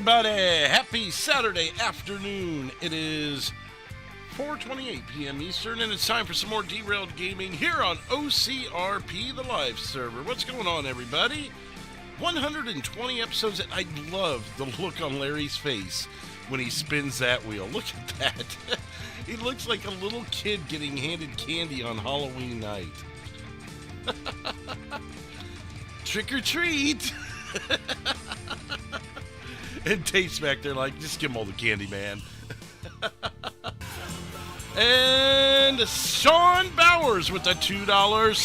everybody! Happy Saturday afternoon. It is 4:28 p.m. Eastern, and it's time for some more Derailed Gaming here on OCRP, the live server. What's going on, everybody? 120 episodes, and I love the look on Larry's face when he spins that wheel. Look at that. He looks like a little kid getting handed candy on Halloween night. Trick or treat! And Tate's back there like, just give him all the candy, man. And Sean Bowers with a $2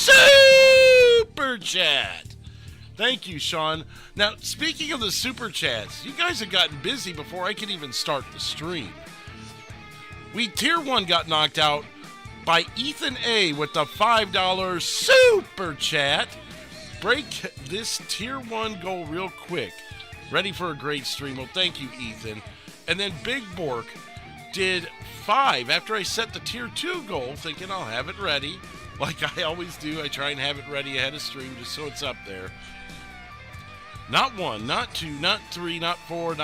super chat. Thank you, Sean. Now, speaking of the super chats, you guys have gotten busy before I could even start the stream. Tier 1 got knocked out by Ethan A with the $5 super chat. Break this Tier 1 goal real quick. Ready for a great stream. Well, thank you, Ethan. And then Big Bork did 5 after I set the Tier 2 goal, thinking I'll have it ready. Like I always do, I try and have it ready ahead of stream just so it's up there. Not 1, not 2, not 3, not 4,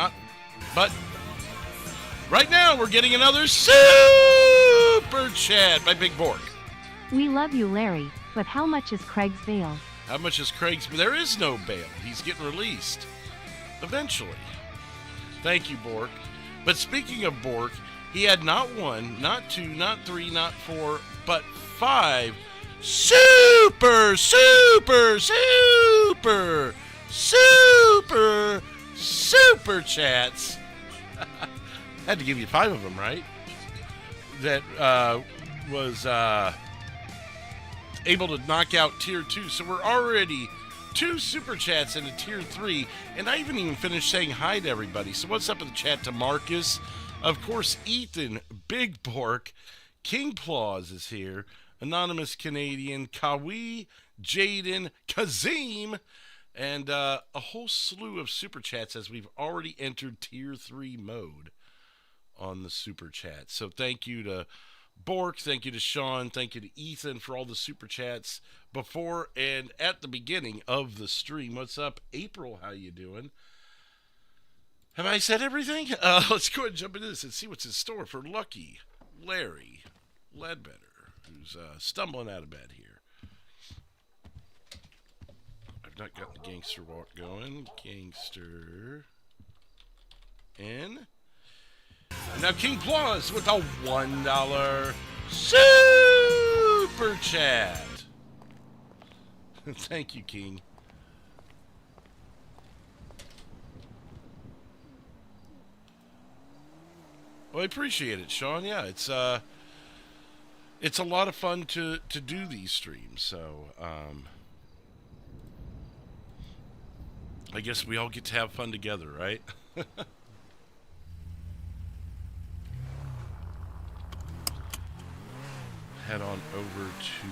but right now we're getting another super chat by Big Bork. We love you, Larry, but how much is Craig's bail? How much is Craig's? There is no bail. He's getting released. Eventually. Thank you, Bork. But speaking of Bork, he had not 1, not 2, not 3, not 4, but 5 super chats. Had to give you 5 of them, right? That was able to knock out Tier 2. So we're already 2 super chats into Tier 3, and I haven't even finished saying hi to everybody. So what's up in the chat to Marcus? Of course, Ethan, Big Bork, King Claus is here, Anonymous Canadian, Kawi, Jaden, Kazim, and a whole slew of super chats as we've already entered Tier 3 mode on the super chat. So thank you to Bork, thank you to Sean, thank you to Ethan for all the super chats before and at the beginning of the stream. What's up, April? How you doing? Have I said everything? Let's go ahead and jump into this and see what's in store for Lucky Larry Ledbetter, who's stumbling out of bed here. I've not got the gangster walk going. Gangster in. And now King Claus with a $1 super chat. Thank you, King. Well, I appreciate it, Sean. Yeah, it's a lot of fun to do these streams. So I guess we all get to have fun together, right? Head on over to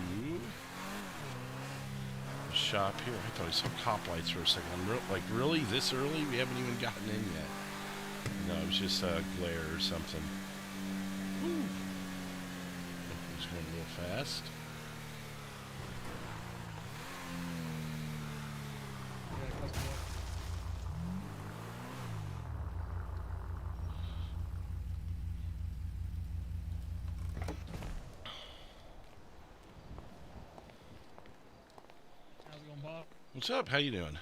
the shop here. I thought I saw cop lights for a second. I'm really this early? We haven't even gotten in yet. No, it was just a glare or something. Ooh. It's going a little fast. What's up? How you doing?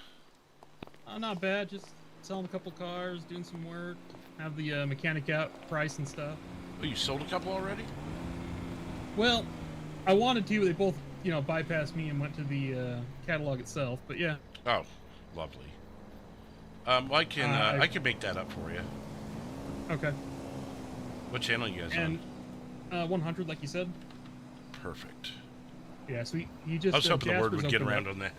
Not bad. Just selling a couple cars, doing some work. Have the mechanic out, price and stuff. Oh, you sold a couple already? Well, I wanted to. They both, bypassed me and went to the catalog itself. But yeah. Oh, lovely. Well, I can make that up for you. Okay. What channel are you guys on? 100, like you said. Perfect. Yeah. So he just. I was hoping the word Jasper's would get opened around up. on that.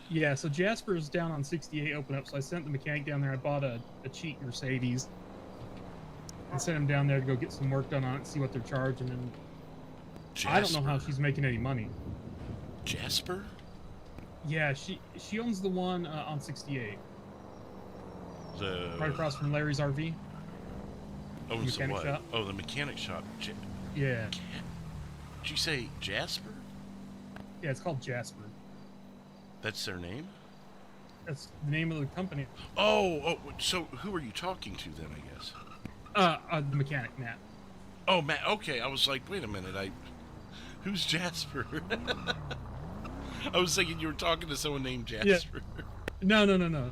Yeah, so Jasper's down on 68 open up, so I sent the mechanic down there. I bought a cheap Mercedes and sent him down there to go get some work done on it and see what they're charging. And Jasper. I don't know how she's making any money. Jasper? Yeah, she owns the one on 68. Right across from Larry's RV. Oh, the mechanic shop. Oh, the mechanic shop. Yeah. Did you say Jasper? Yeah, it's called Jasper. That's their name? That's the name of the company. So who are you talking to then, I guess? The mechanic, Matt. Oh, Matt, okay. I was like, wait a minute, who's Jasper? I was thinking you were talking to someone named Jasper. Yeah. No.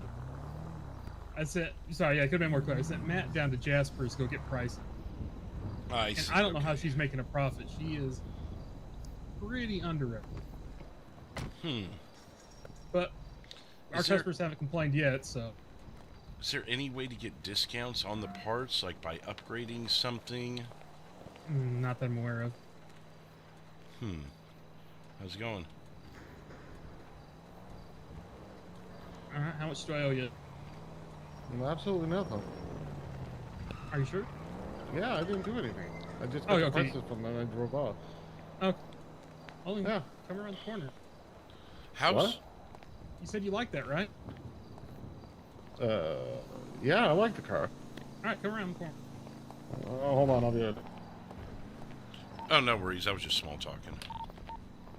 I said, sorry, I could have been more clear. I sent Matt down to Jasper's to go get prices. I see. And I don't know how she's making a profit. She is pretty underrated. But our customers haven't complained yet, so. Is there any way to get discounts on the parts, like by upgrading something? Not that I'm aware of. How's it going? Alright, how much do I owe you? Absolutely nothing. Are you sure? Yeah, I didn't do anything. I just got the prices from them and I drove off. Okay. Only come around the corner. What? You said you liked that, right? Yeah, I like the car. Alright, come around the corner. Hold on, I'll be right. Oh, no worries. I was just small talking.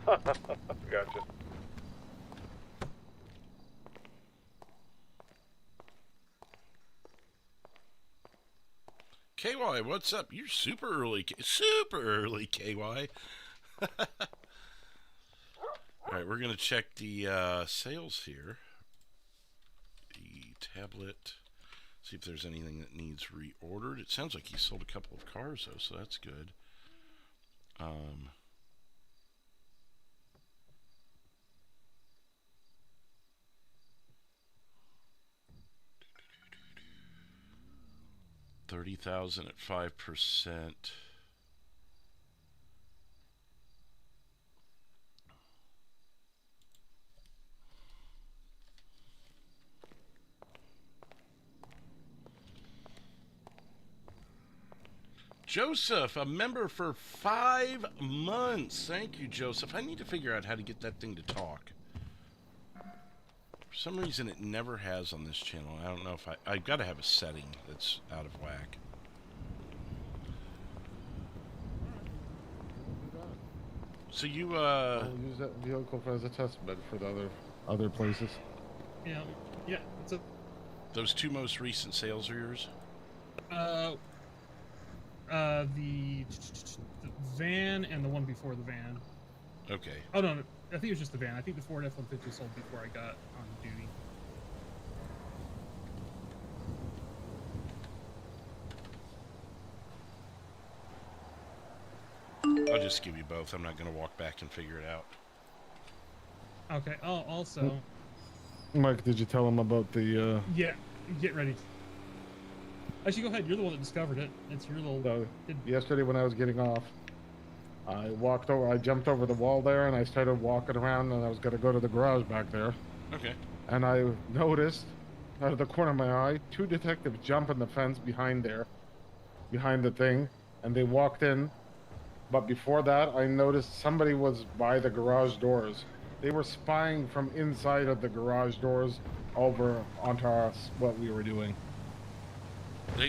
Gotcha. KY, what's up? You're super early, KY. Alright, we're going to check the sales here. The tablet. See if there's anything that needs reordered. It sounds like he sold a couple of cars, though, so that's good. $30,000 at 5%. Joseph, a member for 5 months. Thank you, Joseph. I need to figure out how to get that thing to talk. For some reason, it never has on this channel. I don't know if I've got to have a setting that's out of whack. So you, I'll use that vehicle as a test bed for the other places. Yeah, it's a... Those 2 most recent sales are yours? The van and the one before the van. Okay. Oh, no, I think it was just the van. I think the Ford F-150 sold before I got on duty. I'll just give you both. I'm not going to walk back and figure it out. Okay, also... Mike, did you tell him about the, Yeah, get ready. Actually, go ahead. You're the one that discovered it. It's your little... yesterday when I was getting off, I jumped over the wall there and I started walking around and I was going to go to the garage back there. Okay. And I noticed, out of the corner of my eye, 2 detectives jumping the fence behind the thing, and they walked in. But before that, I noticed somebody was by the garage doors. They were spying from inside of the garage doors over onto us, what we were doing.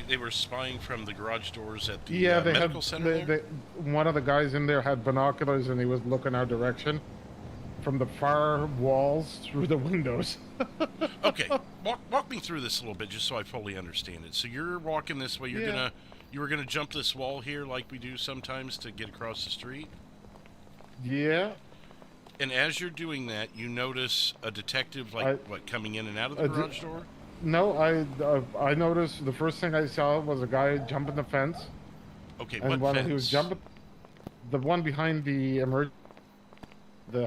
They were spying from the garage doors at the medical center? One of the guys in there had binoculars and he was looking our direction from the far walls through the windows. Okay, walk me through this a little bit just so I fully understand it. So you're walking this way, you were gonna jump this wall here like we do sometimes to get across the street? Yeah. And as you're doing that, you notice a detective, coming in and out of the garage door? No, I noticed the first thing I saw was a guy jumping the fence. Okay, and what while fence? he was jumping, the one behind the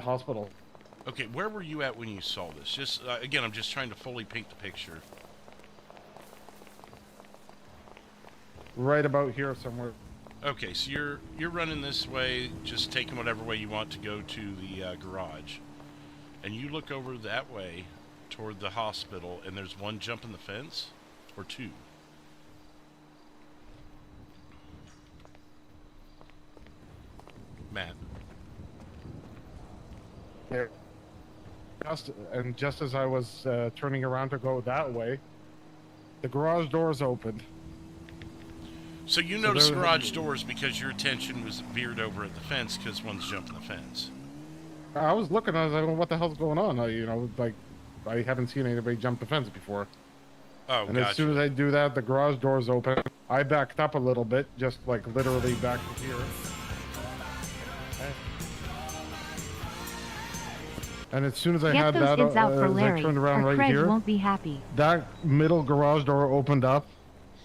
hospital. Okay, where were you at when you saw this? Just again, I'm just trying to fully paint the picture. Right about here somewhere. Okay, so you're running this way, just taking whatever way you want to go to the garage, and you look over that way toward the hospital, and there's one jumping the fence, or 2? Matt. Yeah. Just as I was turning around to go that way, the garage doors opened. So you noticed garage doors because your attention was veered over at the fence because one's jumping the fence. I was looking, I was like, well, what the hell's going on? I haven't seen anybody jump the fence before. Oh, And gotcha. as soon as I do that, the garage doors open. I backed up a little bit, just like literally back to here. And as soon as I Get had those that, ids out for as I Larry, turned around or right Craig here, won't be happy. that middle garage door opened up,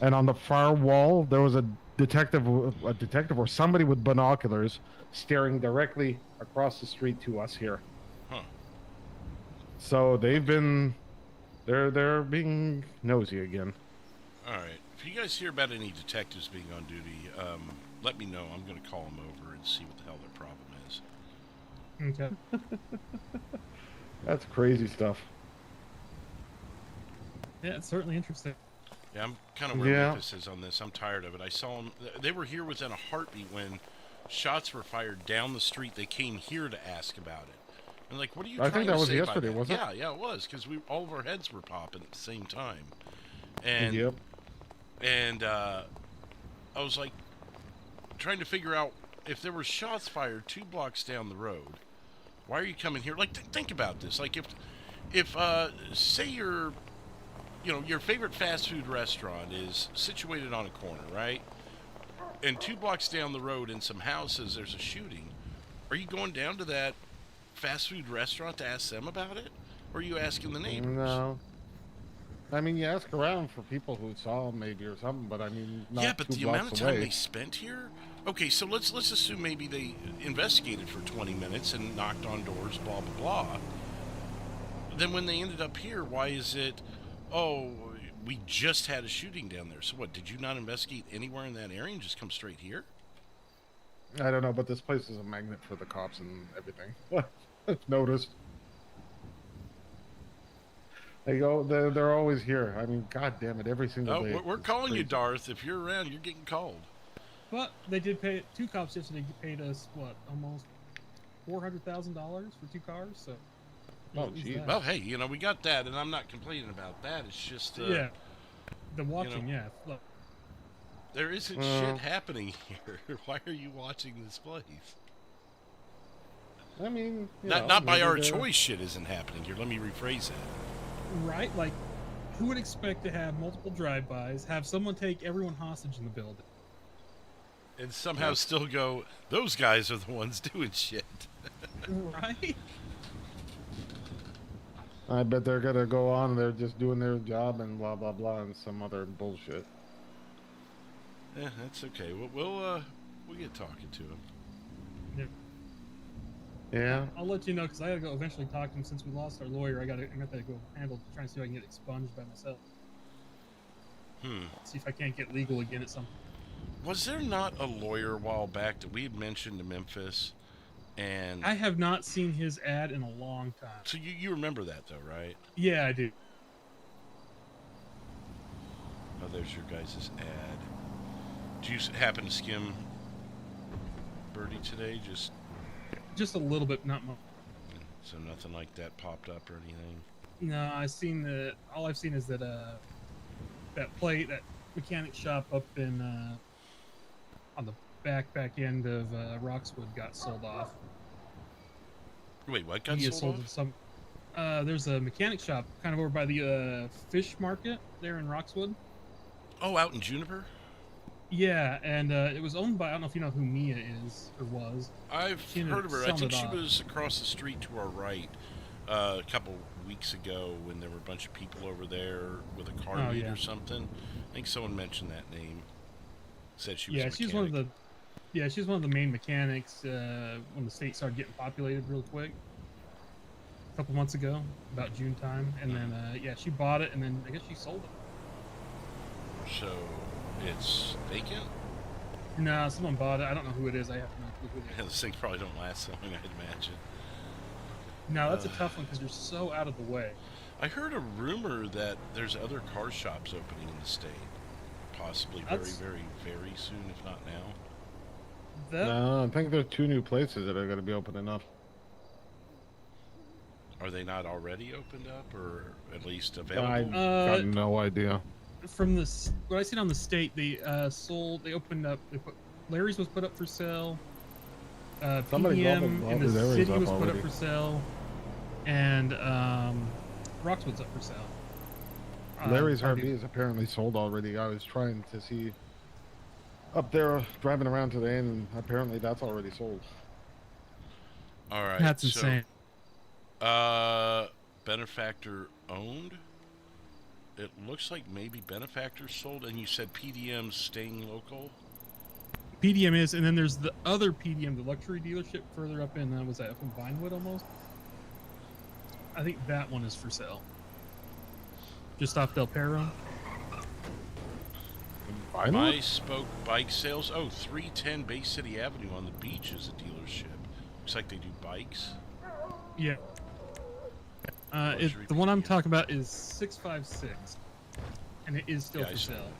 and on the far wall there was a detective or somebody with binoculars staring directly across the street to us here. Huh. So they've been, they're being nosy again. All right. If you guys hear about any detectives being on duty, let me know. I'm going to call them over and see what the hell their problem is. Okay. That's crazy stuff. Yeah, it's certainly interesting. Yeah, I'm kind of where Memphis is on this. I'm tired of it. I saw them. They were here within a heartbeat when shots were fired down the street. They came here to ask about it. And like, what are you trying to say? I think that was by yesterday, that? wasn't it? Yeah, it was, because all of our heads were popping at the same time. And Yep. And I was like trying to figure out if there were shots fired 2 blocks down the road. Why are you coming here? Like, think about this. Like, if say your favorite fast food restaurant is situated on a corner, right? And 2 blocks down the road in some houses, there's a shooting. Are you going down to that fast food restaurant to ask them about it? Or are you asking the neighbors? No. I mean, you ask around for people who saw them maybe or something, but I mean, not yeah, but 2 the blocks amount of time away. they spent here. Okay, so let's assume maybe they investigated for 20 minutes and knocked on doors, blah blah blah. Then when they ended up here, why is it? Oh, we just had a shooting down there. So what? Did you not investigate anywhere in that area and just come straight here? I don't know, but this place is a magnet for the cops and everything. I've noticed. They go, they're always here. I mean, god damn it, every single day. We're It's calling you, crazy. Darth. If you're around, you're getting called. But they did pay 2 cops yesterday. Paid us what, almost $400,000 for 2 cars. So. Oh, at least geez. that. Well, hey, we got that, and I'm not complaining about that. It's just Yeah. The watching, yeah. Look, there isn't shit happening here. Why are you watching this place? I mean, Not by maybe our they're- choice. Shit isn't happening here. Let me rephrase that. right? Like, who would expect to have multiple drive-bys, have someone take everyone hostage in the building? And somehow still go, those guys are the ones doing shit. Right? I bet they're gonna go on. They're just doing their job and blah blah blah and some other bullshit. Yeah, that's okay. We'll get talking to him. Yeah. Yeah. I'll let you know because I gotta go eventually talk to him since we lost our lawyer. I gotta go handle trying to see if I can get expunged by myself. See if I can't get legal again at some. Was there not a lawyer a while back that we had mentioned to Memphis? And I have not seen his ad in a long time. so you remember that though, right? Yeah, I do. Oh, there's your guys' ad. Did you happen to skim Birdie today? Just a little bit, not much. So nothing like that popped up or anything. No, I've seen the. All I've seen is that that mechanic shop up in on the back end of Roxwood got sold off. Wait, what got He has sold sold off? some. There's a mechanic shop kind of over by the fish market there in Roxwood. Oh, out in Juniper? Yeah, and it was owned by, I don't know if you know who Mia is or was. I've She ended heard up of her. I selling think it she off. was across the street to our right a couple weeks ago when there were a bunch of people over there with a car Oh, meet yeah. or something. I think someone mentioned that name. Said she was Yeah, a she's one of mechanic. the. Yeah, she's one of the main mechanics when the state started getting populated real quick. A couple months ago, about June time, and then yeah, she bought it, and then I guess she sold it. So it's vacant? No, someone bought it. I don't know who it is. I have no clue who it Yeah, is. this thing probably don't last long, I'd imagine. No, that's a tough one because you're so out of the way. I heard a rumor that there's other car shops opening in the state. Possibly very, That's- very, very soon, if not now. That No, I think there are 2 new places that are gonna be opening up. Are they not already opened up, or at least I available? got no idea. from this, what I seen on the state, they sold. They opened up. Larry's was put up for sale. Somebody PDM bought in the the Larry's city up was put already. up for sale, and Roxwood's up for sale. Larry's Harvey- RV is apparently sold already. I was trying to see up there driving around today, and apparently that's already sold. All right. That's so, insane. Benefactor owned. It looks like maybe Benefactor sold, and you said PDM's staying local. PDM is, and then there's the other PDM, the luxury dealership further up in, was that up in Vinewood almost? I think that one is for sale. Just off Del Perro. My Spoke Bike Sales. Oh, 310 Bay City Avenue on the beach is a dealership. Looks like they do bikes. Yeah. The one I'm talking about is 656, and it is still for sale.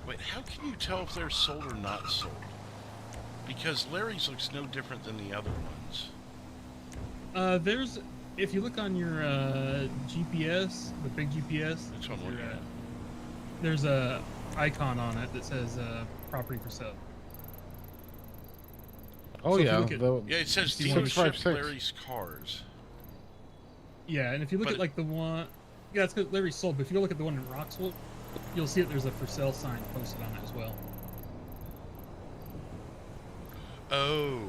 Wait, how can you tell if they're sold or not sold? Because Larry's looks no different than the other ones. There's, if you look on your GPS, the big GPS, Which one we're at? there's a icon on it that says property for sale. Oh, So if you yeah. look at- Yeah, it says See, dealership 656. Larry's Cars. Yeah, and if you look But- at like the one, yeah, it's because Larry's sold. But if you look at the one in Roxwood, you'll see that there's a for sale sign posted on it as well. Oh.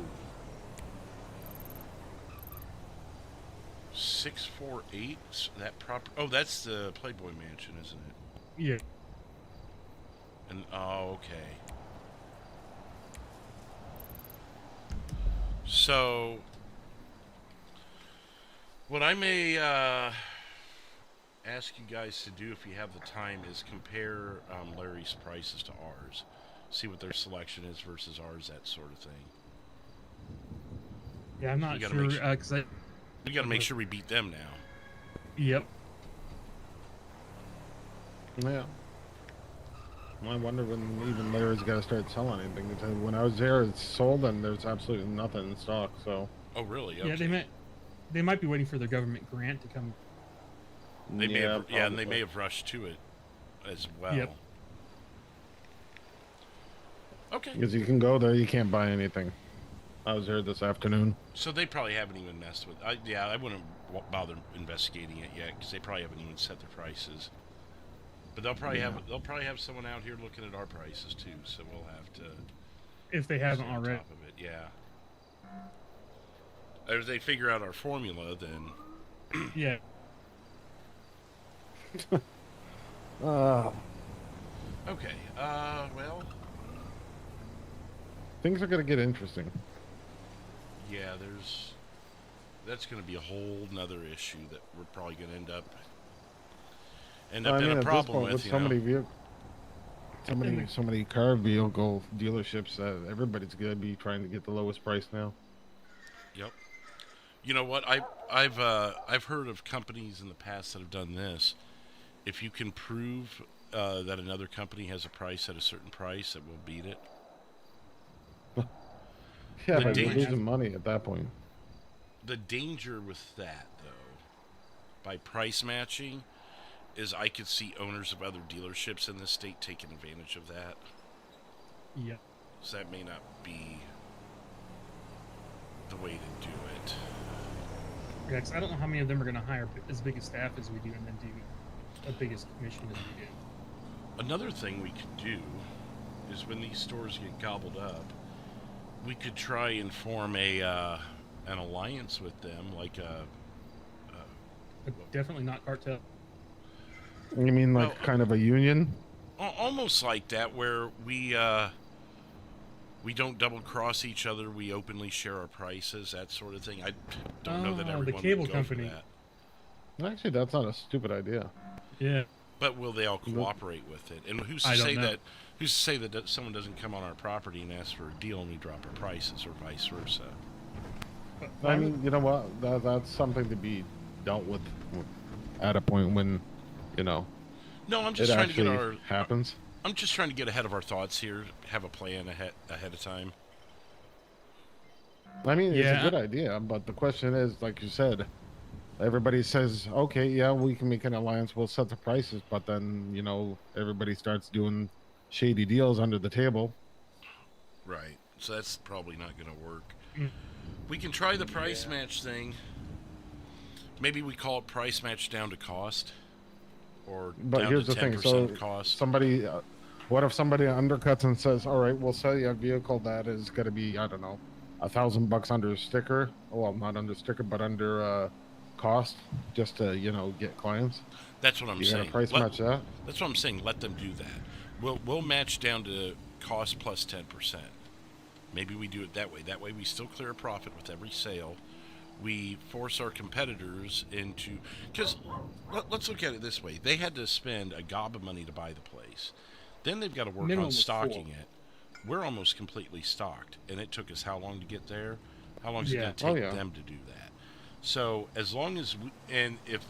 648? That proper. Oh, that's the Playboy Mansion, isn't it? Yeah. And oh, okay. So, what I may ask you guys to do, if you have the time, is compare Larry's prices to ours. See what their selection is versus ours, that sort of thing. Yeah, I'm not You gotta sure make sure- because I. We got to make sure we beat them now. Yep. Yeah. I wonder when even Larry's got to start selling anything. Because when I was there, it's sold and there's absolutely nothing in stock. So Oh, really? Okay. Yeah, they might be waiting for their government grant to come. They may have, yeah, and they probably. may have rushed to it as well. Yep. Okay. Because you can go there, you can't buy anything. I was there this afternoon. So they probably haven't even messed with. I wouldn't bother investigating it yet because they probably haven't even set their prices. But they'll probably have someone out here looking at our prices too. So we'll have to. If they haven't stay on already. top of it, yeah. Or if they figure out our formula, then Yeah. okay. Well, Things are going to get interesting. yeah. That's going to be a whole nother issue that we're probably going to end up in I mean, a at problem this point, with. with so many car vehicle dealerships, everybody's going to be trying to get the lowest price now. Yep. You know what? I've heard of companies in the past that have done this. If you can prove that another company has a price at a certain price, that will beat it. Yeah, The but you're danger- losing money at that point. The danger with that, though, by price matching, is I could see owners of other dealerships in this state taking advantage of that. Yep. So that may not be the way to do it. Yeah, 'cause I don't know how many of them are going to hire as big a staff as we do and then do a biggest commission as we do. Another thing we could do is when these stores get gobbled up, we could try and form an alliance with them, like But definitely not cartel. You mean like Well, kind of a union? almost like that, where we don't double cross each other. We openly share our prices, that sort of thing. I don't know that Oh, the everyone cable would go company. for that. Actually, that's not a stupid idea. Yeah. But will they all cooperate with it? And who's to I don't say know. that? Who's to say that someone doesn't come on our property and ask for a deal and we drop our prices, or vice versa? I mean, you know what? That's something to be dealt with at a point when, No, I'm it just trying to get actually our. happens. I'm just trying to get ahead of our thoughts here. Have a plan ahead of time. I mean, Yeah. it's a good idea, but the question is, like you said, everybody says, okay, yeah, we can make an alliance, we'll set the prices, but then, everybody starts doing shady deals under the table. Right. So that's probably not going to work. Mm. We can try the price match thing. Maybe we call it price match down to cost, or But down here's to the thing. 10% So of cost. somebody, what if somebody undercuts and says, "All right, we'll sell you a vehicle that is going to be, I don't know, $1,000 under sticker. Well, not under sticker, but under cost, just to get clients." That's what I'm You're saying. gonna price match that? That's what I'm saying. Let them do that. We'll match down to cost plus 10%. Maybe we do it that way. That way we still clear a profit with every sale. We force our competitors into... Because let's look at it this way. They had to spend a gob of money to buy the place. Then they've got to work Minimum on was stocking 4. it. We're almost completely stocked. And it took us how long to get there? How long is it Yeah. going to take them to do that? So as long as we... And if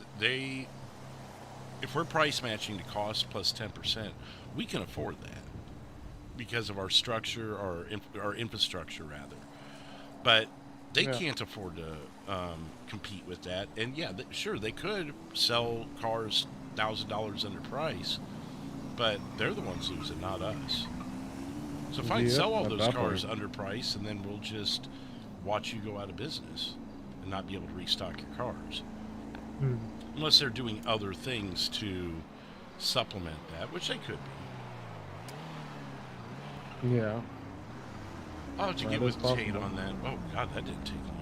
we're price matching to cost plus 10%, we can afford that because of our structure, our infrastructure rather. But they can't afford to compete with that. And yeah, sure, they could sell cars $1,000 under price, but they're the ones losing, not us. So fine, sell all those cars under price, and then we'll just watch you go out of business and not be able to restock your cars. Unless they're doing other things to supplement that, which they could be. Yeah. I'll have to get with Tate on that. Oh, God, that didn't take long.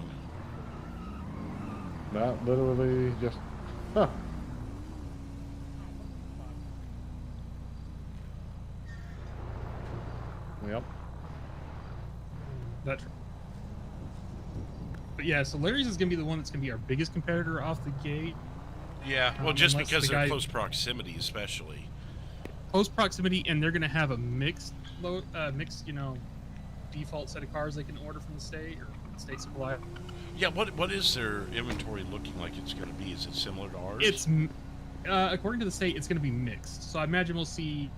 That literally just... Huh. Yep. But yeah, so Larry's is going to be the one that's going to be our biggest competitor off the gate. Yeah, well, just unless because the they're guy- close proximity, especially. Close proximity, and they're going to have a mixed, default set of cars they can order from the state or state supply. Yeah, what is their inventory looking like it's going to be? Is it similar to ours? It's according to the state, it's going to be mixed. So I imagine we'll see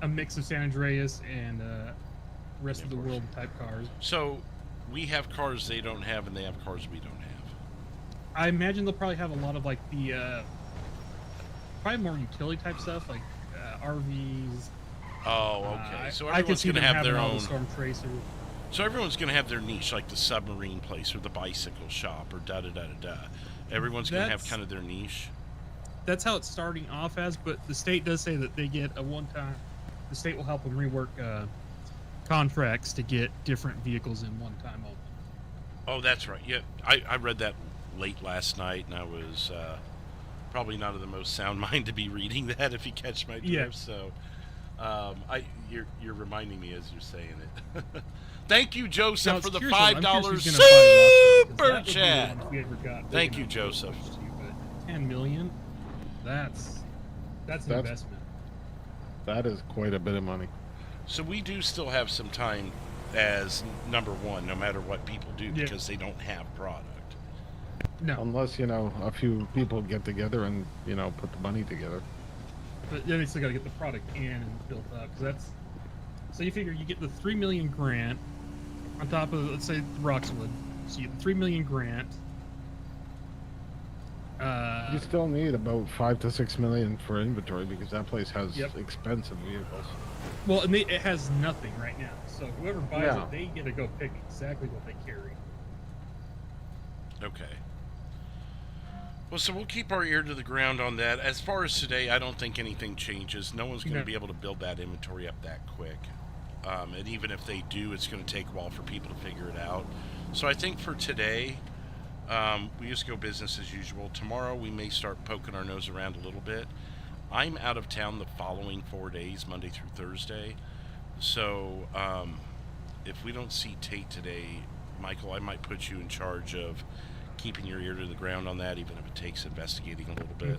a mix of San Andreas and rest of the world type cars. So we have cars they don't have, and they have cars we don't have. I imagine they'll probably have a lot of like the probably more utility type stuff like RVs. Oh, okay. So I can everyone's see going to them have their having all own. the Storm Tracer. So everyone's going to have their niche, like the submarine place or the bicycle shop or da-da-da-da-da. Everyone's going to have kind of their niche. That's how it's starting off as, but the state does say that they get a one-time... The state will help them rework contracts to get different vehicles in one time only. Oh, that's right. Yeah, I read that late last night, and I was probably not of the most sound mind to be reading that, if you catch my drift. Yeah. So you're reminding me as you're saying it. Thank you, Joseph, for the $5 super chat. Thank you, Joseph. 10 million. That's an investment. That is quite a bit of money. So we do still have some time as number one, no matter what people do, because they don't have product. No. Unless, a few people get together and, put the money together. But then they still got to get the product in and built up. So you figure you get the $3 million grant on top of, let's say, Roxwood. So you get the $3 million grant. You still need about $5 to $6 million for inventory because that place has expensive vehicles. Well, and it has nothing right now. So whoever buys it, they get to go pick exactly what they carry. Okay. Well, so we'll keep our ear to the ground on that. As far as today, I don't think anything changes. No one's going to be able to build that inventory up that quick. And even if they do, it's going to take a while for people to figure it out. So I think for today, we just go business as usual. Tomorrow, we may start poking our nose around a little bit. I'm out of town the following 4 days, Monday through Thursday. So if we don't see Tate today, Michael, I might put you in charge of keeping your ear to the ground on that, even if it takes investigating a little bit.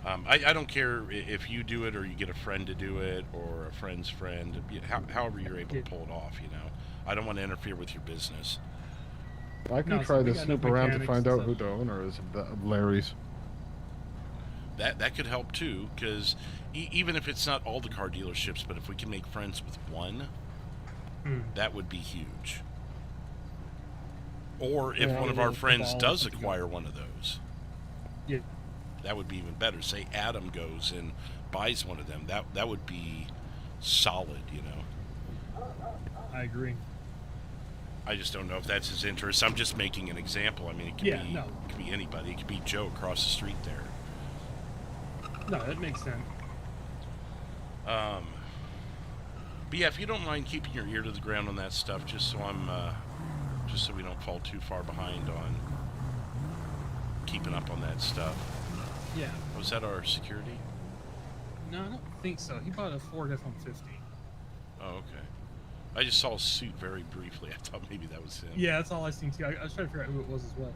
I don't care if you do it or you get a friend to do it or a friend's friend, however you're able to pull it off, I don't want to interfere with your business. I can try to snoop around to find out who the owner is of Larry's. That could help too, because even if it's not all the car dealerships, but if we can make friends with one, that would be huge. Or if one of our friends does acquire one of those, that would be even better. Say Adam goes and buys one of them. That would be solid, I agree. I just don't know if that's his interest. I'm just making an example. I mean, it could be anybody. It could be Joe across the street there. No, that makes sense. But yeah, if you don't mind keeping your ear to the ground on that stuff, just so just so we don't fall too far behind on keeping up on that stuff. Yeah. Was that our security? No, I don't think so. He bought a Ford F-150. Oh, okay. I just saw a suit very briefly. I thought maybe that was him. Yeah, that's all I seen too. I was trying to figure out who it was as well.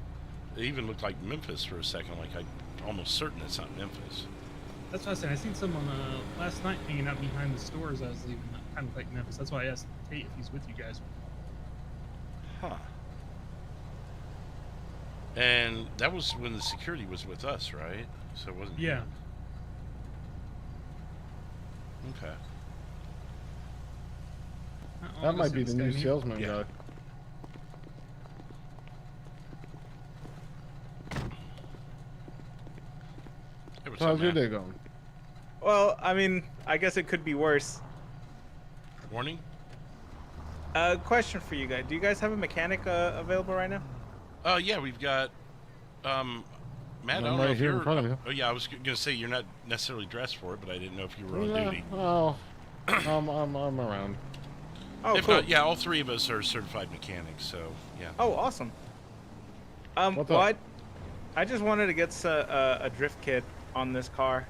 It even looked like Memphis for a second. Like I'm almost certain it's not Memphis. That's what I said. I seen someone last night hanging out behind the store as I was leaving. Kind of like Memphis. That's why I asked Tate if he's with you guys. Huh. And that was when the security was with us, right? So it wasn't. Yeah. Okay. That might be the new salesman Yeah. guy. Hey, what's So how's up, your man? day going? Well, I mean, I guess it could be worse. Warning? Question for you guys. Do you guys have a mechanic available right now? Yeah, we've got Matt. I'm I don't know right if here in you're. front of you. Oh yeah, I was gonna say you're not necessarily dressed for it, but I didn't know if you were on Yeah, duty. oh, I'm around. Oh, If cool. not, yeah, all three of us are certified mechanics, so yeah. Oh, awesome. What's well, up? I just wanted to get a drift kit on this car.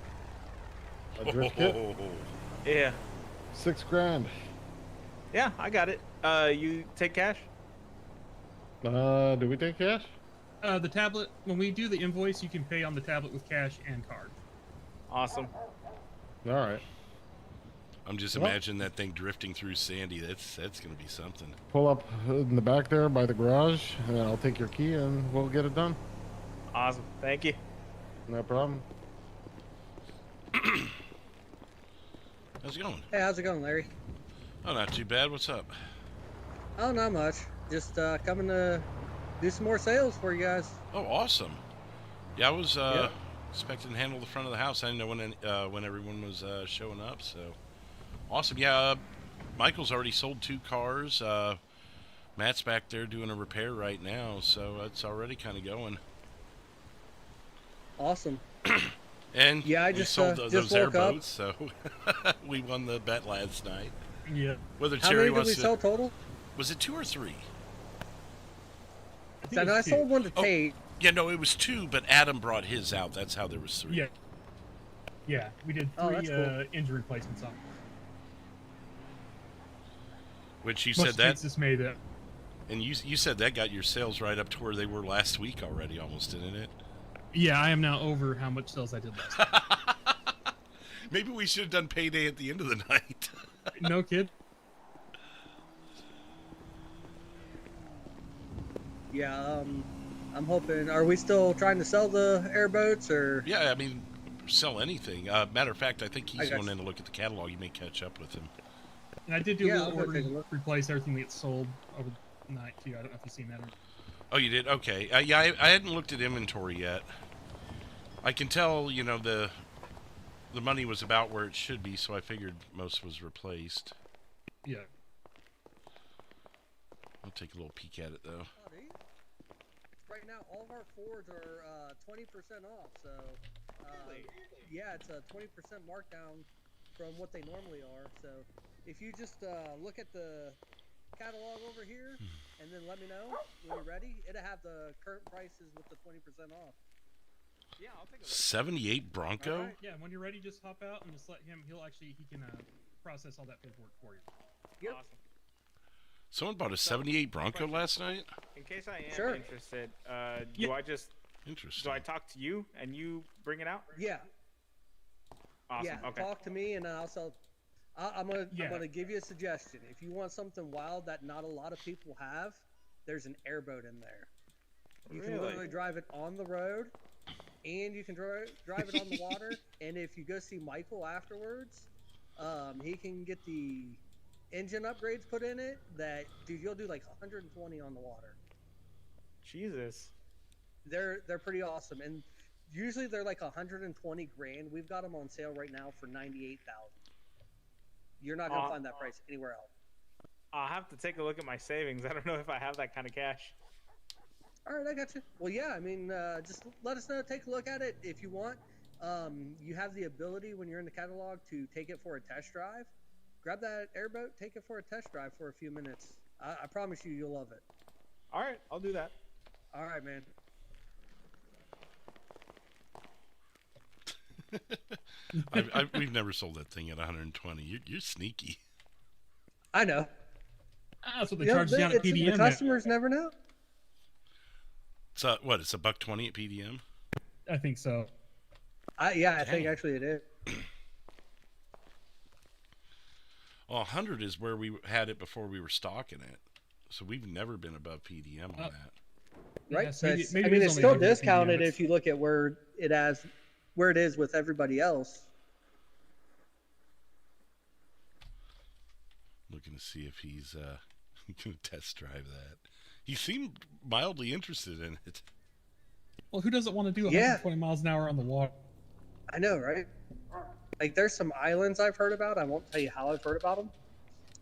A drift kit? Yeah. $6 grand. Yeah, I got it. You take cash? Do we take cash? The tablet, when we do the invoice, you can pay on the tablet with cash and card. Awesome. All right. I'm just Well- imagining that thing drifting through Sandy. That's gonna be something. Pull up in the back there by the garage, and I'll take your key, and we'll get it done. Awesome. Thank you. No problem. How's it going? Hey, how's it going, Larry? Oh, not too bad. What's up? Oh, not much. Just coming to do some more sales for you guys. Oh, awesome. Yeah, I was expecting to handle the front of the house. I didn't know when everyone was showing up. So awesome. Yeah, Michael's already sold 2 cars. Matt's back there doing a repair right now, so it's already kind of going. Awesome. And Yeah, I we just, sold just those woke up. airboats, so we won the bet last night. Yeah. Whether How Terry many did wants we to, sell total? was it 2 or 3? I think So it I was 2. sold one to Oh. Tate. Yeah, no, it was 2, but Adam brought his out. That's how there was 3. Yeah. Yeah, we did Oh, 3 that's cool. engine replacements on. Which you Much said to that, Tate's dismay that. and you said that got your sales right up to where they were last week already, almost, didn't it? Yeah, I am now over how much sales I did last week. Maybe we should have done payday at the end of the night. No kid. Yeah, I'm hoping. Are we still trying to sell the airboats, or? Yeah, I mean, sell anything. Matter of fact, I think I he's got going you. in to look at the catalog. You may catch up with him. And I did do Yeah, a I'll little go order take a to look. replace everything that gets sold over the night too. I don't know if you've seen that or. Oh, you did? Okay. Yeah, I hadn't looked at inventory yet. I can tell, you know, the money was about where it should be, so I figured most was replaced. Yeah. I'll take a little peek at it, though. Oh, do you? Right now, all of our Fords are 20% off. So, yeah, it's a 20% markdown from what they normally are. So, if you just look at the catalog over here, and then let me know when you're ready, it'll have the current prices with the 20% off. Yeah, I'll take a look. 78 Bronco? Alright, yeah, when you're ready, just hop out and just let him. He can process all that paperwork for you. Yep. Awesome. Someone bought a 78 Bronco last night? In case I am Sure. interested, Yeah. do Interesting. I talk to you and you bring it out? Yeah. Awesome. Yeah. Okay. Talk to me, and I'll sell. I'm Yeah. gonna give you a suggestion. If you want something wild that not a lot of people have, there's an airboat in there. You can Really? literally drive it on the road, and you can drive it on the water. And if you go see Michael afterwards, he can get the engine upgrades put in it. That dude, you'll do like 120 on the water. Jesus. They're pretty awesome, and usually they're like 120 grand. We've got them on sale right now for 98,000. You're not gonna find that price anywhere else. I'll have to take a look at my savings. I don't know if I have that kind of cash. All right, I got you. Well, yeah, I mean, just let us know. Take a look at it if you want. You have the ability when you're in the catalog to take it for a test drive. Grab that airboat, take it for a test drive for a few minutes. I promise you, you'll love it. All right, I'll do that. All right, man. We've never sold that thing at 120. You're sneaky. I know. That's what they charge down at PDM. The customers never know. So what? It's $120 at PDM. I think so. I think actually it is. Well, 100 is where we had it before we were stocking it, so we've never been above PDM on that. Right. Yes, So maybe it's still only discounted PDM. if you look at where it is with everybody else. Looking to see if he's going to test drive that. He seemed mildly interested in it. Well, who doesn't want to do 120 miles an hour on the water? I know, right? Like, there's some islands I've heard about. I won't tell you how I've heard about them.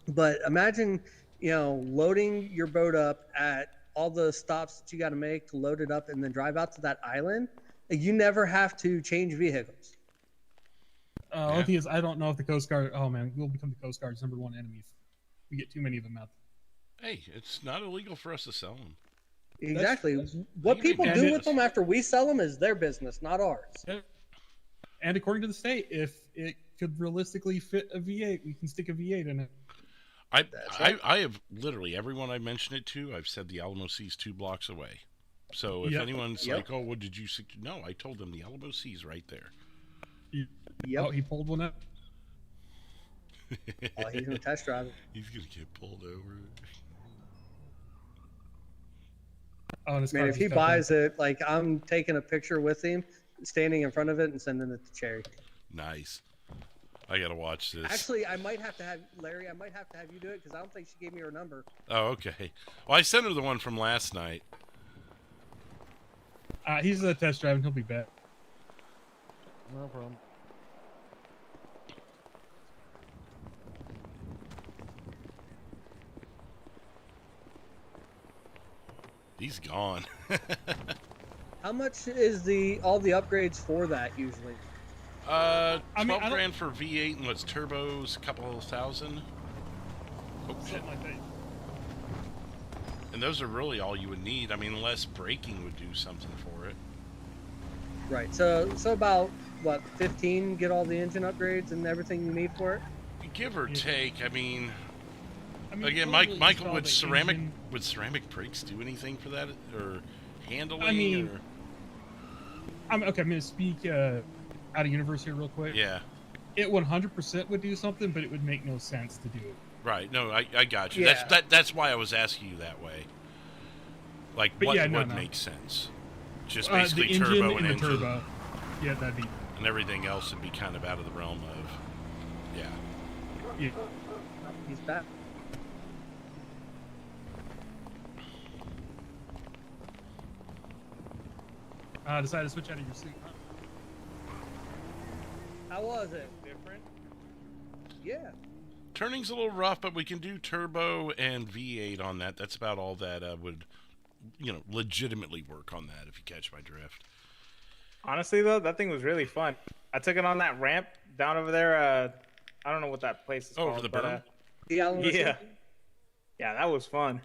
But imagine, loading your boat up at all the stops that you got to make to load it up and then drive out to that island. You never have to change vehicles. Only thing is, I don't know if the Coast Guard. Oh man, we'll become the Coast Guard's #1 enemy if we get too many of them out. Hey, it's not illegal for us to sell them. Exactly. That's- What people And do it- with them after we sell them is their business, not ours. And according to the state, if it could realistically fit a V8, we can stick a V8 in it. I have literally everyone I mentioned it to, I've said the Alamo Sea's 2 blocks away. So if Yep. anyone's Yep. like, oh, what did you suggest? No, I told them the Alamo Sea's right there. Yep. Oh, he pulled one up. Oh, he's going to test drive it. He's going to get pulled over. Oh, and his Man, car if he just got buys it, like, I'm taking a picture with him, standing in front of it and sending it to Cherry. Nice. I got to watch this. Actually, I might have to have Larry. I might have to have you do it because I don't think she gave me her number. Oh, okay. Well, I sent her the one from last night. He's a test drive and he'll be back. No problem. He's gone. How much is all the upgrades for that usually? 12 I don't- grand for V8 and what's turbos, a couple of thousand. Oh, shit. Something like that. And those are really all you would need. I mean, less braking would do something for it. Right. So about what 15 get all the engine upgrades and everything you need for it. Give or Yeah. take. I mean, again, probably Michael, install would the ceramic engine. brakes do anything for that, or handling? I mean, or... I'm going to speak out of universe here real quick. Yeah. It 100% would do something, but it would make no sense to do it. Right. No, I got you. Yeah. That's why I was asking you that way. Like, But what yeah, no, would no. make sense? Just The basically engine turbo and the engine, turbo. Yeah, that'd be. and everything else would be kind of out of the realm of, yeah. Yeah. He's back. Decided to switch out of your suit. Huh? How was it? Different. Yeah. Turning's a little rough, but we can do turbo and V8 on that. That's about all that would, legitimately work on that, if you catch my drift. Honestly, though, that thing was really fun. I took it on that ramp down over there. I don't know what that place is called. Over the but, berm? The Alamo yeah. City? Yeah, that was fun.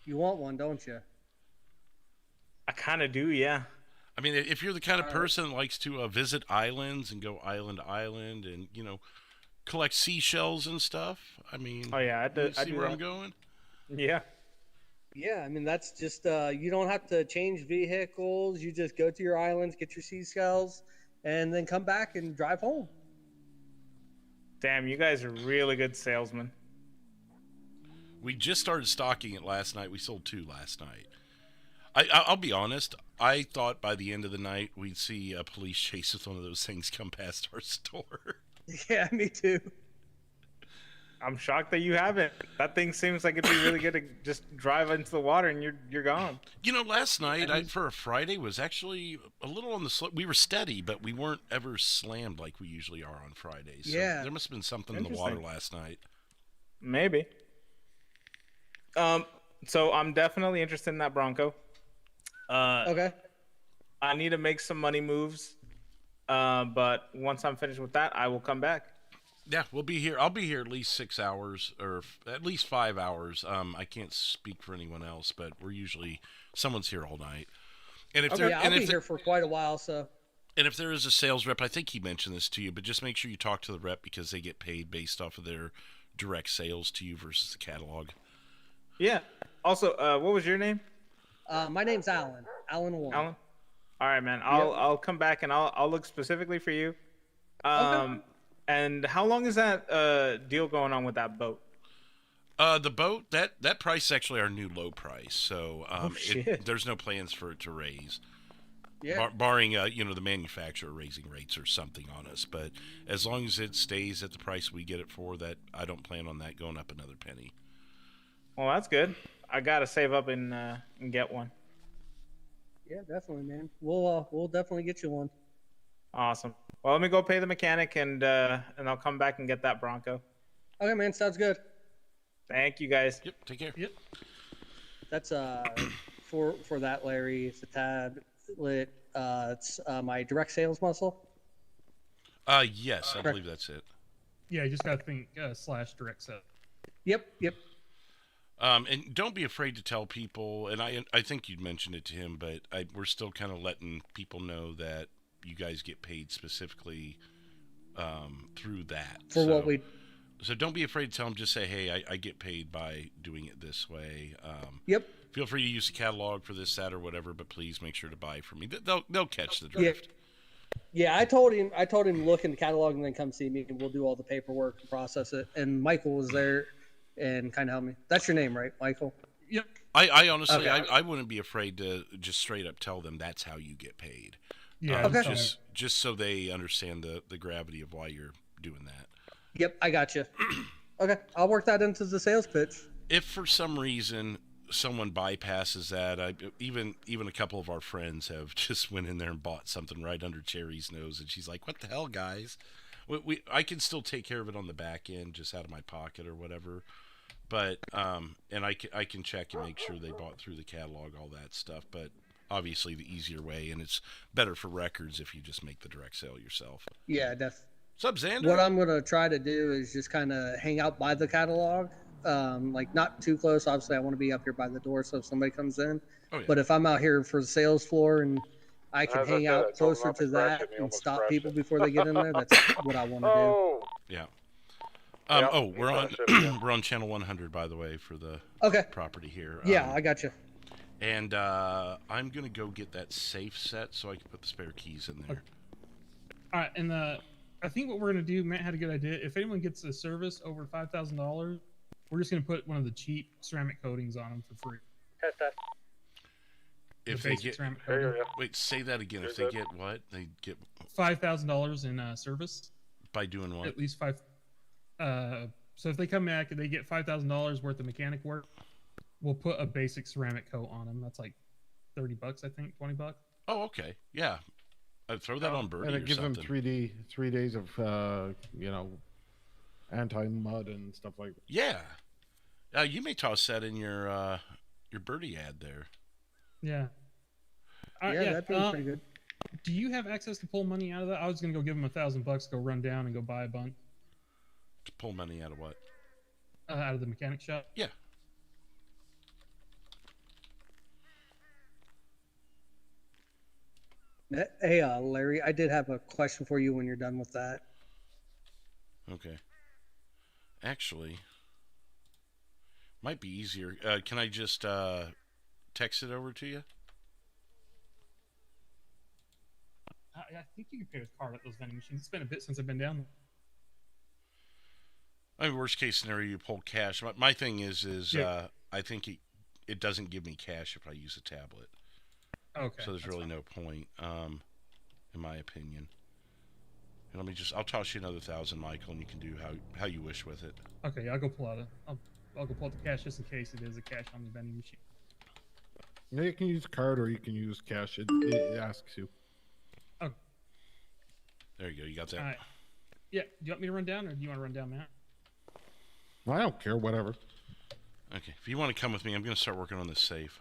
You want one, don't you? I kind of do, yeah. I mean, if you're the kind of person that likes to visit islands and go island to island and, collect seashells and stuff, I mean, Oh, yeah, you I see do where that. I'm going? Yeah. Yeah, I mean that's just you don't have to change vehicles. You just go to your islands, get your seashells, and then come back and drive home. Damn, you guys are really good salesmen. We just started stocking it last night. We sold 2 last night. I'll be honest. I thought by the end of the night we'd see a police chase with one of those things come past our store. Yeah, me too. I'm shocked that you haven't. That thing seems like it'd be really good to just drive into the water and you're gone. Last night for a Friday was actually a little on the slow. We were steady, but we weren't ever slammed like we usually are on Fridays. So Yeah. there must have been something in the water Interesting. last night. Maybe. So I'm definitely interested in that Bronco. Okay. I need to make some money moves. But once I'm finished with that, I will come back. Yeah, we'll be here. I'll be here at least 6 hours, or at least 5 hours. I can't speak for anyone else, but we're usually someone's here all night. And if Okay. there, Yeah, I'll and be if here for quite a while, so. and if there is a sales rep, I think he mentioned this to you, but just make sure you talk to the rep because they get paid based off of their direct sales to you versus the catalog. Yeah. Also, what was your name? My name's Alan. Alan Warren. Alan. All right, man. I'll come back and I'll look specifically for you. Okay. And how long is that deal going on with that boat? The boat, that price is actually our new low price, so shit. there's no plans for it to raise. Yeah. Barring the manufacturer raising rates or something on us, but as long as it stays at the price we get it for, that I don't plan on that going up another penny. Well, that's good. I gotta save up and get one. Yeah, definitely, man. We'll definitely get you one. Awesome. Well, let me go pay the mechanic and I'll come back and get that Bronco. Okay, man. Sounds good. Thank you, guys. Yep, take care. Yep. That's for that, Larry. It's a tad lit. It's my direct sales muscle. Yes, I believe that's it. Yeah, you just gotta think / direct sell. Yep. And don't be afraid to tell people, and I think you'd mentioned it to him, but we're still kind of letting people know that you guys get paid specifically through that. For what we. So don't be afraid to tell them. Just say, hey, I get paid by doing it this way. Yep. Feel free to use the catalog for this, that, or whatever, but please make sure to buy from me. They'll catch the drift. Yeah, I told him look in the catalog and then come see me and we'll do all the paperwork and process it. And Michael was there and kind of helped me. That's your name, right, Michael? Yep. I honestly, Okay. I wouldn't be afraid to just straight up tell them that's how you get paid. Yeah. Okay. Just so they understand the gravity of why you're doing that. Yep, I got you. Okay, I'll work that into the sales pitch. If for some reason someone bypasses that, even a couple of our friends have just went in there and bought something right under Cherry's nose, and she's like, "What the hell, guys? I can still take care of it on the back end, just out of my pocket or whatever." But and I can check and make sure they bought through the catalog, all that stuff. But obviously, the easier way, and it's better for records if you just make the direct sale yourself. Yeah, definitely. What's up, Xander? What I'm gonna try to do is just kind of hang out by the catalog, like not too close. Obviously, I want to be up here by the door, so if somebody comes in. Oh, yeah. But if I'm out here for the sales floor and I can As I hang said, I out told him closer not to to crash that it, and he and almost stop crashed people it. before they get in there, that's what I want to do. Oh, Yeah. Yep, Oh, he we're on crashed it again. we're on channel 100, by the way, for the Okay. property here. Yeah, I got you. And I'm gonna go get that safe set so I can put the spare keys in there. All right, and I think what we're gonna do, Matt had a good idea. If anyone gets a service over $5,000, we're just gonna put one of the cheap ceramic coatings on them for free. If The they basic get ceramic There you coating. go. wait, say that again. If There's they that. get what? They get $5,000 in service, by doing what? at least five. So if they come back and they get $5,000 worth of mechanic work, we'll put a basic ceramic coat on them. That's like $30, I think, $20. Oh, okay. Yeah. Throw that on Birdie and or it gives them something. 3 days of anti-mud and stuff like that. Yeah. You may toss that in your Birdie ad there. Yeah. All right, Yeah, that'd be pretty good. Do you have access to pull money out of that? I was gonna go give them $1,000, go run down and go buy a bunch To pull money out of what? out of the mechanic shop. Yeah. Hey, Larry, I did have a question for you when you're done with that. Okay. Actually, might be easier. Can I just text it over to you? I think you can pay with card at those vending machines. It's been a bit since I've been down there. I mean, worst case scenario, you pull cash. My thing is Yeah. I think it doesn't give me cash if I use a tablet. Okay. So there's really no point, in my opinion. And I'll toss you another 1,000, Michael, and you can do how you wish with it. Okay, I'll go pull out I'll go pull out the cash just in case it is a cash on the vending machine. Yeah, you can use card or you can use cash. It asks you. Oh, There you go. You got that. all right. Yeah. Do you want me to run down, or do you want to run down, Matt? I don't care, whatever. Okay, if you want to come with me, I'm going to start working on this safe.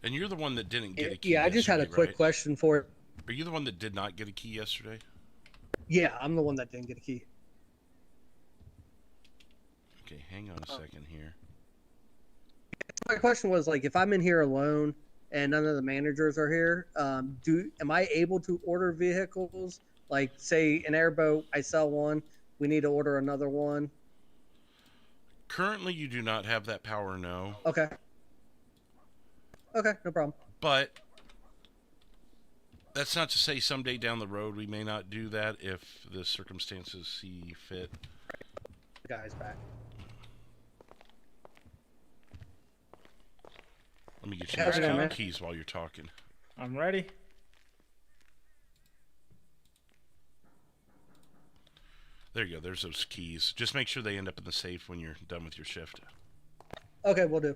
And you're the one that didn't get a key Yeah, I just had a quick right? question for. Are you the one that did not get a key yesterday? Yeah, I'm the one that didn't get a key. Okay, hang on a second here. My question was like, if I'm in here alone and none of the managers are here, am I able to order vehicles? Like, say, an airboat, I sell one, we need to order another one. Currently, you do not have that power, no. Okay. Okay, no problem. But that's not to say someday down the road we may not do that if the circumstances see fit. The guy's back. Let me get you those keys while you're talking. I'm ready. There you go. There's those keys. Just make sure they end up in the safe when you're done with your shift. Okay, we'll do.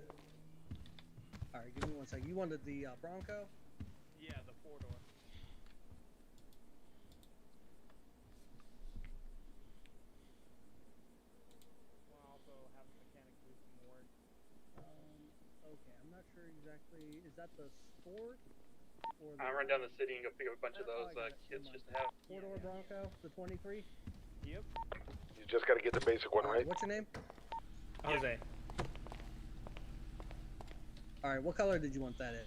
All right, give me 1 second. You wanted the Bronco? Yeah, the 4-door. We'll also have a mechanic do some work. Okay, I'm not sure exactly. Is that the sport? Or the... I'll run down the city and go pick up a bunch of those kids just to have. 4-door Bronco, the 23? Yep. You just got to get the basic one, right? What's your name? Jose. All right, what color did you want that in?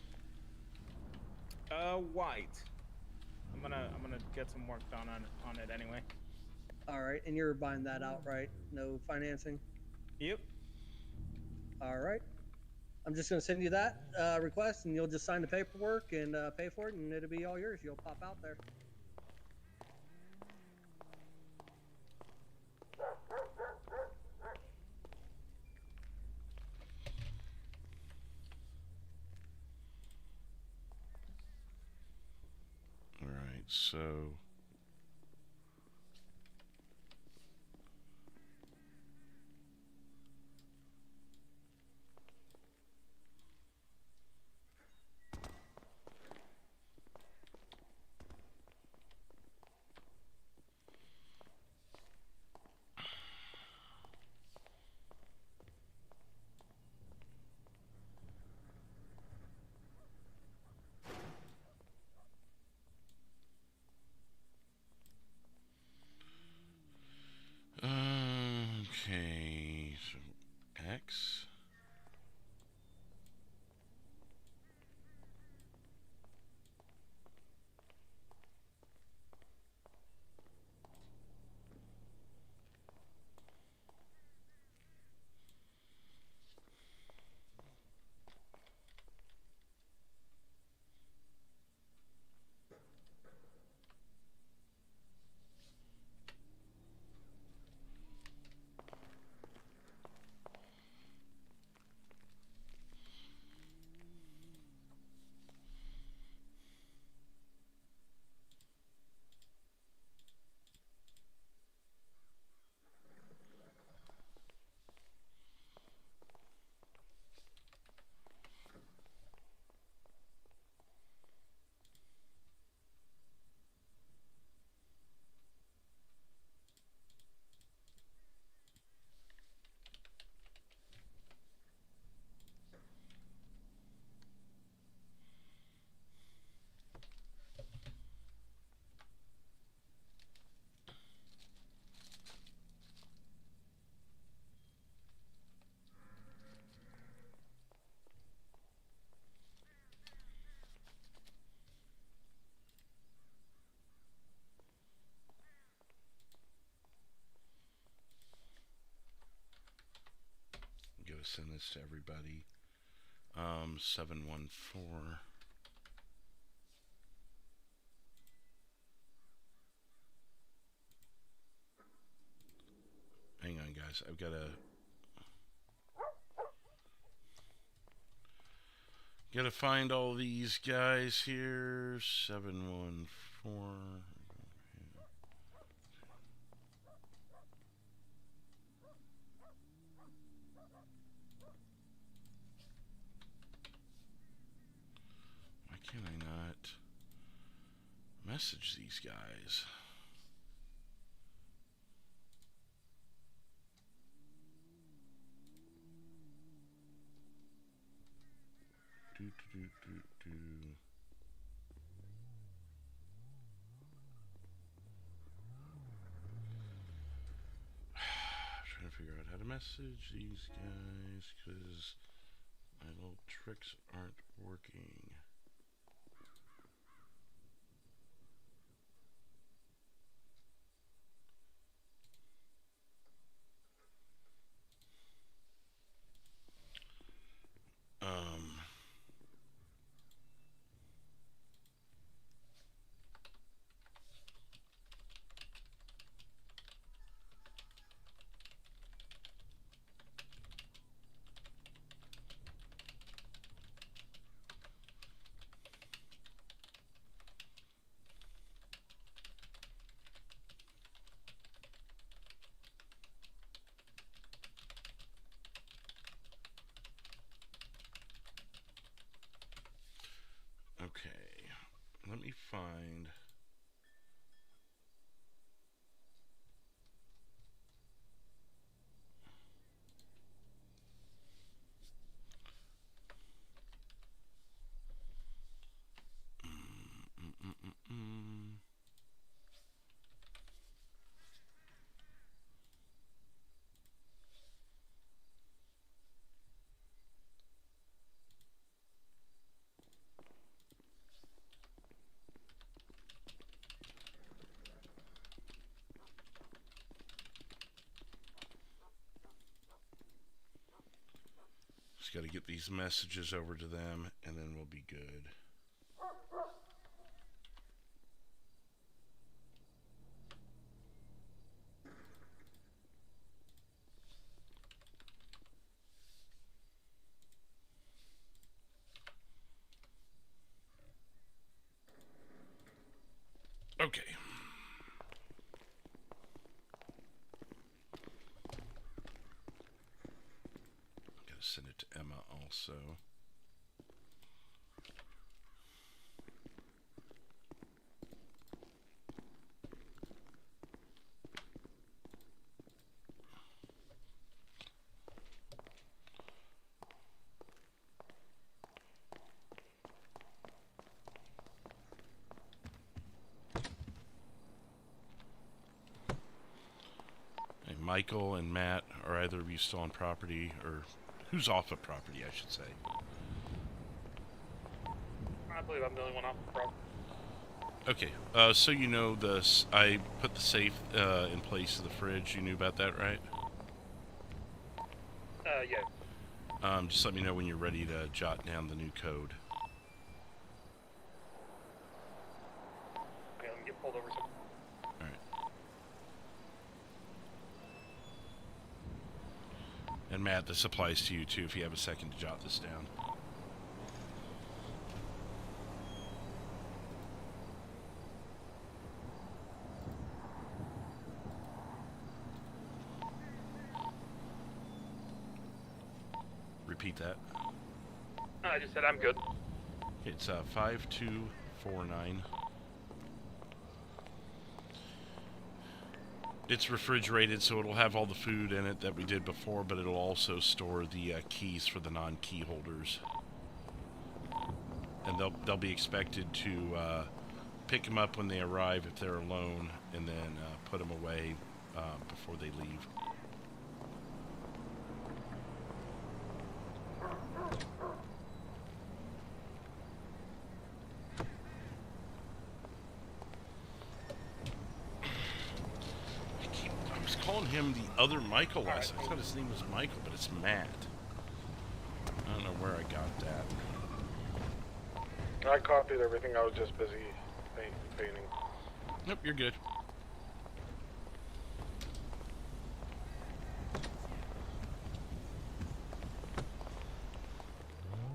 White. I'm gonna get some work done on it anyway. All right, and you're buying that outright, no financing? Yep. All right. I'm just gonna send you that request, and you'll just sign the paperwork and pay for it, and it'll be all yours. You'll pop out there. All right, so... Okay, so X. I'm gonna send this to everybody. 714. Hang on, guys. I've got to find all these guys here. 714. Why can I not message these guys? Trying to figure out how to message these guys because my little tricks aren't working. Okay, let me find. Just got to get these messages over to them, and then we'll be good. Okay. Gotta send it to Emma also. Michael and Matt, are either of you still on property, or who's off of property, I should say? I believe I'm the only one off the property. Okay, so you know I put the safe in place of the fridge. You knew about that, right? Yeah. Just let me know when you're ready to jot down the new code. Okay, let me get pulled over. And Matt, this applies to you too if you have a second to jot this down. Repeat that. I just said I'm good. It's 5249. It's refrigerated, so it'll have all the food in it that we did before, but it'll also store the keys for the non-key holders. And they'll be expected to pick them up when they arrive if they're alone, and then put them away before they leave. Calling him the other Michael last night. I thought his name was Michael, but it's Matt. I don't know where I got that. I copied everything. I was just busy painting. Nope, you're good.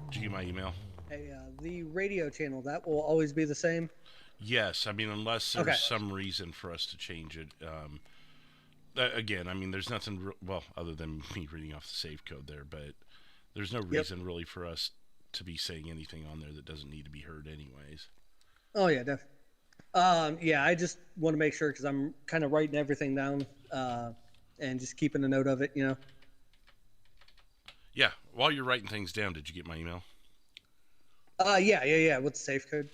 Did you get my email? Hey, the radio channel, that will always be the same? Yes, I mean, unless there's some reason for us to change it. Again, I mean, there's nothing, well, other than me reading off the save code there, but there's no reason really for us to be saying anything on there that doesn't need to be heard anyways. Oh, yeah, definitely. Yeah, I just want to make sure because I'm kind of writing everything down and just keeping a note of it, you know? Yeah, while you're writing things down, did you get my email? Yeah. With the safe code.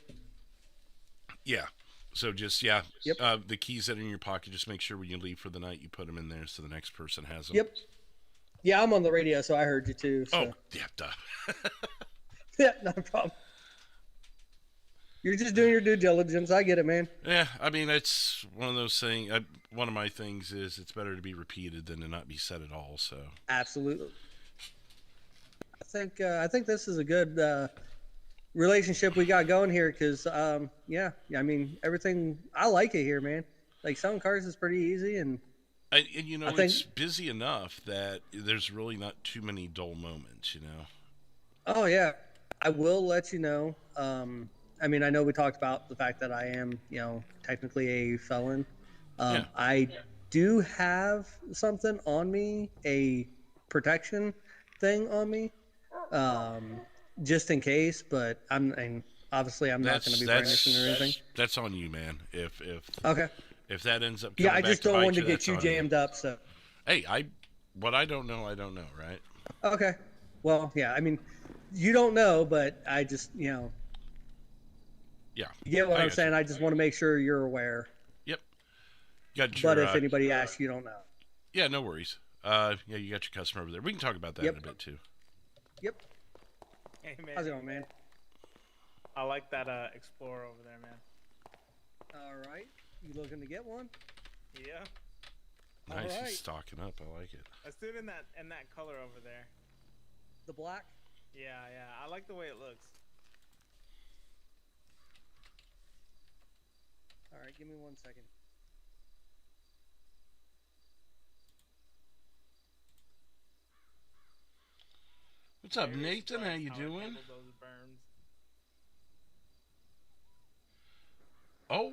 Yeah. So just Yep. the keys that are in your pocket. Just make sure when you leave for the night, you put them in there so the next person has them. Yep. Yeah, I'm on the radio, so I heard you too. So. Oh, yeah, duh. Yeah, not a problem. You're just doing your due diligence. I get it, man. Yeah, I mean, it's one of those things. One of my things is it's better to be repeated than to not be said at all. So Absolutely. I think this is a good relationship we got going here because, yeah, I mean, everything, I like it here, man. Like, selling cars is pretty easy, and you know, it's busy enough that there's really not too many dull moments, you know? Oh, yeah. I will let you know. I mean, I know we talked about the fact that I am, technically a felon. Yeah. I do have something on me, a protection thing on me, just in case. But obviously I'm not going to be brandishing or anything. That's on you, man. If Okay. if that ends up, Yeah, I back just to don't bite want to you, get that's you on jammed up. So. Hey, what I don't know, right? Okay. Well, yeah. I mean, you don't know, but I just, Yeah. You get what I I'm got saying? you. I just want to make sure you're aware. Yep. Got your, But if anybody asks, you don't know. Yeah, no worries. Yeah, you got your customer over there. We can talk about that in a bit too. Yep. Hey, man. How's it going, man? I like that Explorer over there, man. All right. You looking to get one? Yeah. Nice, Alright. he's stocking up. I like it. Let's do it in that color over there. The black? Yeah. I like the way it looks. All right, give me 1 second. What's up, Very Nathan? How surprised you it doing? handled those burns. Oh,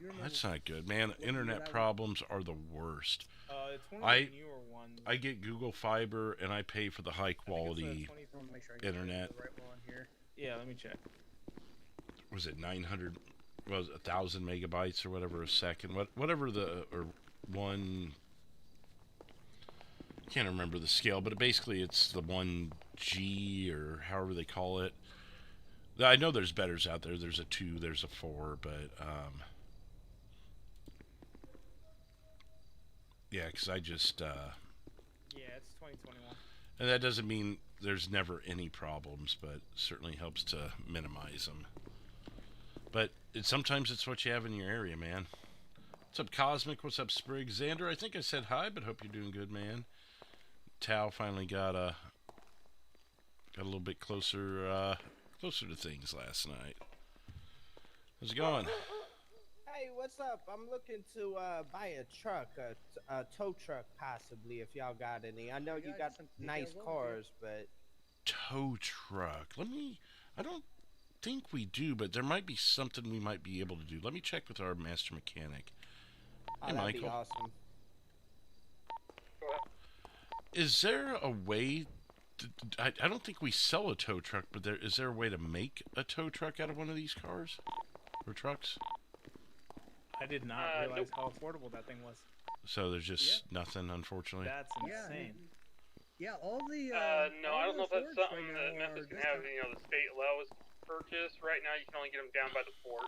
You remember that's not good, man. what year Internet that was? problems are the worst. It's one of I- the newer ones. I get Google Fiber and I pay for the high I think it's quality. 20 I want to make sure I get Internet. the right one here. Yeah, let me check. Was it 900? Was 1,000 megabytes or whatever a second? Whatever the or one. Can't remember the scale, but basically it's the 1G or however they call it. I know there's betters out there. There's a 2, there's a 4, but yeah, because I just Yeah, it's 2021. and that doesn't mean there's never any problems, but certainly helps to minimize them. But sometimes it's what you have in your area, man. What's up, Cosmic? What's up, Sprig? Xander, I think I said hi, but hope you're doing good, man. Tao finally got a little bit closer to things last night. How's it going? Hey, what's up? I'm looking to buy a truck, a tow truck possibly, if y'all got any. I know you got some nice details on it. cars, but Tow truck. I don't think we do, but there might be something we might be able to do. Let me check with our master mechanic. Hey, that'd be Michael. awesome. Is there a way? I don't think we sell a tow truck, but is there a way to make a tow truck out of one of these cars or trucks? I did not realize how affordable that thing was. So there's just nothing, unfortunately. That's insane. Yeah, all the. No, all I don't know if the that's Fords something right that now Memphis are can have. discounted. The state allows purchase. Right now, you can only get them down by the port.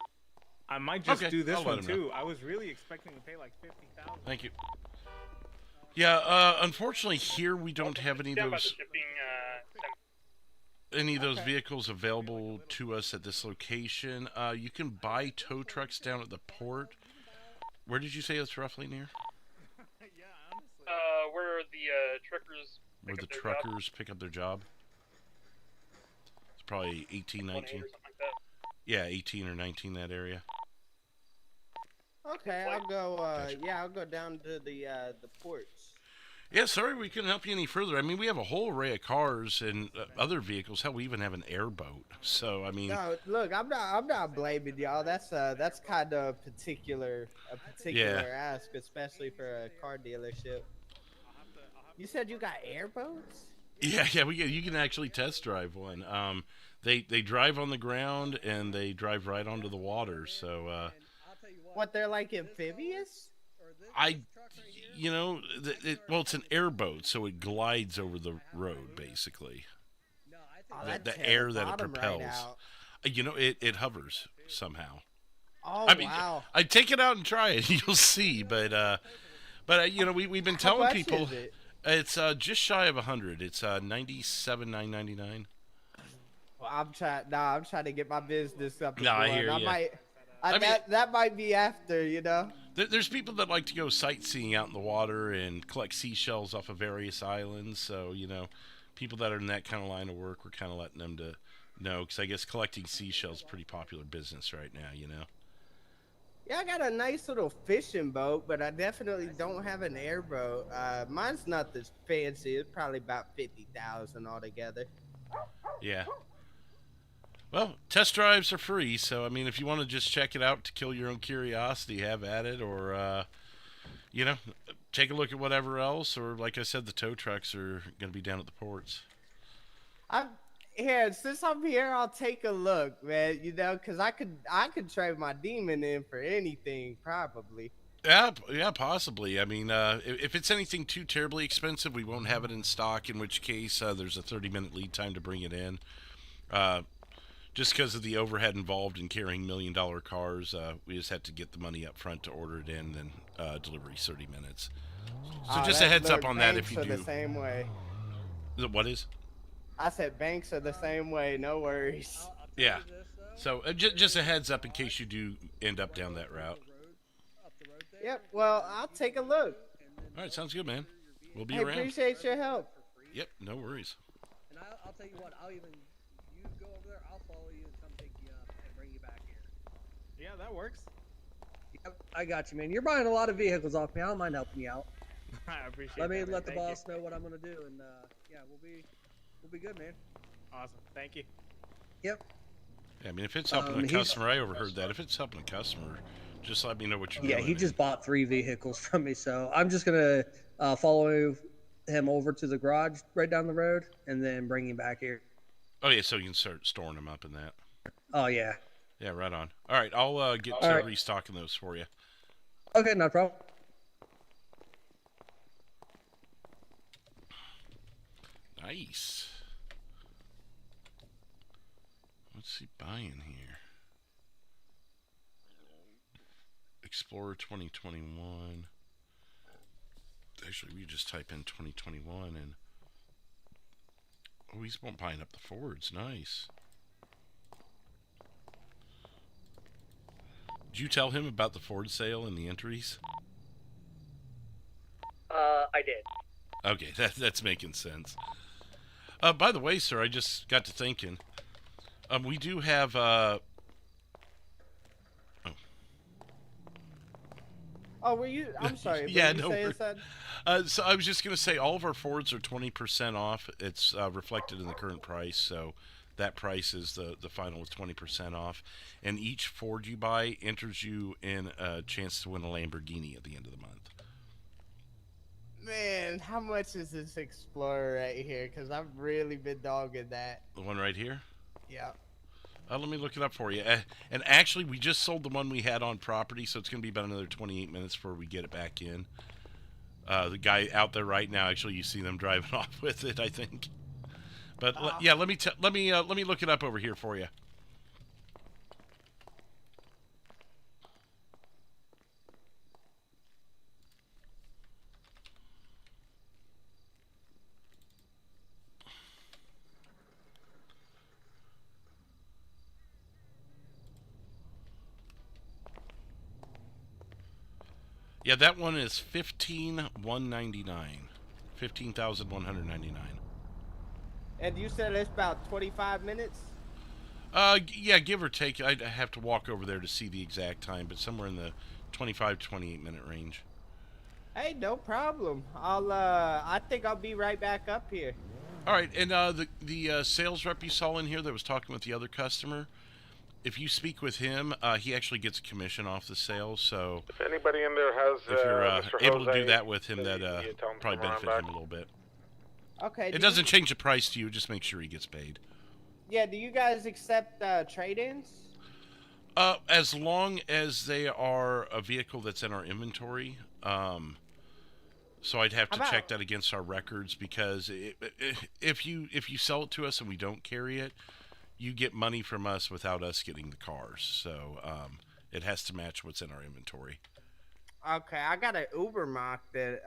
I might just Okay, do this I'll let one him know. too. I was really expecting to pay like 50,000. Thank you. Yeah, unfortunately here we don't have any of Down by the those shipping. vehicles available to us at this location. You can buy tow trucks down at the port. Where did you say it's roughly near? Yeah, honestly. Where the truckers. Where the pick up their job, truckers pick up their job? It's probably 18, 1-8 19. or something like that. Yeah, 18 or 19, that area. Okay, I'll go. Gotcha. Yeah, I'll go down to the ports. Yeah, sorry we couldn't help you any further. I mean, we have a whole array of cars and other vehicles. Hell, we even have an airboat. So, I mean, No, look, I'm not blaming y'all. That's kind of a particular ask, especially for a car dealership. You said you got airboats? yeah, you can actually test drive one. They drive on the ground and they drive right onto the water. So, And I'll tell you What, they're like amphibious? well, it's an airboat, so it glides over the road, basically. No, Oh, the that tear air the that it bottom right propels. out. You know, it hovers somehow. Oh, I mean, wow. I take it out and try it. You'll see. But you know, we've been How telling much people is it? it's just shy of 100. It's 97,999. Well, I'm trying. Nah, I'm trying to get my business up and Nah, I going. hear I ya. might. I mean- that might be after, you know. There's people that like to go sightseeing out in the water and collect seashells off of various islands. So, you know, people that are in that kind of line of work, we're kind of letting them to know. Because I guess collecting seashells is a pretty popular business right now, you know. Yeah, I got a nice little fishing boat, but I definitely don't have an airboat. Mine's not this fancy. It's probably about 50,000 altogether. Yeah. Well, test drives are free. So, I mean, if you want to just check it out to kill your own curiosity, have at it. Or, you know, take a look at whatever else. Or, like I said, the tow trucks are going to be down at the ports. Since I'm here, I'll take a look, man. You know, because I could trade my demon in for anything, probably. Yeah, possibly. I mean, if it's anything too terribly expensive, we won't have it in stock, in which case there's a 30-minute lead time to bring it in. Just because of the overhead involved in carrying $1 million cars, we just had to get the money up front to order it in, then delivery's 30 minutes. So just a heads up on that if you do. The same way. What is? I said banks are the same way. No worries. Yeah. So just a heads up in case you do end up down that route. Yep. Well, I'll take a look. All right, sounds good, man. We'll be I around. appreciate your help. Yep, no worries. And I'll tell you what, you go over there, I'll follow you and come pick you up and bring you back here. Yeah, that works. Yep, I got you, man. You're buying a lot of vehicles off me. I don't mind helping you out. I appreciate Let me that, man. let the Thank boss know what I'm gonna do, and yeah, we'll be good, man. Awesome. Thank you. Yep. Yeah, I mean, if it's helping a customer, I overheard that. If it's helping a customer, just let me know what you're doing. Yeah, he just bought 3 vehicles from me, so I'm just gonna follow him over to the garage right down the road, and then bring him back here. Oh yeah, so you can start storing them up in that. Oh yeah. Yeah, right on. All right, I'll get to restocking those for you. Okay, no problem. Nice. What's he buying here? Explorer 2021. Actually, we just type in 2021 and oh, he's buying up the Fords. Nice. Did you tell him about the Ford sale and the entries? I did. Okay, that's making sense. By the way, sir, I just got to thinking. We do have. Oh, were you? I'm sorry. Yeah, were you no. saying something? So I was just gonna say, all of our Fords are 20% off. It's reflected in the current price, so that price is the final with 20% off. And each Ford you buy enters you in a chance to win a Lamborghini at the end of the month. Man, how much is this Explorer right here? Because I've really been dogging that. The one right here. Yeah. Let me look it up for you. And actually, we just sold the one we had on property, so it's going to be about another 28 minutes before we get it back in. The guy out there right now, actually, you see them driving off with it, I think. But yeah, let me look it up over here for you. Yeah, that one is 15,199. 15,199. And you said it's about 25 minutes? Yeah, give or take. I'd have to walk over there to see the exact time, but somewhere in the 25, 28 minute range. Hey, no problem. I think I'll be right back up here. All right, and the sales rep you saw in here that was talking with the other customer, if you speak with him, he actually gets a commission off the sale. So If anybody in there has, if you're Mr. able to Jose, do that with him, that you tell him to probably come around benefit back. him a little bit. Okay. It doesn't change the price to you; just make sure he gets paid. Yeah. Do you guys accept trade-ins? As long as they are a vehicle that's in our inventory, So I'd have to How about- check that against our records because if you sell it to us and we don't carry it, you get money from us without us getting the cars. So it has to match what's in our inventory. Okay, I got an Uber mock that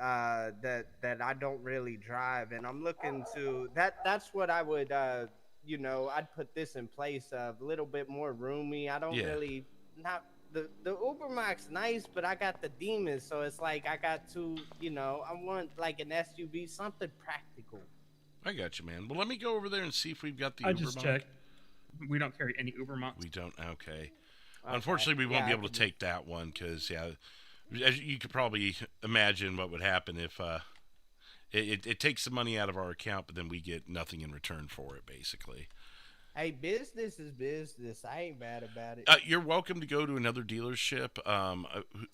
that I don't really drive, and I'm looking to that's what I would I'd put this in place of a little bit more roomy. I don't really not the Uber mock's nice, but I got the Demons, so it's like I got to I want like an SUV, something practical. I got you, man. Well, let me go over there and see if we've got the I Uber just mock. checked. We don't carry any Uber mocks. We don't. Okay. Unfortunately, we won't be able to take that one because as you could probably imagine what would happen if it takes the money out of our account, but then we get nothing in return for it, basically. Hey, business is business. I ain't mad about it. You're welcome to go to another dealership.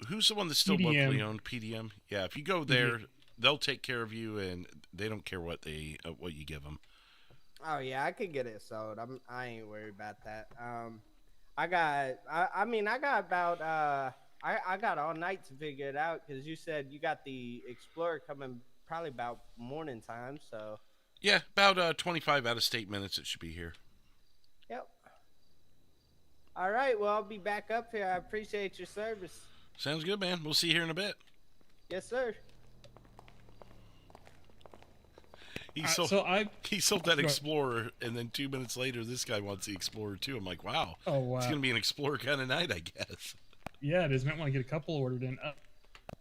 Who's the one that's still PDM. locally owned? PDM. Yeah, if you go there, they'll take care of you, and they don't care what you give them. Oh yeah, I could get it sold. I ain't worried about that. I got all night to figure it out because you said you got the Explorer coming probably about morning time. So yeah, about 25 out-of-state minutes it should be here. Yep. All right, well I'll be back up here. I appreciate your service. Sounds good, man. We'll see you here in a bit. Yes, sir. He sold that Explorer, and then 2 minutes later, this guy wants the Explorer too. I'm like, wow. Oh wow. It's gonna be an Explorer kind of night, I guess. Yeah, it is. Might want to get a couple ordered in.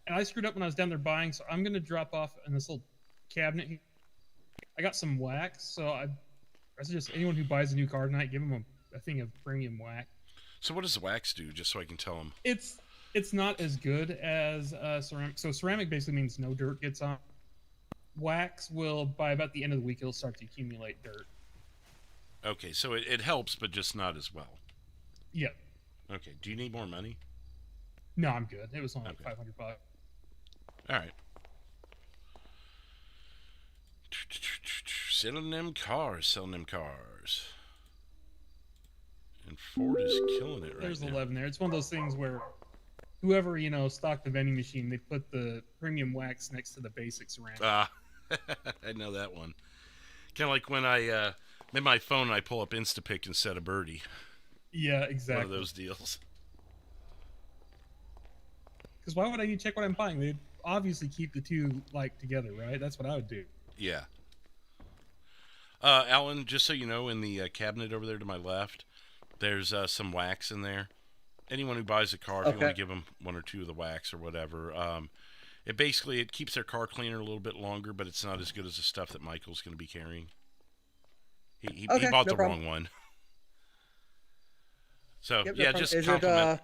And I screwed up when I was down there buying, so I'm gonna drop off in this little cabinet here. I got some wax, so I suggest anyone who buys a new car tonight, give them a thing of premium wax. So what does the wax do, just so I can tell them? It's not as good as ceramic. So ceramic basically means no dirt gets on. Wax will, by about the end of the week, it'll start to accumulate dirt. Okay, so it helps, but just not as well. Yep. Okay, do you need more money? No, I'm good. It was only like $500. All right. Selling them cars. And Ford is killing it right There's now. 11 there. It's one of those things where whoever, stocked the vending machine, they put the premium wax next to the basic ceramic. I know that one. Kind of like when I made my phone and I pull up Instapic instead of Birdie. Yeah, exactly. One of those deals. Because why would I need to check what I'm buying? They'd obviously keep the two together, right? That's what I would do. Yeah. Alan, just so you know, in the cabinet over there to my left, there's some wax in there. Anyone who buys a car, if you want to give them one or two of the wax or whatever, it keeps their car cleaner a little bit longer, but it's not as good as the stuff that Michael's going to be carrying. He bought the wrong one. So just compliment.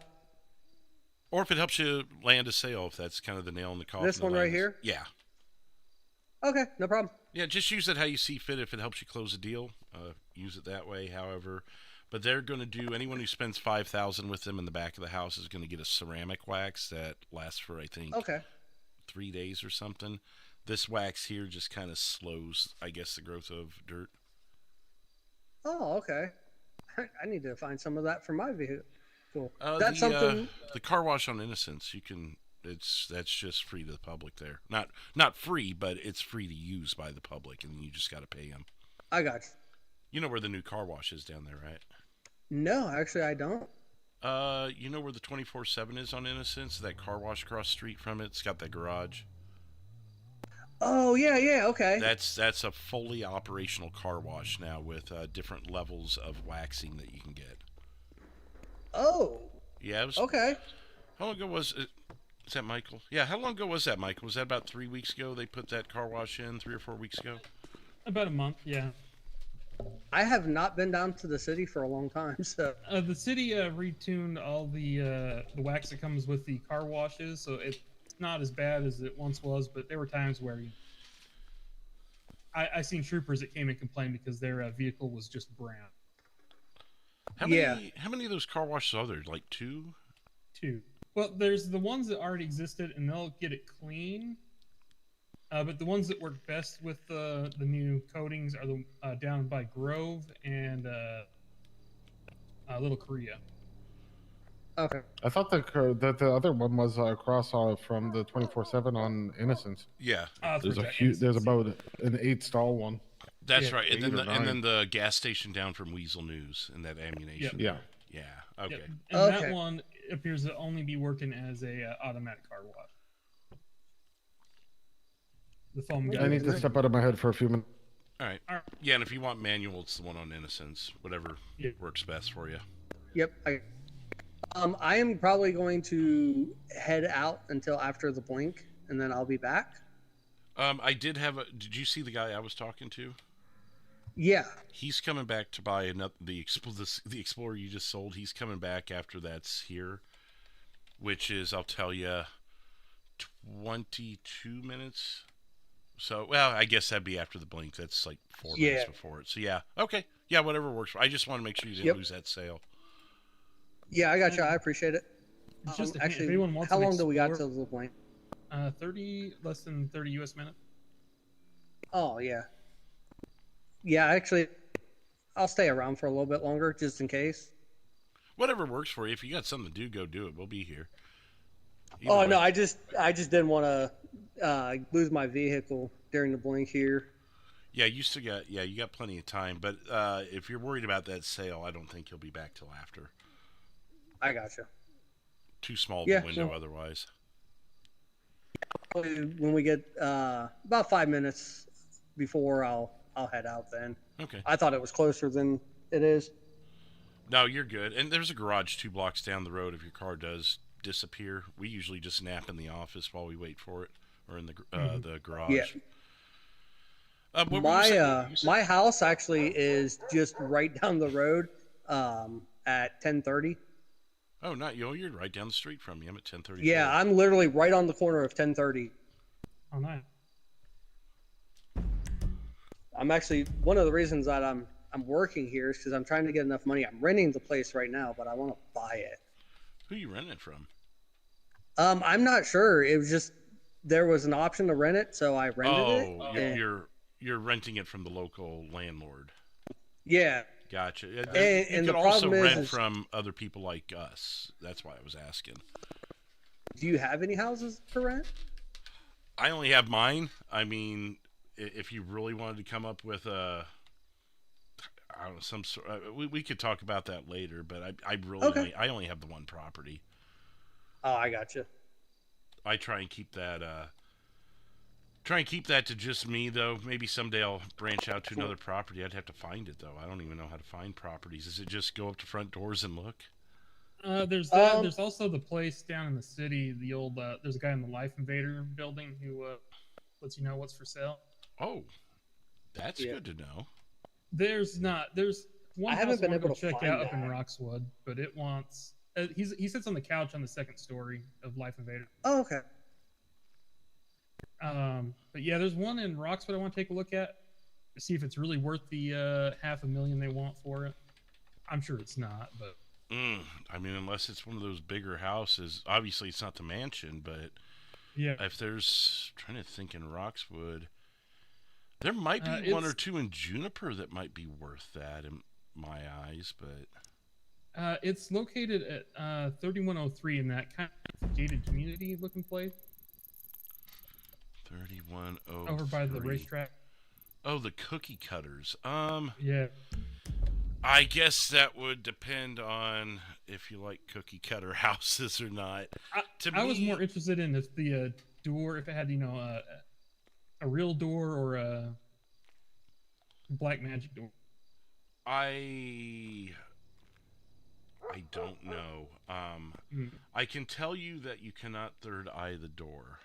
Or if it helps you land a sale, if that's kind of the nail in the coffin. This one right here? Yeah. Okay, no problem. Yeah, just use it how you see fit. If it helps you close a deal, use it that way. However, but they're going to do, anyone who spends $5,000 with them in the back of the house is going to get a ceramic wax that lasts for, I think, 3 days or something. This wax here just kind of slows, I guess, the growth of dirt. Oh, okay. I need to find some of that for my vehicle. Cool. That's something. The car wash on Innocence, you can. That's just free to the public there. Not free, but it's free to use by the public, and you just got to pay them. I got you. You know where the new car wash is down there, right? No, actually, I don't. You know where the 24/7 is on Innocence? That car wash across the street from it. It's got that garage. Oh yeah, okay. That's a fully operational car wash now with different levels of waxing that you can get. Oh. Yeah. Okay. How long ago was it? Is that Michael? Yeah. How long ago was that, Michael? Was that about 3 weeks ago? They put that car wash in 3 or 4 weeks ago. About a month, yeah. I have not been down to the city for a long time, so. The city retuned all the wax that comes with the car washes, so it's not as bad as it once was. But there were times where I seen troopers that came and complained because their vehicle was just brown. How many of those car washes are there? Like 2? 2. Well, there's the ones that already existed, and they'll get it clean. But the ones that work best with the new coatings are the down by Grove and Little Korea. Okay. I thought that the other one was across from the 24/7 on Innocence. Yeah, There's a huge. There's about an 8-stall one. that's Yeah. right. And 8 then or and 9. then the gas station down from Weasel News and that ammunition. Yeah. Yeah. Okay. Yep. And Okay. that one appears to only be working as a automatic car wash. The foam guy. I need to step out of my head for a few minutes. All right. Yeah, and if you want manual, it's the one on Innocence. Whatever works best for you. Yep. I am probably going to head out until after the blink, and then I'll be back. I did have a. Did you see the guy I was talking to? Yeah. He's coming back to buy the Explorer you just sold. He's coming back after that's here, which is, I'll tell you, 22 minutes. So, well, I guess that'd be after the blink. That's like 4 minutes before it. So, yeah. Okay. Yeah, whatever works. I just want to make sure you didn't lose that sale. Yeah, I got you. I appreciate it. Just actually, if anyone wants how an long do we got Explorer, till the blink? 30, less than 30 US minutes. Oh, yeah. Yeah, actually, I'll stay around for a little bit longer just in case. Whatever works for you. If you got something to do, go do it. We'll be here. No, I just didn't want to lose my vehicle during the blink here. Yeah, you got plenty of time. But if you're worried about that sale, I don't think you'll be back till after. I gotcha. Too small of a window otherwise. When we get about 5 minutes before, I'll head out then. Okay. I thought it was closer than it is. No, you're good. And there's a garage 2 blocks down the road if your car does disappear. We usually just nap in the office while we wait for it, or in the garage. Yeah. My house actually is just right down the road at 10:30. Oh, not you. You're right down the street from me. I'm at 10:30. Yeah, I'm literally right on the corner of 10:30. Oh, nice. I'm actually, one of the reasons that I'm working here is because I'm trying to get enough money. I'm renting the place right now, but I want to buy it. Who are you renting it from? I'm not sure. It was just there was an option to rent it, so I rented it. You're renting it from the local landlord. Yeah. Gotcha. You And could the also problem rent is from other people like us. That's why I was asking. Do you have any houses to rent? I only have mine. I mean, if you really wanted to come up with I don't know, some sort. We could talk about that later. But I really I only have the one property. Oh, I gotcha. I try and keep that. Try and keep that to just me, though. Maybe someday I'll branch out to another property. I'd have to find it, though. I don't even know how to find properties. Is it just go up to front doors and look? There's that. There's also the place down in the city. The old there's a guy in the Life Invader building who lets you know what's for sale. Oh, that's good to know. There's one I haven't house been I able want to to check find out up in that. Roxwood, but it wants. He sits on the couch on the second story of Life Invader. Oh, okay. But yeah, there's one in Roxwood I want to take a look at to see if it's really worth the $500,000 they want for it. I'm sure it's not, but I mean, unless it's one of those bigger houses. Obviously, it's not the mansion, but yeah, if there's, trying to think in Roxwood, there might be one or two in Juniper that might be worth that in my eyes, but it's located at 3103 in that kind of gated community looking place. 3103. Over by the racetrack. Oh, the cookie cutters. Yeah. I guess that would depend on if you like cookie cutter houses or not. I was more interested in if the door, if it had, a real door or a black magic door. I don't know. I can tell you that you cannot third eye the door.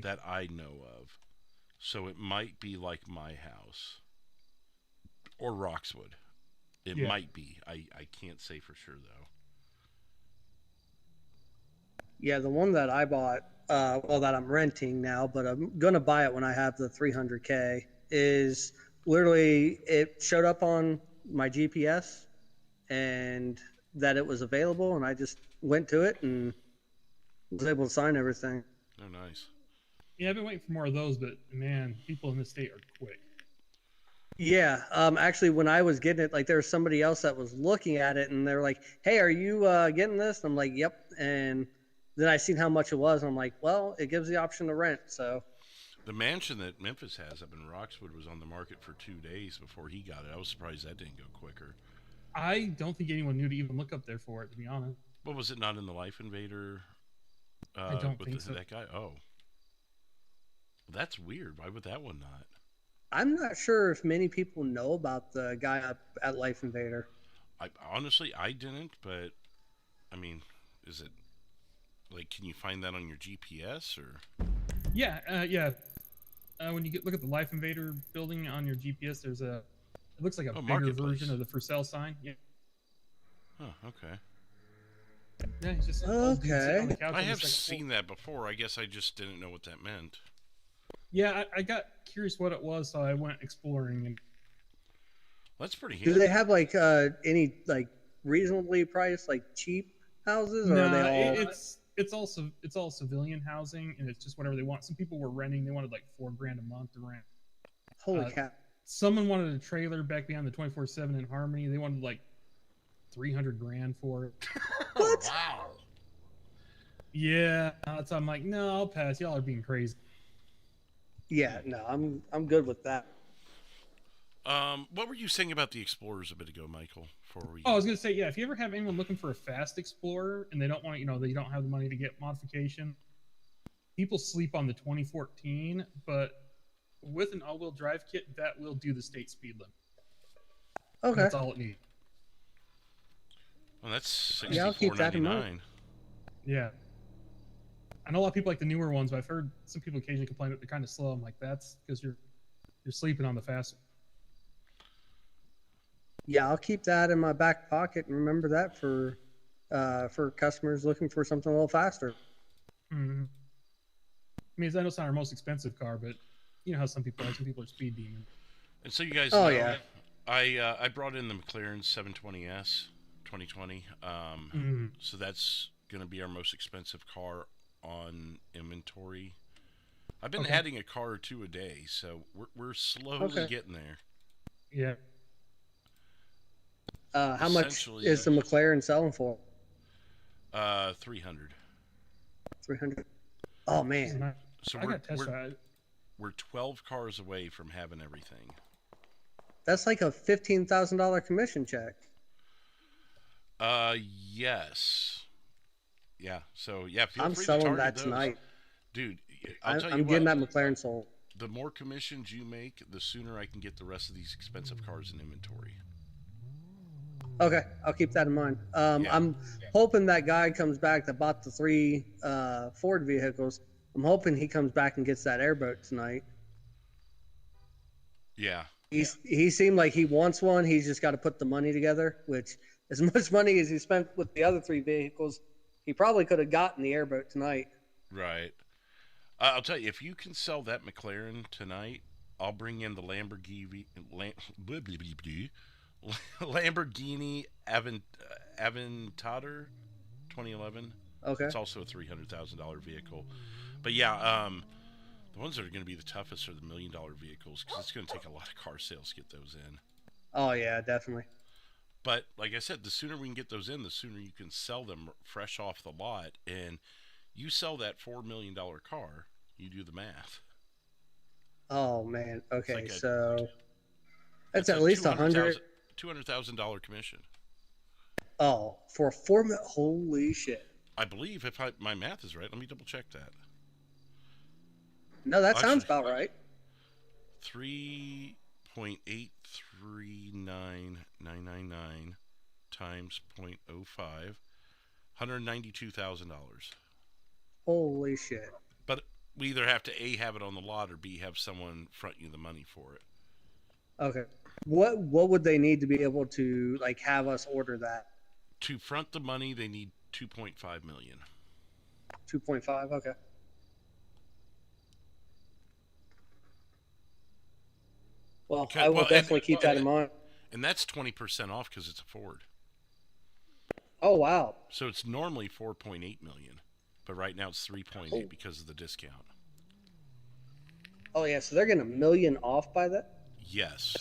That I know of. So it might be like my house. Or Roxwood. It might be. I can't say for sure, though. Yeah, the one that I bought, that I'm renting now, but I'm going to buy it when I have the 300K, is literally, it showed up on my GPS and that it was available, and I just went to it and was able to sign everything. Oh, nice. Yeah, I've been waiting for more of those, but man, people in this state are quick. Yeah, actually, when I was getting it, like there was somebody else that was looking at it, and they were like, "Hey, are you getting this?" And I'm like, "Yep." And then I seen how much it was, and I'm like, "Well, it gives the option to rent." So The mansion that Memphis has up in Roxwood was on the market for 2 days before he got it. I was surprised that didn't go quicker. I don't think anyone knew to even look up there for it, to be honest. What was it not in the Life Invader? I don't with think so. that guy. Oh, that's weird. Why would that one not? I'm not sure if many people know about the guy up at Life Invader. I honestly I didn't, but I mean, is it like can you find that on your GPS or? Yeah. When you look at the Life Invader building on your GPS, there's a. It looks like a bigger Marketplace. version of the for sale sign. Yeah. Oh, okay. Yeah, he's just an old dude sitting on the couch I on the have second seen floor. that before. I guess I just didn't know what that meant. Yeah, I got curious what it was, so I went exploring. And That's pretty Do handy. they have like any like reasonably priced like cheap houses, or are they all? it's all civilian housing, and it's just whatever they want. Some people were renting; they wanted like $4,000 a month to rent. Holy cow! Someone wanted a trailer back behind the 24/7 in Harmony. They wanted like $300,000 for it. What? Wow. Yeah, so I'm like, no, I'll pass. Y'all are being crazy. Yeah, no, I'm good with that. What were you saying about the Explorers a bit ago, Michael? Before we... Oh, I was gonna say, yeah. If you ever have anyone looking for a fast Explorer and they don't want, they don't have the money to get modification, people sleep on the 2014, but with an all-wheel drive kit, that will do the state speed limit. Okay. That's all it needs. Well, that's Yeah, I'll keep that in $64.99. mind. Yeah. I know a lot of people like the newer ones, but I've heard some people occasionally complain that they're kind of slow. I'm like, that's because you're sleeping on the fast. Yeah, I'll keep that in my back pocket and remember that for customers looking for something a little faster. Mm-hmm. I mean, I know it's not our most expensive car, but you know how some people are speed demons. And so you guys Oh, know, yeah. I brought in the McLaren 720S 2020. So that's going to be our most expensive car on inventory. I've been adding a car or two a day, so we're slowly getting there. Yeah. How much is the McLaren selling for? 300. 300. Oh man. So we're 12 cars away from having everything. That's like a $15,000 commission check. Yes. Yeah. So yeah, feel I'm free selling to target that those. tonight. Dude, I'll tell you I'm what, getting that McLaren sold. the more commissions you make, the sooner I can get the rest of these expensive cars in inventory. Okay, I'll keep that in mind. I'm hoping that guy comes back that bought the 3 Ford vehicles. I'm hoping he comes back and gets that airboat tonight. Yeah. He seemed like he wants one. He's just got to put the money together, which as much money as he spent with the other 3 vehicles, he probably could have gotten the airboat tonight. Right. I'll tell you, if you can sell that McLaren tonight, I'll bring in the Lamborghini Aventador 2011. Okay. It's also a $300,000 vehicle. But yeah, the ones that are going to be the toughest are the $1 million vehicles because it's going to take a lot of car sales to get those in. Oh yeah, definitely. But like I said, the sooner we can get those in, the sooner you can sell them fresh off the lot. And you sell that $4 million car, you do the math. Oh man. Okay, like so that's at least $200,000 commission. Oh, for 4 million. Holy shit. I believe if my math is right. Let me double check that. No, that sounds about right. 3.839999 times 0.05, $192,000. Holy shit. But we either have to A, have it on the lot, or B, have someone front you the money for it. Okay. What would they need to be able to like have us order that? To front the money, they need $2.5 million. 2.5. Okay. Well, Okay, I will definitely keep that in mind. And that's 20% off because it's a Ford. Oh wow. So it's normally 4.8 million, but right now it's 3.8 because of the discount. Oh yeah, so they're getting $1 million off by that? Yes.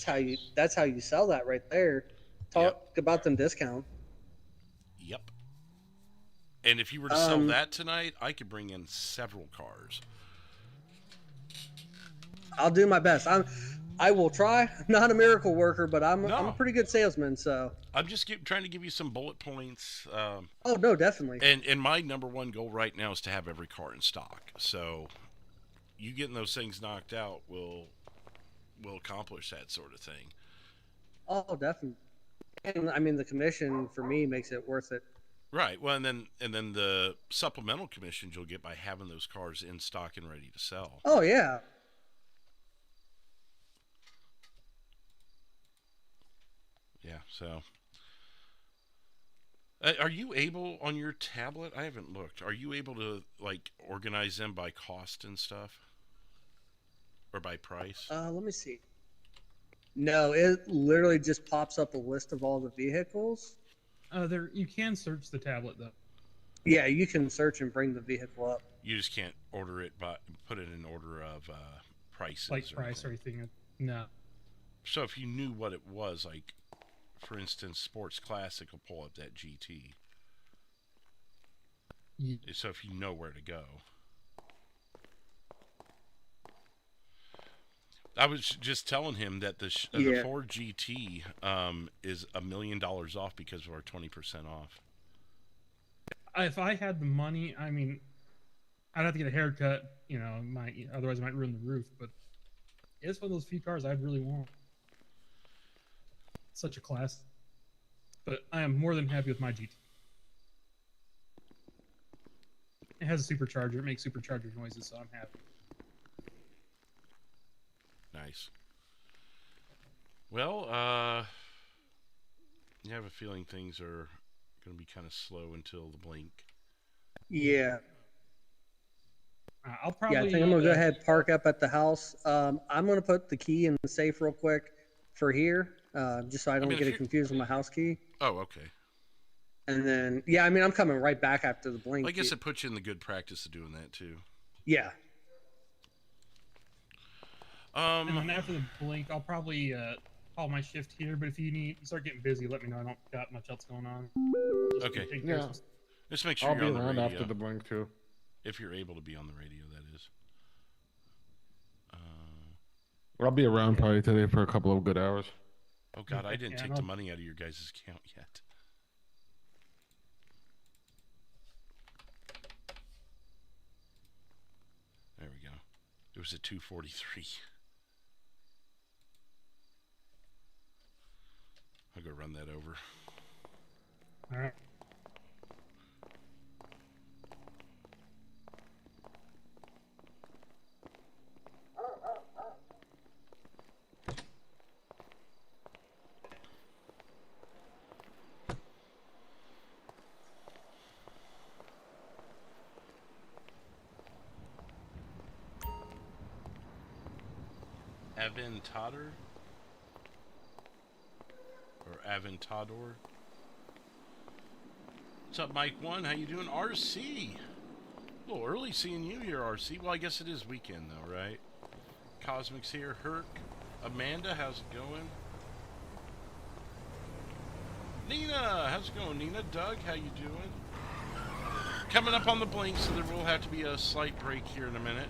That's how you sell that right there. Talk about them discount. Yep. And if you were to sell that tonight, I could bring in several cars. I'll do my best. I will try. I'm not a miracle worker, but I'm a pretty good salesman. So I'm just trying to give you some bullet points. Oh no, definitely. And my number one goal right now is to have every car in stock. So you getting those things knocked out will accomplish that sort of thing. Oh, definitely. And I mean, the commission for me makes it worth it. Right. Well, and then the supplemental commissions you'll get by having those cars in stock and ready to sell. Oh yeah. Yeah. So, are you able on your tablet? I haven't looked. Are you able to like organize them by cost and stuff, or by price? Let me see. No, it literally just pops up a list of all the vehicles. There, you can search the tablet though. Yeah, you can search and bring the vehicle up. You just can't order it, but put it in order of prices. Like price or anything. No. So if you knew what it was, like, for instance, Sports Classic will pull up that GT. Yeah. So if you know where to go. I was just telling him that the Ford GT is $1 million off because of our 20% off. If I had the money, I mean, I'd have to get a haircut. You know, otherwise I might ruin the roof. But it's one of those few cars I'd really want. Such a class. But I am more than happy with my GT. It has a supercharger. It makes supercharger noises, so I'm happy. Nice. Well, I have a feeling things are going to be kind of slow until the blink. Yeah. I'll probably. Yeah, I think I'm gonna go ahead and park up at the house. I'm gonna put the key in the safe real quick for here, just so I don't get it confused with my house key. Oh, okay. And then, yeah, I mean, I'm coming right back after the blink. Well, I guess it puts you in the good practice of doing that too. Yeah. And then after the blink, I'll probably call my shift here. But if you start getting busy, let me know. I don't got much else going on. Okay. Yeah. Just make sure I'll you're be on the around radio. after the blink too. If you're able to be on the radio, that is. I'll be around probably today for a couple of good hours. Oh God, I didn't take the money out of your guys' account yet. There we go. It was at 2:43. I'll go run that over. All right. Aventador? Or Aventador? What's up, Mike One? How you doing? RC! A little early seeing you here, RC. Well, I guess it is weekend, though, right? Cosmic's here. Herc. Amanda, how's it going? Nina! How's it going, Nina? Doug, how you doing? Coming up on the blink, so there will have to be a slight break here in a minute.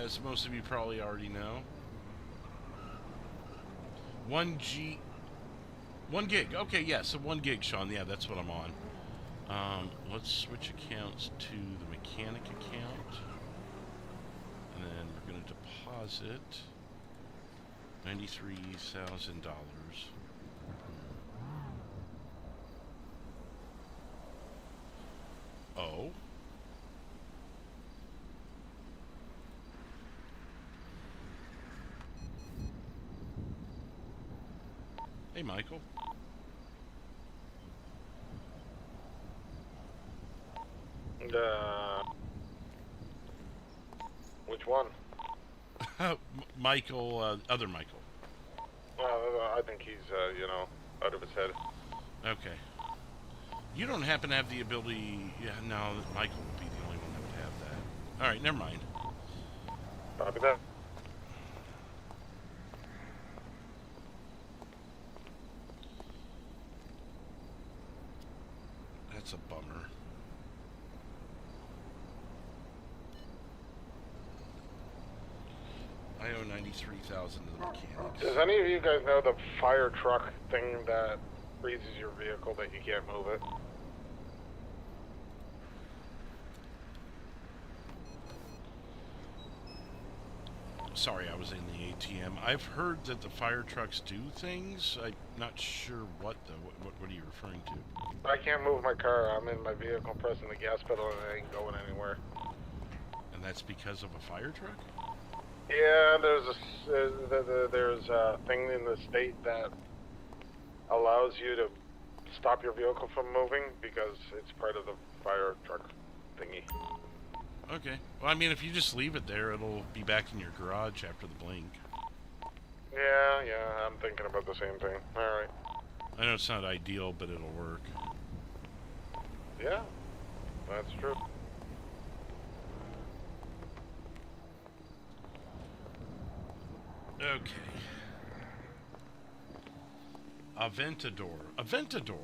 As most of you probably already know. 1 gig. Okay, yeah, so 1 gig, Sean. Yeah, that's what I'm on. Let's switch accounts to the mechanic account. And then we're going to deposit $93,000. Oh. Hey, Michael. Which one? Michael, other Michael. I think he's, out of his head. Okay. You don't happen to have the ability... Yeah, no, Michael would be the only one that would have that. Alright, never mind. Copy that. That's a bummer. I owe $93,000 to the mechanics. Does any of you guys know the fire truck thing that freezes your vehicle that you can't move it? Sorry, I was in the ATM. I've heard that the fire trucks do things. I'm not sure what though. What are you referring to? I can't move my car. I'm in my vehicle pressing the gas pedal and I ain't going anywhere. And that's because of a fire truck? Yeah, there's a thing in the state that allows you to stop your vehicle from moving because it's part of the fire truck thingy. Okay. Well, I mean, if you just leave it there, it'll be back in your garage after the blink. Yeah, I'm thinking about the same thing. Alright. I know it's not ideal, but it'll work. Yeah, that's true. Okay. Aventador. Aventador.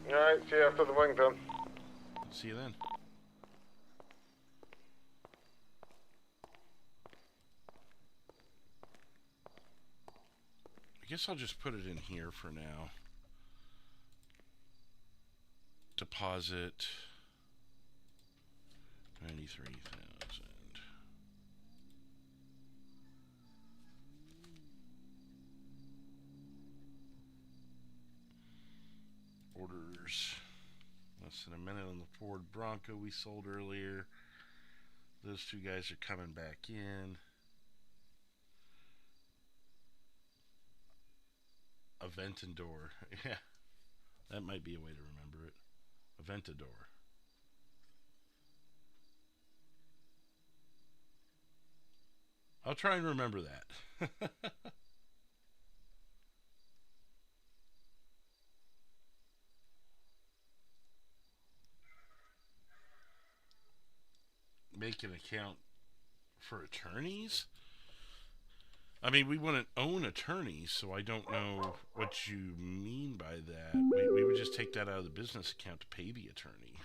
Alright, see you after the blink then. See you then. I guess I'll just put it in here for now. Deposit 93,000. Orders. Less than a minute on the Ford Bronco we sold earlier. Those two guys are coming back in. Aventador. Yeah. That might be a way to remember it. Aventador. I'll try and remember that. Make an account for attorneys? I mean, we wouldn't own attorneys, so I don't know what you mean by that. We would just take that out of the business account to pay the attorney.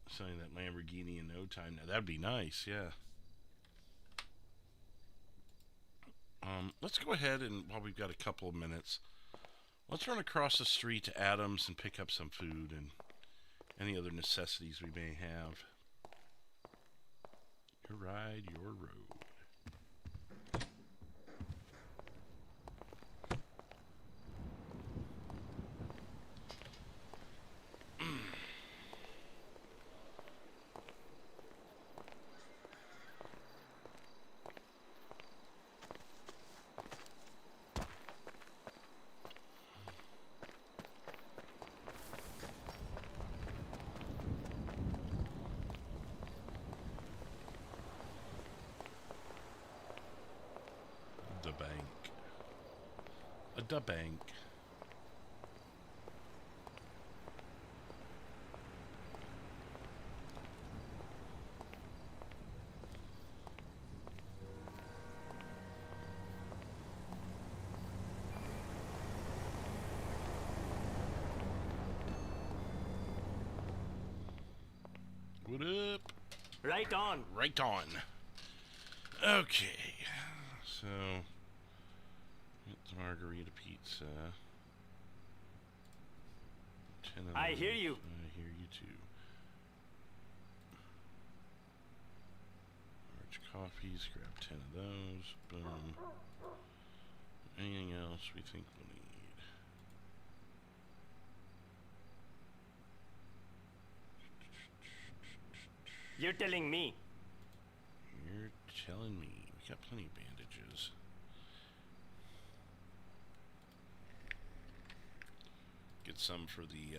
Selling that Lamborghini in no time. Now, that'd be nice, yeah. Let's go ahead and, while we've got a couple of minutes, let's run across the street to Adams and pick up some food and any other necessities we may have. Your ride, your road. The bank. What up? Right on. Right on. Okay. So it's margarita pizza. 10 of I those. hear you. I hear you too. Large coffees, grab 10 of those. Boom. Anything else we think we'll need? You're telling me. You're telling me. We got plenty of bandages. Get some for the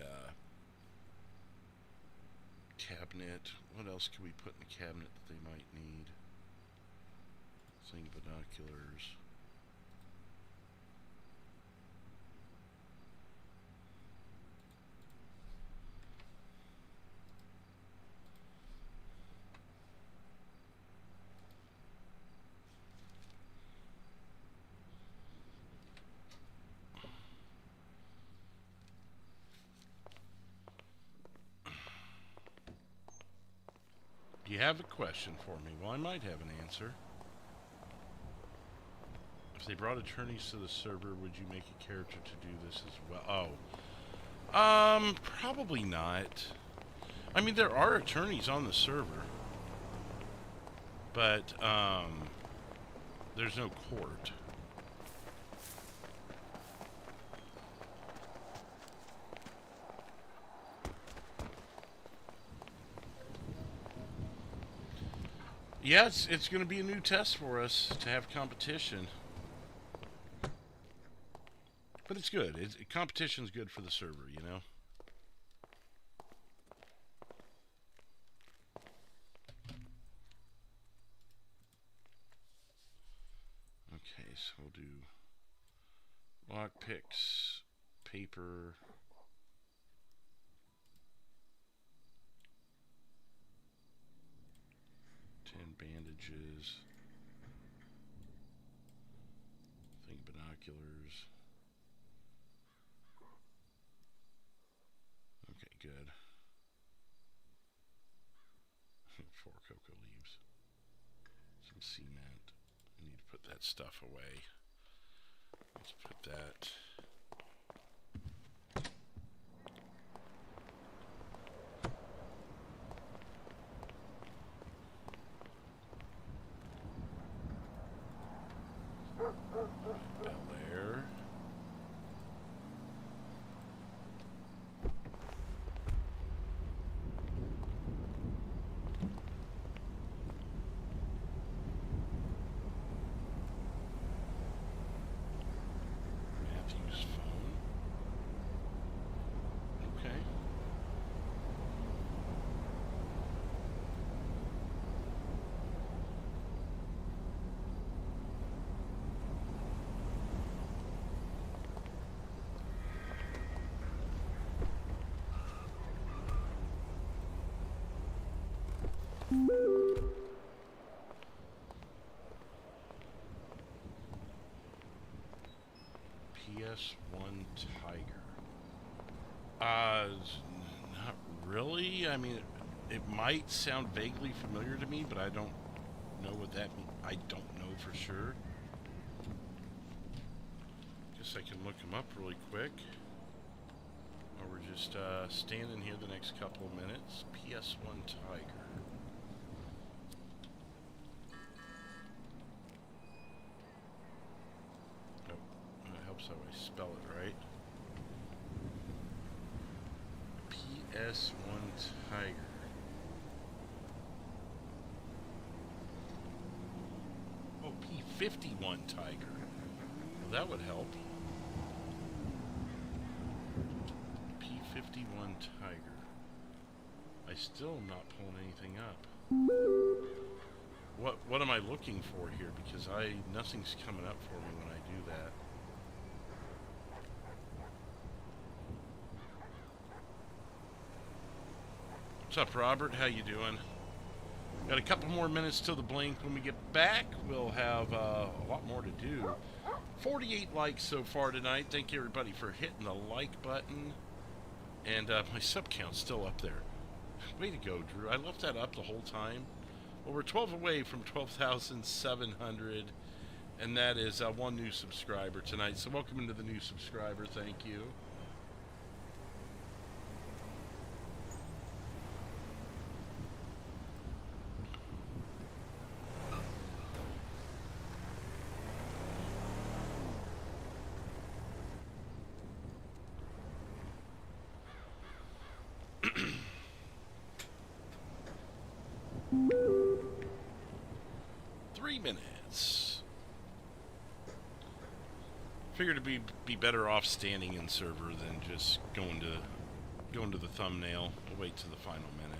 cabinet. What else can we put in the cabinet that they might need? Think binoculars. Do you have a question for me? Well, I might have an answer. If they brought attorneys to the server, would you make a character to do this as well? Oh. Probably not. I mean, there are attorneys on the server. But, there's no court. Yeah, it's going to be a new test for us to have competition. But it's good. Competition's good for the server, you know? Okay, so we'll do lock picks, paper, bandages, binoculars. Okay, good. 4 cocoa leaves. Some cement. I need to put that stuff away. Let's put that. There. Matthew's phone. Okay. PS1 Tiger. Not really. I mean, it might sound vaguely familiar to me, but I don't know what that means. I don't know for sure. Guess I can look them up really quick. Or we're just standing here the next couple of minutes. PS1 Tiger. So I spell it right. PS1 Tiger. Oh, P51 Tiger. Well, that would help. P51 Tiger. I still am not pulling anything up. What am I looking for here? Because nothing's coming up for me when I do that. What's up, Robert? How you doing? Got a couple more minutes till the blink. When we get back, we'll have a lot more to do. 48 likes so far tonight. Thank you, everybody, for hitting the like button. And my sub count's still up there. Way to go, Drew. I left that up the whole time. Well, we're 12 away from 12,700. And that is one new subscriber tonight. So welcome into the new subscriber. Thank you. Figured it'd be better off standing in server than just going to the thumbnail. We'll wait to the final minute.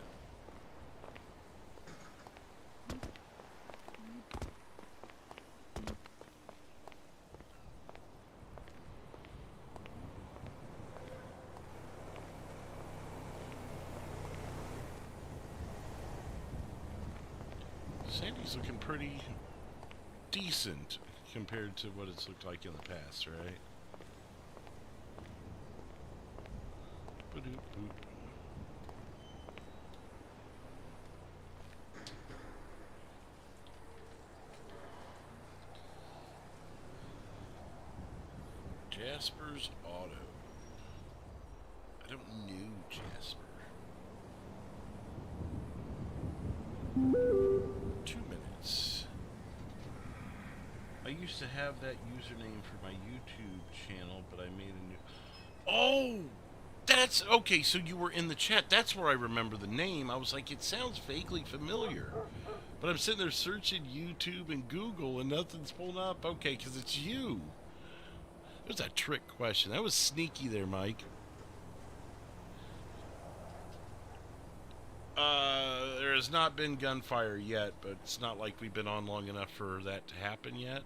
Sandy's looking pretty decent compared to what it's looked like in the past, right? Ba-doop-boop. Jasper's Auto. I don't know Jasper. 2 minutes. I used to have that username for my YouTube channel, but I made a new... Oh! That's... Okay, so you were in the chat. That's where I remember the name. I was like, it sounds vaguely familiar. But I'm sitting there searching YouTube and Google, and nothing's pulling up. Okay, because it's you. It was a trick question. That was sneaky there, Mike. There has not been gunfire yet, but it's not like we've been on long enough for that to happen yet.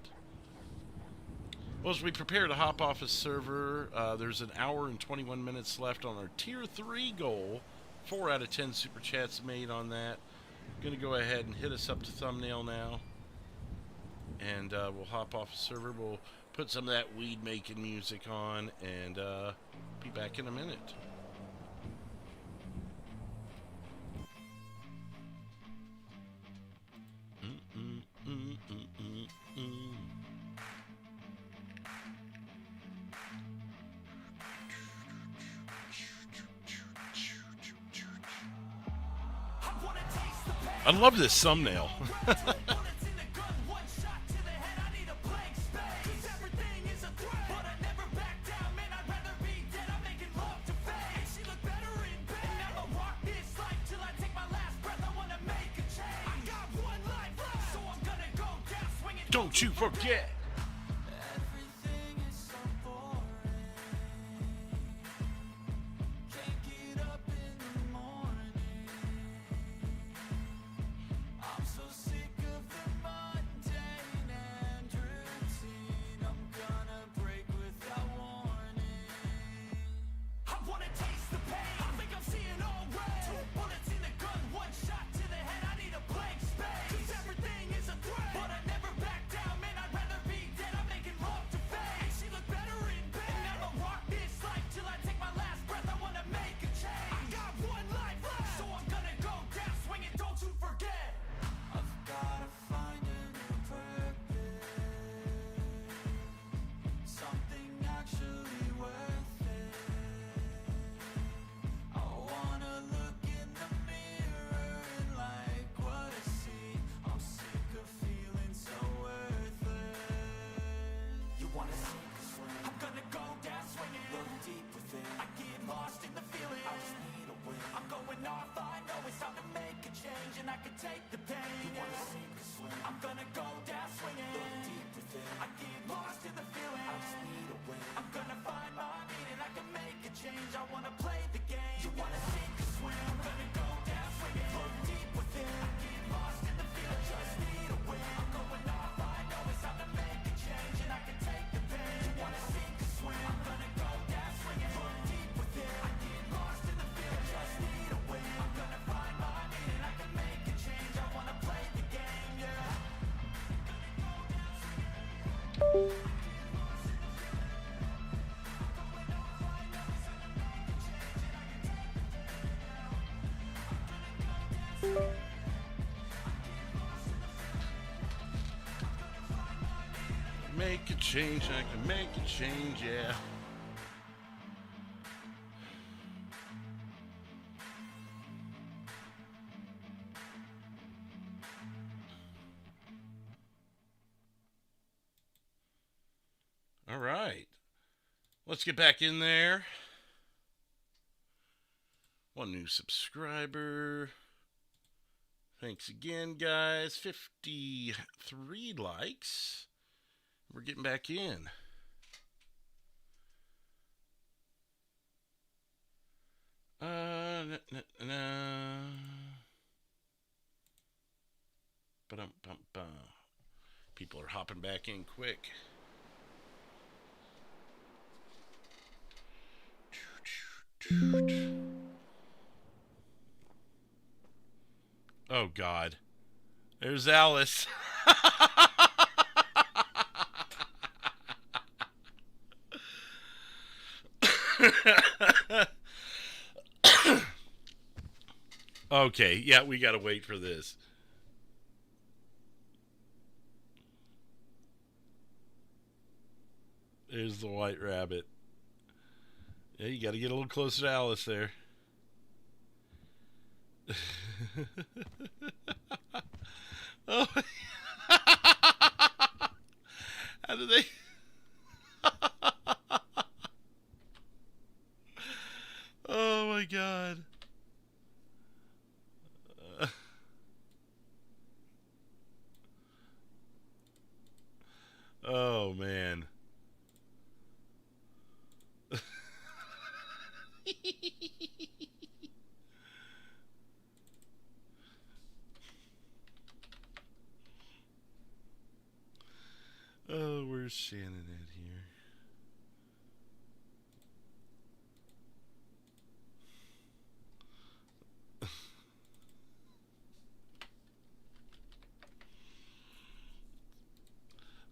Well, as we prepare to hop off a server, there's an hour and 21 minutes left on our Tier 3 goal. 4 out of 10 Super Chats made on that. I'm going to go ahead and hit us up to thumbnail now. And we'll hop off a server. We'll put some of that weed-making music on and be back in a minute. I love this thumbnail. Don't you forget. Make a change, I can make a change, yeah. All right. Let's get back in there. One new subscriber. Thanks again, guys. 53 likes. We're getting back in. People are hopping back in quick. Oh, God. There's Alice. Okay, yeah, we gotta wait for this. There's the white rabbit. Yeah, you got to get a little closer to Alice there. Oh. How do they? Oh my God. Oh man. Oh, where's Shannon at here?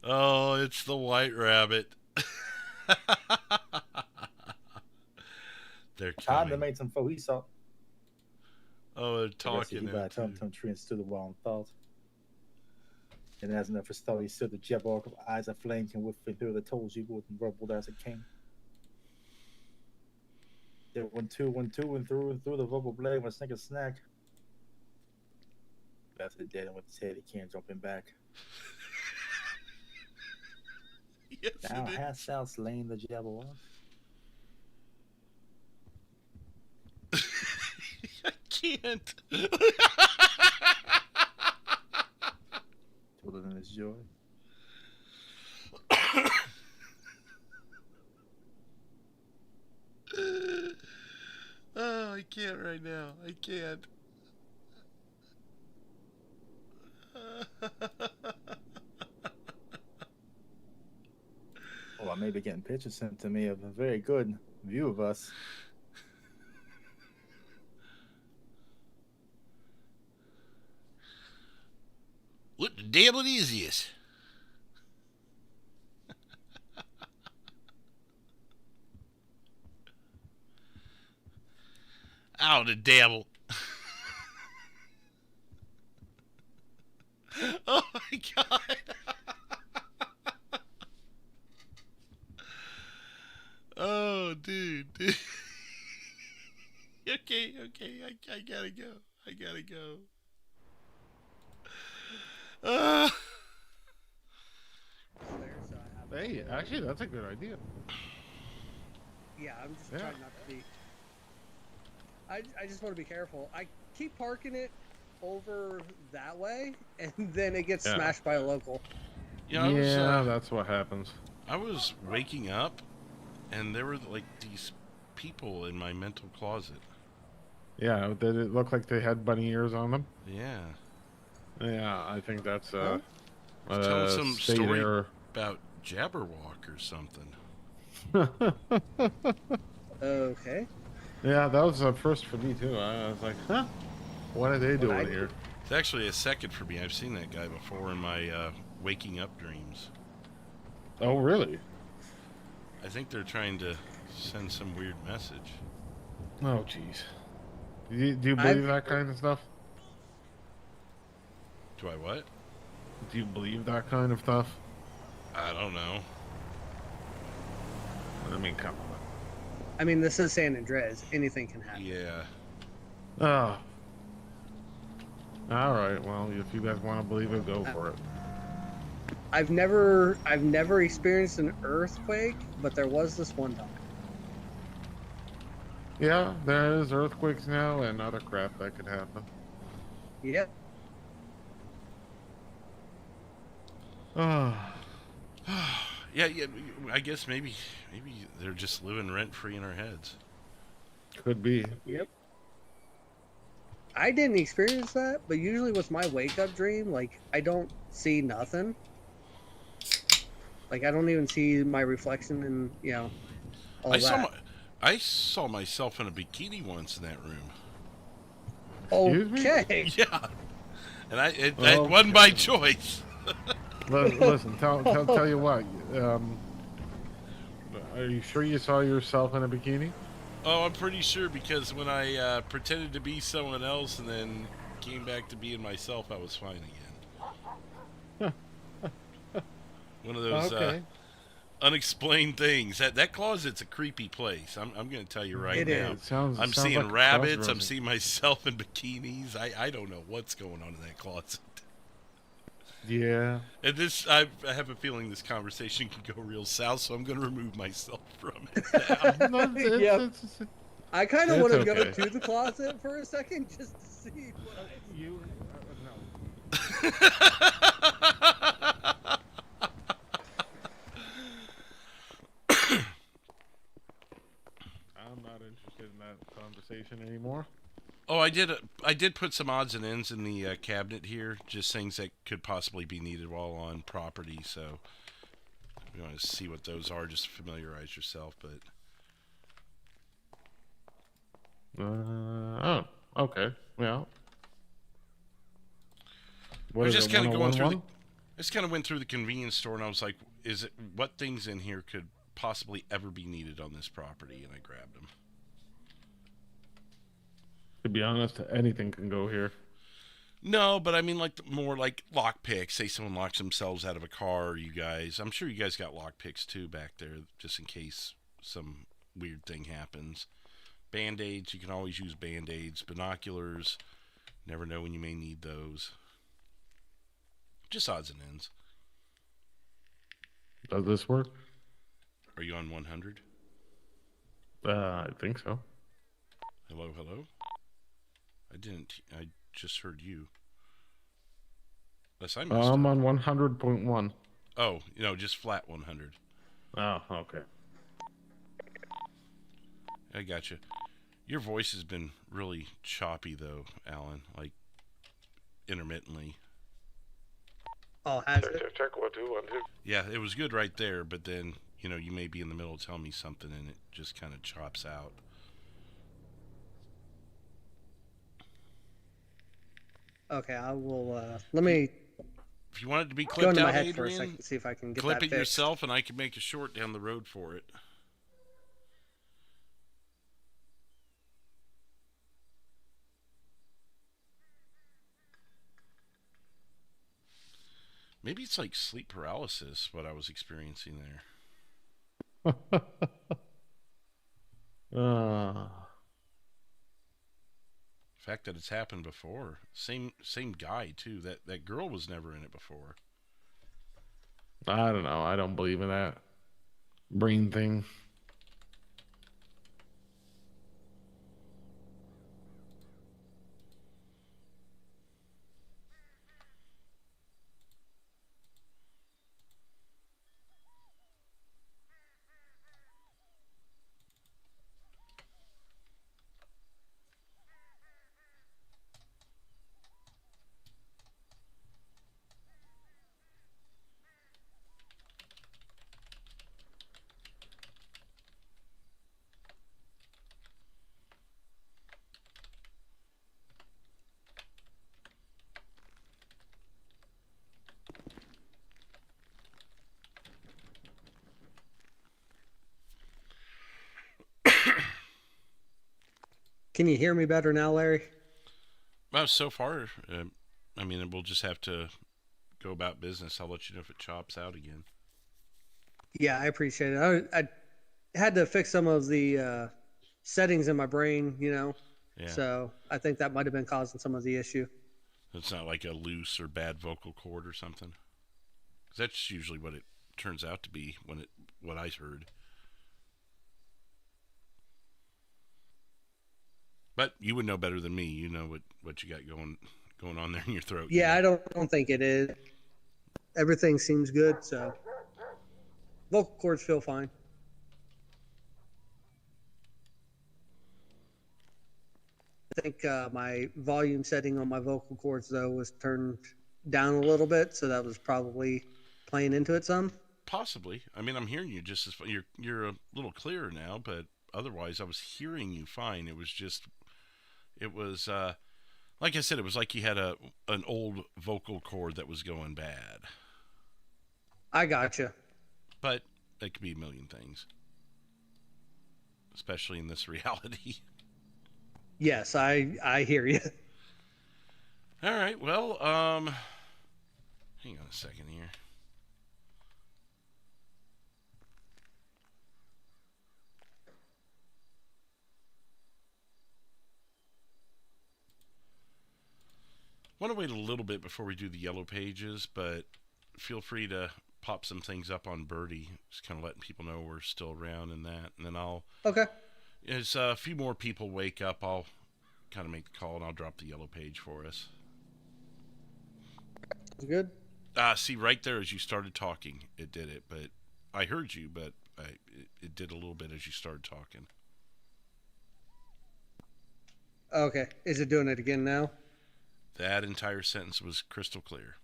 Oh, it's the white rabbit. They're Time to coming. make some folk. He saw. Oh, they're talking He now, by too. tum tree and stood a while and thought. And as enough for story, stood the jabberwock of eyes of flame and whiffing through the toes you would and rumbled as it came. There went two and through the rubble blade with a snack. After the dead and with his head, he can't jumping back. Yes, Now it is. hast thou slain the jabberwock? I can't. Told it in his joy. Oh, I can't right now. I can't. Well, I may be getting pictures sent to me of a very good view of us. What the devil is this? Oh, the devil. Oh my God. Oh, dude. Okay, I gotta go. I gotta go. Hey, actually, that's a good idea. Yeah, I'm just Yeah. trying not to be. I just want to be careful. I keep parking it over that way, and then it gets Yeah. smashed by a local. Yeah, I was, that's what happens. I was waking up, and there were like these people in my mental closet. Yeah, did it look like they had bunny ears on them? Yeah. Yeah, I think that's Huh? Tell some state story error. about Jabberwock or something. Okay. Yeah, that was a first for me too. I was like, huh? What are they doing here? It's actually a second for me. I've seen that guy before in my waking up dreams. Oh, really? I think they're trying to send some weird message. Oh, jeez. Do you believe that kind of stuff? Do I what? Do you believe that kind of stuff? I don't know. I mean, come on. I mean, this is San Andreas. Anything can happen. Yeah. Oh. All right. Well, if you guys want to believe it, go for it. I've never experienced an earthquake, but there was this one time. Yeah, there is earthquakes now and other crap that could happen. Yep. Oh. Yeah, I guess maybe they're just living rent free in our heads. Could be. Yep. I didn't experience that, but usually with my wake up dream, like I don't see nothing. Like I don't even see my reflection in, all I saw myself in a bikini once in that room. Excuse me? Okay. Yeah. And it wasn't by choice. Listen, tell you what. Are you sure you saw yourself in a bikini? Oh, I'm pretty sure because when I pretended to be someone else and then came back to being myself, I was fine again. One of those Okay. unexplained things. That closet's a creepy place. I'm going to tell you right It now. is. I'm Sounds seeing like a rabbits. I'm crossroads. seeing myself in bikinis. I don't know what's going on in that closet. Yeah. And this, I have a feeling this conversation can go real south, so I'm going to remove myself from it now. No, it's, Yep. it's- I kind of It's want to go okay. to the closet for a second just to see what I see. you. I'm not interested in that conversation anymore. Oh, I did put some odds and ends in the cabinet here, just things that could possibly be needed while on property. So if you want to see what those are, just familiarize yourself. But Oh, okay. Yeah. What I is just it, kind of going through. 101? I just kind of went through the convenience store, and I was like, "Is it what things in here could possibly ever be needed on this property?" And I grabbed them. To be honest, anything can go here. No, but I mean, like more like lock picks. Say someone locks themselves out of a car. You guys, I'm sure you guys got lock picks too back there, just in case some weird thing happens. Band-aids, you can always use band-aids. Binoculars, never know when you may need those. Just odds and ends. Does this work? Are you on 100? I think so. Hello, hello? I didn't. I just heard you. Unless I missed I'm it. on 100.1. Oh, just flat 100. Oh, okay. I got you. Your voice has been really choppy, though, Alan. Like, intermittently. Oh, has it? Check 1, 2, 1, 2. Yeah, it was good right there, but then, you may be in the middle of telling me something and it just kind of chops out. Okay, I will. Let me If you want it to be go clipped into my out, head for a Adrian, second, see if I can get clip that it fixed. yourself, and I can make a short down the road for it. Maybe it's like sleep paralysis, what I was experiencing there. uh, The fact that it's happened before. Same guy, too. That girl was never in it before. I don't know. I don't believe in that brain thing. Can you hear me better now, Larry? Well, so far, I mean, we'll just have to go about business. I'll let you know if it chops out again. Yeah, I appreciate it. I had to fix some of the settings in my brain, Yeah. So I think that might have been causing some of the issue. It's not like a loose or bad vocal cord or something. 'Cause that's usually what it turns out to be what I heard. But you would know better than me. You know what you got going on there in your throat. Yeah, I don't think it is. Everything seems good, so vocal cords feel fine. I think my volume setting on my vocal cords though was turned down a little bit, so that was probably playing into it some. Possibly. I mean, I'm hearing you just as you're a little clearer now, but otherwise I was hearing you fine. It was like I said, it was like you had an old vocal cord that was going bad. I gotcha. But it could be a million things, especially in this reality. Yes, I hear you. All right. Well, hang on a second here. want to wait a little bit before we do the yellow pages, but feel free to pop some things up on Birdie. Just kind of letting people know we're still around and that. And then I'll... Okay. As a few more people wake up, I'll kind of make the call and I'll drop the yellow page for us. Good. See, right there as you started talking, it did it. But I heard you, but it did a little bit as you started talking. Okay. Is it doing it again now? That entire sentence was crystal clear.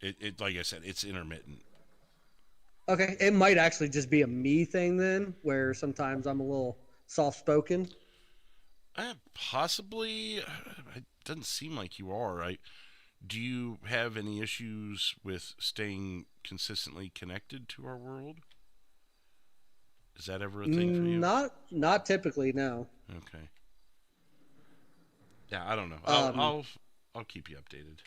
It like I said, it's intermittent. Okay. It might actually just be a me thing then, where sometimes I'm a little soft-spoken. Possibly. It doesn't seem like you are. Do you have any issues with staying consistently connected to our world? Is that ever a thing for you? Not typically, no. Okay. Yeah, I don't know. I'll keep you updated.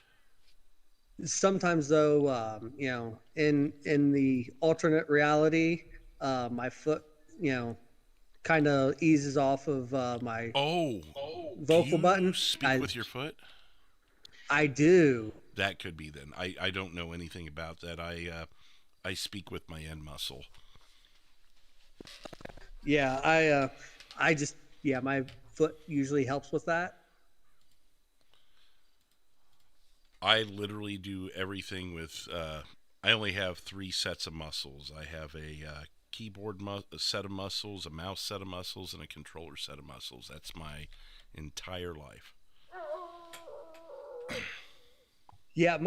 Sometimes though, you know, in the alternate reality, my foot, you know, kind of eases off of my vocal button. Speak with your foot? I do. That could be then. I don't know anything about that. I speak with my end muscle. Yeah, I just my foot usually helps with that. I literally do everything with. I only have 3 sets of muscles. I have a keyboard set of muscles, a mouse set of muscles, and a controller set of muscles. That's my entire life. Yeah,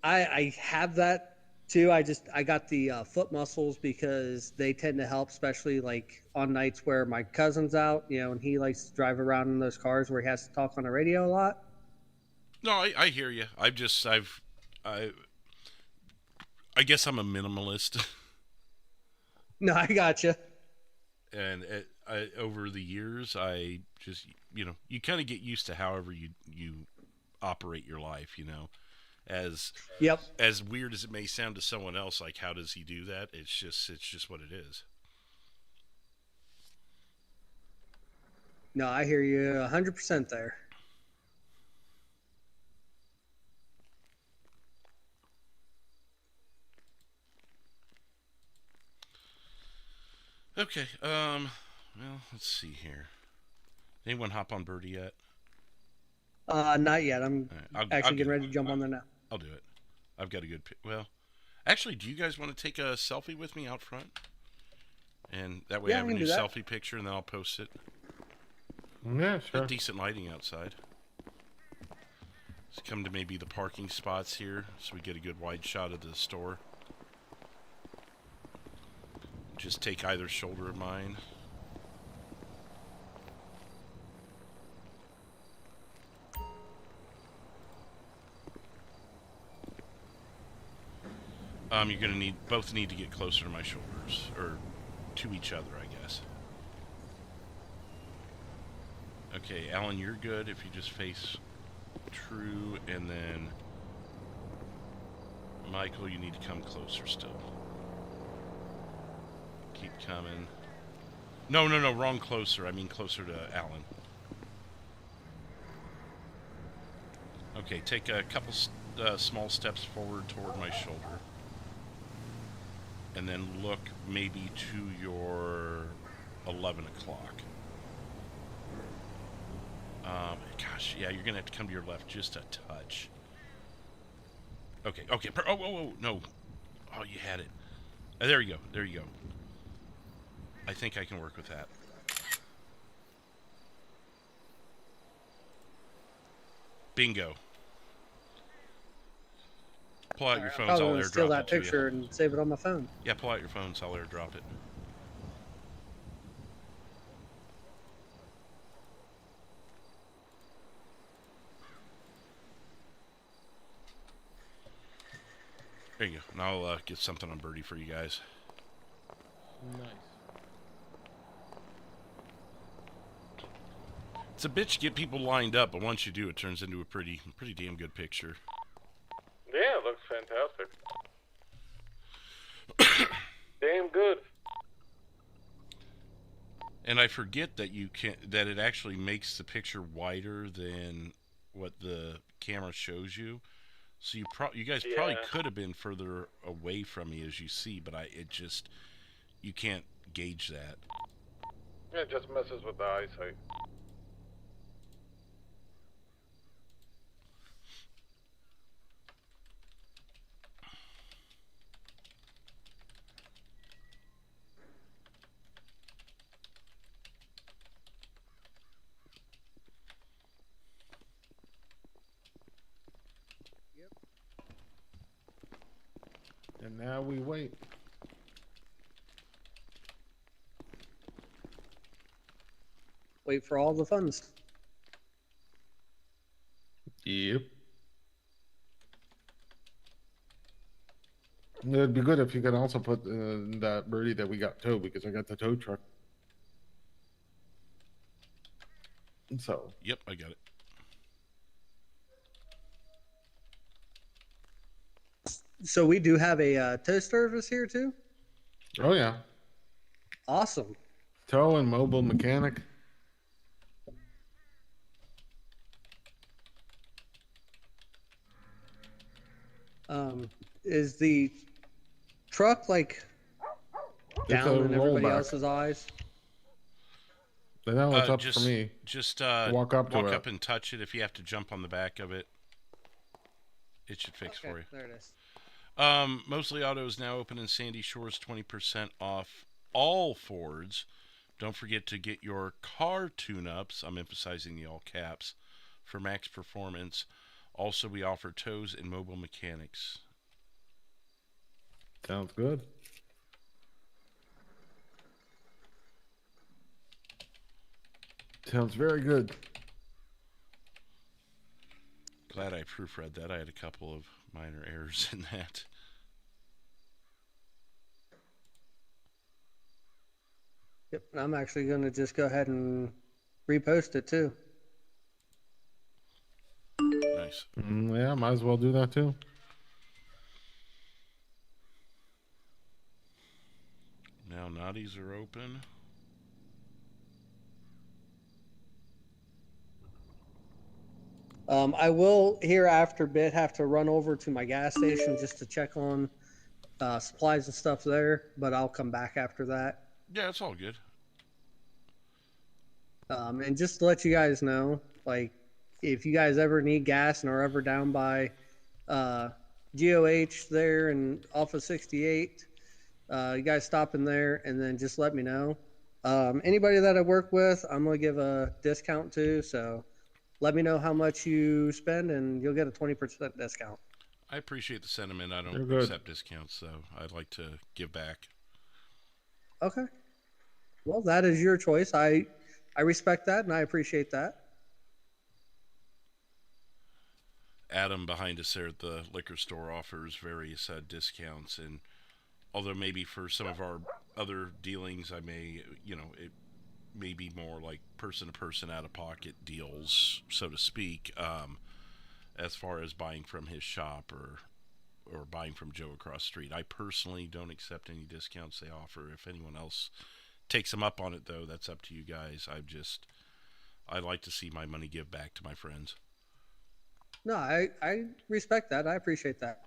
I have that too. I got the foot muscles because they tend to help, especially like on nights where my cousin's out, you know, and he likes to drive around in those cars where he has to talk on the radio a lot. No, I hear you. I guess I'm a minimalist. No, I gotcha. And over the years, I just, you know, you kind of get used to however you operate your life, you know. As weird as it may sound to someone else, like how does he do that? It's just what it is. No, I hear you 100% there. Okay, well, let's see here. Anyone hop on Birdie yet? Not yet. I'm I'll getting ready to jump on there now. I'll do it. I've got a good... Well, actually, do you guys want to take a selfie with me out front? And that way I have a new selfie picture, and then I'll post it. Yeah, sure. Got decent lighting outside. Let's come to maybe the parking spots here, so we get a good wide shot of the store. Just take either shoulder of mine. You're gonna both need to get closer to my shoulders, or to each other, I guess. Okay, Alan, you're good if you just face true, and then Michael, you need to come closer still. Keep coming. No, wrong closer. I mean closer to Alan. Okay, take a couple small steps forward toward my shoulder. And then look maybe to your 11 o'clock. Gosh, yeah, you're going to have to come to your left just a touch. Okay. Oh, no. Oh, you had it. There you go. I think I can work with that. Bingo. Pull out your phones, I'll airdrop it to you. Steal that picture and save it on my phone. Yeah, pull out your phones, I'll airdrop it. There you go. And I'll get something on Birdie for you guys. Nice. It's a bitch to get people lined up, but once you do, it turns into a pretty damn good picture. Yeah, it looks fantastic. Damn good. And I forget that that it actually makes the picture wider than what the camera shows you. So you guys probably could have been further away from me, as you see, but you can't gauge that. Yeah, it just messes with the eyesight. And now we wait. Wait for all the funds. Yep. It'd be good if you could also put that birdie that we got towed, because I got the tow truck. So. Yep, I got it. So we do have a tow service here too? Oh yeah. Awesome. Tow and mobile mechanic. Is the truck like down in everybody else's eyes? Now it's up for me. Just walk up and touch it. If you have to jump on the back of it, it should fix for you. There it is. Mosley Auto is now open in Sandy Shores, 20% off all Fords. Don't forget to get your car tune-ups, I'm emphasizing the all caps, for max performance. Also, we offer tows and mobile mechanics. Sounds good. Sounds very good. Glad I proofread that. I had a couple of minor errors in that. Yep, and I'm actually going to just go ahead and repost it too. Nice. Yeah, might as well do that too. Now Naughties are open. I will here after a bit have to run over to my gas station just to check on supplies and stuff there, but I'll come back after that. Yeah, it's all good. And just to let you guys know, like, if you guys ever need gas and are ever down by GOH there and off of 68, you guys stop in there and then just let me know. Anybody that I work with, I'm going to give a discount to, so let me know how much you spend and you'll get a 20% discount. I appreciate the sentiment. I don't accept discounts, so I'd like to give back. Okay. Well, that is your choice. I respect that and I appreciate that. Adam behind us there at the liquor store offers various discounts, and although maybe for some of our other dealings, I may, it may be more like person-to-person out-of-pocket deals, so to speak, as far as buying from his shop or buying from Joe across the street. I personally don't accept any discounts they offer. If anyone else takes them up on it, though, that's up to you guys. I like to see my money give back to my friends. No, I respect that. I appreciate that.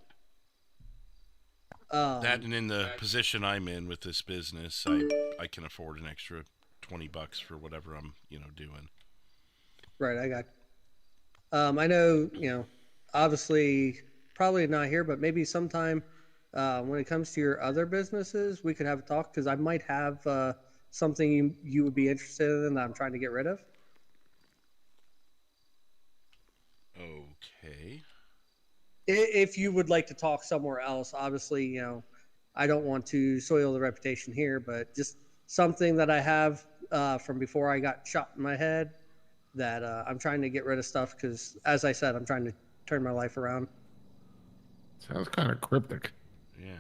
That, and in the position I'm in with this business, I can afford an extra $20 for whatever I'm, doing. Right, I got. I know, obviously, probably not here, but maybe sometime when it comes to your other businesses, we could have a talk, because I might have something you would be interested in that I'm trying to get rid of. Okay. If you would like to talk somewhere else, obviously, I don't want to soil the reputation here, but just something that I have from before I got shot in my head that I'm trying to get rid of stuff because, as I said, I'm trying to turn my life around. Sounds kind of cryptic. Yeah.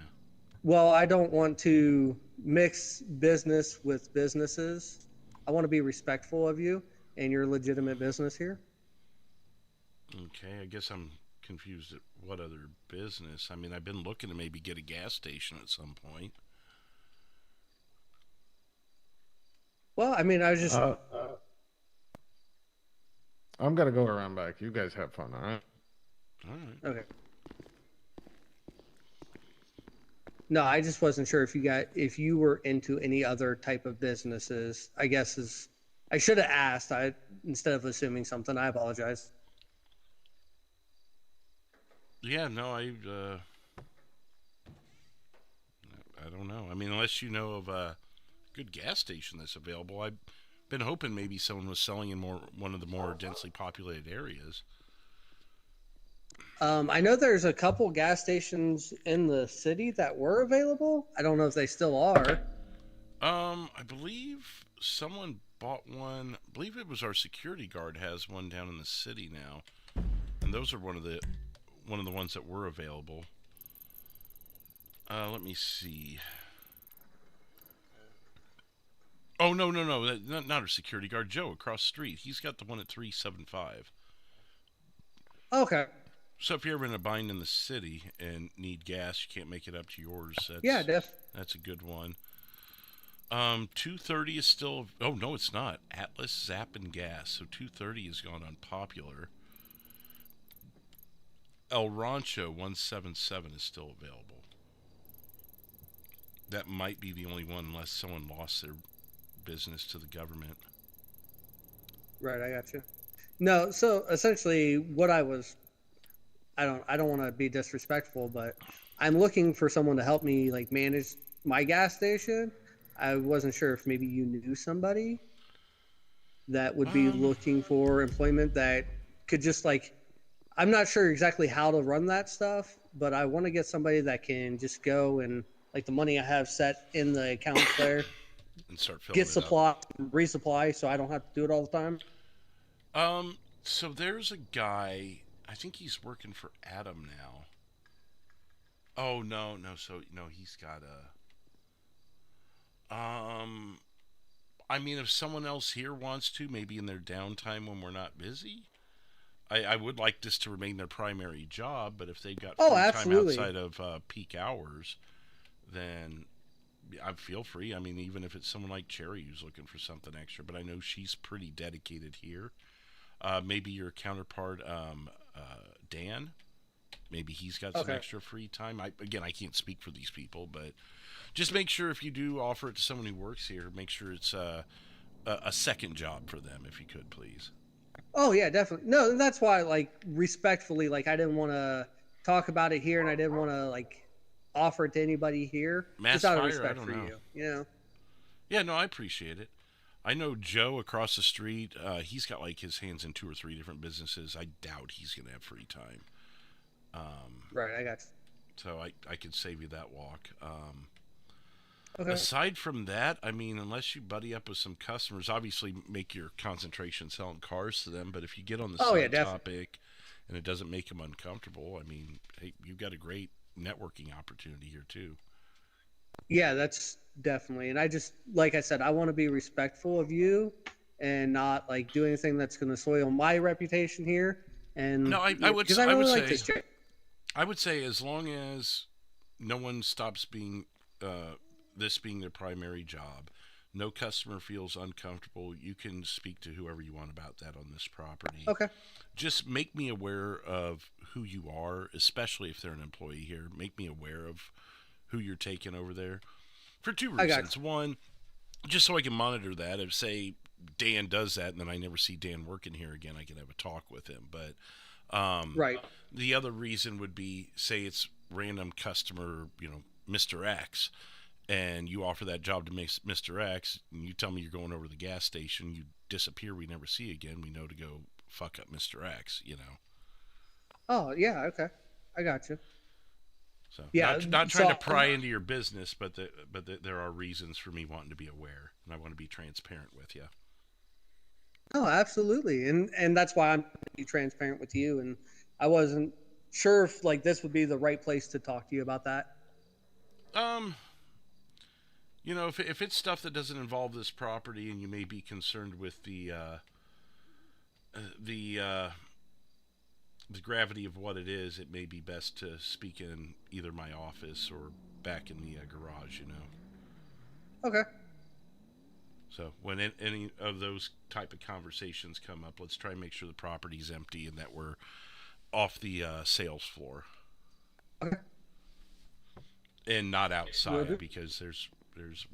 Well, I don't want to mix business with businesses. I want to be respectful of you and your legitimate business here. Okay, I guess I'm confused at what other business. I mean, I've been looking to maybe get a gas station at some point. Well, I mean, I was just... I'm gonna go around back. You guys have fun, all right? All right. Okay. No, I just wasn't sure if you were into any other type of businesses. I guess I should have asked. Instead of assuming something. I apologize. Yeah, no, I don't know. I mean, unless you know of a good gas station that's available. I've been hoping maybe someone was selling in one of the more densely populated areas. I know there's a couple gas stations in the city that were available. I don't know if they still are. I believe someone bought one. I believe it was our security guard has one down in the city now, and those are one of the ones that were available. Let me see. Oh no, not our security guard, Joe across the street. He's got the one at 375. Okay. So if you're ever in a bind in the city and need gas, you can't make it up to yours. That's a good one. 230 is still. Oh no, it's not. Atlas Zap and Gas. So 230 has gone unpopular. El Rancho 177 is still available. That might be the only one, unless someone lost their business to the government. Right, I got you. No, so essentially, what I don't want to be disrespectful, but I'm looking for someone to help me like manage my gas station. I wasn't sure if maybe you knew somebody that would be looking for employment that could just like. I'm not sure exactly how to run that stuff, but I want to get somebody that can just go and like the money I have set in the accounts there and start filling get supply, resupply, so I don't have to do it all the time. So there's a guy. I think he's working for Adam now. Oh no, so no, he's got a. I mean, if someone else here wants to, maybe in their downtime when we're not busy. I would like this to remain their primary job, but if they've got free time outside of peak hours, then I feel free. I mean, even if it's someone like Cherry who's looking for something extra, but I know she's pretty dedicated here. Maybe your counterpart, Dan, maybe he's got some extra free time. I can't speak for these people, but just make sure if you do offer it to someone who works here, make sure it's a second job for them, if you could, please. Oh yeah, definitely. No, that's why, like, respectfully, like, I didn't want to talk about it here, and I didn't want to like offer it to anybody here. Just out of respect for you, you know. Yeah, no, I appreciate it. I know Joe across the street. He's got like his hands in 2 or 3 different businesses. I doubt he's gonna have free time. Right, I got you. So I could save you that walk. Okay. Aside from that, I mean, unless you buddy up with some customers, obviously make your concentration selling cars to them. But if you get on the side topic and it doesn't make them uncomfortable, I mean, hey, you've got a great networking opportunity here too. Yeah, that's definitely. And I just, like I said, I want to be respectful of you and not like do anything that's going to soil my reputation here. And no, I would say as long as no one stops being this being their primary job, no customer feels uncomfortable, you can speak to whoever you want about that on this property. Okay. Just make me aware of who you are, especially if they're an employee here. Make me aware of who you're taking over there for 2 reasons. One, just so I can monitor that. If, say, Dan does that and then I never see Dan working here again, I can have a talk with him. But right. The other reason would be, say it's random customer, Mr. X, and you offer that job to Mr. X, and you tell me you're going over to the gas station, you disappear, we never see you again, we know to go fuck up Mr. X, Oh, yeah, okay. I got you. So, yeah, not trying to pry into your business, but there are reasons for me wanting to be aware, and I want to be transparent with you. Oh, absolutely. And that's why I'm being transparent with you, and I wasn't sure if like this would be the right place to talk to you about that. If it's stuff that doesn't involve this property and you may be concerned with the gravity of what it is, it may be best to speak in either my office or back in the garage, Okay. So when any of those type of conversations come up, let's try and make sure the property's empty and that we're off the sales floor. Okay. And not outside because there's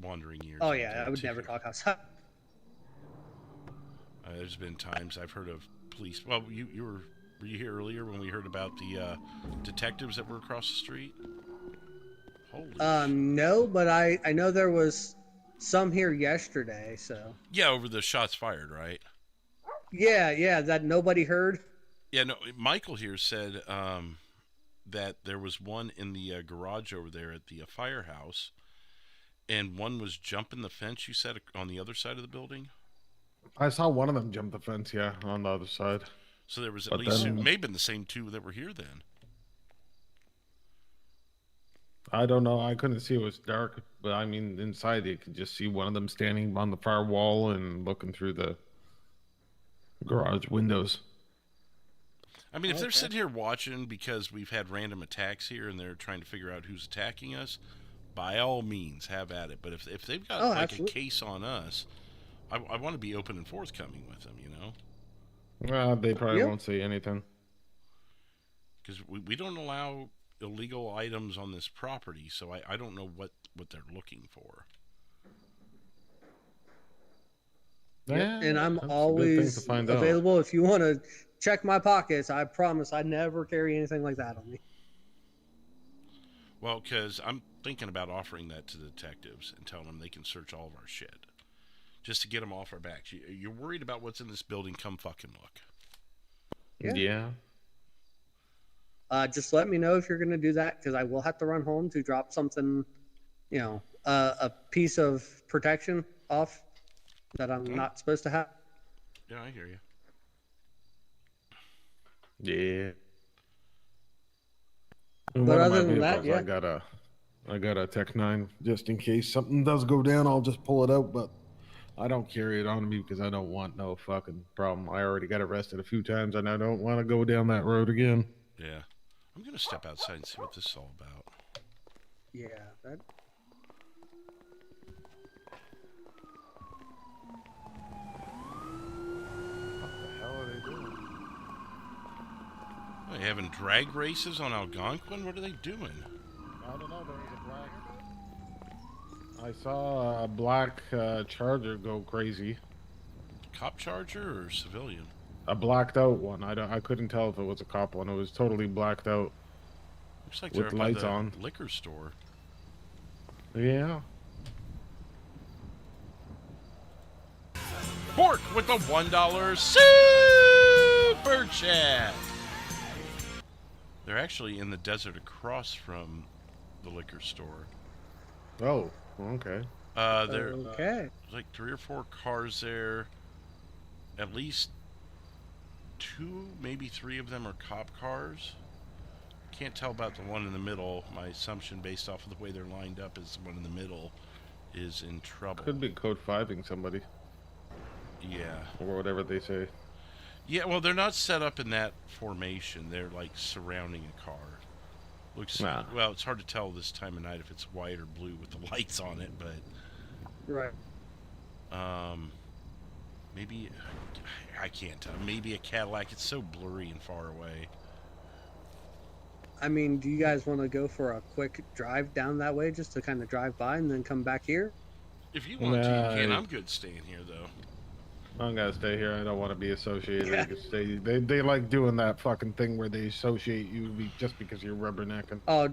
wandering ears. Oh yeah, I would never talk outside. There's been times I've heard of police. Well, were you here earlier when we heard about the detectives that were across the street? Holy no, but I know there was some here yesterday. So yeah, over the shots fired, right? Yeah, that nobody heard. Yeah, no. Michael here said that there was one in the garage over there at the firehouse, and one was jumping the fence. You said on the other side of the building. I saw one of them jump the fence, yeah, on the other side. So there was at least two, maybe the same two that were here then. I don't know. I couldn't see. It was dark, but I mean, inside you could just see one of them standing on the far wall and looking through the garage windows. I mean, if they're sitting here watching because we've had random attacks here and they're trying to figure out who's attacking us, by all means, have at it. But if they've got a case on us, I want to be open and forthcoming with them, you know? Well, they probably won't say anything. Because we don't allow illegal items on this property, so I don't know what they're looking for. Yeah, and I'm always available if you want to check my pockets. I promise I never carry anything like that on me. Well, because I'm thinking about offering that to the detectives and telling them they can search all of our shit. Just to get them off our backs. You're worried about what's in this building, come fucking look. Yeah. Just let me know if you're going to do that, because I will have to run home to drop something, you know, a piece of protection off that I'm not supposed to have. Yeah, I hear you. Yeah. But other than that, yeah. I got a Tech 9 just in case something does go down. I'll just pull it out, but I don't carry it on me because I don't want no fucking problem. I already got arrested a few times and I don't want to go down that road again. Yeah. I'm going to step outside and see what this is all about. Yeah, that... What the hell are they doing? Are they having drag races on Algonquin? What are they doing? I don't know. There was a black... I saw a black Charger go crazy. Cop Charger or civilian? A blacked out one. I couldn't tell if it was a cop one. It was totally blacked out. Looks like with they're lights by the on. Liquor store. Yeah. Bork with a $1 super chat. They're actually in the desert across from the liquor store. Oh, okay. There's like 3 or 4 cars there. At least 2, maybe 3 of them are cop cars. Can't tell about the one in the middle. My assumption, based off of the way they're lined up, is the one in the middle is in trouble. Could be code 5ing somebody. Yeah. Or whatever they say. Yeah, well, they're not set up in that formation. They're like surrounding a car. Looks well. It's hard to tell this time of night if it's white or blue with the lights on it, but maybe I can't tell. Maybe a Cadillac. It's so blurry and far away. I mean, do you guys want to go for a quick drive down that way, just to kind of drive by and then come back here? If you want to, you can. I'm good staying here, though. I'm gonna stay here. I don't want to be associated. Yeah. They like doing that fucking thing where they associate you just because you're rubbernecking. Oh,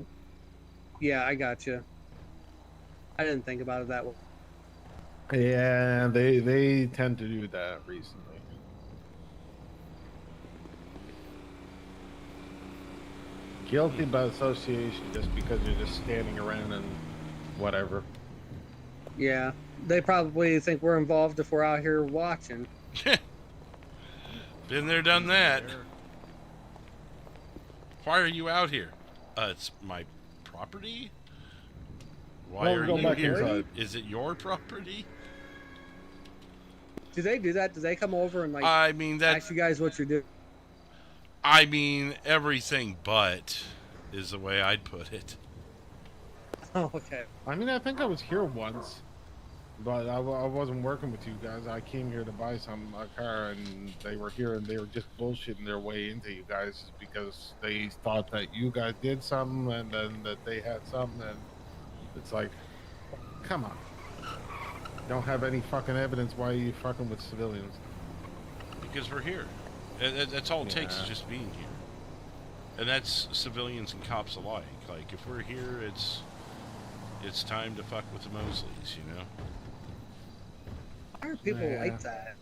yeah, I got you. I didn't think about it that way. Yeah, they tend to do that recently. Guilty by association just because you're just standing around and whatever. Yeah, they probably think we're involved if we're out here watching. Been there, done that. Why are you out here? It's my property. Why are you here? Inside. Is it your property? Do they do that? Do they come over and like? I mean, ask you guys what you're doing? I mean, everything but is the way I'd put it. Oh, okay. I mean, I think I was here once, But I wasn't working with you guys. I came here to buy a car, and they were here, and they were just bullshitting their way into you guys because they thought that you guys did something, and then that they had something, and it's like, come on. Don't have any fucking evidence. Why are you fucking with civilians? Because we're here. That's all it takes is just being here. And that's civilians and cops alike. Like, if we're here, it's time to fuck with the Mosleys, you know? Why are people like that?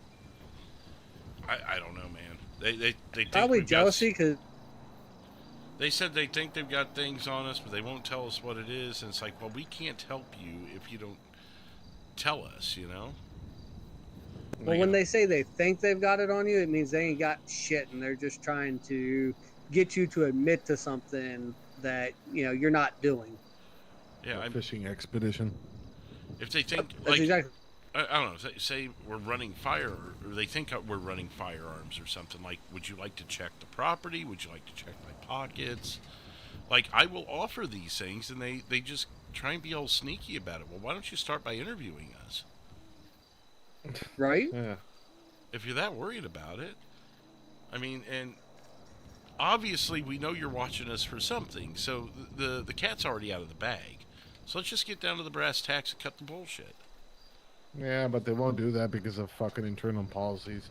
I don't know, man. They think Probably jealousy, because... They said they think they've got things on us, but they won't tell us what it is. And it's like, well, we can't help you if you don't tell us, you know? Well, when they say they think they've got it on you, it means they ain't got shit, and they're just trying to get you to admit to something that, you know, you're not doing. Yeah, fishing expedition. If they think, That's like, exactly. I don't know, say we're running fire, or they think we're running firearms or something, like, would you like to check the property? Would you like to check my pockets? Like, I will offer these things, and they just try and be all sneaky about it. Well, why don't you start by interviewing us? Right? Yeah. If you're that worried about it. I mean, and obviously we know you're watching us for something, so the cat's already out of the bag. So let's just get down to the brass tacks and cut the bullshit. Yeah, but they won't do that because of fucking internal policies.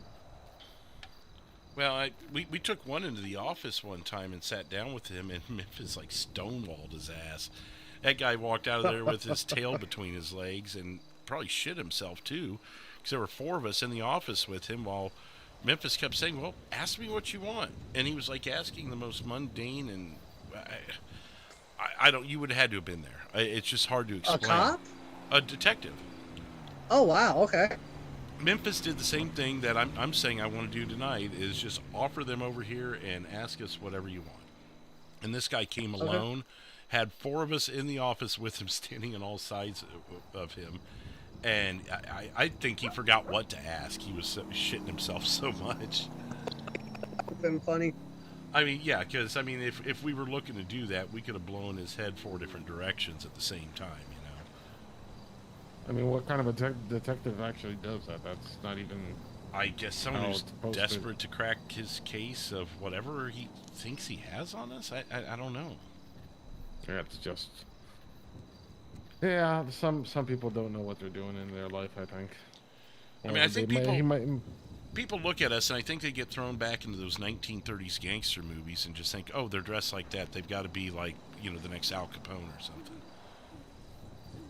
Well, we took one into the office one time and sat down with him, and Memphis, like, stonewalled his ass. That guy walked out of there with his tail between his legs and probably shit himself, too, because there were 4 of us in the office with him while Memphis kept saying, well, ask me what you want. And he was, like, asking the most mundane, and I don't, you would have had to have been there. It's just hard to explain. A cop? A detective. Oh, wow, okay. Memphis did the same thing that I'm saying I want to do tonight, is just offer them over here and ask us whatever you want. And this guy came alone, had 4 of us in the office with him, standing on all sides of him, and I think he forgot what to ask. He was shitting himself so much. Been funny. I mean, yeah, because, I mean, if we were looking to do that, we could have blown his head 4 different directions at the same time, you know? I mean, what kind of a detective actually does that? That's not even... I guess someone who's desperate to crack his case of whatever he thinks he has on us? I don't know. Yeah, it's just... Yeah, some people don't know what they're doing in their life, I think. I mean, I think people look at us, and I think they get thrown back into those 1930s gangster movies and just think, oh, they're dressed like that. They've got to be like, you know, the next Al Capone or something.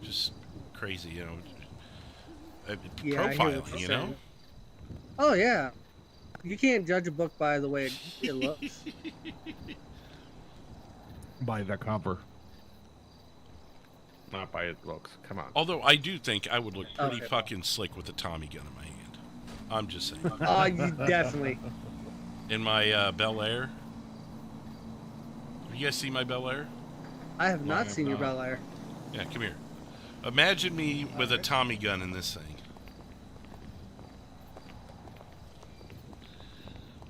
Just crazy, you know. Profiling, you know? Oh, yeah. You can't judge a book by the way it looks. By the cover. Not by its looks. Come on. Although I do think I would look pretty fucking slick with a Tommy gun in my hand. I'm just saying. Oh, you definitely. In my Bel Air. Have you guys seen my Bel Air? I have not seen your Bel Air. Yeah, come here. Imagine me with a Tommy gun in this thing.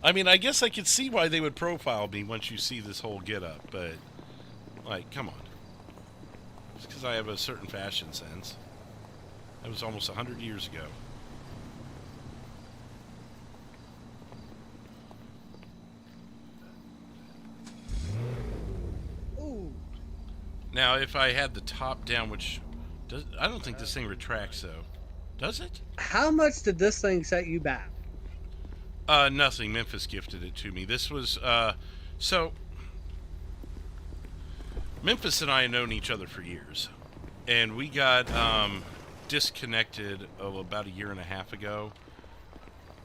I mean, I guess I could see why they would profile me once you see this whole get-up, but, like, come on. It's because I have a certain fashion sense. That was almost 100 years ago. Ooh. Now, if I had the top down, which... I don't think this thing retracts, though. Does it? How much did this thing set you back? Nothing. Memphis gifted it to me. This was, so... Memphis and I have known each other for years. And we got, disconnected about 1.5 years ago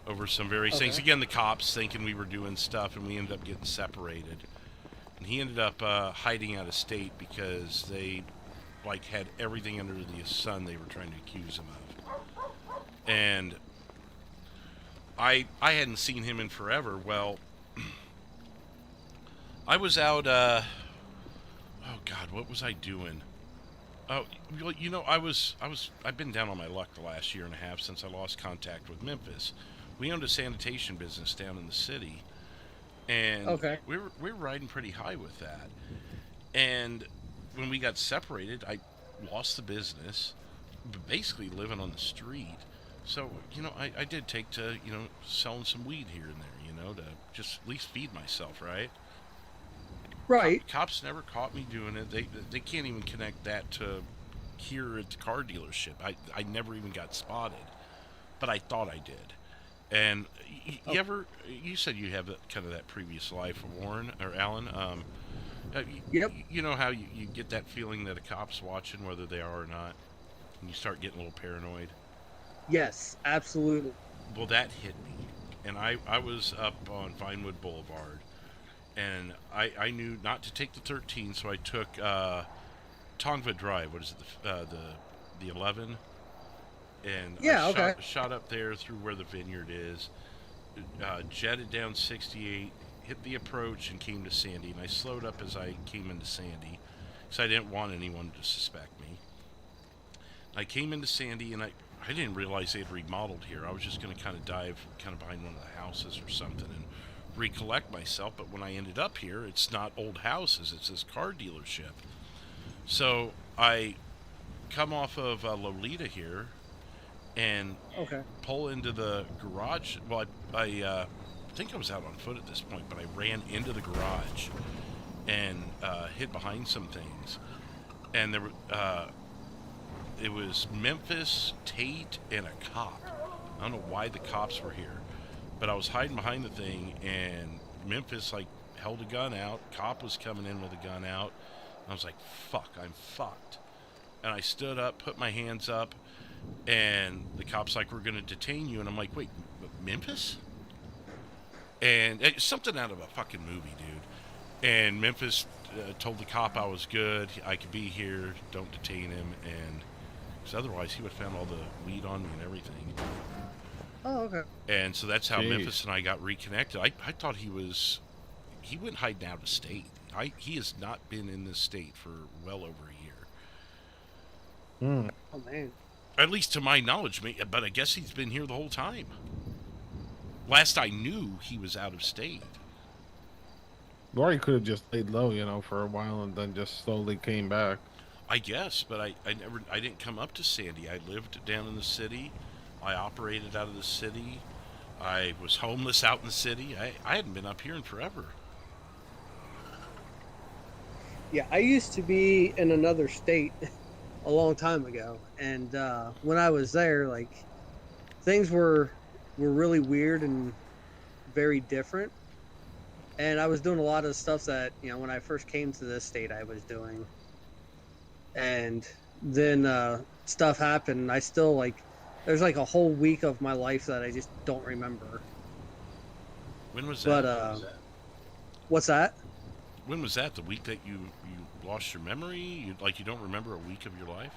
over some various things. Again, the cops thinking we were doing stuff, and we ended up getting separated. And he ended up, hiding out of state because they... like, had everything under the sun they were trying to accuse him of. And I hadn't seen him in forever. Well, I was out, oh God, what was I doing? Oh, you know, I've been down on my luck the last 1.5 years since I lost contact with Memphis. We owned a sanitation business down in the city, and we were riding pretty high with that. And when we got separated, I lost the business. basically living on the street. So, I did take to, selling some weed here and there, to just at least feed myself, right? Right. Cops never caught me doing it. They can't even connect that to here at the car dealership. I never even got spotted, but I thought I did. And you said you have kind of that previous life, Warren or Alan. Yep. You know how you get that feeling that a cop's watching, whether they are or not, and you start getting a little paranoid. Yes, absolutely. Well, that hit me, and I was up on Vinewood Boulevard, and I knew not to take the 13, so I took Tongva Drive. What is it, the 11? And I shot up there through where the vineyard is, jetted down 68, hit the approach, and came to Sandy. And I slowed up as I came into Sandy, because I didn't want anyone to suspect me. I came into Sandy, and I didn't realize they had remodeled here. I was just going to kind of dive kind of behind one of the houses or something and recollect myself. But when I ended up here, it's not old houses. It's this car dealership. So I come off of Lolita here and pull into the garage. Well, I think I was out on foot at this point, but I ran into the garage and hid behind some things. And there were... it was Memphis, Tate, and a cop. I don't know why the cops were here, but I was hiding behind the thing, and Memphis held a gun out. Cop was coming in with a gun out. And I was like, "Fuck, I'm fucked." And I stood up, put my hands up, and the cop's like, "We're going to detain you." And I'm like, "Wait, Memphis?" And it's something out of a fucking movie, dude. And Memphis told the cop I was good. I could be here. Don't detain him. And because otherwise he would have found all the weed on me and everything. Oh, okay. And so that's how Memphis and I got reconnected. I thought he went hiding out of state. He has not been in this state for well over a year. Oh, man. At least to my knowledge, but I guess he's been here the whole time. Last I knew, he was out of state. Or he could have just laid low, for a while and then just slowly came back. I guess, but I didn't come up to Sandy. I lived down in the city. I operated out of the city. I was homeless out in the city. I hadn't been up here in forever. Yeah, I used to be in another state a long time ago, and when I was there, things were really weird and very different. And I was doing a lot of stuff that, when I first came to this state, I was doing. And then stuff happened. I still, there's a whole week of my life that I just don't remember. When was that? But, what's that? When was that? The week that you lost your memory? You don't remember a week of your life?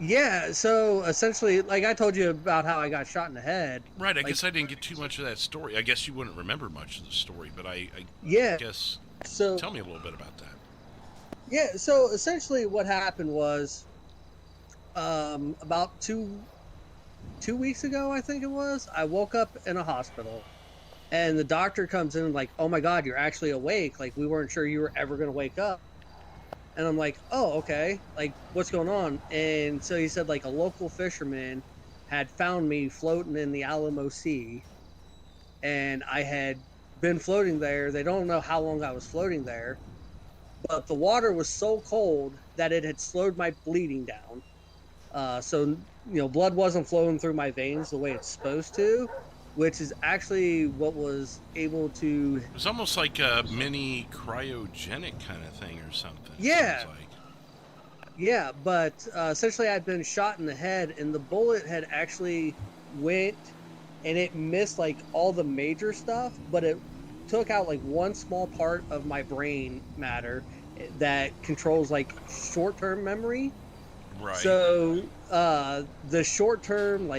Yeah, so essentially, I told you about how I got shot in the head. Right, I guess I didn't get too much of that story. I guess you wouldn't remember much of the story, but I guess... So tell me a little bit about that. Yeah, so essentially what happened was about two weeks ago, I think it was, I woke up in a hospital, and the doctor comes in like, "Oh my God, you're actually awake. We weren't sure you were ever going to wake up." And I'm like, "Oh, okay. What's going on?" And so he said, a local fisherman had found me floating in the Alamo Sea, and I had been floating there. They don't know how long I was floating there, but the water was so cold that it had slowed my bleeding down. So, blood wasn't flowing through my veins the way it's supposed to, which is actually what was able to... It was almost like a mini cryogenic kind of thing or something. Yeah. Yeah, but essentially I'd been shot in the head, and the bullet had actually went, and it missed all the major stuff, but it took out one small part of my brain matter that controls short-term memory. Right. So the short-term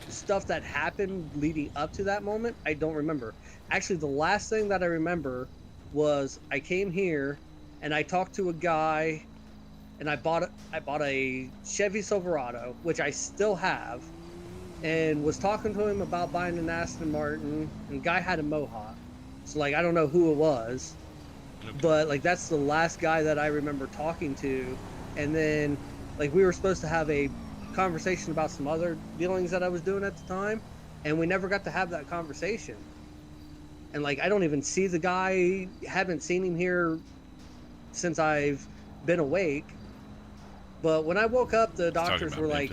stuff that happened leading up to that moment, I don't remember. Actually, the last thing that I remember was I came here and I talked to a guy, and I bought a Chevy Silverado, which I still have, and was talking to him about buying an Aston Martin, and the guy had a Mohawk. So I don't know who it was, but that's the last guy that I remember talking to. And then we were supposed to have a conversation about some other dealings that I was doing at the time, and we never got to have that conversation. And like, I don't even see the guy, haven't seen him here since I've been awake. But when I woke up, the doctors were like,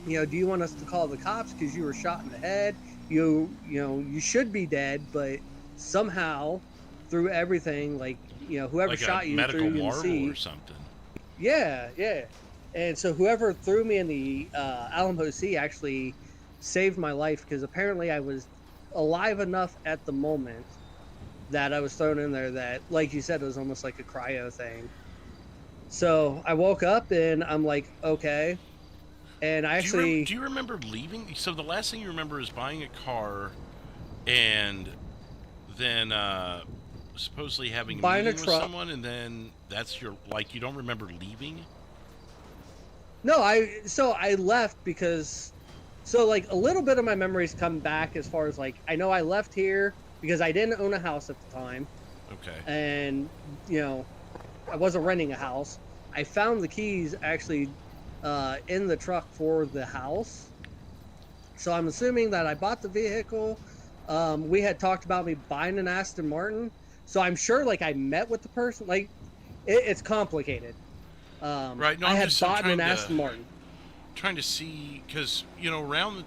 you know, do you want us to call the cops because you were shot in the head? You know, you should be dead, but somehow through everything, like, you know, whoever like shot you medical threw you in the marvel sea. or something. Yeah, yeah. And so whoever threw me in the Alamo Sea actually saved my life, because apparently I was alive enough at the moment that I was thrown in there that, like you said, it was almost like a cryo thing. So I woke up and I'm like, okay. And I actually... Do you remember leaving? So the last thing you remember is buying a car and then supposedly having a Buying a meeting with truck. someone, and then that's your, like, you don't remember leaving? No, I left because, so like a little bit of my memories come back as far as like, I know I left here because I didn't own a house at the time. Okay. And, you know, I wasn't renting a house. I found the keys actually in the truck for the house. So I'm assuming that I bought the vehicle. We had talked about me buying an Aston Martin. So I'm sure like I met with the person. Like it's complicated. Right. No, I I'm had just bought trying an to, Aston Martin. Trying to see, because, you know,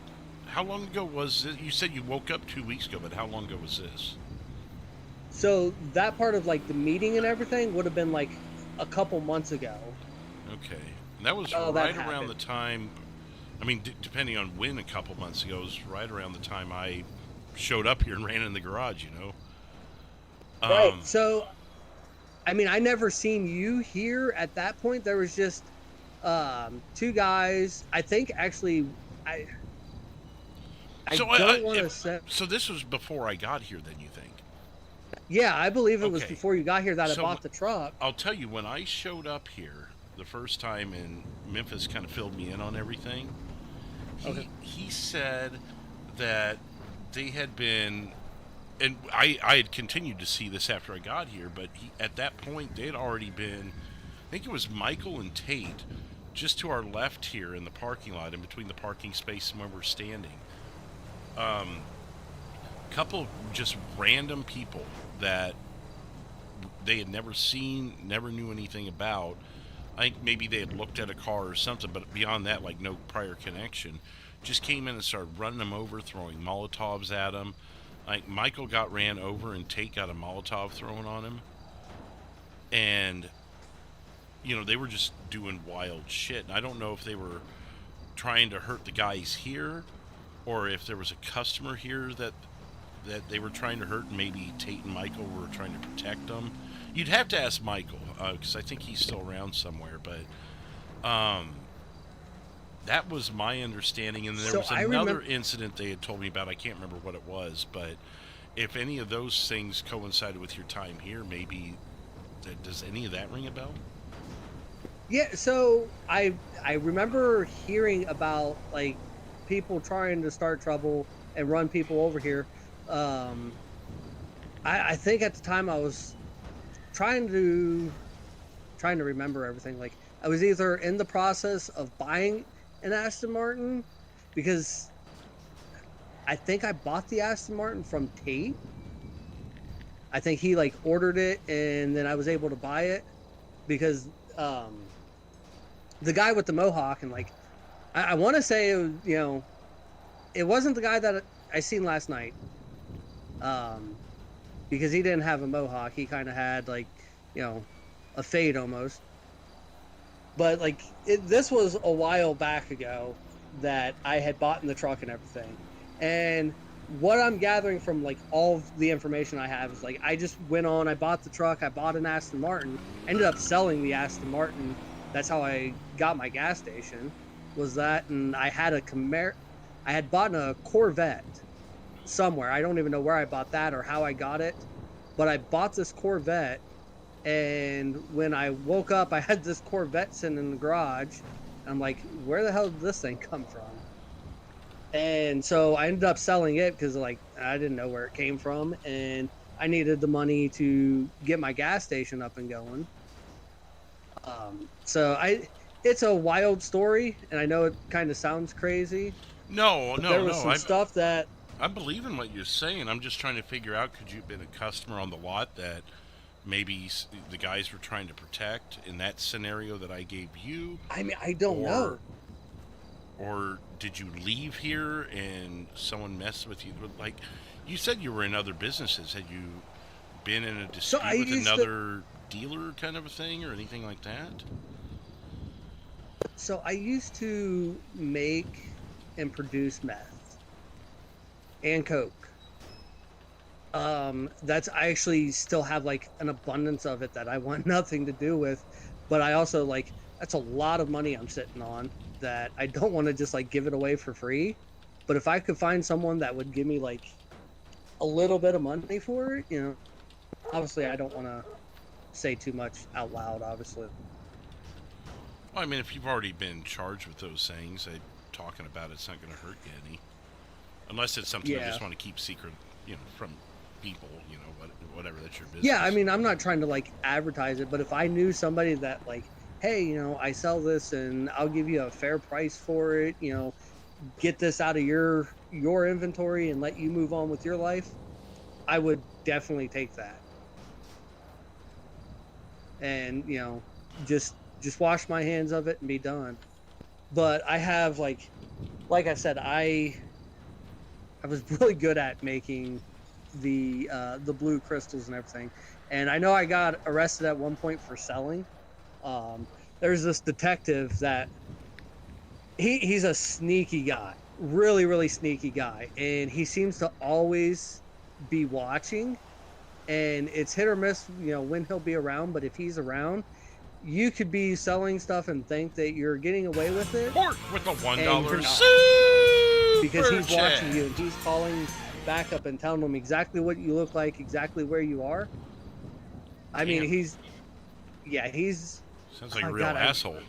how long ago was this? You said you woke up 2 weeks ago, but how long ago was this? So that part of like the meeting and everything would have been like a couple months ago. Okay. And that was that right around happened. the time, I mean, depending on when, a couple months ago, it was right around the time I showed up here and ran in the garage, you know? Right. So, I mean, I never seen you here at that point. There was just two guys. I think actually, I don't want to say. So this was before I got here, then, you think? Yeah, I believe it was Okay. before you got here that So I bought the truck. I'll tell you, when I showed up here the first time, and Memphis kind of filled me in on everything, he said that they had been, and I had continued to see this after I got here, but at that point they had already been, I think it was Michael and Tate, just to our left here in the parking lot, in between the parking space and where we're standing. Couple of just random people that they had never seen, never knew anything about. I think maybe they had looked at a car or something, but beyond that, like, no prior connection. Just came in and started running them over, throwing Molotovs at them. Like, Michael got ran over and Tate got a Molotov thrown on him. And, you know, they were just doing wild shit. And I don't know if they were trying to hurt the guys here, or if there was a customer here that they were trying to hurt, and maybe Tate and Michael were trying to protect them. You'd have to ask Michael, because I think he's still around somewhere, but that was my understanding. And there was another incident they had told me about. I can't remember what it was, but if any of those things coincided with your time here, maybe, does any of that ring a bell? Yeah, so I remember hearing about like people trying to start trouble and run people over here. I think at the time I was trying to remember everything. Like I was either in the process of buying an Aston Martin, because I think I bought the Aston Martin from Tate. I think he like ordered it and then I was able to buy it, because the guy with the mohawk, and like I want to say it was, you know, it wasn't the guy that I seen last night, because he didn't have a mohawk. He kind of had like, you know, a fade almost. But like this was a while back ago that I had bought in the truck and everything. And what I'm gathering from like all of the information I have is like I just went on, I bought the truck, I bought an Aston Martin, ended up selling the Aston Martin. That's how I got my gas station, was that, and I had I had bought a Corvette somewhere. I don't even know where I bought that or how I got it, but I bought this Corvette, and when I woke up, I had this Corvette sitting in the garage. I'm like, where the hell did this thing come from? And so I ended up selling it because like I didn't know where it came from, and I needed the money to get my gas station up and going. So it's a wild story, and I know it kind of sounds crazy. No, but no, there was no. some stuff that I believe in what you're saying. I'm just trying to figure out, could you have been a customer on the lot that maybe the guys were trying to protect in that scenario that I gave you? I mean, I don't know. Or did you leave here and someone messed with you? Like, you said you were in other businesses. Had you been in a dispute with another dealer kind of a thing or anything like that? So I used to make and produce meth and coke. I actually still have like an abundance of it that I want nothing to do with, but I also like, that's a lot of money I'm sitting on that I don't want to just like give it away for free. But if I could find someone that would give me like a little bit of money for it, you know, obviously I don't want to say too much out loud, obviously. Well, I mean, if you've already been charged with those things, talking about it's not going to hurt you any. Unless it's something you just want to keep secret, you know, from people, you know, whatever, that's your business. Yeah, I mean, I'm not trying to like advertise it, but if I knew somebody that like, hey, you know, I sell this and I'll give you a fair price for it, you know, get this out of your inventory and let you move on with your life, I would definitely take that. And, you know, just wash my hands of it and be done. But I have like I said, I was really good at making the blue crystals and everything. And I know I got arrested at one point for selling. There's this detective that he's a sneaky guy, really, really sneaky guy. And he seems to always be watching, and it's hit or miss, you know, when he'll be around. But if he's around, you could be selling stuff and think that you're getting away with it. Or with a $1 super because he's chat. watching you and he's calling back up and telling them exactly what you look like, exactly where you are. I mean, he's sounds like a real asshole.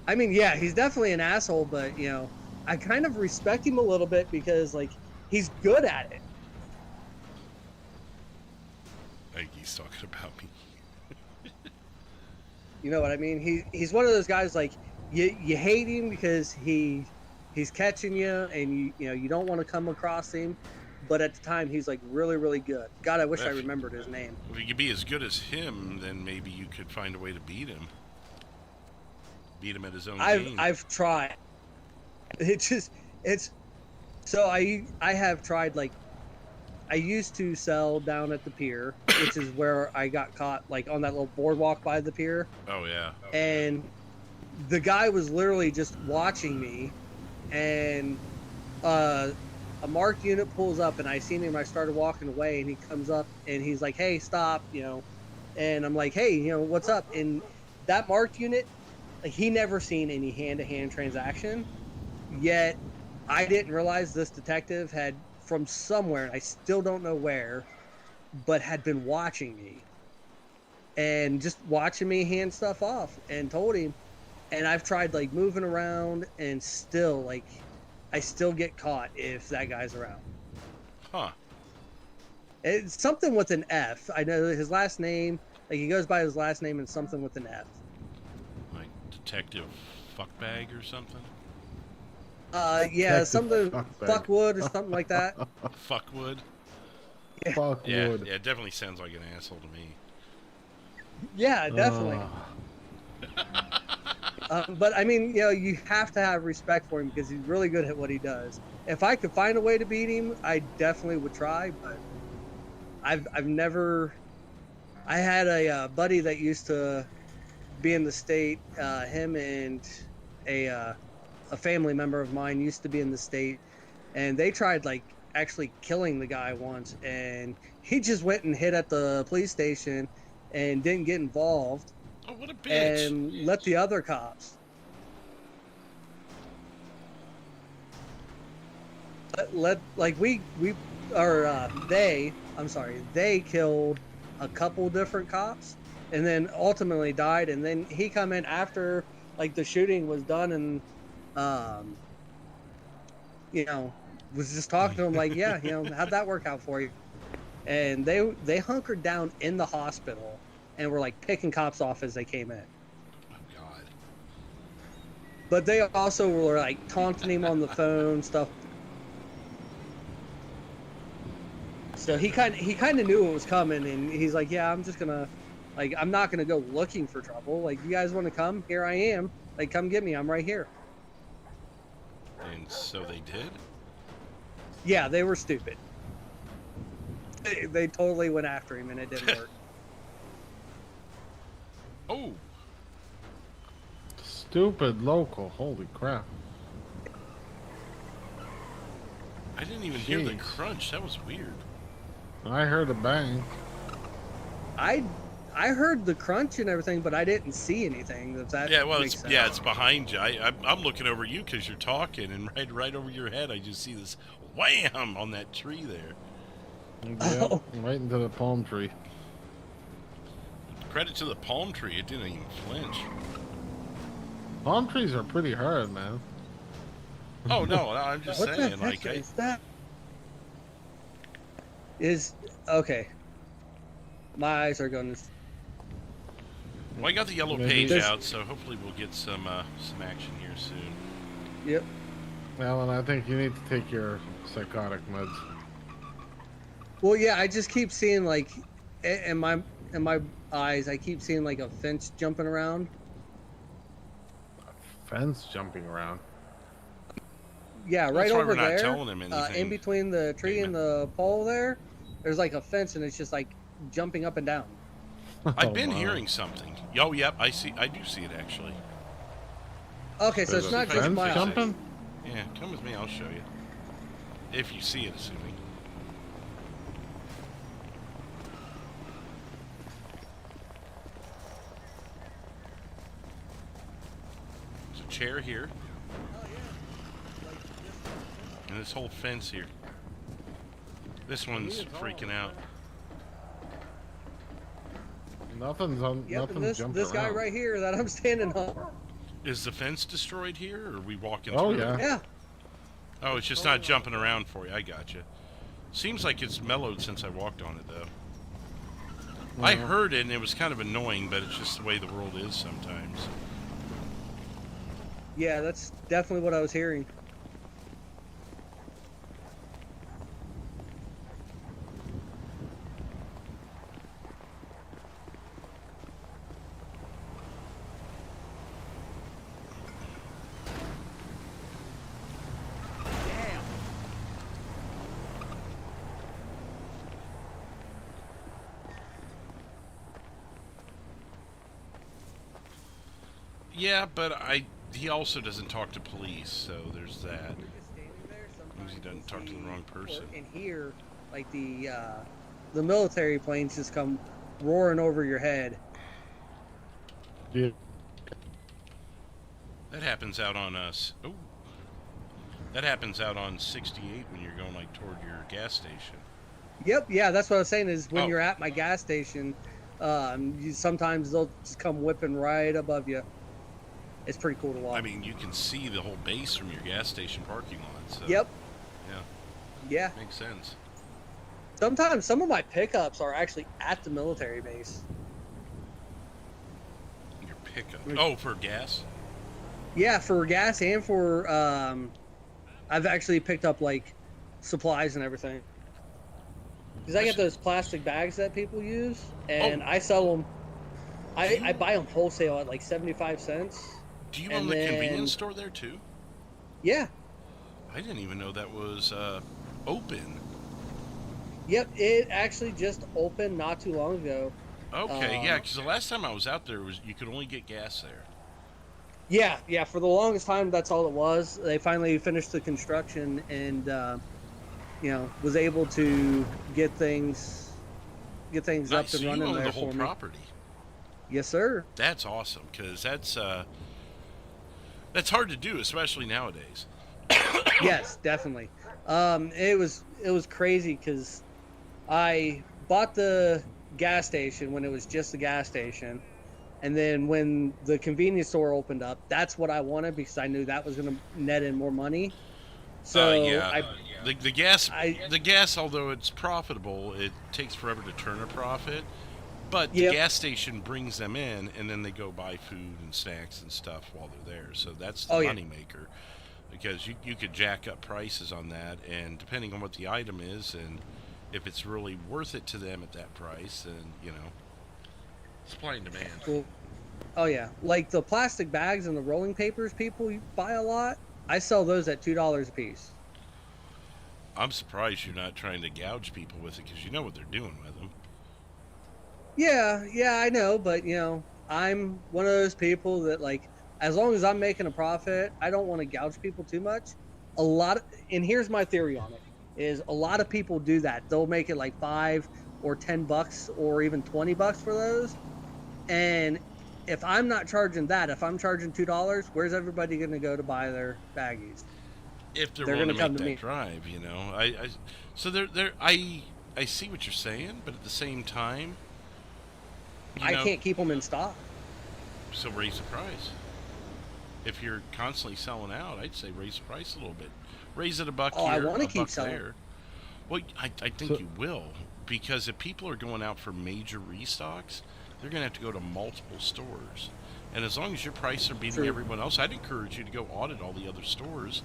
I mean, yeah, he's definitely an asshole, but you know, I kind of respect him a little bit because like he's good at it. I think he's talking about me. You know what I mean? He's one of those guys like you hate him because he's catching you and you know you don't want to come across him, but at the time he's like really, really good. God, I wish I remembered his name. If you could be as good as him, then maybe you could find a way to beat him. Beat him at his own game. I've tried. So I have tried, like, I used to sell down at the pier, which is where I got caught, like on that little boardwalk by the pier. Oh yeah. And the guy was literally just watching me, and a marked unit pulls up, and I seen him. I started walking away, and he comes up, and he's like, "Hey, stop!" You know, and I'm like, "Hey, you know, what's up?" And that marked unit, like, he never seen any hand-to-hand transaction, yet I didn't realize this detective had, from somewhere, I still don't know where, but had been watching me and just watching me hand stuff off, and told him. And I've tried like moving around, and still, like, I still get caught if that guy's around. Huh. It's something with an F. I know his last name, like he goes by his last name and something with an F. Like Detective Fuckbag or something? Yeah, something Fuckwood or something like that. Fuckwood? Yeah. Fuckwood. Yeah, it definitely sounds like an asshole to me. Yeah, definitely. But I mean, you know, you have to have respect for him because he's really good at what he does. If I could find a way to beat him, I definitely would try. But I've never. I had a buddy that used to be in the state. Him and a family member of mine used to be in the state, and they tried like actually killing the guy once, and he just went and hid at the police station and didn't get involved. Oh, what a bitch! And let the other cops. They killed a couple different cops, and then ultimately died. And then he come in after like the shooting was done, and you know, was just talking to him like, yeah, you know, how'd that work out for you? And they hunkered down in the hospital and were like picking cops off as they came in. Oh God. But they also were like taunting him on the phone, stuff. So he kind of knew what was coming, and he's like, "Yeah, I'm just gonna, like, I'm not gonna go looking for trouble. Like, you guys want to come? Here I am. Like, come get me. I'm right here." And so they did? Yeah, they were stupid. They totally went after him, and it didn't work. Oh. Stupid local. Holy crap. I didn't even hear the Jeez. crunch. That was weird. I heard a bang. I heard the crunch and everything, but I didn't see anything. If that Yeah, well, makes it's sense. yeah, it's behind you. I'm looking over you because you're talking, and right over your head, I just see this wham on that tree there. Yep, right into the palm tree. Credit to the palm tree; it didn't even flinch. Palm trees are pretty hard, man. Oh no, I'm just What saying. the Like, heck is that? Is okay. My eyes are going. well, I got the yellow Maybe- page out, so hopefully we'll get some action here soon. Yep. Alan, I think you need to take your psychotic meds. Well, yeah, I just keep seeing like, in my eyes, I keep seeing like a fence jumping around. Fence jumping around. Yeah, That's right why over we're not there. telling him anything. In between the tree and the pole there, there's like a fence, and it's just like jumping up and down. I've been wow. hearing something. Oh, yep, I do see it actually. Okay, so There's it's a not just fence my eyes. jumping? Yeah, come with me. I'll show you. If you see it, assuming. There's a chair here. And this whole fence here. This one's freaking out. Nothing's on. Yep, and nothing's jumping this guy around. right here that I'm standing on. Is the fence destroyed here, or are we walking Oh, through yeah. it? Yeah. Oh, it's just not jumping around for you. I gotcha. Seems like it's mellowed since I walked on it, though. I heard it, and it was kind of annoying, but it's just the way the world is sometimes. Yeah, that's definitely what I was hearing. Yeah, but he also doesn't talk to police, so there's that. Means he doesn't talk to the wrong person. In here, like the military planes just come roaring over your head. Yeah. That happens out on us. Oh, that happens out on 68 when you're going like toward your gas station. Yep, yeah, that's what I was saying. Is when Oh. you're at my gas station, sometimes they'll just come whipping right above you. It's pretty cool to watch. I mean, you can see the whole base from your gas station parking lot. So, Yep. Yeah. Yeah. Makes sense. Sometimes some of my pickups are actually at the military base. Your pickup. Oh, for gas? Yeah, for gas and for I've actually picked up like supplies and everything. Because I get those plastic bags that people use, and I sell them. I buy them wholesale at like 75 cents. Do you own the convenience store there too? Yeah. I didn't even know that was open. Yep, it actually just opened not too long ago. Okay, yeah, because the last time I was out there, you could only get gas there. Yeah, for the longest time, that's all it was. They finally finished the construction and, was able to get things up Nice. and So you running own there the whole for me. property. Yes, sir. That's awesome, because that's hard to do, especially nowadays. Yes, definitely. It was crazy because I bought the gas station when it was just a gas station, and then when the convenience store opened up, that's what I wanted because I knew that was going to net in more money. So the gas, the gas, although it's profitable, it takes forever to turn a profit. But the gas, the gas, although it's profitable, it takes forever to turn a profit. But the gas, the gas, although it's profitable, it takes forever to turn a profit. But the gas, the gas, although it's profitable, it takes forever to turn a profit. But the gas station brings them in, and then they go buy food and snacks and stuff while they're there. So that's the money maker, because you could jack up prices on that, and depending on what the item is, and if it's really worth it to them at that price, then supply and demand. Well, oh yeah, like the plastic bags and the rolling papers people buy a lot. I sell those at $2 a piece. I'm surprised you're not trying to gouge people with it, because you know what they're doing with them. Yeah, I know, but I'm one of those people that, like, as long as I'm making a profit, I don't want to gouge people too much. And here's my theory on it, is a lot of people do that. They'll make it like $5 or $10 or even $20 for those. And if I'm not charging that, if I'm charging $2, where's everybody going to go to buy their baggies? If they're willing to make that drive, I see what you're saying, but at the same time, I can't keep them in stock. So raise the price. If you're constantly selling out, I'd say raise the price a little bit. Raise it $1 here, I want to keep $1 selling. there. Well, I think you will, because if people are going out for major restocks, they're going to have to go to multiple stores. And as long as your prices are beating everyone else, I'd encourage you to go audit all the other stores.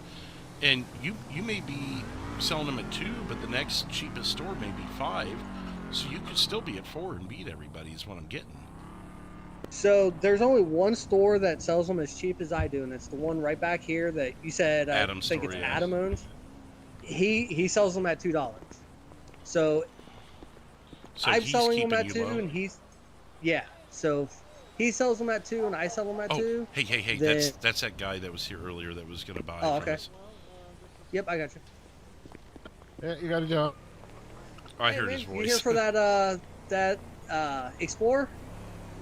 And you may be selling them at $2, but the next cheapest store may be $5. So you could still be at $4 and beat everybody is what I'm getting. So there's only one store that sells them as cheap as I do, and it's the one right back here that you said Adam owns. He sells them at $2. So I'm selling them at $2, and he's So he sells them at $2, and I sell them at $2. Hey! That's that guy that was here earlier that was going to buy. Oh, okay. Yep, I got you. Yeah, you got to jump. I heard his voice. You here for that Explorer?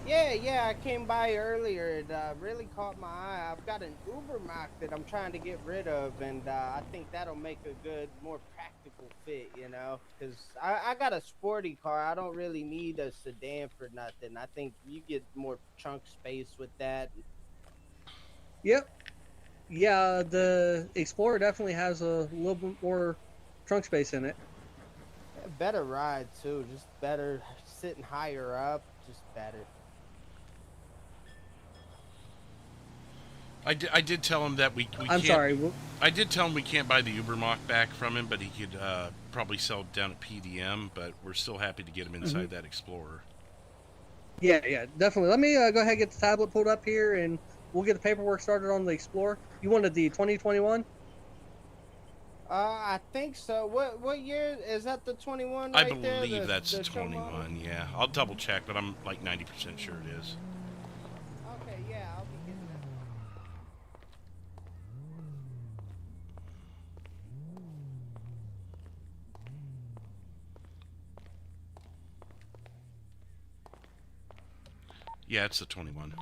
Yeah, I came by earlier. It really caught my eye. I've got an Uber Mack that I'm trying to get rid of, and I think that'll make a good, more practical fit, because I got a sporty car. I don't really need a sedan for nothing. I think you get more trunk space with that. Yep. Yeah, the Explorer definitely has a little bit more trunk space in it. Better ride too, just better sitting higher up, just better. I did tell him that we I'm can't, sorry. I did tell him we can't buy the Uber Mock back from him, but he could probably sell it down at PDM. But we're still happy to get him inside that Explorer. Yeah, definitely. Let me go ahead and get the tablet pulled up here, and we'll get the paperwork started on the Explorer. You wanted the 2021? I think so. What year is that? The 21 right there? I believe that's the 21. Yeah, I'll double check, but I'm like 90% sure it is. Okay, yeah, I'll be getting that. Yeah, it's the 21.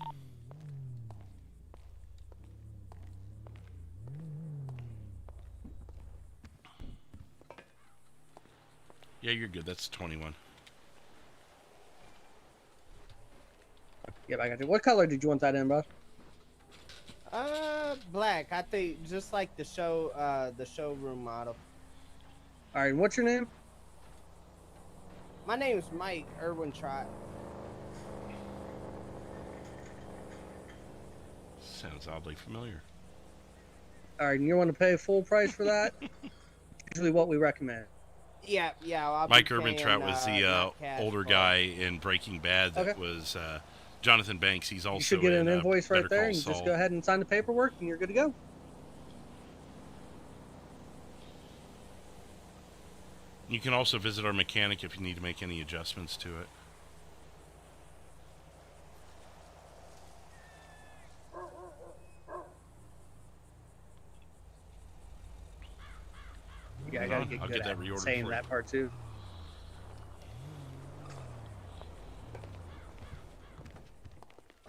Yeah, you're good. That's 21. Yep, I got you. What color did you want that in, bro? Black. I think just like the showroom model. All right, and what's your name? My name's Mike Irwin Trott. Sounds oddly familiar. All right, and you want to pay full price for that? Usually what we recommend. Yeah. Mike Irwin Trout was the older guy in Breaking Bad that was Jonathan Banks. He's also you should get an in, invoice right there, and Saul. just go ahead and sign the paperwork, and you're good to go. You can also visit our mechanic if you need to make any adjustments to it. Yeah, I gotta get good at saying that part too.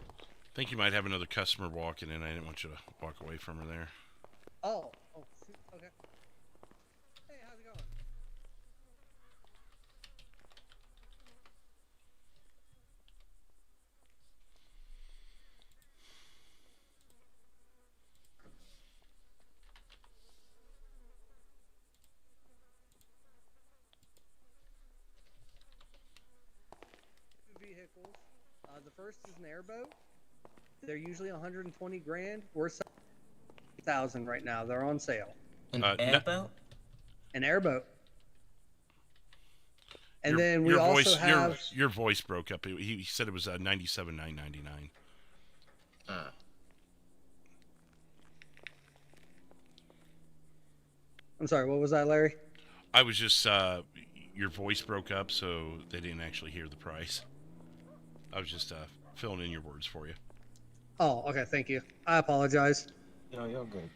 I think you might have another customer walking in. I didn't want you to walk away from her there. Oh, shoot. Okay. Hey, how's it going? Vehicle. vehicles. The first is an airboat. They're usually 120 grand. We're 1,000 right now. They're on sale. An airboat? An airboat. And your, then we your also voice, have. your voice broke up. He said it was 97,999. I'm sorry. What was that, Larry? I was just your voice broke up, so they didn't actually hear the price. I was just filling in your words for you. Oh, okay. Thank you. I apologize. No, you're good.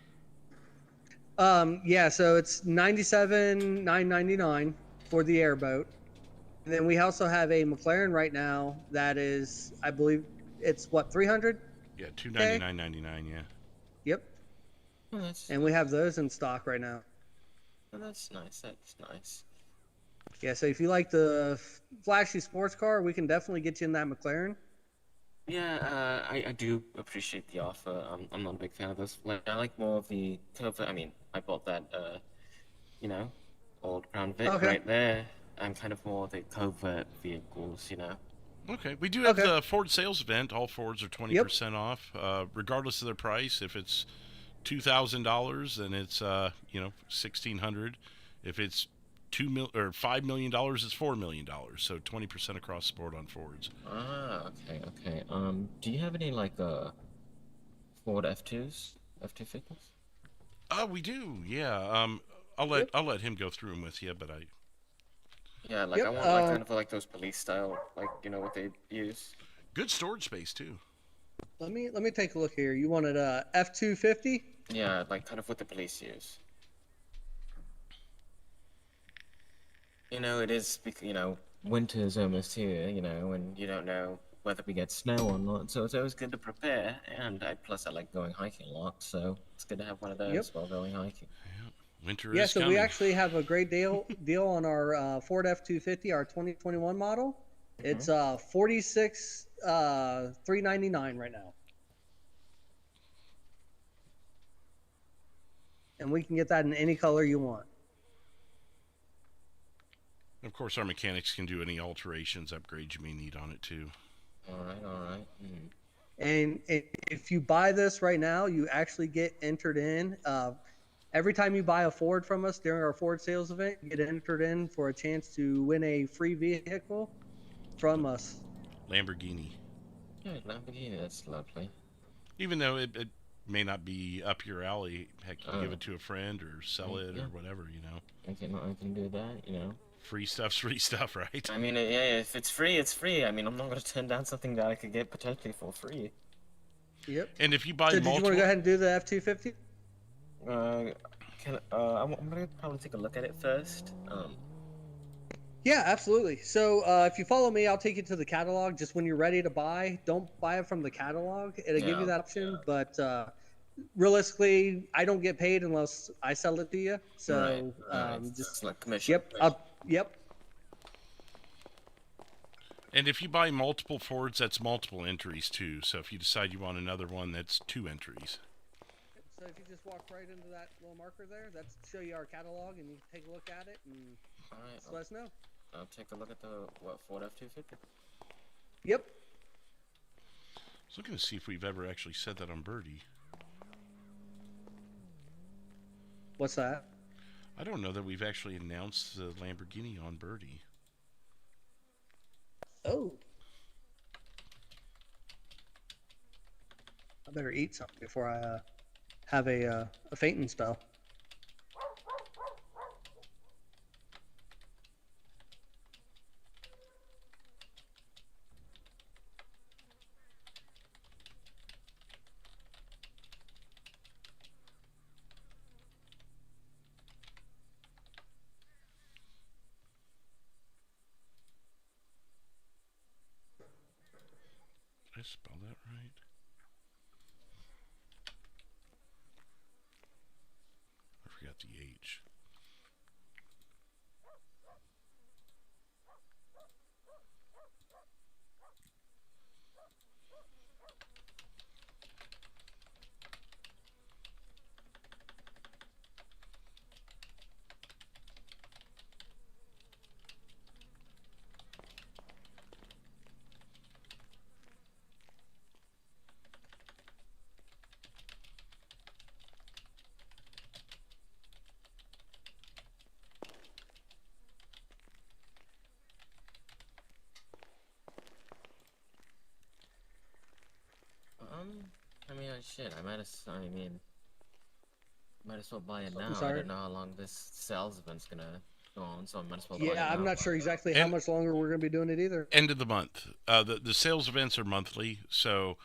Yeah. So it's 97,999 for the airboat. And then we also have a McLaren right now that is, I believe, it's what, 300? Yeah, 299.99. Yeah. Yep. Oh, and we have those in stock right now. Oh, that's nice. That's nice. Yeah. So if you like the flashy sports car, we can definitely get you in that McLaren. Yeah, I do appreciate the offer. I'm not a big fan of those. Like, I like more of the covert. I mean, I bought that, you know, old Crown Vic right there. I'm kind of more the covert vehicles, you know. Okay, we do have the Ford sales event. All Fords are 20% off, regardless of their price. If it's $2,000, then it's you know, $1,600. If it's $5 million, it's $4 million. So 20% across the board on Fords. Ah, okay. Do you have any like Ford F2s, F250s? We do. Yeah. I'll let him go through them with you, but I. Yeah, like I want like kind of like those police style, like you know what they use. Good storage space too. Let me take a look here. You wanted a F250? Yeah, like kind of what the police use. You know, it is because you know winter's almost here. You know, and you don't know whether we get snow or not. So it's always good to prepare. And plus I like going hiking a lot, so it's good to have one of those while going hiking. Winter Yeah, is so coming. we actually have a great deal on our Ford F250, our 2021 model. It's $46,399 right now, and we can get that in any color you want. Of course, our mechanics can do any alterations, upgrades you may need on it too. All right. And if you buy this right now, you actually get entered in. Every time you buy a Ford from us during our Ford sales event, you get entered in for a chance to win a free vehicle from us. Lamborghini. Yeah, Lamborghini, that's lovely. Even though it may not be up your alley, heck, you can give it to a friend or sell it or whatever, you know. I can do that, you know. Free stuff's free stuff, right? I mean, yeah, if it's free, it's free. I mean, I'm not going to turn down something that I could get potentially for free. Yep. And if you buy multiple... did you want to go ahead and do the F250? I'm gonna probably take a look at it first. Yeah, absolutely. So if you follow me, I'll take you to the catalog. Just when you're ready to buy, don't buy it from the catalog. It'll give you that option, but realistically, I don't get paid unless I sell it to you. So just like commission. Yep. And if you buy multiple Fords, that's multiple entries too. So if you decide you want another one, that's 2 entries. So if you just walk right into that little marker there, that's to show you our catalog, and you can take a look at it and just let us know. I'll take a look at the Ford F250. Yep. I was looking to see if we've ever actually said that on Birdie. What's that? I don't know that we've actually announced the Lamborghini on Birdie. Oh. I better eat something before I have a fainting spell. Did I spell that right? I forgot the H. Shit, I might as well buy it now. I sorry? don't know how long this sales event's gonna go on, so I might as well buy it Yeah, I'm now. not sure exactly how much longer we're going to be doing it either. End of the month. The sales events are monthly, so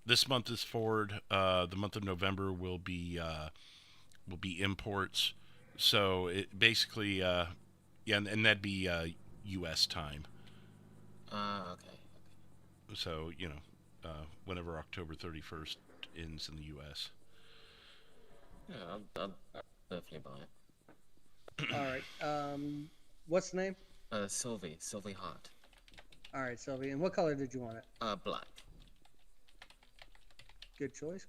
this month is Ford. The month of November will be imports. So it basically, yeah, and that'd be U.S. time. Okay. So whenever October 31st ends in the U.S. Yeah, I'll definitely buy it. All right. What's the name? Sylvie Hart. All right, Sylvie. And what color did you want it? Black. Good choice.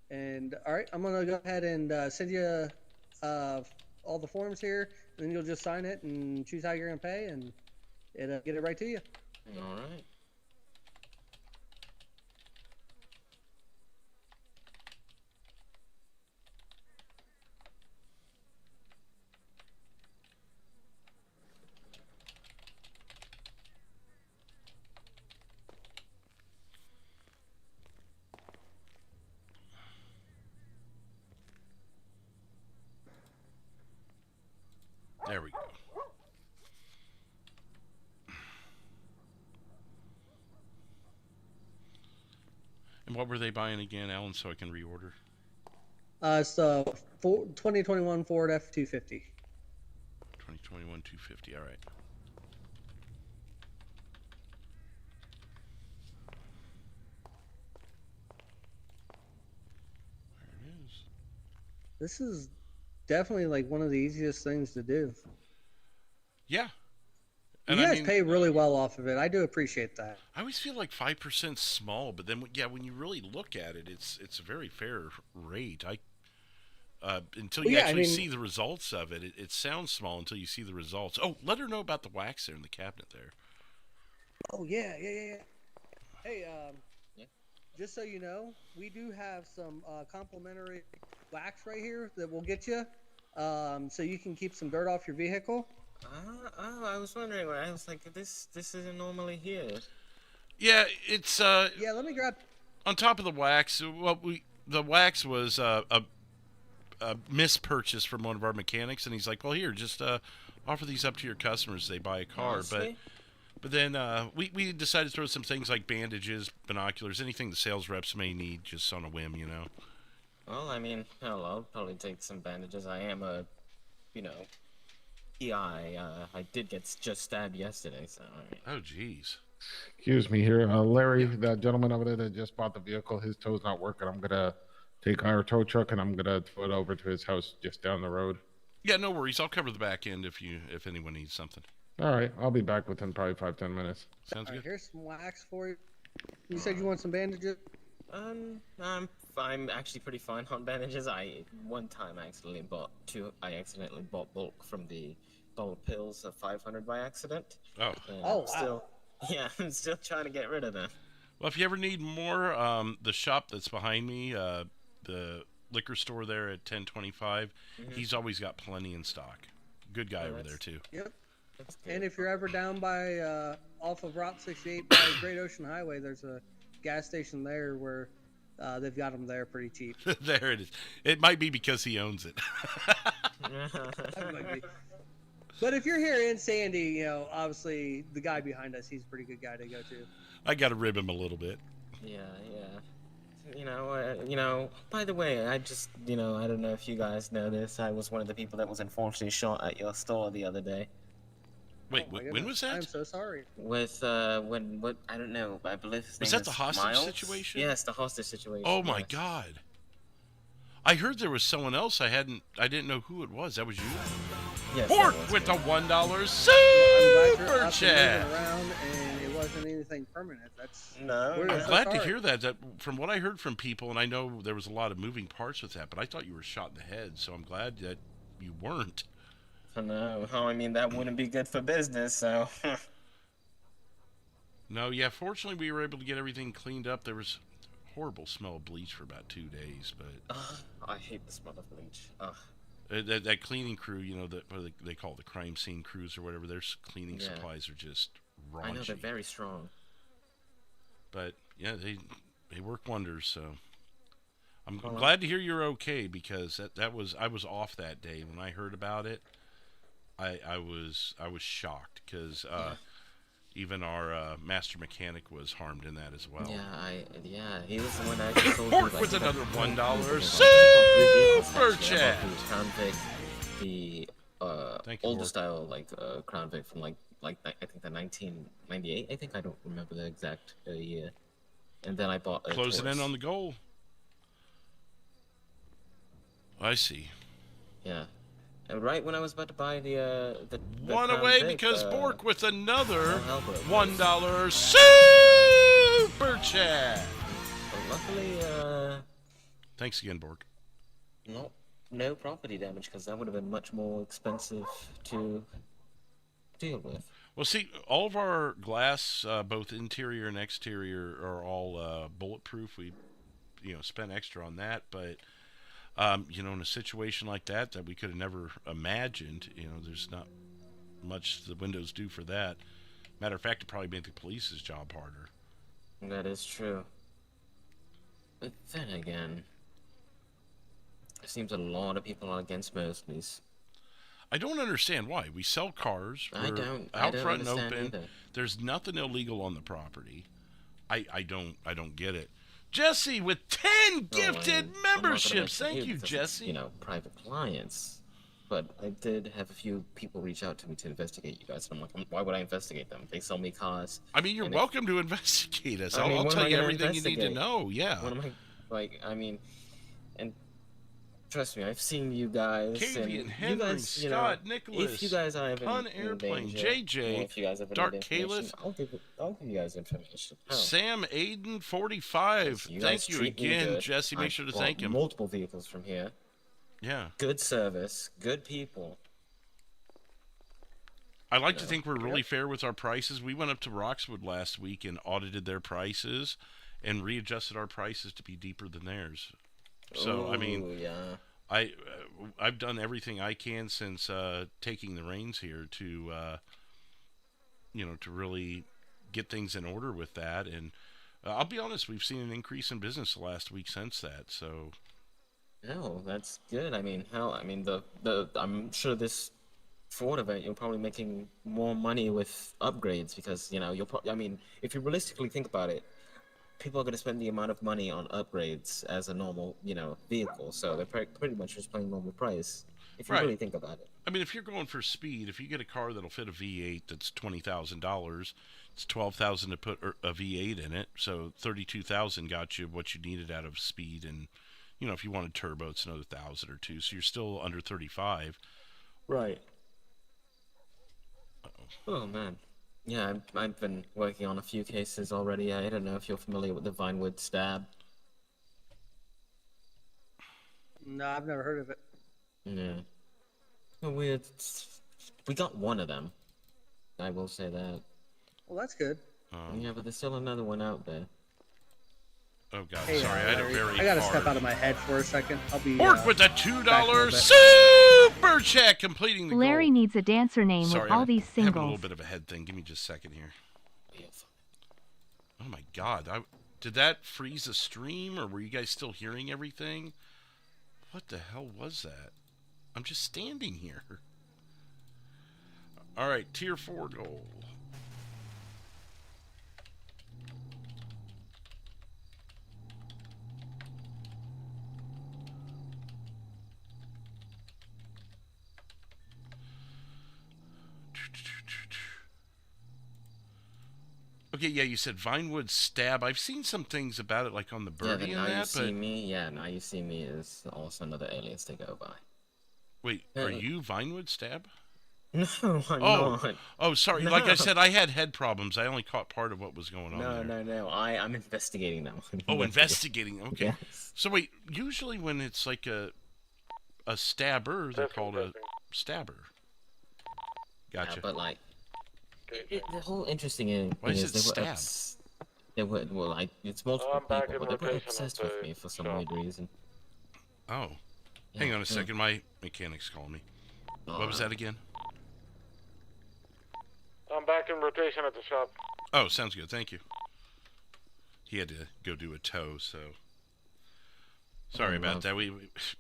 And all right, I'm gonna go ahead and send you all the forms here, and then you'll just sign it and choose how you're gonna pay, and it'll get it right to you. All right. There we go. And what were they buying again, Alan, so I can reorder? It's the 2021 Ford F-250. 2021 250, all right. There it is. This is definitely like one of the easiest things to do. Yeah. You guys pay really well off of it. I do appreciate that. I always feel like 5% small, but then when you really look at it, it's a very fair rate. Until you see the results of it, it sounds small until you see the results. Oh, let her know about the wax there in the cabinet there. Oh yeah. Hey, just so you know, we do have some complimentary wax right here that we'll get you, so you can keep some dirt off your vehicle. I was wondering. I was like, this isn't normally here. Yeah, it's Yeah, let me grab. On top of the wax, the wax was a mispurchase from one of our mechanics, and he's like, well, here, just offer these up to your customers. They buy a car, but then we decided to throw some things like bandages, binoculars, anything the sales reps may need, just on a whim, you know. Well, I mean, hell, I'll probably take some bandages. I am a, PI. I did get just stabbed yesterday, so. Oh, jeez. Excuse me here, Larry, that gentleman over there that just bought the vehicle, his tow's not working. I'm gonna take our tow truck and I'm gonna tow it over to his house just down the road. Yeah, no worries. I'll cover the back end if anyone needs something. All right, I'll be back within probably 5-10 minutes. Sounds good. Here's some wax for you. You said you want some bandages? I'm actually pretty fine on bandages. One time I accidentally bought bulk from the bulk pills of 500 by accident. Oh. Wow. I'm still trying to get rid of them. Well, if you ever need more, the shop that's behind me, the liquor store there at 1025, he's always got plenty in stock. Good guy over there too. Yep. And if you're ever down by off of Route 68 by Great Ocean Highway, there's a gas station there where they've got them there pretty cheap. There it is. It might be because he owns it. That might be. But if you're here in Sandy, obviously the guy behind us, he's a pretty good guy to go to. I got to rib him a little bit. Yeah. By the way, I just, I don't know if you guys know this. I was one of the people that was unfortunately shot at your store the other day. Wait, when was that? I'm so sorry. With, I don't know, I believe his name was that the hostage Miles? situation? Yes, the hostage situation. Oh my God. I heard there was someone else. I didn't know who it was. That was you? Yes. Port with a $1 super chat. Around and it wasn't anything permanent. I'm glad to hear that. From what I heard from people, and I know there was a lot of moving parts with that, but I thought you were shot in the head, so I'm glad that you weren't. No, I mean, that wouldn't be good for business, so. No, yeah, fortunately we were able to get everything cleaned up. There was horrible smell of bleach for about 2 days, but I hate the smell of bleach. That cleaning crew, what they call the crime scene crews or whatever, their cleaning supplies are just raunchy. I know, they're very strong. But yeah, they work wonders. So I'm glad to hear you're okay, because I was off that day when I heard about it. I was shocked, because even our master mechanic was harmed in that as well. Yeah, he was the one that actually told Pork me, with like, another $1 super super chat. Crown Vic, the older Pork. style, like Crown Vic from like I think the 1998. I think, I don't remember the exact year. And then I bought a Closing Taurus. in on the goal. I see. Yeah. And right when I was about to buy the One Crown away Vic, because Bork with another $1 $1 super chat. But luckily, Thanks again, Bork. no property damage, because that would have been much more expensive to deal with. Well, see, all of our glass, both interior and exterior, are all bulletproof. We, spent extra on that, but in a situation like that we could have never imagined, there's not much the windows do for that. Matter of fact, it probably made the police's job harder. That is true. But then again, it seems a lot of people are against Mosleys. I don't understand why. We sell cars. I We're don't out front and understand open. either. There's nothing illegal on the property. I don't get it. Jesse with 10 gifted memberships. Thank you, Jesse. Private clients. But I did have a few people reach out to me to investigate you guys. And I'm like, why would I investigate them? They sell me cars. I mean, you're welcome to investigate us. I'll tell you everything you need to know. Yeah. What am and trust me, I've seen you guys. Katie and Henry, you guys, Scott, Nicholas, if you guys are ever Pun in Airplane, danger, JJ, or if you guys ever Dark need information, Caliph, I'll give you guys information. Sam Aiden 45. Thank you again, Jesse. Make sure to thank him. Multiple vehicles from here. Yeah. Good service, good people. I like to think we're really fair with our prices. We went up to Roxwood last week and audited their prices and readjusted our prices to be deeper than theirs. So, I've done everything I can since taking the reins here to to really get things in order with that. And I'll be honest, we've seen an increase in business the last week since that. So, no, that's good. I mean, I'm sure this Ford event, you're probably making more money with upgrades, because if you realistically think about it, people are going to spend the amount of money on upgrades as a normal, vehicle. So they're pretty much just paying normal price, if you really think about it. I mean, if you're going for speed, if you get a car that'll fit a V8 that's $20,000, it's $12,000 to put a V8 in it. So $32,000 got you what you needed out of speed, and if you wanted turbo, it's another $1,000 or $2,000. So you're still under 35. Right. Oh man. Yeah, I've been working on a few cases already. I don't know if you're familiar with the Vinewood stab. No, I've never heard of it. Yeah. We got one of them. I will say that. Well, that's good. Yeah, but there's still another one out there. Oh god, hey, sorry, I gotta step out of my head for a second. I'll be. Bork with a $2 super chat, completing the Larry goal. needs a dancer name Sorry, with all these I'm having a singles. little bit of a head thing. Give me just a second here. Oh my god, did that freeze the stream, or were you guys still hearing everything? What the hell was that? I'm just standing here. All right, tier 4 goal. Okay, yeah, you said Vinewood stab. I've seen some things about it, like on the Birdie and that, but... Now You See Me is also another alias to go by. Wait, are you Vinewood stab? No, I'm not. Oh, sorry. No. Like I said, I had head problems. I only caught part of what was going on there. No. I'm investigating them. Investigating. Okay. Yes. So wait, usually when it's like a stabber, they're called a stabber. Gotcha. Yeah, but like, the whole interesting thing Why is is it stab? It's multiple people, but they were obsessed with me for some weird reason. Oh. Hang on a second. My mechanic's calling me. What was that again? I'm back in rotation at the shop. Oh, sounds good. Thank you. he had to go do a tow, so sorry about that. We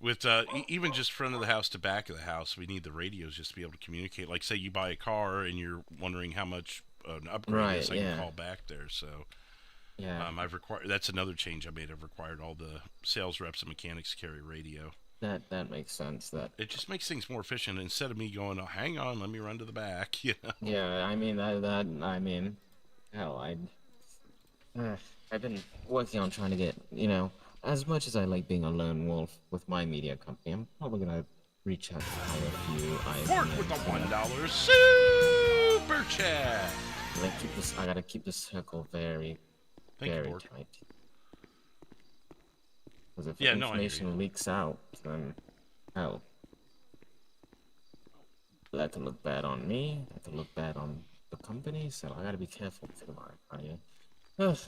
with even just front of the house to back of the house, we need the radios just to be able to communicate. Like, say you buy a car and you're wondering how much an upgrade is, I can call back there. So yeah, I've required. That's another change I made. I've required all the sales reps and mechanics to carry radio. That makes sense. That it just makes things more efficient instead of me going, oh, hang on, let me run to the back. You know? Yeah, I mean I mean, hell, I've been working on trying to get, as much as I like being a lone wolf with my media company, I'm probably gonna reach out to hire a few Fort with the $1 super chat. I gotta keep this circle very tight. Because if information leaks out, then hell, that could look bad on me. That could look bad on the company. So I gotta be careful with my.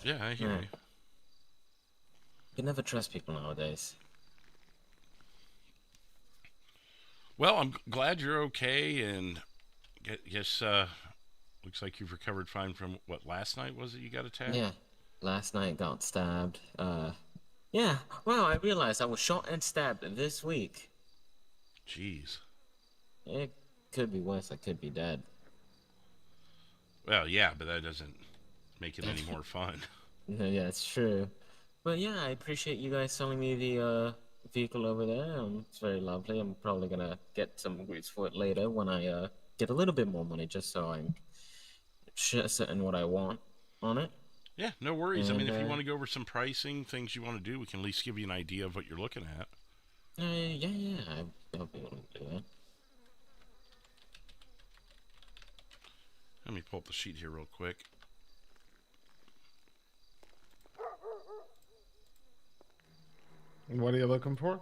Yeah, I hear you. You can never trust people nowadays. Well, I'm glad you're okay, and guess looks like you've recovered fine from what, last night was it you got attacked? Yeah, last night got stabbed. Yeah, wow, I realized I was shot and stabbed this week. Jeez. It could be worse. I could be dead. Well, yeah, but that doesn't make it any more fun. Yeah, it's true. But yeah, I appreciate you guys selling me the vehicle over there. It's very lovely. I'm probably gonna get some upgrades for it later when I get a little bit more money, just so I'm certain what I want on it. Yeah, no worries. And, I mean, if you want to go over some pricing, things you want to do, we can at least give you an idea of what you're looking at. Yeah, I'll be able to do that. Let me pull up the sheet here real quick. And what are you looking for?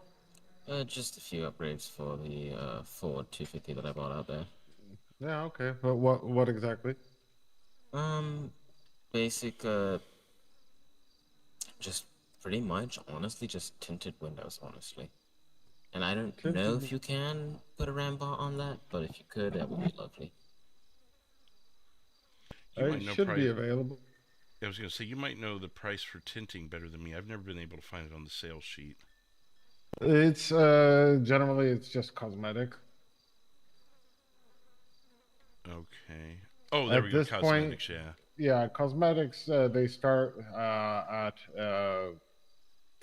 Just a few upgrades for the Ford 250 that I bought out there. Yeah, okay. But what exactly? Basic, just pretty much, honestly, just tinted windows, honestly. And I don't know if you can put a RAM bar on that, but if you could, that would be lovely. It should be available. I was going to say, you might know the price for tinting better than me. I've never been able to find it on the sales sheet. It's generally it's just cosmetic. Okay. Oh, there we go. Cosmetics, yeah. Yeah, cosmetics. They start at 10%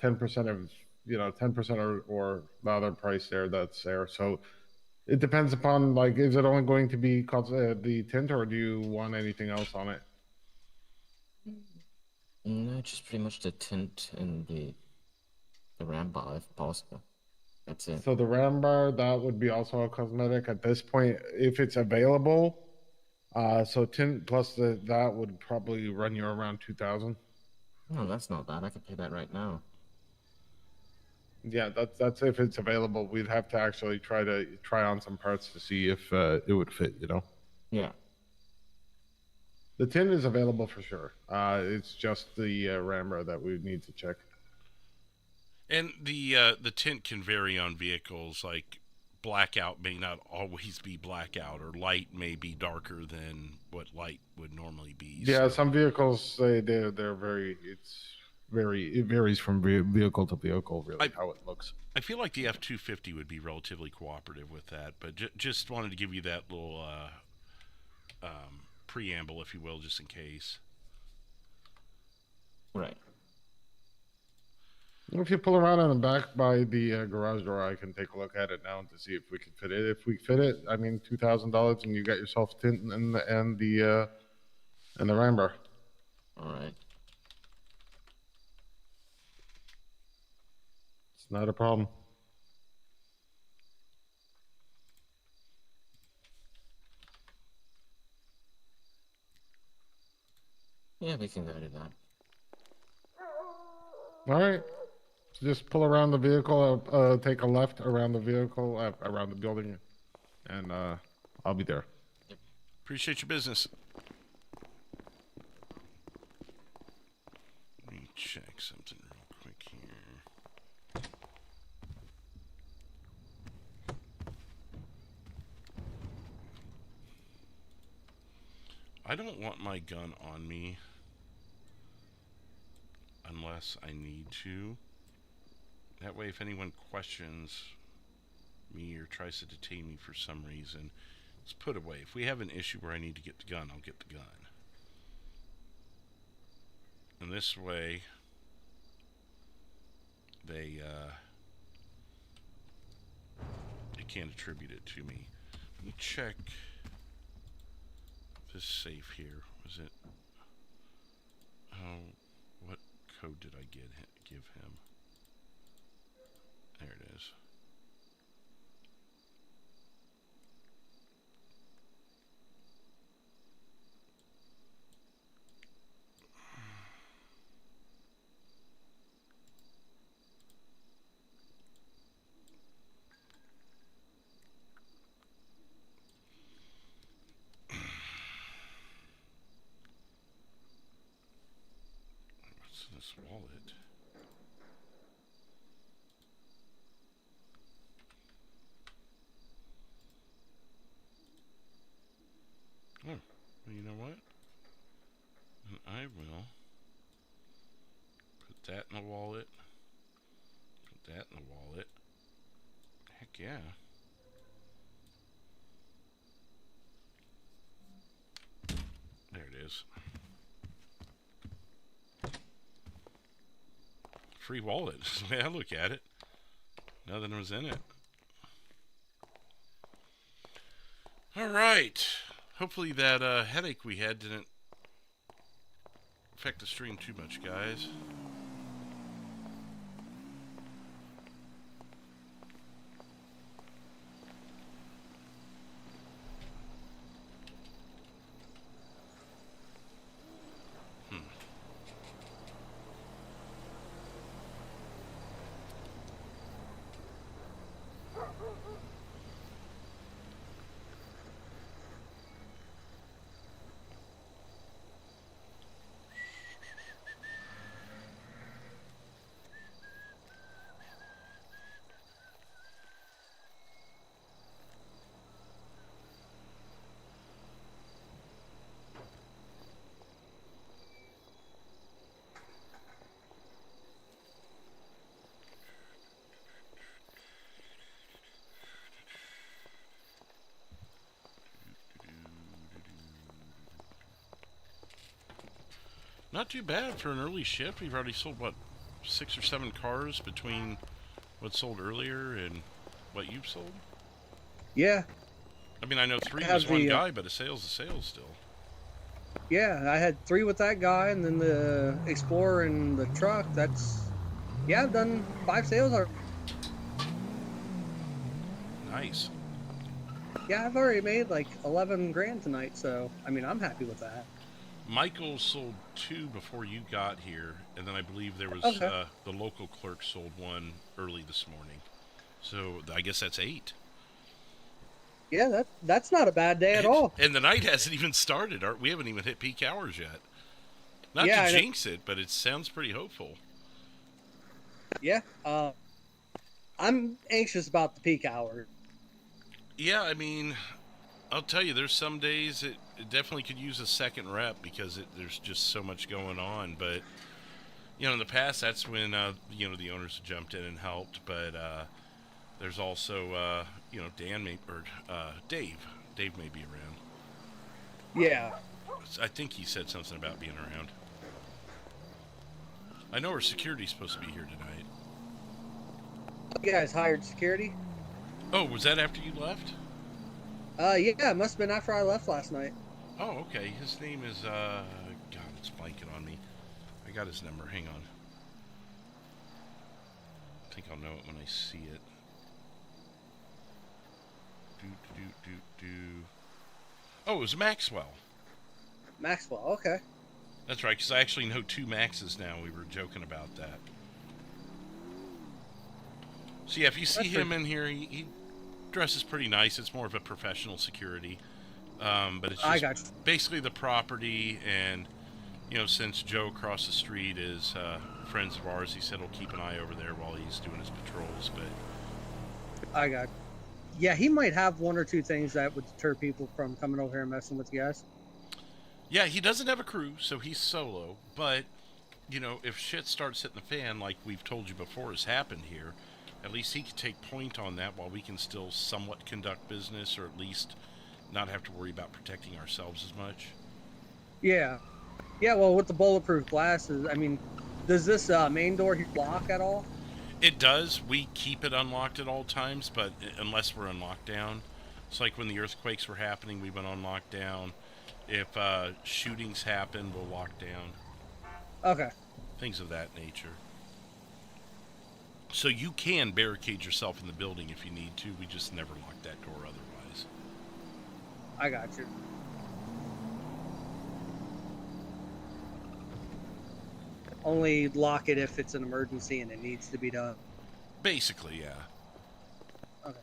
of 10% or the other price there that's there. So it depends upon, like, is it only going to be the tint, or do you want anything else on it? No, just pretty much the tint and the RAM bar if possible. That's it. So the RAM bar, that would be also a cosmetic at this point if it's available. So tint plus that would probably run you around 2,000. No, that's not bad. I could pay that right now. Yeah, that's if it's available. We'd have to actually try on some parts to see if it would fit. Yeah. The tint is available for sure. It's just the RAM bar that we would need to check. And the tint can vary on vehicles. Like, blackout may not always be blackout, or light may be darker than what light would normally be. Yeah, some vehicles they're very it varies from vehicle to vehicle, really, how it looks. I feel like the F-250 would be relatively cooperative with that, but just wanted to give you that little preamble, if you will, just in case. Right. If you pull around in the back by the garage door, I can take a look at it now to see if we can fit it. If we fit it, I mean, $2,000, and you got yourself tint and the RAM bar. All right. It's not a problem. Yeah, we can go to that. All right. So just pull around the vehicle, take a left around the vehicle, around the building, and I'll be there. Appreciate your business. Let me check something real quick here. I don't want my gun on me. unless I need to. That way, if anyone questions me or tries to detain me for some reason, it's put away. If we have an issue where I need to get the gun, I'll get the gun. And this way, they can't attribute it to me. Let me check this safe here. Was it? Oh, what code did I give him? There it is. What's in this wallet? Oh, well, you know what? And I will put that in the wallet. Put that in the wallet. Heck yeah. There it is. Free wallet is the way I look at it. Nothing was in it. All right. Hopefully that headache we had didn't affect the stream too much, guys. Not too bad for an early shift. We've already sold, what, 6 or 7 cars between what sold earlier and what you've sold? Yeah. I mean, I know 3 was one guy, but a sale's a sale still. Yeah, I had 3 with that guy, and then the Explorer and the truck. That's... Yeah, I've done 5 sales already. Nice. Yeah, I've already made like 11 grand tonight, so, I mean, I'm happy with that. Michael sold 2 before you got here, and then I believe there was the local clerk sold 1 early this morning. So I guess that's 8. Yeah, that's not a bad day at all. And the night hasn't even started. We haven't even hit peak hours yet. Not to jinx it, but it sounds pretty hopeful. Yeah, I'm anxious about the peak hour. Yeah, I mean, I'll tell you, there's some days it definitely could use a second rep because there's just so much going on. But, you know, in the past, that's when, you know, the owners jumped in and helped. But there's also, you know, Dave. Dave may be around. Yeah. I think he said something about being around. I know our security's supposed to be here tonight. You guys hired security? Oh, was that after you left? Yeah, it must have been after I left last night. Oh, okay. His name is, God, it's blanking on me. I got his number. Hang on. I think I'll know it when I see it. Oh, it was Maxwell. Maxwell, okay. That's right, because I actually know 2 Maxes now. We were joking about that. So yeah, if you see him in here, he dresses pretty nice. It's more of a professional security. But it's just basically the property, and, you know, since Joe across the street is friends of ours, he said he'll keep an eye over there while he's doing his patrols. But yeah, he might have 1 or 2 things that would deter people from coming over here and messing with you guys. Yeah, he doesn't have a crew, so he's solo. But you know, if shit starts hitting the fan, like we've told you before has happened here, at least he could take point on that while we can still somewhat conduct business, or at least not have to worry about protecting ourselves as much. Yeah. Yeah, well, with the bulletproof glasses, I mean, does this main door lock at all? It does. We keep it unlocked at all times, but unless we're on lockdown. It's like when the earthquakes were happening, we went on lockdown. If shootings happen, we'll lock down. Okay. Things of that nature. So you can barricade yourself in the building if you need to. We just never lock that door otherwise. I got you. Only lock it if it's an emergency and it needs to be done. Basically, yeah. Okay.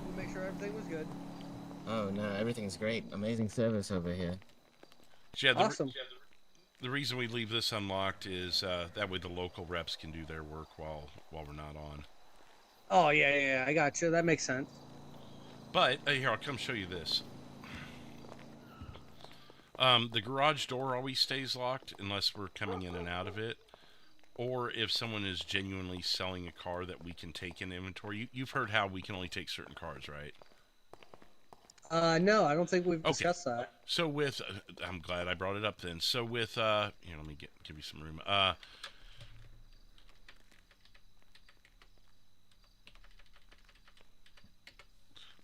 We'll make sure everything was good. Oh no, everything's great. Amazing service over here. Yeah, Awesome. The reason we leave this unlocked is that way the local reps can do their work while we're not on. Oh, yeah, I got you. That makes sense. But, here, I'll come show you this. The garage door always stays locked unless we're coming in and out of it. Or if someone is genuinely selling a car that we can take in inventory. You've heard how we can only take certain cars, right? No, I don't think we've discussed that. So with, I'm glad I brought it up then. So with, here, let me give you some room.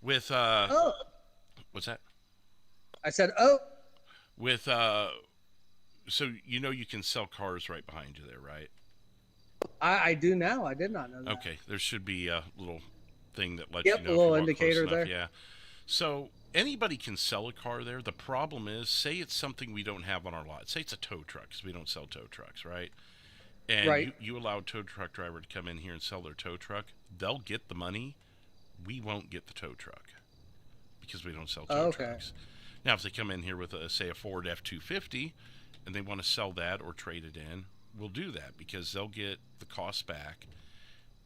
With, what's that? I said, oh. With, so you know you can sell cars right behind you there, right? I do now. I did not know that. Okay, there should be a little thing that lets you know. Yep, a little indicator there. Yeah. So anybody can sell a car there. The problem is, say it's something we don't have on our lot. Say it's a tow truck, because we don't sell tow trucks, right? And you allow a tow truck driver to come in here and sell their tow truck. They'll get the money. We won't get the tow truck because we don't sell tow trucks. Now, if they come in here with, say, a Ford F-250 and they want to sell that or trade it in, we'll do that because they'll get the cost back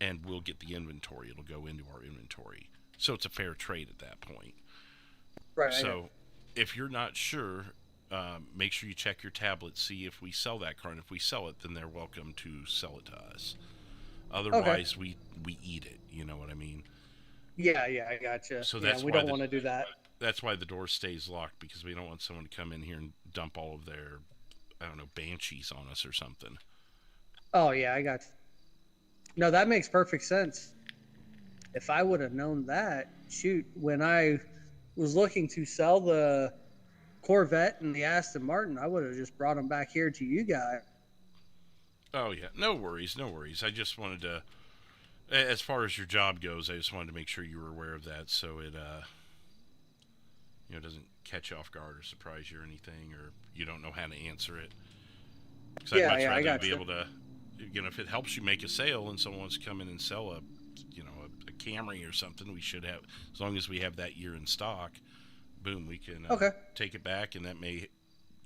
and we'll get the inventory. It'll go into our inventory. So it's a fair trade at that point. Right. So if you're not sure, make sure you check your tablet, see if we sell that car. And if we sell it, then they're welcome to sell it to us. Otherwise, we eat it. You know what I mean? Yeah, I gotcha. So that's we why don't want to do that. That's why the door stays locked, because we don't want someone to come in here and dump all of their, I don't know, banshees on us or something. Oh, yeah, I got you. No, that makes perfect sense. If I would have known that, shoot, when I was looking to sell the Corvette and the Aston Martin, I would have just brought them back here to you guys. Oh, yeah. No worries. I just wanted to, as far as your job goes, I just wanted to make sure you were aware of that so it, doesn't catch you off guard or surprise you or anything, or you don't know how to answer it. Because I'd much rather be able to, if it helps you make a sale and someone wants to come in and sell a Camry or something, we should have, as long as we have that year in stock, boom, we can take it back, and that may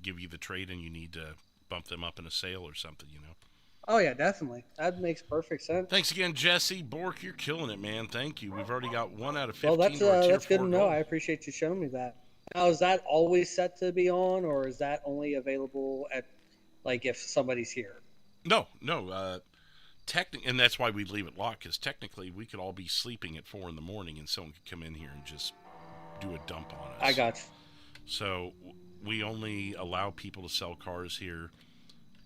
give you the trade and you need to bump them up in a sale or something, Oh, yeah, definitely. That makes perfect sense. Thanks again, Jesse. Bork, you're killing it, man. Thank you. We've already got 1 out of 15. Well, that's good to know. I appreciate you showing me that. Now, is that always set to be on, or is that only available at, like, if somebody's here? No. And that's why we leave it locked, because technically we could all be sleeping at 4 in the morning and someone could come in here and just do a dump on us. I got you. So we only allow people to sell cars here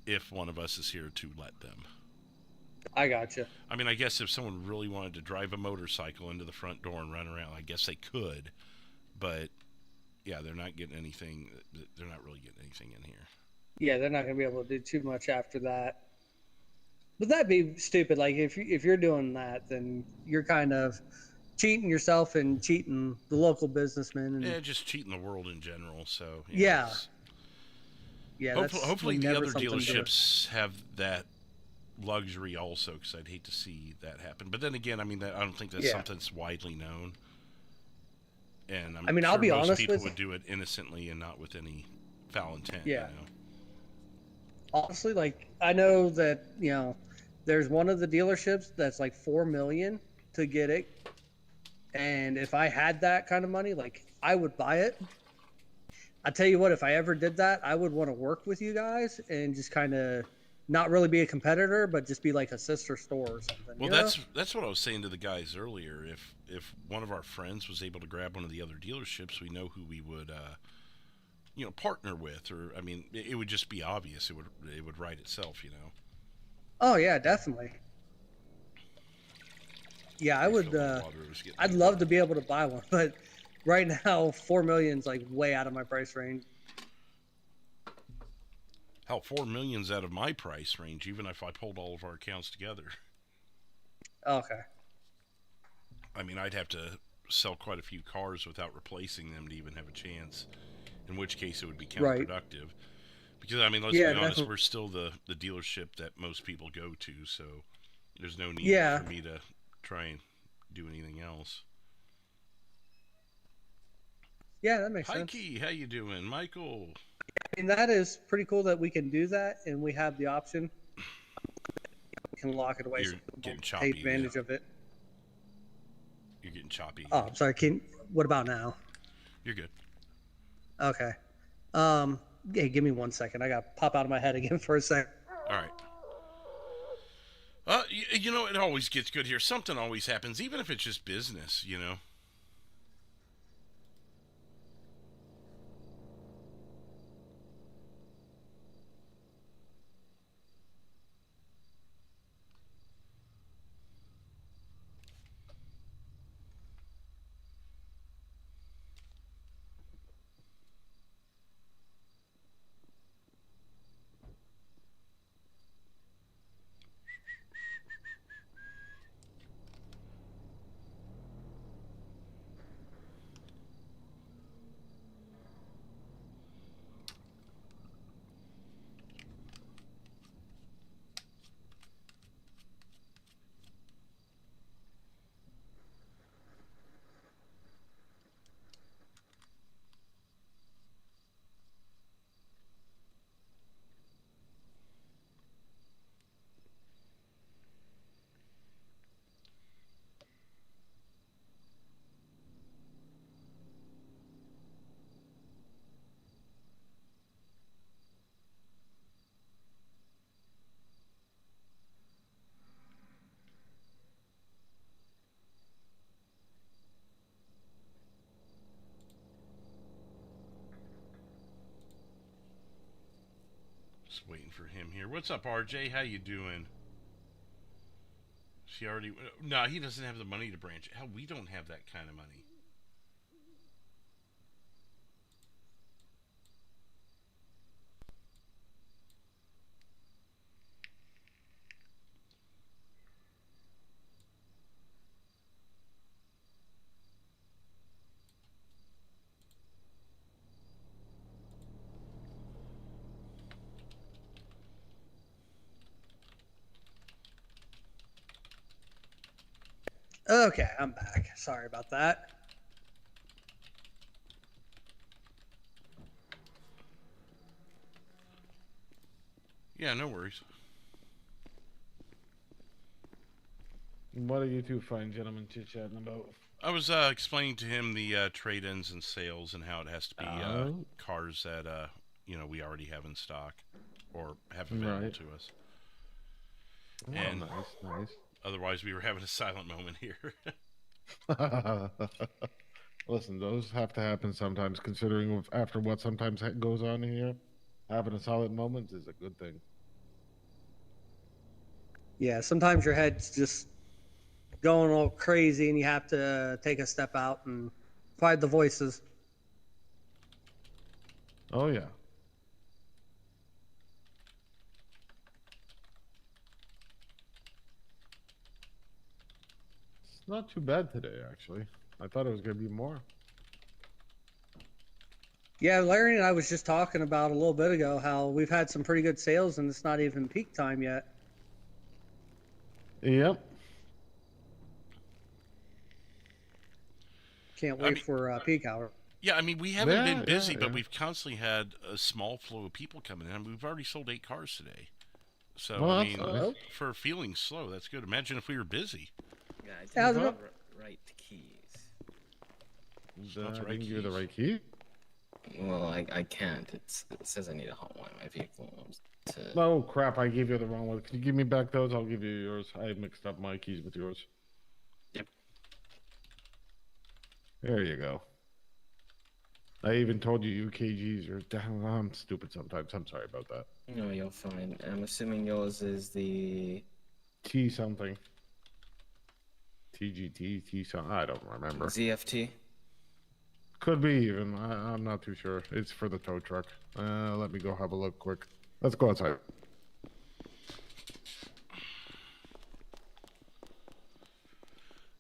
if one of us is here to let them. I got you. I mean, I guess if someone really wanted to drive a motorcycle into the front door and run around, I guess they could. But, yeah, they're not getting anything. They're not really getting anything in here. Yeah, they're not going to be able to do too much after that. But that'd be stupid. Like, if you're doing that, then you're kind of cheating yourself and cheating the local businessmen. And, yeah, just cheating the world in general. So yeah. Hopefully the other dealerships have that luxury also, because I'd hate to see that happen. But then again, I mean, I don't think that's something that's widely known. And I'm sure I'll be most honest people with would do it innocently and not with any foul intent. Yeah. Honestly, like, I know that, there's one of the dealerships that's like $4 million, to get it. And if I had that kind of money, like, I would buy it. I tell you what, if I ever did that, I would want to work with you guys and just kind of not really be a competitor, but just be like a sister store or something. Well, you know? that's what I was saying to the guys earlier. If one of our friends was able to grab one of the other dealerships, we know who we would, partner with. Or I mean, it would just be obvious. It would write itself, you know. Oh yeah, definitely. Yeah, I would. I'd love to be able to buy one, but right now, 4 million's like way out of my price range. Hell, 4 million's out of my price range, even if I pulled all of our accounts together. Okay. I mean, I'd have to sell quite a few cars without replacing them to even have a chance. In which case, it would be counterproductive. Because I mean, let's be honest, we're still the dealership that most people go to, so there's no need for me to try and do anything else. Yeah, that makes sense. Hi, Key. How you doing? Michael. I mean, that is pretty cool that we can do that, and we have the option. We can lock it away. You're so people getting don't choppy. take advantage of it. You're getting choppy. Oh, I'm sorry. What about now? You're good. Okay. Hey, give me 1 second. I got to pop out of my head again for a sec. All right. You know, it always gets good here. Something always happens, even if it's just business, you know. Just waiting for him here. What's up, RJ? How you doing? She already... No, he doesn't have the money to branch. Hell, we don't have that kind of money. Okay, I'm back. Sorry about that. Yeah, no worries. What are you two fine gentlemen chit-chatting about? I was explaining to him the trade-ins and sales and how it has to be cars that we already have in stock or have available to us. Oh, And nice. Otherwise, we were having a silent moment here. Listen, those have to happen sometimes, considering after what sometimes goes on here. Having a silent moment is a good thing. Yeah, sometimes your head's just going all crazy and you have to take a step out and quiet the voices. Oh, yeah. It's not too bad today, actually. I thought it was going to be more. Yeah, Larry and I was just talking about a little bit ago how we've had some pretty good sales and it's not even peak time yet. Yep. Can't wait for peak hour. Yeah, I mean, we haven't been busy, but we've constantly had a small flow of people coming in. I mean, we've already sold 8 cars today. So, Well, I mean, nice. for feeling slow, that's good. Imagine if we were busy. Yeah, I How's didn't it have the right keys. Not the I right didn't give you the keys. right key. Well, I can't. It says I need to hotwire my vehicle to. Oh crap! I gave you the wrong one. Can you give me back those? I'll give you yours. I mixed up my keys with yours. Yep. There you go. I even told you UKGs are down. I'm stupid sometimes. I'm sorry about that. No, you're fine. I'm assuming yours is the T something. TGT, T something. I don't remember. ZFT. Could be even. I'm not too sure. It's for the tow truck. Let me go have a look quick. Let's go outside.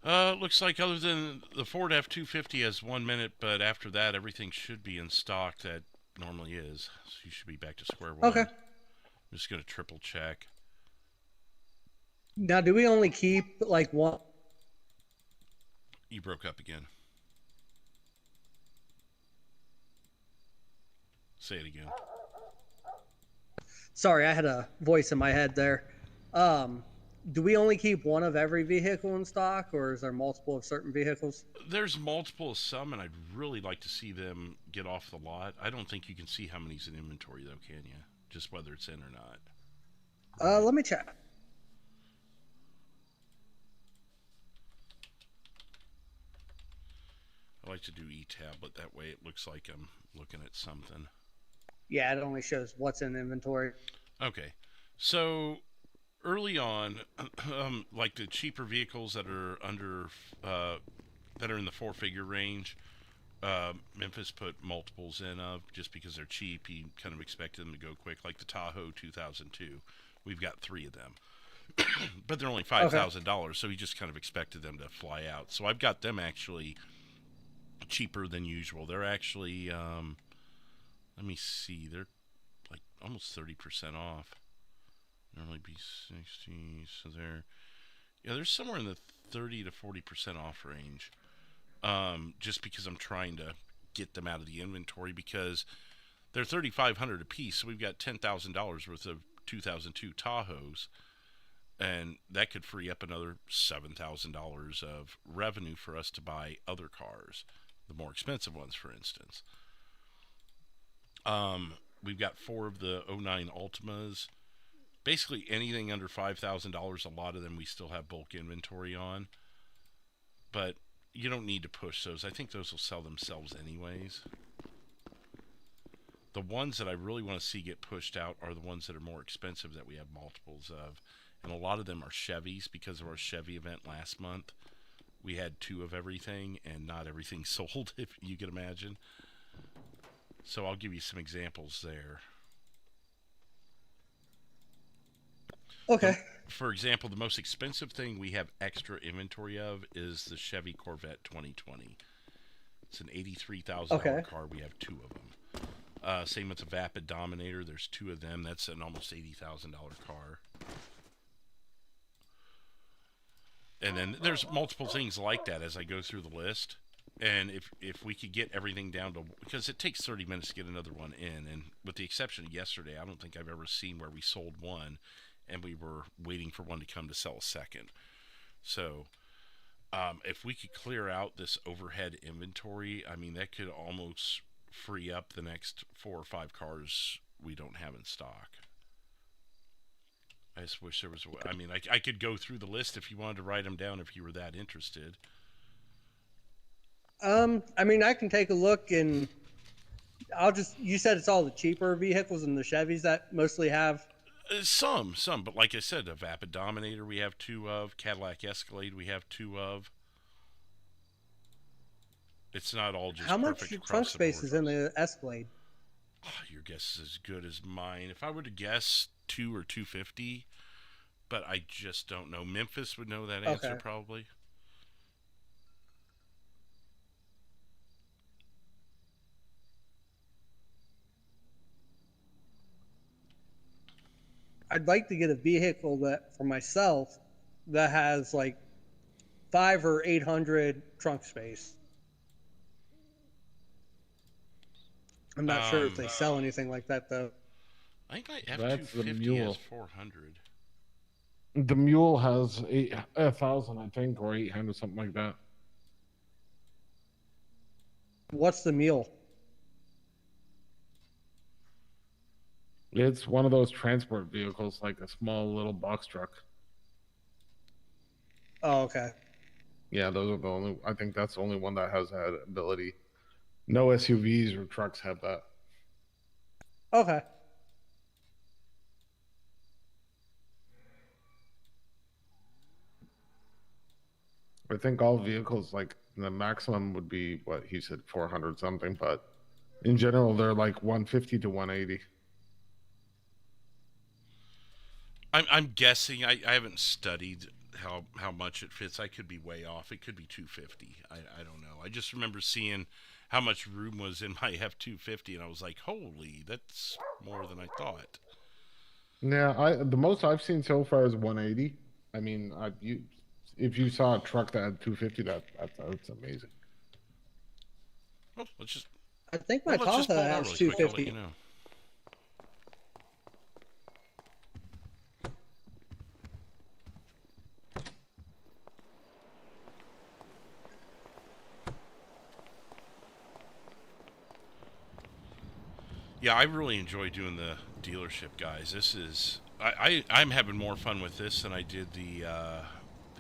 Looks like other than the Ford F-250 has 1 minute, but after that, everything should be in stock that normally is. So you should be back to square one. Okay. I'm just going to triple check. Now, do we only keep like one? You broke up again. Say it again. Sorry, I had a voice in my head there. Do we only keep one of every vehicle in stock, or is there multiple of certain vehicles? There's multiple of some, and I'd really like to see them get off the lot. I don't think you can see how many's in inventory, though, can you? Just whether it's in or not. Let me check. I like to do e-tablet. That way it looks like I'm looking at something. Yeah, it only shows what's in inventory. Okay. So early on, like the cheaper vehicles that are under, that are in the 4-figure range, Memphis put multiples in of just because they're cheap. He kind of expected them to go quick, like the Tahoe 2002. We've got 3 of them, but they're only $5,000, so he just kind of expected them to fly out. So I've got them actually cheaper than usual. They're actually, let me see, they're like almost 30% off. Normally be 60, so they're somewhere in the 30 to 40% off range. Just because I'm trying to get them out of the inventory because they're $3,500 a piece. So we've got $10,000 worth of 2002 Tahoes, and that could free up another $7,000 of revenue for us to buy other cars, the more expensive ones, for instance. We've got 4 of the 09 Ultimas. Basically anything under $5,000, a lot of them we still have bulk inventory on. But you don't need to push those. I think those will sell themselves anyways. The ones that I really want to see get pushed out are the ones that are more expensive that we have multiples of. And a lot of them are Chevys because of our Chevy event last month. We had 2 of everything and not everything sold, if you can imagine. So I'll give you some examples there. Okay. For example, the most expensive thing we have extra inventory of is the Chevy Corvette 2020. It's an $83,000 car. We have 2 of them. Same with the Vapid Dominator. There's 2 of them. That's an almost $80,000 car. And then there's multiple things like that as I go through the list. And if we could get everything down to, because it takes 30 minutes to get another one in, and with the exception of yesterday, I don't think I've ever seen where we sold one and we were waiting for one to come to sell a second. So if we could clear out this overhead inventory, I mean, that could almost free up the next 4 or 5 cars we don't have in stock. I just wish there was a way. I mean, I could go through the list if you wanted to write them down if you were that interested. I mean, I can take a look and you said it's all the cheaper vehicles and the Chevys that mostly have. Some, but like I said, a Vapid Dominator we have 2 of, Cadillac Escalade we have 2 of. It's not all just How much perfect trunk across the space board. is in the Escalade? Oh, your guess is as good as mine. If I were to guess 2 or 250, but I just don't know. Memphis would know that answer probably. I'd like to get a vehicle that for myself that has like 500 or 800 trunk space. I'm not sure if they sell anything like that though. I think my That's the F-250 mule. has 400. The mule has 1,000, I think, or 800, something like that. What's the mule? It's one of those transport vehicles, like a small little box truck. Oh, okay. Yeah, those are the only. I think that's the only one that has that ability. No SUVs or trucks have that. Okay. I think all vehicles, like the maximum would be what he said, 400 something, but in general, they're like 150 to 180. I'm guessing. I haven't studied how much it fits. I could be way off. It could be 250. I don't know. I just remember seeing how much room was in my F-250, and I was like, holy, that's more than I thought. Yeah, the most I've seen so far is 180. I mean, if you saw a truck that had 250, that's amazing. Well, let's just. I think my Tahoe has 250. You know. Yeah, I really enjoy doing the dealership, guys. This is I'm having more fun with this than I did the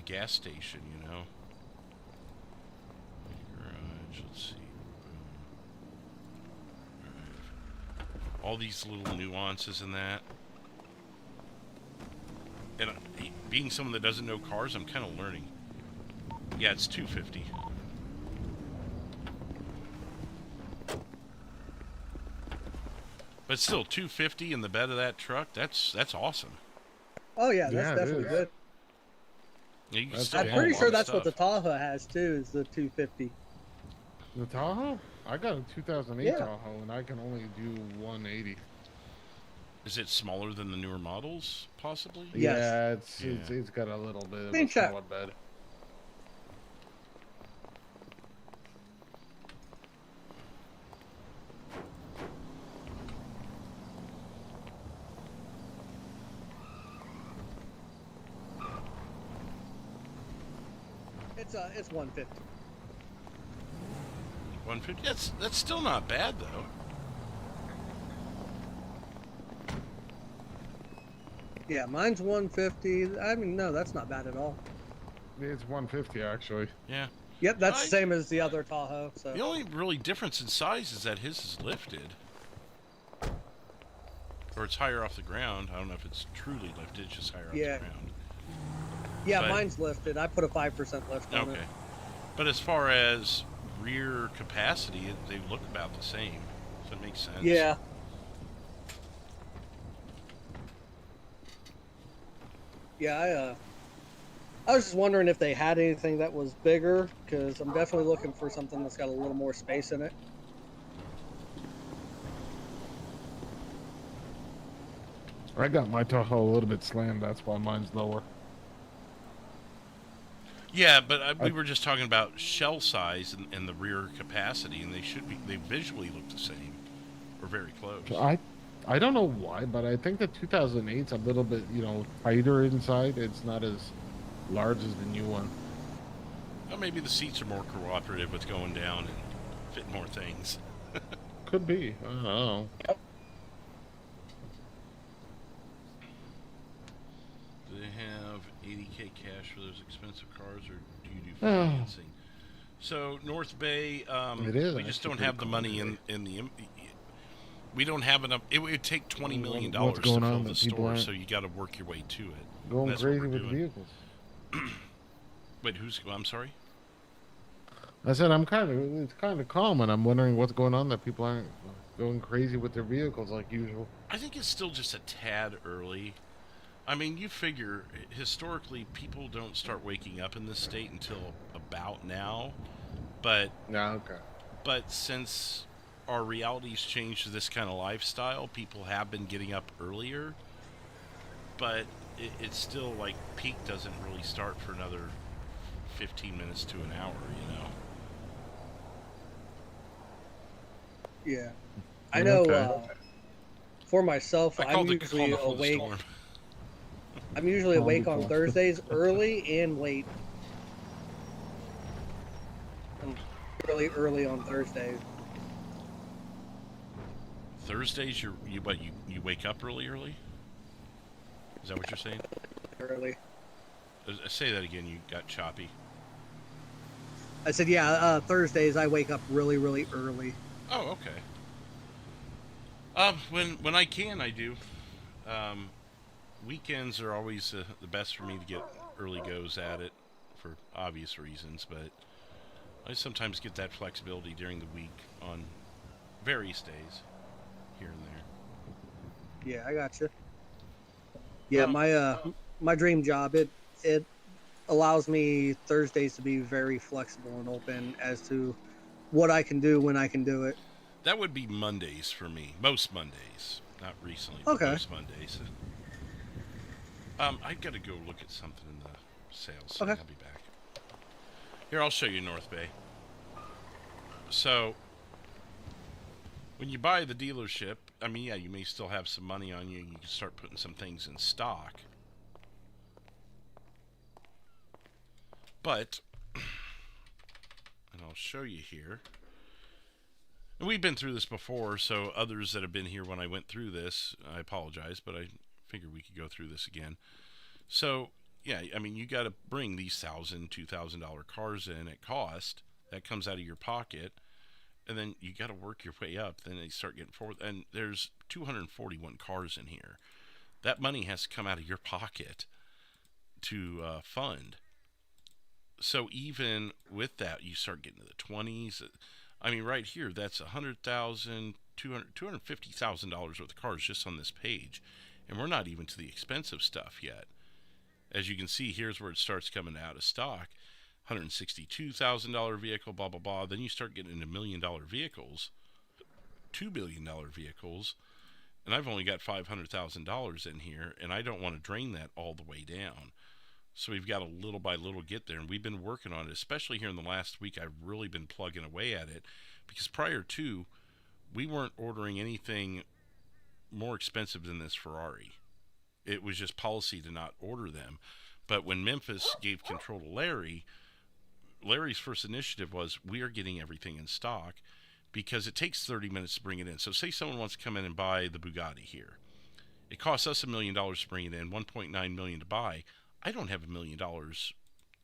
gas station. You know. Garage. Let's see. All these little nuances in that. And being someone that doesn't know cars, I'm kind of learning. Yeah, it's 250. But still, 250 in the bed of that truck, that's awesome. Oh, yeah, that's definitely good. Yeah, I'm pretty sure that's what the Tahoe has, too, is the 250. The Tahoe? I got a 2008 Tahoe, and I can only do 180. Is it smaller than the newer models, possibly? Yes. Yeah, it's got a little bit of a smaller bed. It's 150. 150. That's still not bad though. Yeah, mine's 150. I mean, no, that's not bad at all. It's 150 actually. Yeah. Yep, that's the same as the other Tahoe. So the only really difference in size is that his is lifted, or it's higher off the ground. I don't know if it's truly lifted; it's just higher off the ground. Yeah, mine's lifted. I put a 5% lift on it. Okay. But as far as rear capacity, they look about the same, so it makes sense. Yeah. Yeah, I was just wondering if they had anything that was bigger, because I'm definitely looking for something that's got a little more space in it. I got my Tahoe a little bit slammed. That's why mine's lower. Yeah, but we were just talking about shell size and the rear capacity, and they visually look the same, or very close. I don't know why, but I think the 2008's a little bit, tighter inside. It's not as large as the new one. Well, maybe the seats are more cooperative with going down and fit more things. Could be. I don't know. Do they have 80K cash for those expensive cars, or do you do financing? So North Bay, we just don't have the money in the. We don't have enough. It would take $20 million to fill the store, so you got to work your way to it. Going crazy with vehicles. Wait, I'm sorry? I said it's kind of calm, and I'm wondering what's going on that people aren't going crazy with their vehicles like usual. I think it's still just a tad early. I mean, you figure, historically, people don't start waking up in this state until about now. But But since our reality's changed to this kind of lifestyle, people have been getting up earlier. But it's still like peak doesn't really start for another 15 minutes to an hour, Yeah. I know, for myself, I'm usually awake. I'm usually awake on Thursdays early and late. And really early on Thursdays. Thursdays, you wake up really early? Is that what you're saying? Early. Say that again. You got choppy. I said, yeah. Thursdays I wake up really, really early. Oh, okay. When I can, I do. Weekends are always the best for me to get early goes at it for obvious reasons, but I sometimes get that flexibility during the week on various days here and there. Yeah, I gotcha. Yeah, my dream job, it allows me Thursdays to be very flexible and open as to what I can do when I can do it. That would be Mondays for me. Most Mondays. Not recently, but Okay. most Mondays. I've got to go look at something in the sales. Okay. I'll be back. Here, I'll show you North Bay. So, when you buy the dealership, I mean, yeah, you may still have some money on you. You can start putting some things in stock. But, and I'll show you here. And we've been through this before, so others that have been here when I went through this, I apologize, but I figured we could go through this again. So, yeah, I mean, you got to bring these $1,000, $2,000 cars in at cost. That comes out of your pocket. And then you got to work your way up. Then they start getting forward. And there's 241 cars in here. That money has to come out of your pocket to fund. So even with that, you start getting to the 20s. I mean, right here, that's $100,000, $250,000 worth of cars just on this page. And we're not even to the expensive stuff yet. As you can see, here's where it starts coming out of stock. $162,000 vehicle, blah, blah, blah. Then you start getting into $1 million vehicles, $2 billion vehicles. And I've only got $500,000 in here, and I don't want to drain that all the way down. So we've got to little by little get there, and we've been working on it, especially here in the last week. I've really been plugging away at it, because prior to, we weren't ordering anything more expensive than this Ferrari. It was just policy to not order them. But when Memphis gave control to Larry's first initiative was, we are getting everything in stock, because it takes 30 minutes to bring it in. So say someone wants to come in and buy the Bugatti here. It costs us $1 million to bring it in, $1.9 million to buy. I don't have $1 million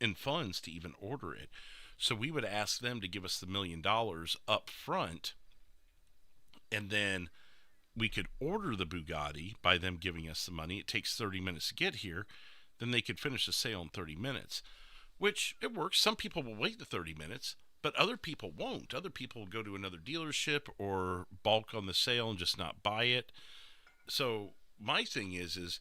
in funds to even order it. So we would ask them to give us the $1 million up front, and then we could order the Bugatti by them giving us the money. It takes 30 minutes to get here. Then they could finish the sale in 30 minutes, which it works. Some people will wait the 30 minutes, but other people won't. Other people will go to another dealership or bulk on the sale and just not buy it. So my thing is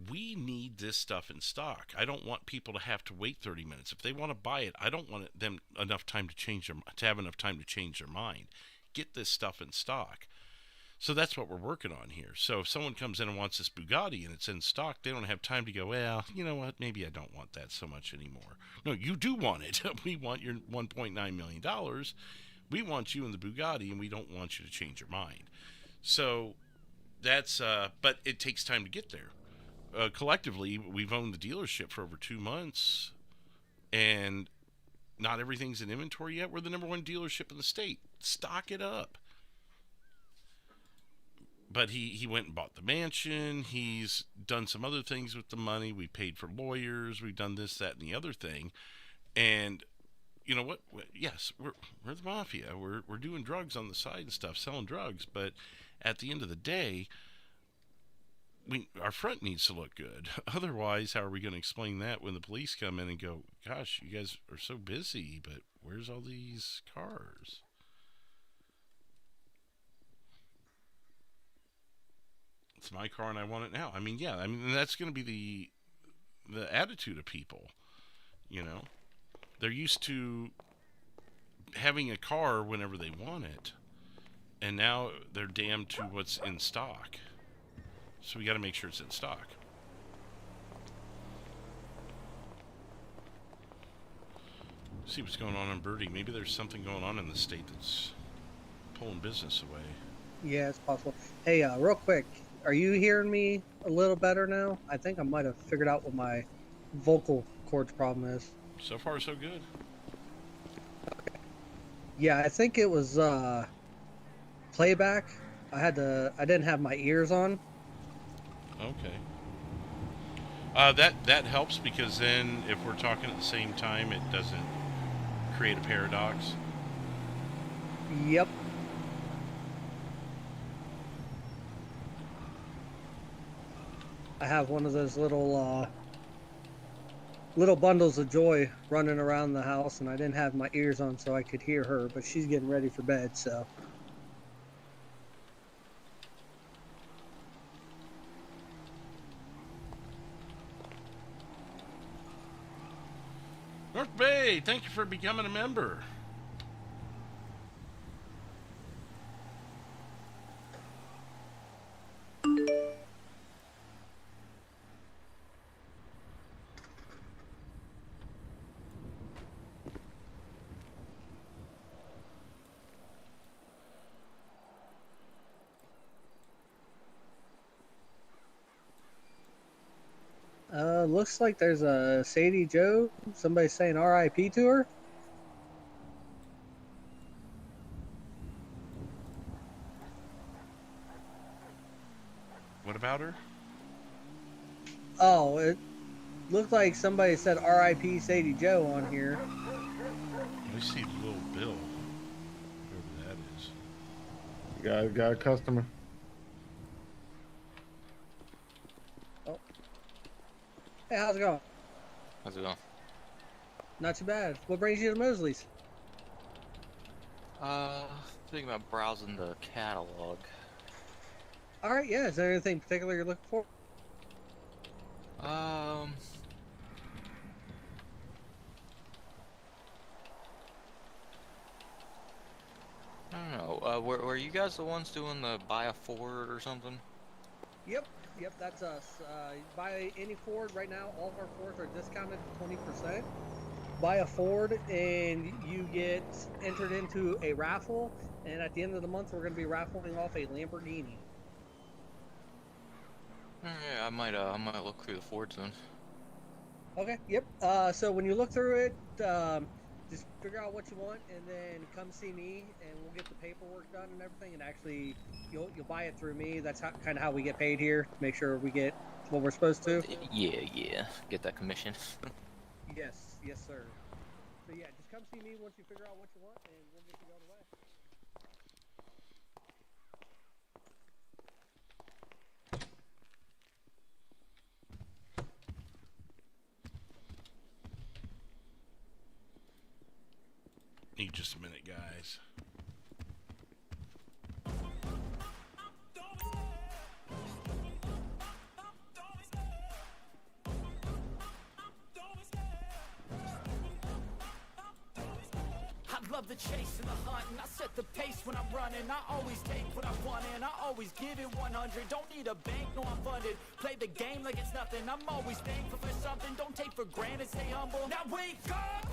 we need this stuff in stock. I don't want people to have to wait 30 minutes. If they want to buy it, I don't want them enough time to have enough time to change their mind. Get this stuff in stock. So that's what we're working on here. So if someone comes in and wants this Bugatti and it's in stock, they don't have time to go, well, you know what, maybe I don't want that so much anymore. No, you do want it. We want your $1.9 million. We want you in the Bugatti, and we don't want you to change your mind. So that's, but it takes time to get there. Collectively, we've owned the dealership for over 2 months, and not everything's in inventory yet. We're the #1 dealership in the state. Stock it up. But he went and bought the mansion. He's done some other things with the money. We paid for lawyers. We've done this, that, and the other thing. And you know what? Yes, we're the mafia. We're doing drugs on the side and stuff, selling drugs. But at the end of the day, our front needs to look good. Otherwise, how are we going to explain that when the police come in and go, gosh, you guys are so busy, but where's all these cars? It's my car and I want it now. I mean, yeah, I mean, that's going to be the attitude of people, you know. They're used to having a car whenever they want it, and now they're damned to what's in stock. So we got to make sure it's in stock. See what's going on Birdie. Maybe there's something going on in the state that's pulling business away. Yeah, it's possible. Hey, real quick, are you hearing me a little better now. I think I might have figured out what my vocal cords problem is. So far, so good. Yeah, I think it was playback. I didn't have my ears on. Okay. That helps because then if we're talking at the same time, it doesn't create a paradox. Yep. I have one of those little bundles of joy running around the house, and I didn't have my ears on so I could hear her, but she's getting ready for bed, so. North Bay, thank you for becoming a member. Looks like there's a Sadie Joe. Somebody's saying RIP to her. What about her? Oh, it looked like somebody said RIP Sadie Joe on here. I see Little Bill. Whoever that is. Got a customer. Hey, how's it going? How's it going? Not too bad. What brings you to Mosley's? Thinking about browsing the catalog. All right, yeah. Is there anything particular you're looking for? I don't know. Were you guys the ones doing the buy a Ford or something? Yep, that's us. Buy any Ford right now. All of our Fords are discounted to 20%. Buy a Ford and you get entered into a raffle. And at the end of the month, we're going to be raffling off a Lamborghini. Yeah, I might look through the Fords then. Okay. Yep. So when you look through it, just figure out what you want, and then come see me, and we'll get the paperwork done and everything. And actually, you'll buy it through me. That's kind of how we get paid here. Make sure we get what we're supposed to. Yeah. Get that commission. Yes, sir. So yeah, just come see me once you figure out what you want, and we'll get you going away. Need just a minute, guys. I love the chase and the hunt, and I set the pace when I'm running. I always take what I want, and I always give it 100. Don't need a bank, no, I'm funded. Play the game like it's nothing. I'm always thankful for something. Don't take for granted, stay humble. Now wake up!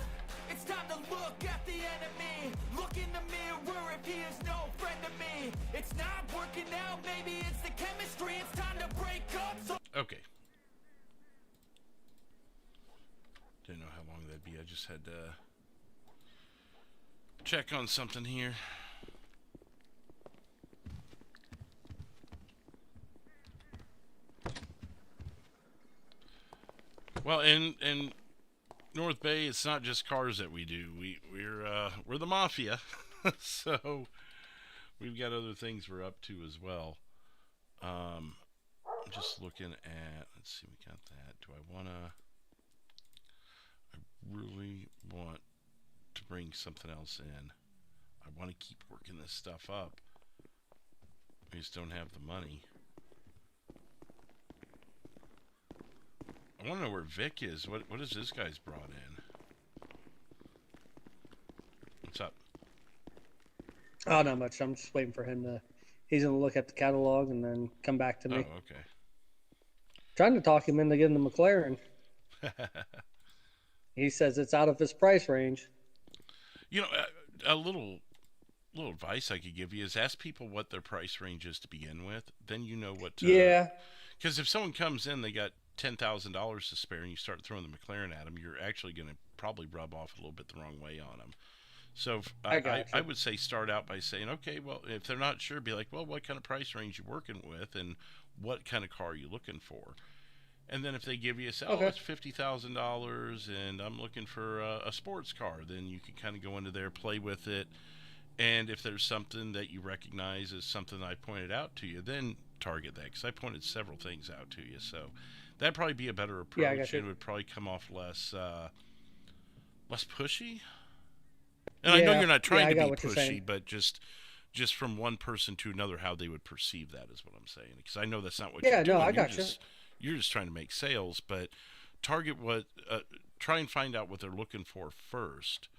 It's time to look at the enemy. Look in the mirror if he is no friend to me. It's not working out, maybe it's the chemistry. It's time to break up. So Okay. Didn't know how long that'd be. I just had to check on something here. Well, in North Bay, it's not just cars that we do. We're the mafia, so we've got other things we're up to as well. I'm just looking at. Let's see, we got that. Do I wanna? I really want to bring something else in. I want to keep working this stuff up. We just don't have the money. I want to know where Vic is. What is this guy's brought in? What's up? Oh, not much. I'm just waiting for him to. He's gonna look at the catalog and then come back to me. Oh, okay. Trying to talk him into getting the McLaren. He says it's out of his price range. You know, a little advice I could give you is ask people what their price range is to begin with. Then you know what to. Yeah. Because if someone comes in, they got $10,000 to spare, and you start throwing the McLaren at them, you're actually going to probably rub off a little bit the wrong way on them. So I would say start out by saying, okay, well, if they're not sure, be like, well, what kind of price range you working with, and what kind of car are you looking for? And then if they give you oh, it's $50,000, and I'm looking for a sports car, then you can kind of go into there, play with it, and if there's something that you recognize as something I pointed out to you, then target that, because I pointed several things out to you. So that'd probably be a better approach. It would probably come off less pushy. And I know you're not trying to be pushy, but just from one person to another, how they would perceive that is what I'm saying. Because I know that's not what you're doing. I got you're just trying to make sales, but target try and find out what they're looking for first,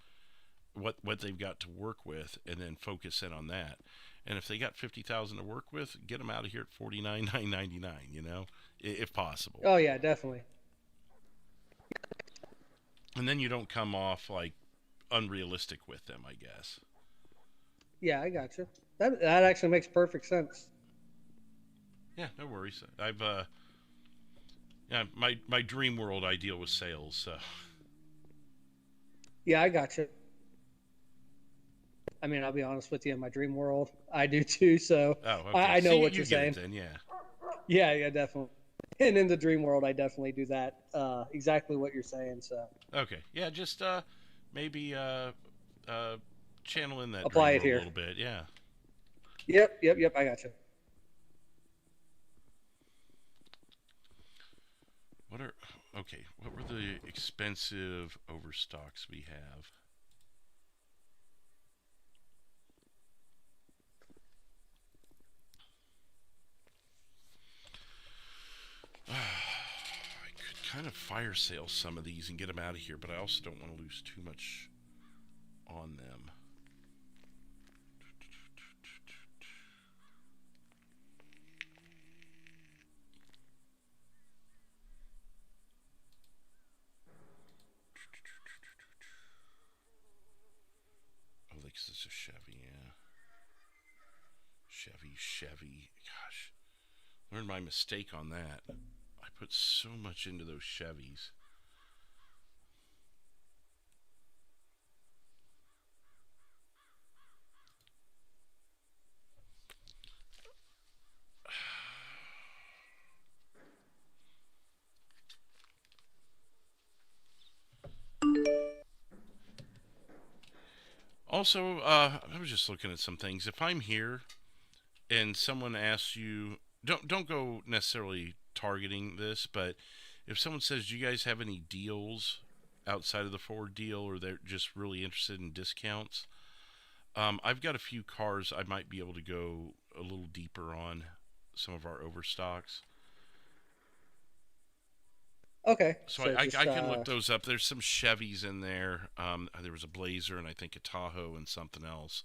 what they've got to work with, and then focus in on that. And if they got $50,000 to work with, get them out of here at $49,999. You know, if possible. Oh yeah, definitely. And then you don't come off like unrealistic with them, I guess. Yeah, I got you. That actually makes perfect sense. Yeah, no worries. I've my dream world ideal was sales. So. Yeah, I got you. I mean, I'll be honest with you. In my dream world, I do too. So okay. I know what you're saying. Then, yeah. Yeah, definitely. And in the dream world, I definitely do that. Exactly what you're saying. So. Okay. Yeah, just maybe channel in that apply it dream here a little bit. Yeah. Yep. I got you. What were the expensive overstocks we have? I could kind of fire sale some of these and get them out of here, but I also don't want to lose too much on them. Oh, this is a Chevy, yeah. Chevy. Gosh, learned my mistake on that. I put so much into those Chevys. Also, I was just looking at some things. If I'm here and someone asks you, don't go necessarily targeting this, but if someone says, do you guys have any deals outside of the Ford deal, or they're just really interested in discounts, I've got a few cars I might be able to go a little deeper on some of our overstocks. Okay. So I can look those up. There's some Chevys in there. There was a Blazer and I think a Tahoe and something else.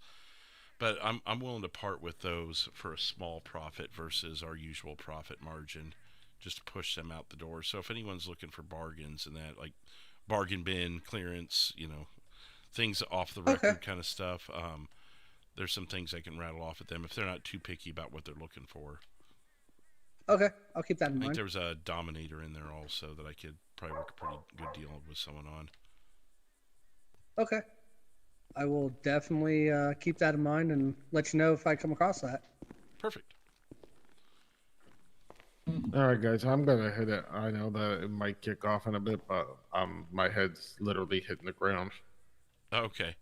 But I'm willing to part with those for a small profit versus our usual profit margin, just to push them out the door. So if anyone's looking for bargains and that, like bargain bin, clearance, things off the record kind of stuff, there's some things I can rattle off at them if they're not too picky about what they're looking for. Okay, I'll keep that in mind. I think there was a Dominator in there also that I could probably work a pretty good deal with someone on. Okay. I will definitely keep that in mind and let you know if I come across that. Perfect. All right, guys, I'm going to hit it. I know that it might kick off in a bit, but my head's literally hitting the ground. Okay.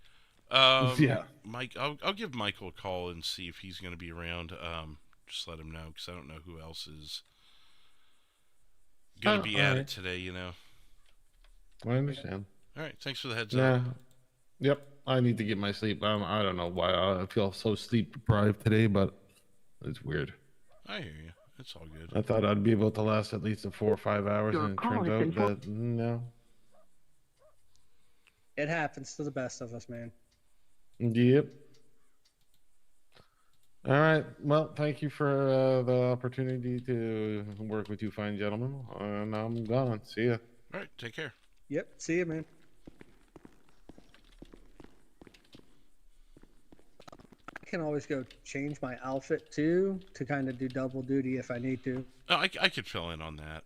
Yeah. Mike, I'll give Michael a call and see if he's going to be around. Just let him know, because I don't know who else is going to be at it today, I understand. All right, thanks for the heads up. Yep, I need to get my sleep. I don't know why I feel so sleep deprived today, but it's weird. I hear you. It's all good. I thought I'd be able to last at least 4 or 5 hours, and it turns out that no. It happens to the best of us, man. Yep. All right. Well, thank you for the opportunity to work with you fine gentlemen. And I'm gone. See ya. All right. Take care. Yep. See ya, man. can always go change my outfit too to kind of do double duty if I need to. Oh, I could fill in on that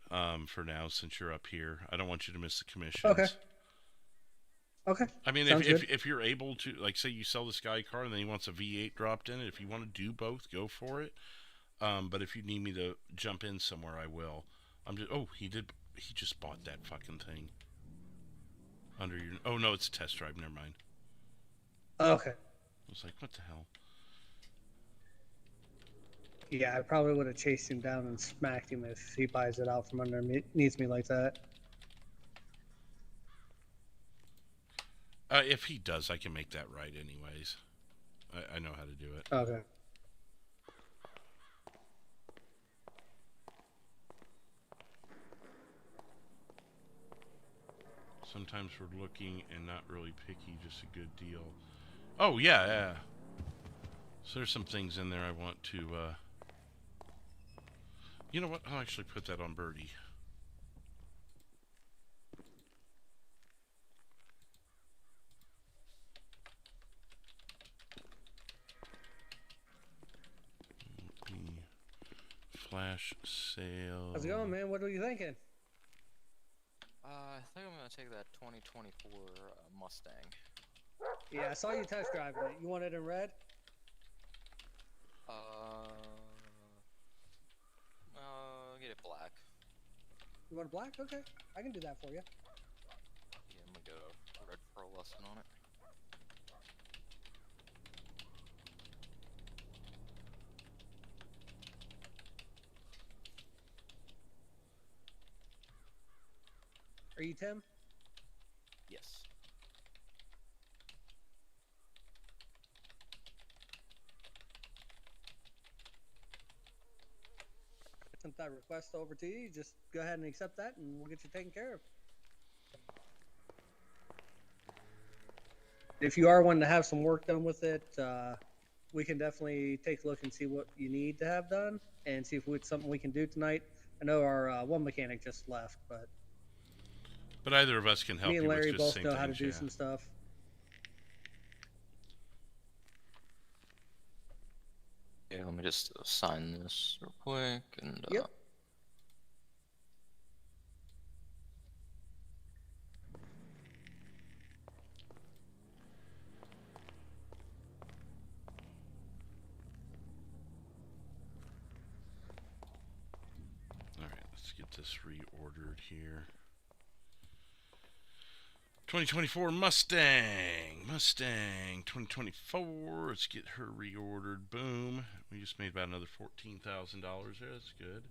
for now since you're up here. I don't want you to miss the commissions. Okay. Okay. I mean, Sounds if you're able to, like, say you sell this guy a car and then he wants a V8 dropped in it, if you want to do both, go for it. But if you need me to jump in somewhere, I will. I'm just. Oh, he just bought that fucking thing. Under your. Oh no, it's a test drive. Never mind. Okay. I was like, what the hell? Yeah, I probably would have chased him down and smacked him if he buys it out from underneath me like that. If he does, I can make that right anyways. I know how to do it. Okay. Sometimes we're looking and not really picky, just a good deal. Oh, yeah. So there's some things in there I want to, you know what? I'll actually put that on Birdie. Flash sale. How's it going, man? What are you thinking? I think I'm gonna take that 2024 Mustang. Yeah, I saw you test driving it. You want it in red? Get it black. You want it black? Okay, I can do that for you. Yeah, I'm gonna go red pearlescent on it. Are you Tim? Yes. Sent that request over to you. Just go ahead and accept that, and we'll get you taken care of. If you are wanting to have some work done with it, we can definitely take a look and see what you need to have done, and see if it's something we can do tonight. I know our one mechanic just left, but either of us can help me and you Larry with just both know how to do some stuff. Yeah, let me just sign this real quick and. Yep. All right, let's get this reordered here. 2024 Mustang 2024. Let's get her reordered. Boom. We just made about another $14,000 there. That's good.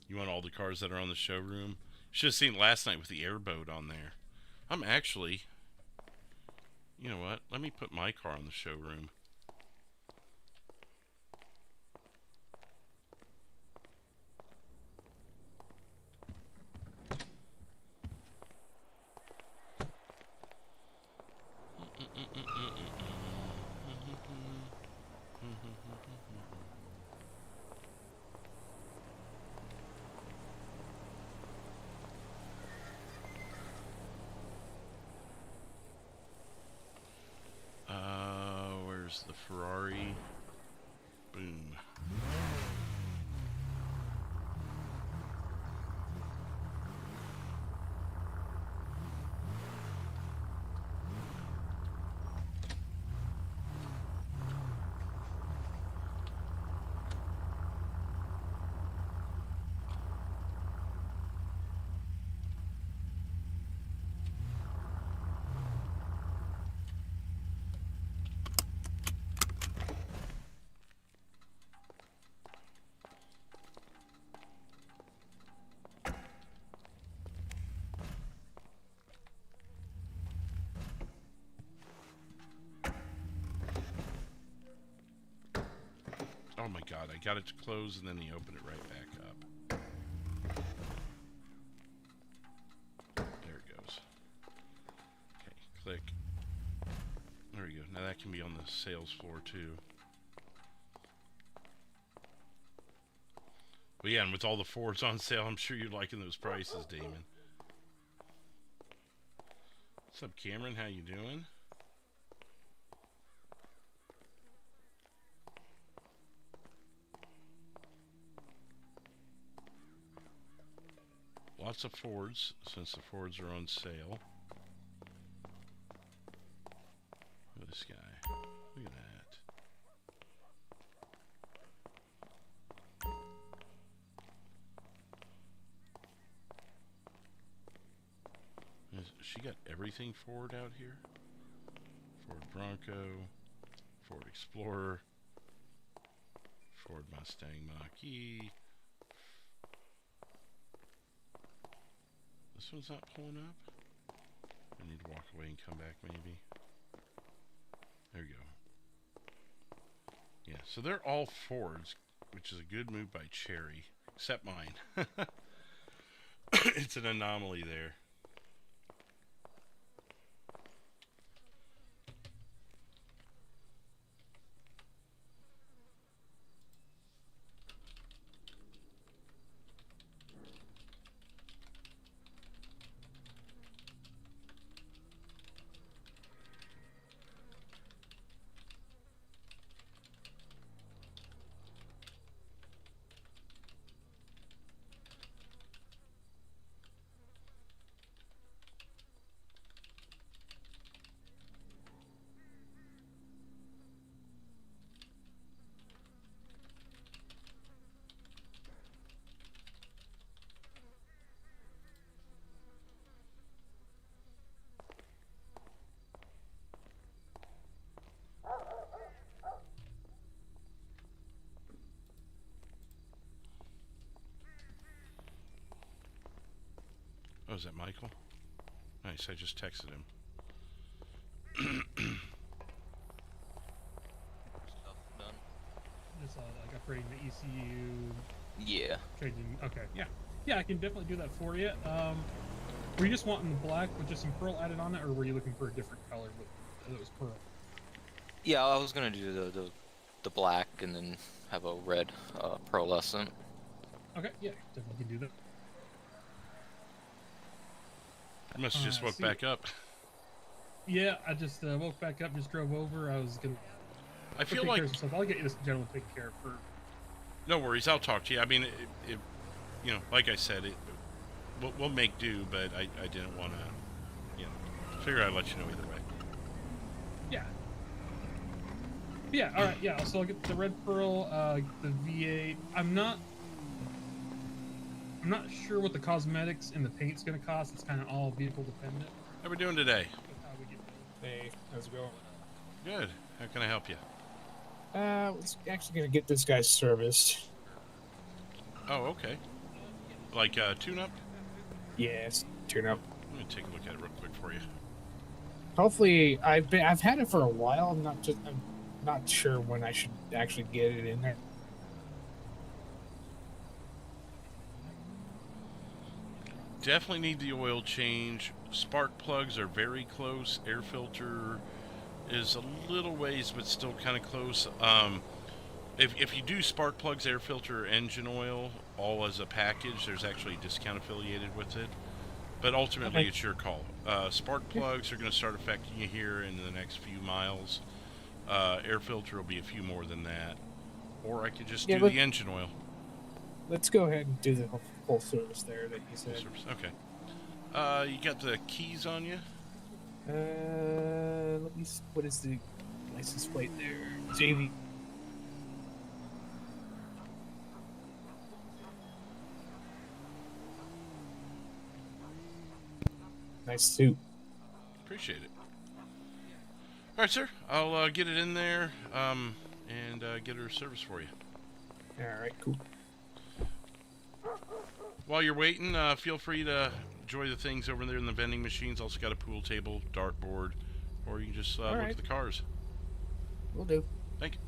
You want all the cars that are on the showroom? Should have seen last night with the airboat on there. I'm actually... You know what? Let me put my car on the showroom. Where's the Ferrari? Boom. Oh my god, I got it to close and then he opened it right back up. There it goes. Okay, click. There we go. Now that can be on the sales floor too. But yeah, and with all the Fords on sale, I'm sure you're liking those prices, Damon. What's up, Cameron? How you doing? Lots of Fords, since the Fords are on sale. Look at this guy. Look at that. She got everything Ford out here. Ford Bronco, Ford Explorer, Ford Mustang Mach-E. This one's not pulling up. I need to walk away and come back maybe. There we go. Yeah, so they're all Fords, which is a good move by Cherry, except mine. It's an anomaly there. Oh, is that Michael? Nice, I just texted him. Stuff done. Just like upgrading the ECU. Yeah. Trading. Okay, yeah. Yeah, I can definitely do that for you. Were you just wanting the black with just some pearl added on it, or were you looking for a different color that was pearl? Yeah, I was gonna do the black and then have a red pearlescent. Okay, yeah, definitely can do that. I must have just woke back up. Yeah, I just woke back up, just drove over. I was gonna. I feel like I'll get you this gentleman taken care of for. No worries, I'll talk to you. I mean, you know, like I said, we'll make do, but I didn't want to, you know, figure I'd let you know either way. Yeah. Yeah. All right. Yeah. So I'll get the red pearl, the V8. I'm not sure what the cosmetics and the paint's gonna cost. It's kind of all vehicle dependent. How we doing today? Hey, how's it going? Good. How can I help you? I was actually gonna get this guy serviced. Oh, okay. Like tune-up? Yes, tune up. Let me take a look at it real quick for you. Hopefully, I've had it for a while. I'm not sure when I should actually get it in there. Definitely need the oil change. Spark plugs are very close. Air filter is a little ways, but still kind of close. If you do spark plugs, air filter, engine oil, all as a package, there's actually a discount affiliated with it. But ultimately, Okay. it's your call. Spark plugs are going to start affecting you here in the next few miles. Air filter will be a few more than that. Or I could just do the engine oil. Let's go ahead and do the whole service there that you said. Okay. You got the keys on you? Let me. What is the license plate there? JV. Nice suit. Appreciate it. All right, sir. I'll get it in there and get her service for you. All right, cool. While you're waiting, feel free to enjoy the things over there in the vending machines. Also got a pool table, dartboard, or you can just look at the cars. Will do. Thank you.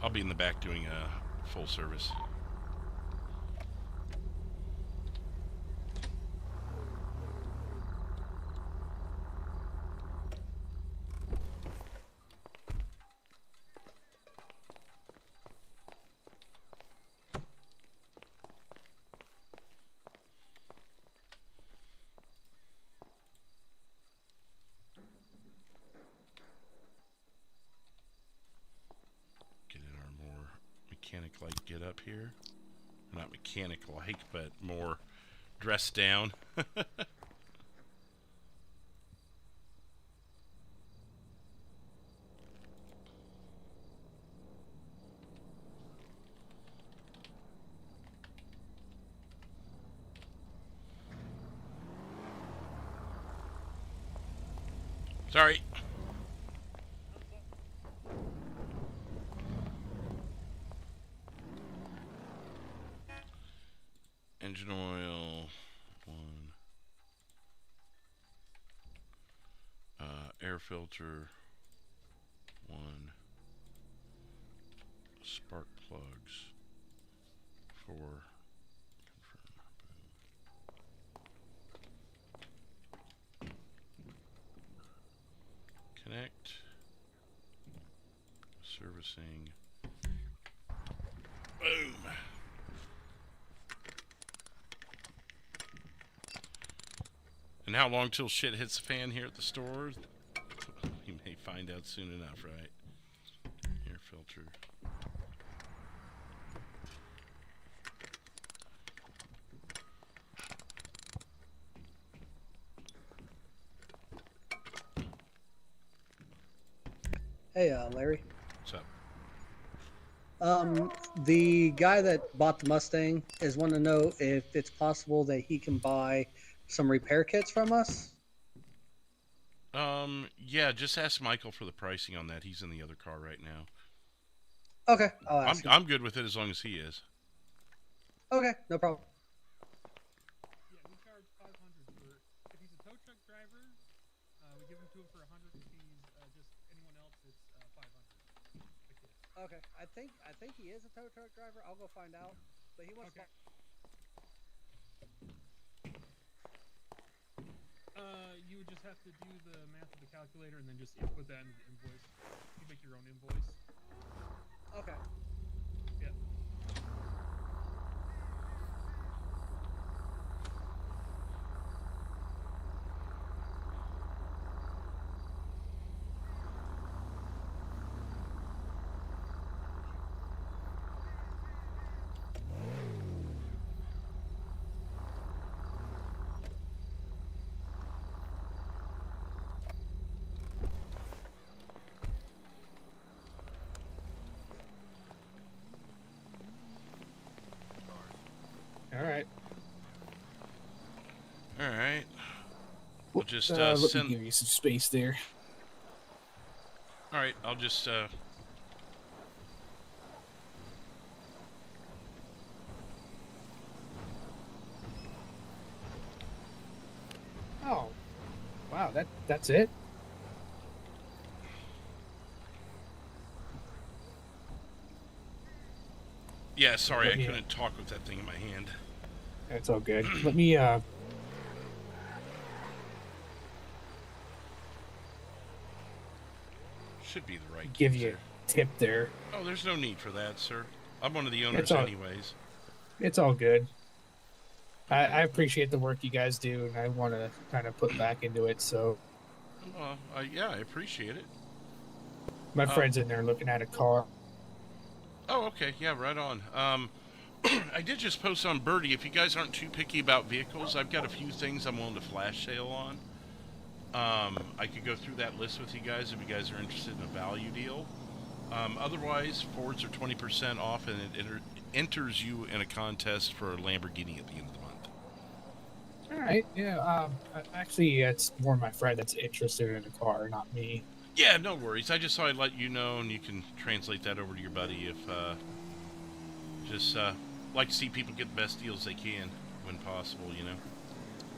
I'll be in the back doing a full service. Mechanic-like get up here. Not mechanic-like, but more dressed down. Sorry. Engine oil, 1. Air filter, 1. Spark plugs, 4. Connect. Servicing. Boom. And how long till shit hits the fan here at the store? You may find out soon enough, right? Air filter. Hey, Larry. What's up? The guy that bought the Mustang is wanting to know if it's possible that he can buy some repair kits from us. Yeah, just ask Michael for the pricing on that. He's in the other car right now. Okay, I'll ask him. I'm good with it as long as he is. Okay, no problem. Yeah, we charge 500 for if he's a tow truck driver. We give him to him for 100. If he's just anyone else, it's 500. Okay, I think he is a tow truck driver. I'll go find out. But he wants. Okay. You would just have to do the math of the calculator and then just input that into the invoice. You make your own invoice. Okay. Yep. Alright. Alright. We'll just let send. me give you some space there. Alright, I'll just Oh. Wow, that's it? Yeah, sorry, Let I me- couldn't talk with that thing in my hand. That's all good. Let me Should be the right. give key, you sir. a tip there. Oh, there's no need for that, sir. I'm one of the owners It's all- anyways. It's all good. I appreciate the work you guys do, and I want to kind of put back into it. So Well, yeah, I appreciate it. my friend's in there looking at a car. Oh, okay. Yeah, right on. I did just post on Birdie. If you guys aren't too picky about vehicles, I've got a few things I'm willing to flash sale on. I could go through that list with you guys if you guys are interested in a value deal. Otherwise, Fords are 20% off, and it enters you in a contest for a Lamborghini at the end of the month. All right. Yeah. Actually, it's more my friend that's interested in a car, not me. Yeah, no worries. I just thought I'd let you know, and you can translate that over to your buddy if just like to see people get the best deals they can when possible, you know.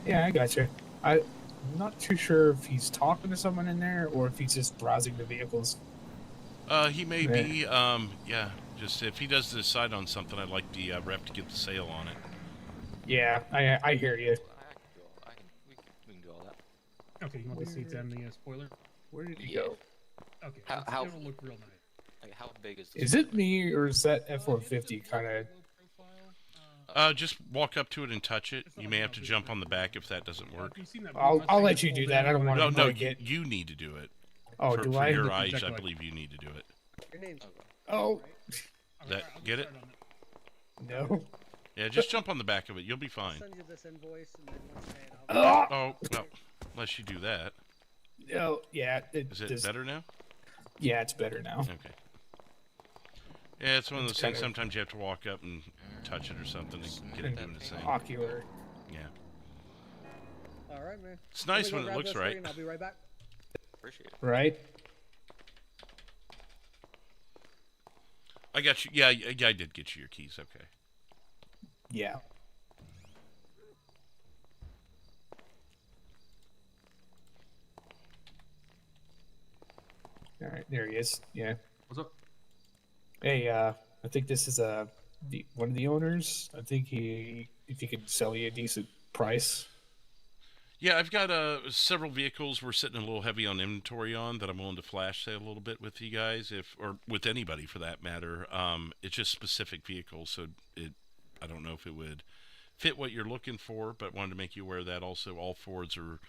Yeah, I got you. I'm not too sure if he's talking to someone in there or if he's just browsing the vehicles. He may be. Yeah. Just if he does decide on something, I'd like the rep to get the sale on it. Yeah, I hear you. We can do all that. Okay, you want the seats and the spoiler? Where did he Yeah. go? Okay, How it'll look real nice. like, how big is the Is it me or is that F-150 kind of? Just walk up to it and touch it. You may have to jump on the back if that doesn't work. I'll let you do that. I don't want to. No, you need to do it. Oh, for, do for I? your eyes, I believe you need to do it. Your name's Oh. Get it? No. Yeah, just jump on the back of it. You'll be fine. I'll send you this invoice, and then once you pay it, Oh, well, unless you do that. Oh, yeah. Is it better now? Yeah, it's better now. Okay. Yeah, it's one of those things. Sometimes you have to walk up and touch it or something to get it doing its thing. Ocular. Yeah. All right, man. It's nice Let me when go it grab looks this for you, right. and I'll be right back. Appreciate it. Right. I got you. Yeah, I did get you your keys. Okay. Yeah. All right, there he is. Yeah. What's up? Hey, I think this is one of the owners. I think if he could sell you a decent price. Yeah, I've got several vehicles we're sitting a little heavy on inventory on that I'm willing to flash sale a little bit with you guys, or with anybody for that matter. It's just specific vehicles, so I don't know if it would fit what you're looking for, but wanted to make you aware of that. Also, all Fords are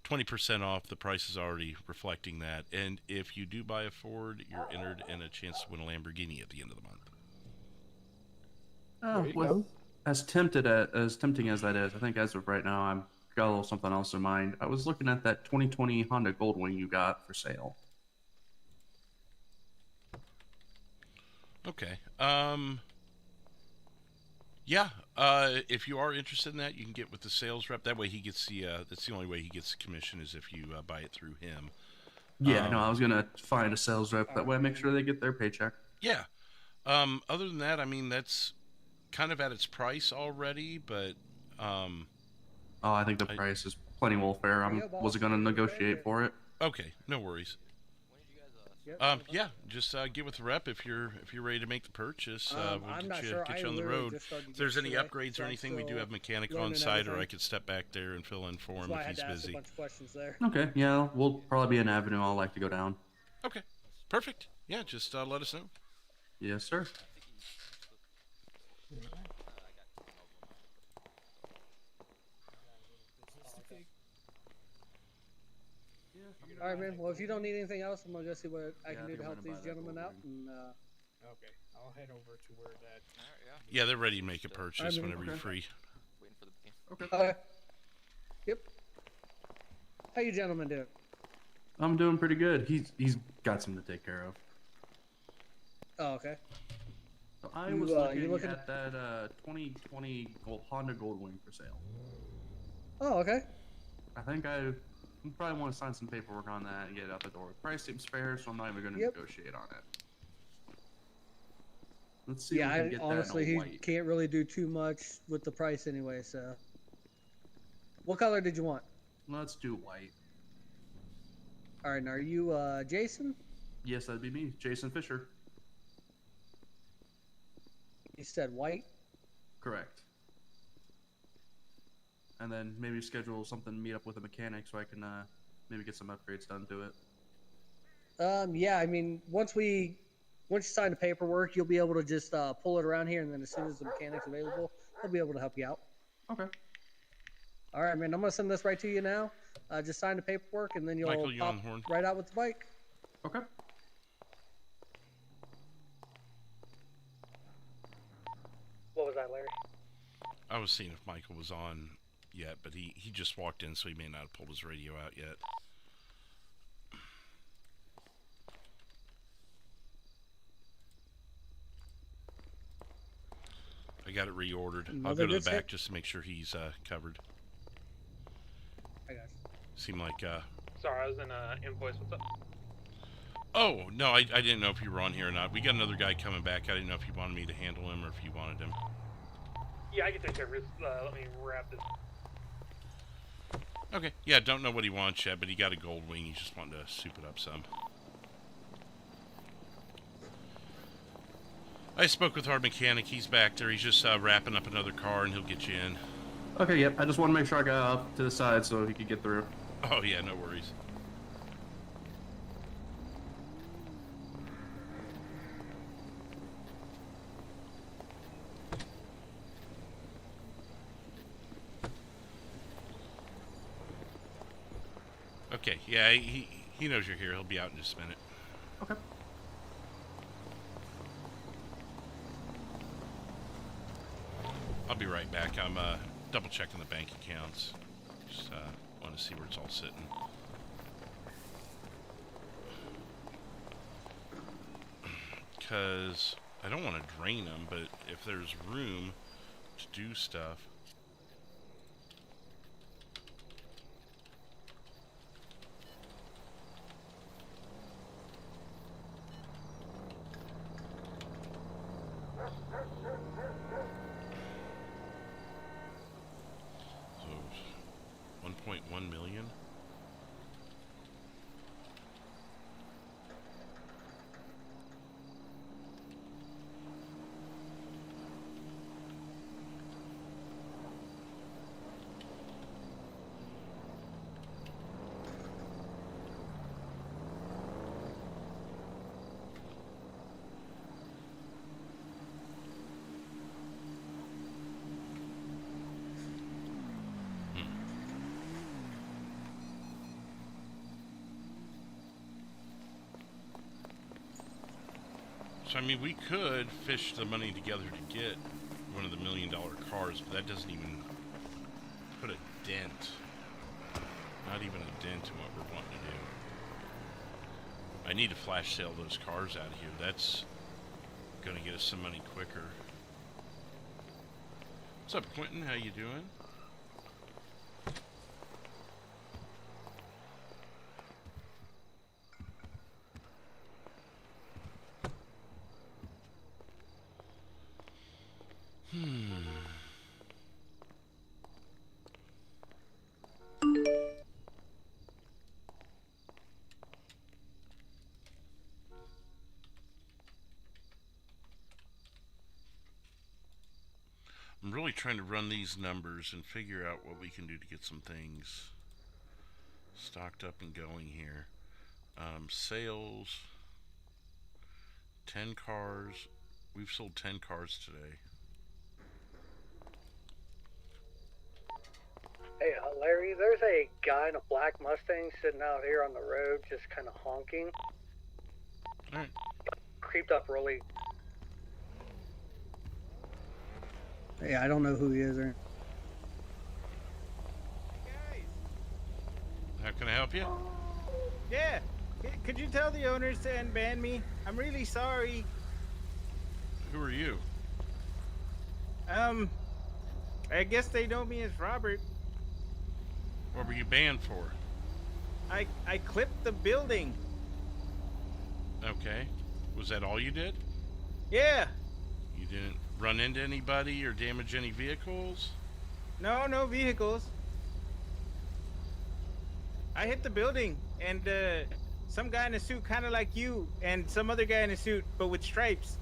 20% off. The price is already reflecting that. And if you do buy a Ford, you're entered in a chance to win a Lamborghini at the end of the month. Well, as tempting as that is, I think as of right now, I'm got a little something else in mind. I was looking at that 2020 Honda Goldwing you got for sale. Okay. Yeah. If you are interested in that, you can get with the sales rep. That way he gets that's the only way he gets the commission is if you buy it through him. Yeah, no, I was gonna find a sales rep. That way I make sure they get their paycheck. Yeah. Other than that, I mean, that's kind of at its price already, but I think the price is plenty well fair. I wasn't gonna negotiate for it. Okay, no worries. Yeah, just get with the rep if you're ready to make the purchase. We'll I'm get not you, sure. get I you on the literally road. just started If there's any yesterday, upgrades so or I'm anything, we do still have mechanic on learning site, or everything. I could step back there and fill in for That's him why I if had he's to ask a busy. bunch of questions there. Okay, yeah, we'll probably be an avenue I'll like to go down. Okay, perfect. Yeah, just let us know. Yes, sir. All right, man. Well, if you don't need anything else, I'm gonna go see what I can do to help these gentlemen out. And okay, I'll head over to where that. Yeah, they're ready to make a purchase I mean, whenever you're free. Okay. Yep. How you gentlemen doing? I'm doing pretty good. He's got something to take care of. Oh, okay. So I You, was you looking looking- at that 2020 Honda Goldwing for sale. Oh, okay. I think I probably want to sign some paperwork on that and get it out the door. Price seems fair, so I'm not even going to Yep. negotiate on it. Let's see Yeah, if we can I get honestly that he in white. can't really do too much with the price anyway. So, what color did you want? Let's do white. All right, and are you Jason? Yes, that'd be me, Jason Fisher. You said white. Correct. And then maybe schedule something to meet up with a mechanic so I can maybe get some upgrades done to it. Yeah, I mean, once you sign the paperwork, you'll be able to just pull it around here, and then as soon as the mechanic's available, he'll be able to help you out. Okay. All right, man. I'm gonna send this right to you now. Just sign the paperwork, and then you'll Michael, you on pop the horn? right out with the bike. Okay. What was that, Larry? I was seeing if Michael was on yet, but he just walked in, so he may not have pulled his radio out yet. I got it reordered. I'll Another go to the good back set? just to make sure he's covered. I got you. Seemed like Sorry, I was in invoice. What's up? oh no, I didn't know if you were on here or not. We got another guy coming back. I didn't know if you wanted me to handle him or if you wanted him. Yeah, I can take care of it. Let me wrap this. Okay. Yeah, don't know what he wants yet, but he got a gold wing. He's just wanting to soup it up some. I spoke with our mechanic. He's back there. He's just wrapping up another car, and he'll get you in. Okay, yep. I just want to make sure I got off to the side so he could get through. Oh, yeah, no worries. Okay, yeah, he knows you're here. He'll be out in just a minute. Okay. I'll be right back. I'm double checking the bank accounts. Just want to see where it's all sitting. Because I don't want to drain them, but if there's room to do stuff. So, 1.1 million. So, I mean, we could fish the money together to get one of the $1 million cars, but that doesn't even put a dent. Not even a dent in what we're wanting to do. I need to flash sale those cars out of here. That's going to get us some money quicker. What's up, Quentin? How you doing? I'm really trying to run these numbers and figure out what we can do to get some things stocked up and going here. Sales, 10 cars. We've sold 10 cars today. Hey, Larry, there's a guy in a black Mustang sitting out here on the road just kind of honking. Alright. Creeped up really. Yeah, I don't know who he is. Or... How can I help you? Yeah. Could you tell the owners to unban me? I'm really sorry. Who are you? I guess they know me as Robert. What were you banned for? I clipped the building. Okay. Was that all you did? Yeah. You didn't run into anybody or damage any vehicles? No vehicles. I hit the building, and some guy in a suit kind of like you, and some other guy in a suit, but with stripes,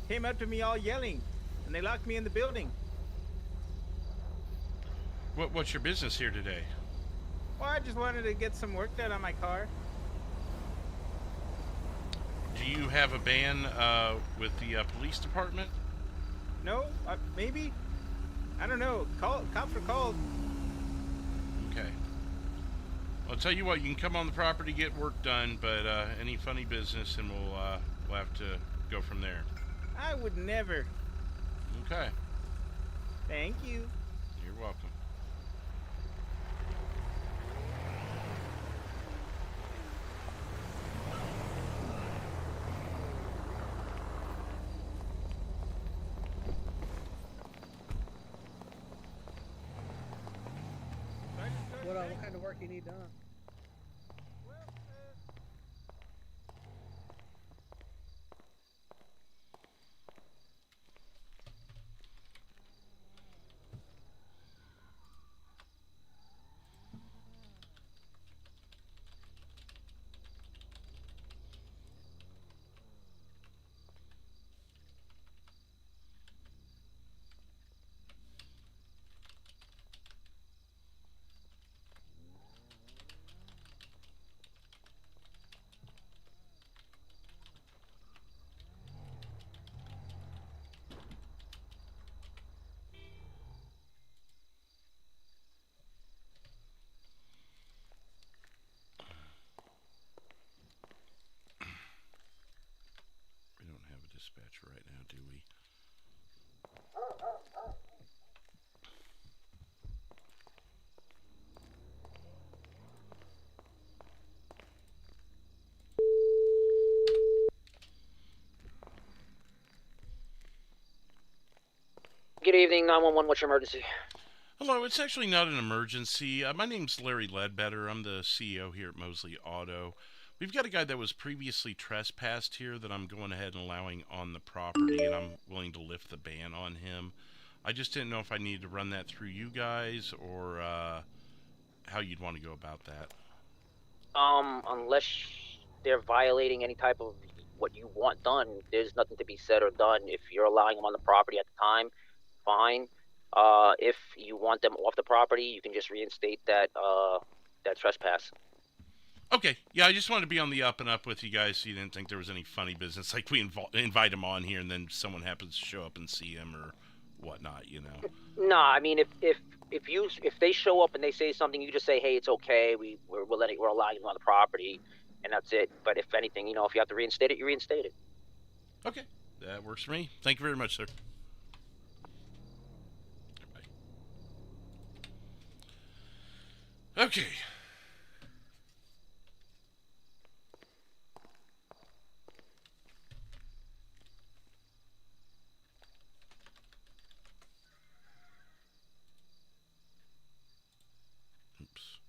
came up to me all yelling, and they locked me in the building. What's your business here today? Well, I just wanted to get some work done on my car. Do you have a ban with the police department? No, maybe. I don't know. Cops were called. Okay. I'll tell you what. You can come on the property, get work done, but any funny business, and we'll have to go from there. I would never. Okay. Thank you. You're welcome. What kind of work you need done? Good evening, 911. What's your emergency? Hello, it's actually not an emergency. My name's Larry Ledbetter. I'm the CEO here at Mosley Auto. We've got a guy that was previously trespassed here that I'm going ahead and allowing on the property, and I'm willing to lift the ban on him. I just didn't know if I needed to run that through you guys or how you'd want to go about that. Unless they're violating any type of what you want done, there's nothing to be said or done. If you're allowing them on the property at the time, fine. If you want them off the property, you can just reinstate that that trespass. Okay, yeah, I just wanted to be on the up and up with you guys so you didn't think there was any funny business. Like we invite him on here and then someone happens to show up and see him or whatnot, you know. Nah, I mean, if they show up and they say something, you just say, hey, it's okay. We're allowing them on the property, and that's it. But if anything, you know, if you have to reinstate it, you reinstate it. Okay, that works for me. Thank you very much, sir. Okay. Oops.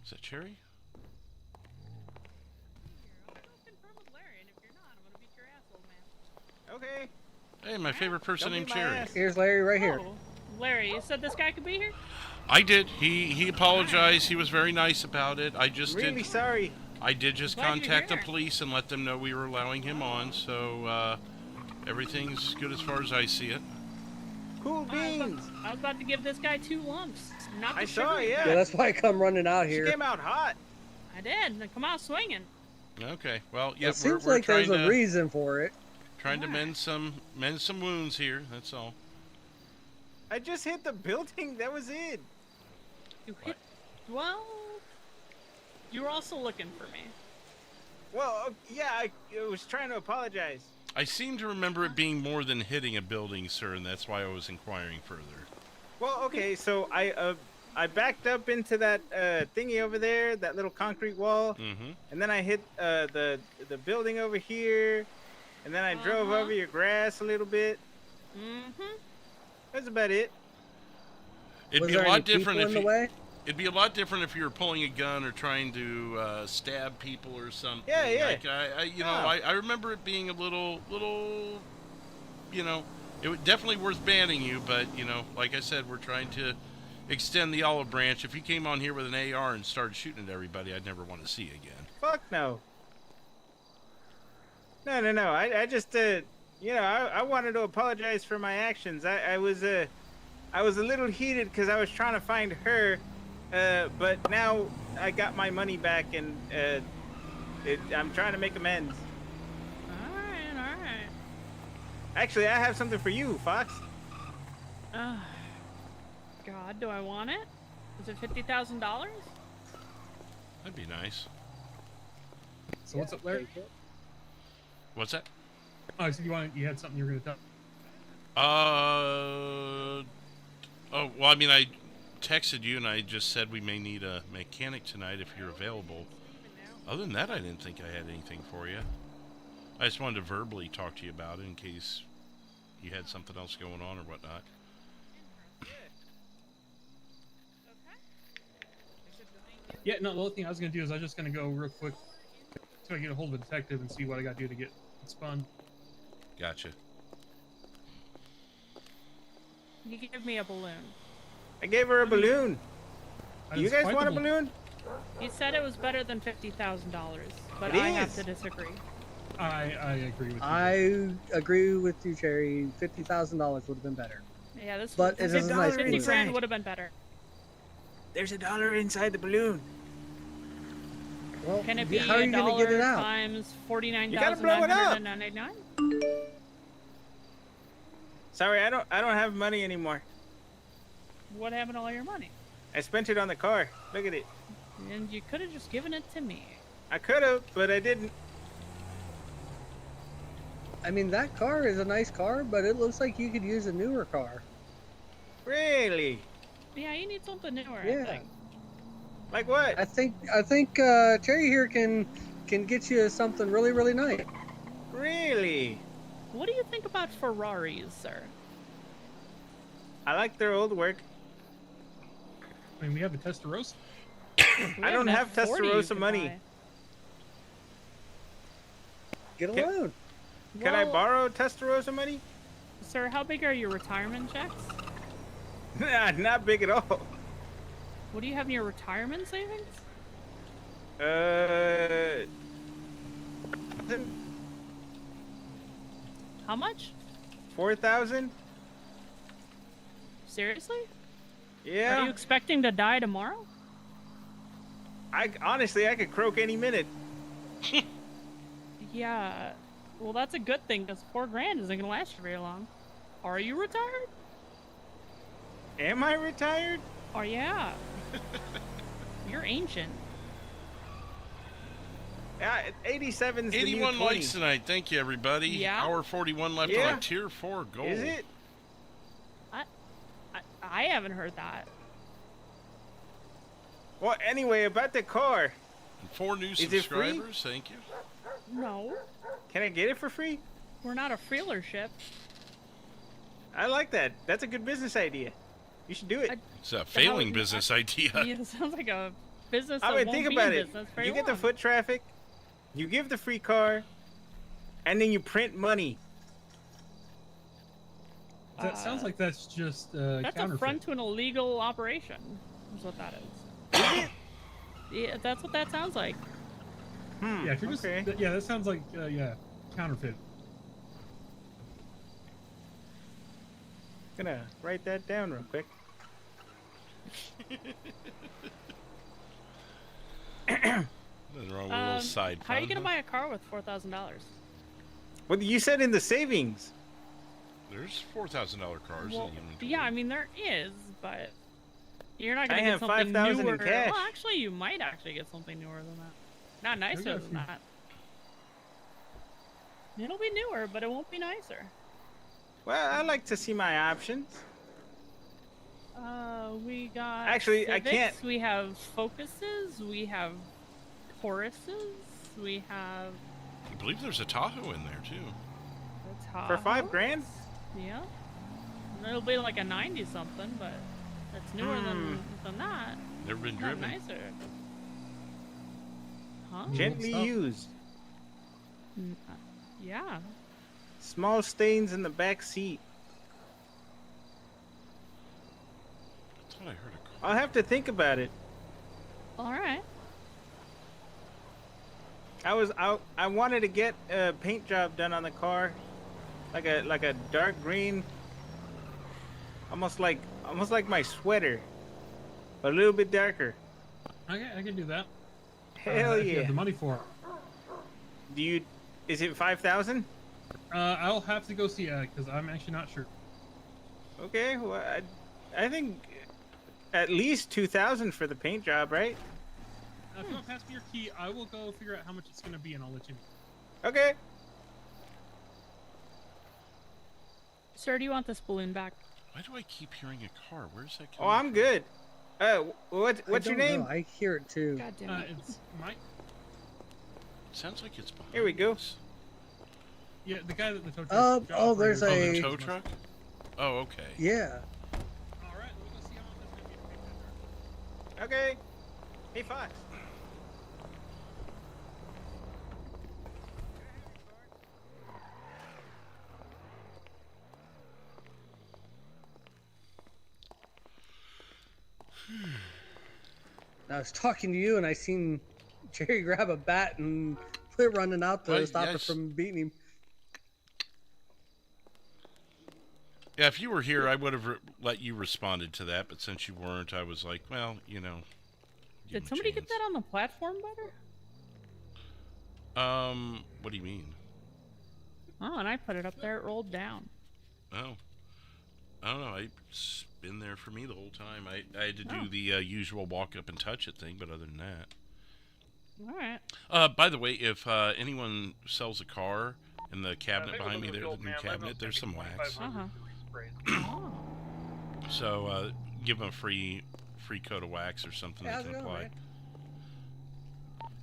Is that Cherry? Okay. Hey, my favorite person named Cherry. Here's Larry right here. Oh, Larry, you said this guy could be here? I did. He apologized. He was very nice about it. I just Really sorry. I did just Glad you're contact the here. police and let them know we were allowing him on. So everything's good as far as I see it. Cool beans. I was about to give this guy 2 lumps. Not the I saw, sugar. yeah. Yeah, that's why I come running out She here. came out hot. I did. Then come out swinging. Okay. Well, yeah, It seems we're like trying there's a to reason for it. trying to mend some wounds here. That's all. I just hit the building. That was it. You hit. Well, you were also looking for me. Well, yeah, I was trying to apologize. I seem to remember it being more than hitting a building, sir, and that's why I was inquiring further. Well, okay, so I backed up into that thingy over there, that little concrete wall, and then I hit the building over here, and then I drove over your grass a little bit. That's about it. It'd be a lot different if it'd be a lot different if you were pulling a gun or trying to stab people or something. Yeah, yeah. Like, I remember it being a little, you know, it was definitely worth banning you, but you know, like I said, we're trying to extend the olive branch. If you came on here with an AR and started shooting at everybody, I'd never want to see you again. Fuck no. No. I just, you know, I wanted to apologize for my actions. I was a little heated because I was trying to find her, but now I got my money back and I'm trying to make amends. All right. Actually, I have something for you, Fox. God, do I want it? Is it $50,000? That'd be nice. So what's up, Larry? What's that? Oh, so you had something you were going to tell? Oh, well, I mean, I texted you and I just said we may need a mechanic tonight if you're available. Other than that, I didn't think I had anything for you. I just wanted to verbally talk to you about it in case you had something else going on or whatnot. Yeah, no, the only thing I was going to do is I was just going to go real quick so I get a hold of a detective and see what I got to do to get spun. Gotcha. You give me a balloon. I gave her a balloon. That You is guys quite want a the balloon? You said it was better than $50,000, but It I have is. to disagree. I agree with you. I agree with you, Cherry. $50,000 would have been better. Yeah, this But was, it is a nice 50 balloon. grand would have been better. There's $1 inside the balloon. Well, Can it be how are you gonna get it $1 out? times You gotta blow it up. $49,999? Sorry, I don't have money anymore. What happened to all your money? I spent it on the car. Look at it. And you could have just given it to me. I could have, but I didn't. I mean, that car is a nice car, but it looks like you could use a newer car. Really? Yeah, you need something newer, I Yeah. think. Like what? I think Terry here can get you something really, really nice. Really? What do you think about Ferraris, sir? I like their old work. I mean, we have a Testarossa. I don't have F40 you Testarossa could money. buy. Get a Can- loan. Can I Well- borrow Testarossa money? Sir, how big are your retirement checks? Nah, not big at all. What do you have in your retirement savings? How much? 4,000? Seriously? Yeah. Are you expecting to die tomorrow? Honestly, I could croak any minute. Yeah. Well, that's a good thing, because $4,000 isn't gonna last you very long. Are you retired? Am I retired? Oh yeah. You're ancient. Yeah, 87's the new 81 20. likes tonight. Thank you, everybody. Yeah. Hour 41 left Yeah. on a tier 4 gold. Is it? I haven't heard that. Well, anyway, about the car. And 4 new Is it free? subscribers. Thank you. No, Can I get it for free? we're not a freelership. I like that. That's a good business idea. You should do it. It's a failing is- business idea. Yeah, it sounds like a business I that mean, won't think be about in it. business very You get the long. foot traffic, you give the free car, and then you print money. That sounds like that's just That's a counterfeit. front to an illegal operation. Is what that is. Yeah, that's what that sounds like. Yeah, if you're just, okay. yeah, that sounds like yeah, counterfeit. Gonna write that down real quick. Nothing wrong with a little side How are you fun, gonna huh? buy a car with $4,000? Well, you said in the savings. There's $4,000 cars Well, in the inventory. yeah, I mean there is, but you're not I gonna have get something 5,000 in newer. cash. Well, actually, you might actually get something newer than that. Not nicer than that. It'll be newer, but it won't be nicer. Well, I like to see my options. We got. Actually, I Civics, can't- We have Focuses. We have Tauruses. We have I believe there's a Tahoe in there, too. the Tahoe. For $5,000? Yeah. It'll be like a 90 something, but it's newer than that. Never been It's not driven. nicer. Huh? Gently used. Yeah. Small stains in the back seat. I thought I heard a car. I'll have to think about it. All right. I wanted to get a paint job done on the car, like a dark green, almost like my sweater, but a little bit darker. I can do that. Hell if you yeah! have the money for it. Is it 5,000? I'll have to go see because I'm actually not sure. Okay, well I think at least 2,000 for the paint job, right? If you don't pass me your key, I will go figure out how much it's going to be, and I'll let you know. Okay. Sir, do you want this balloon back? Why do I keep hearing a car? Where's that Oh, coming I'm good. What's your name? I hear it too. God damn it. It's Mike. Sounds like it's behind Here we go. us. Yeah, the guy that the tow truck. Oh, there's Oh, a the tow truck? Oh, okay. yeah. All right, we'll go see how much that's going to be. Okay. Hey, Fox. I was talking to you and I seen Jerry grab a bat and quit running out to Well, stop yes. it from beating him. Yeah, if you were here, I would have let you responded to that, but since you weren't, I was like, well, you know. give Did him a somebody get chance. that on the platform better? What do you mean? Oh, and I put it up there. It rolled down. Oh. I don't know. It's been there for me the whole time. I had to do Oh. the usual walk up and touch it thing, but other than that. All right. By the way, if anyone sells a car in the cabinet behind me, there's a new cabinet. There's some wax. Oh. So give them a free coat of wax or something Hey, they how's can it going, apply. man?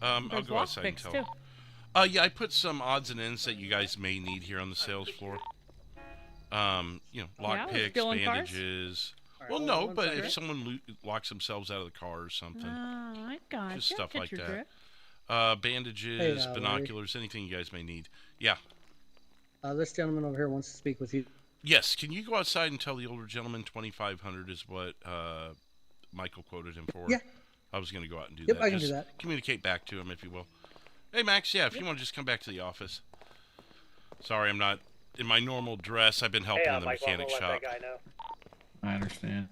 I'll There's go outside and lockpicks, tell. too. Yeah, I put some odds and ends that you guys may need here on the sales floor. Lock Yeah, picks, stealing cars? bandages. Alright, Well, hold no, on one but second. if someone locks themselves out of the car or something, I got just stuff get like your that. drift. Bandages, Hey, Larry. binoculars, anything you guys may need. Yeah. This gentleman over here wants to speak with you. Yes. Can you go outside and tell the older gentleman 2,500 is what Michael quoted him for? Yeah. I was going to go out and do Yep, that. I can Just do that. communicate back to him if you will. Hey, Max. Yeah, if you want to just come back to the office. Sorry, I'm not in my normal dress. I've been helping in the mechanic shop. I understand.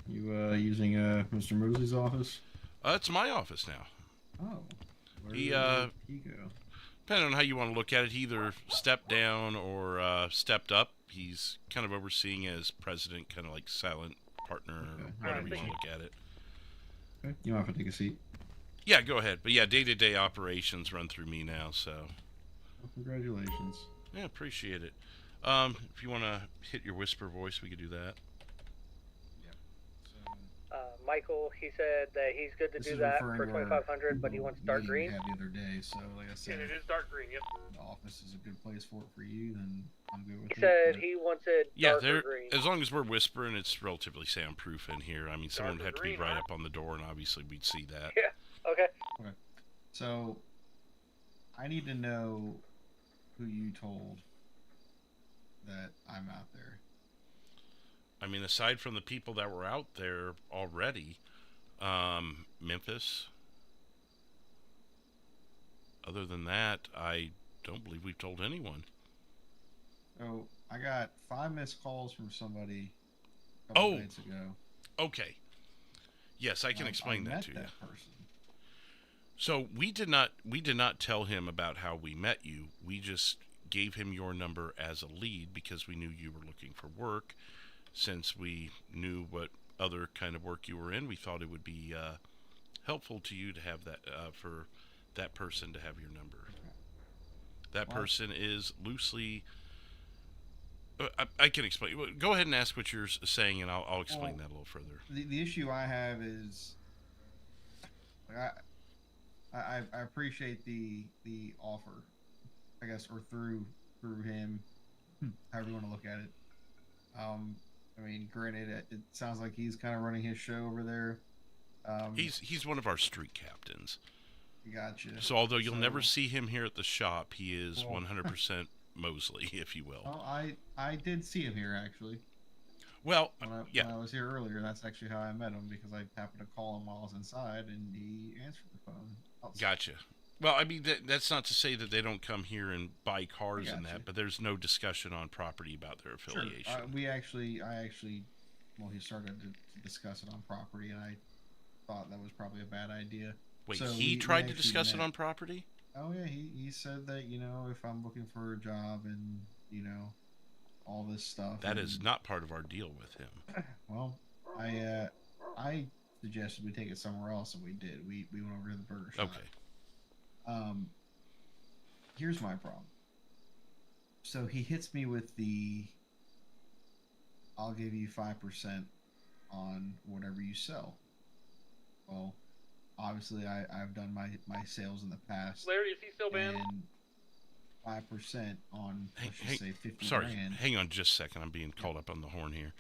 You using Mr. Mosley's office? It's my office now. Oh. Where He did he go? Depending on how you want to look at it, he either stepped down or stepped up. He's kind of overseeing as president, kind of like silent partner, or whatever you want to look at it. Okay. You don't have to take a seat. Yeah, go ahead. But yeah, day-to-day operations run through me now, so. Well, congratulations. Yeah, appreciate it. If you want to hit your whisper voice, we could do that. Michael, he said that he's good to This do is that referring for to our 2,500, but he wants dark meeting green. we had the other day, so like I said, It is dark green, yep. the office is a good place for it for you, then I'm good with He it. said but- he wanted Yeah, darker green. as long as we're whispering, it's relatively soundproof in here. I mean, someone would have to be green, right huh? up on the door, and obviously we'd see that. Yeah. Okay. Okay. So, I need to know who you told that I'm out there. I mean, aside from the people that were out there already, Memphis. Other than that, I don't believe we've told anyone. So, I got 5 missed calls from somebody a couple nights ago. Okay. Yes, I can explain I that met to you. that person. So we did not tell him about how we met you. We just gave him your number as a lead because we knew you were looking for work. Since we knew what other kind of work you were in, we thought it would be helpful to you to have that for that person to have your number. That person is loosely. I can explain. Go ahead and ask what you're saying, and I'll explain that a little further. The issue I have is, I appreciate the offer, I guess, or through him, however you want to look at it. I mean, granted, it sounds like he's kind of running his show over there. He's one of our street captains. Gotcha. So although you'll never see him here at the shop, he is Well- 100% Mosley, if you will. Well, I did see him here actually. Well, when yeah. I was here earlier, that's actually how I met him, because I happened to call him while I was inside, and he answered the phone. outside. Gotcha. Well, I mean, that's not to say that they don't come here and buy cars and that, but there's no discussion on property about their affiliation. Sure. I actually, well, he started to discuss it on property, and I thought that was probably a bad idea. Wait, So he we tried to actually discuss it met. on property? Oh yeah, he said that, if I'm looking for a job and all this stuff. That is not part of our deal with him. Well, I suggested we take it somewhere else, and we did. We went over to the burger shop. Okay. Here's my problem. So he hits me with the, I'll give you 5% on whatever you sell. Well, obviously I've done my sales in the past. Larry, is he still banned? And 5% on, let's just say 50 Sorry, grand. hang on just a second. I'm being called up on the horn here.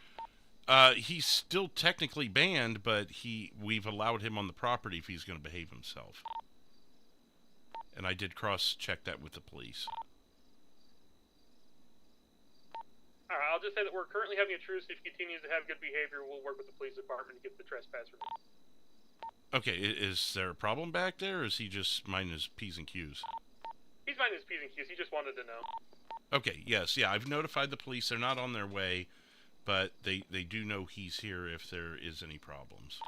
He's still technically banned, but we've allowed him on the property if he's going to behave himself. And I did cross-check that with the police. Alright, I'll just say that we're currently having a truce. If he continues to have good behavior, we'll work with the police department to get the trespass removed. Okay, is there a problem back there, or is he just minding his P's and Q's? He's minding his P's and Q's. He just wanted to know. Okay, yes, yeah, I've notified the police. They're not on their way, but they do know he's here if there is any problems.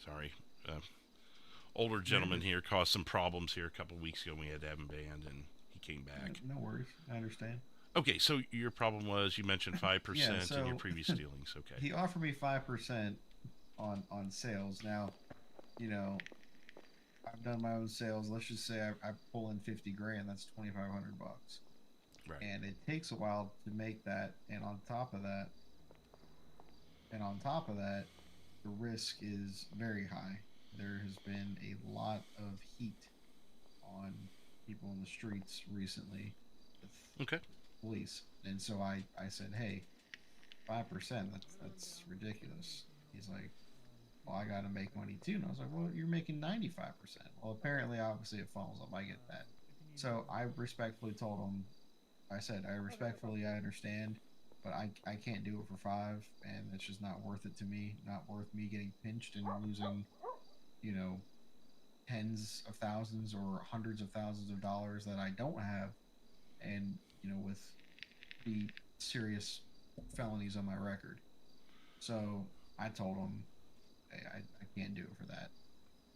Sorry. older gentleman here caused some problems here a couple of weeks ago. We had to have him banned, and he came back. No worries, I understand. Okay, so your problem was you mentioned 5% in your previous dealings. Okay. He offered me 5% on sales. Now, you know, I've done my own sales. Let's just say I pull in 50 grand. That's $2,500. Right. And it takes a while to make that. And on top of that, the risk is very high. There has been a lot of heat on people in the streets recently with police. And so I said, hey, 5%, that's ridiculous. He's like, well, I got to make money too. And I was like, well, you're making 95%. Well, apparently, obviously, it falls up. I get that. So I respectfully told him, I said, I understand, but I can't do it for 5, and it's just not worth it to me. Not worth me getting pinched and losing, you know, tens of thousands or hundreds of thousands of dollars that I don't have, and, you know, with the serious felonies on my record. So I told him, hey, I can't do it for that.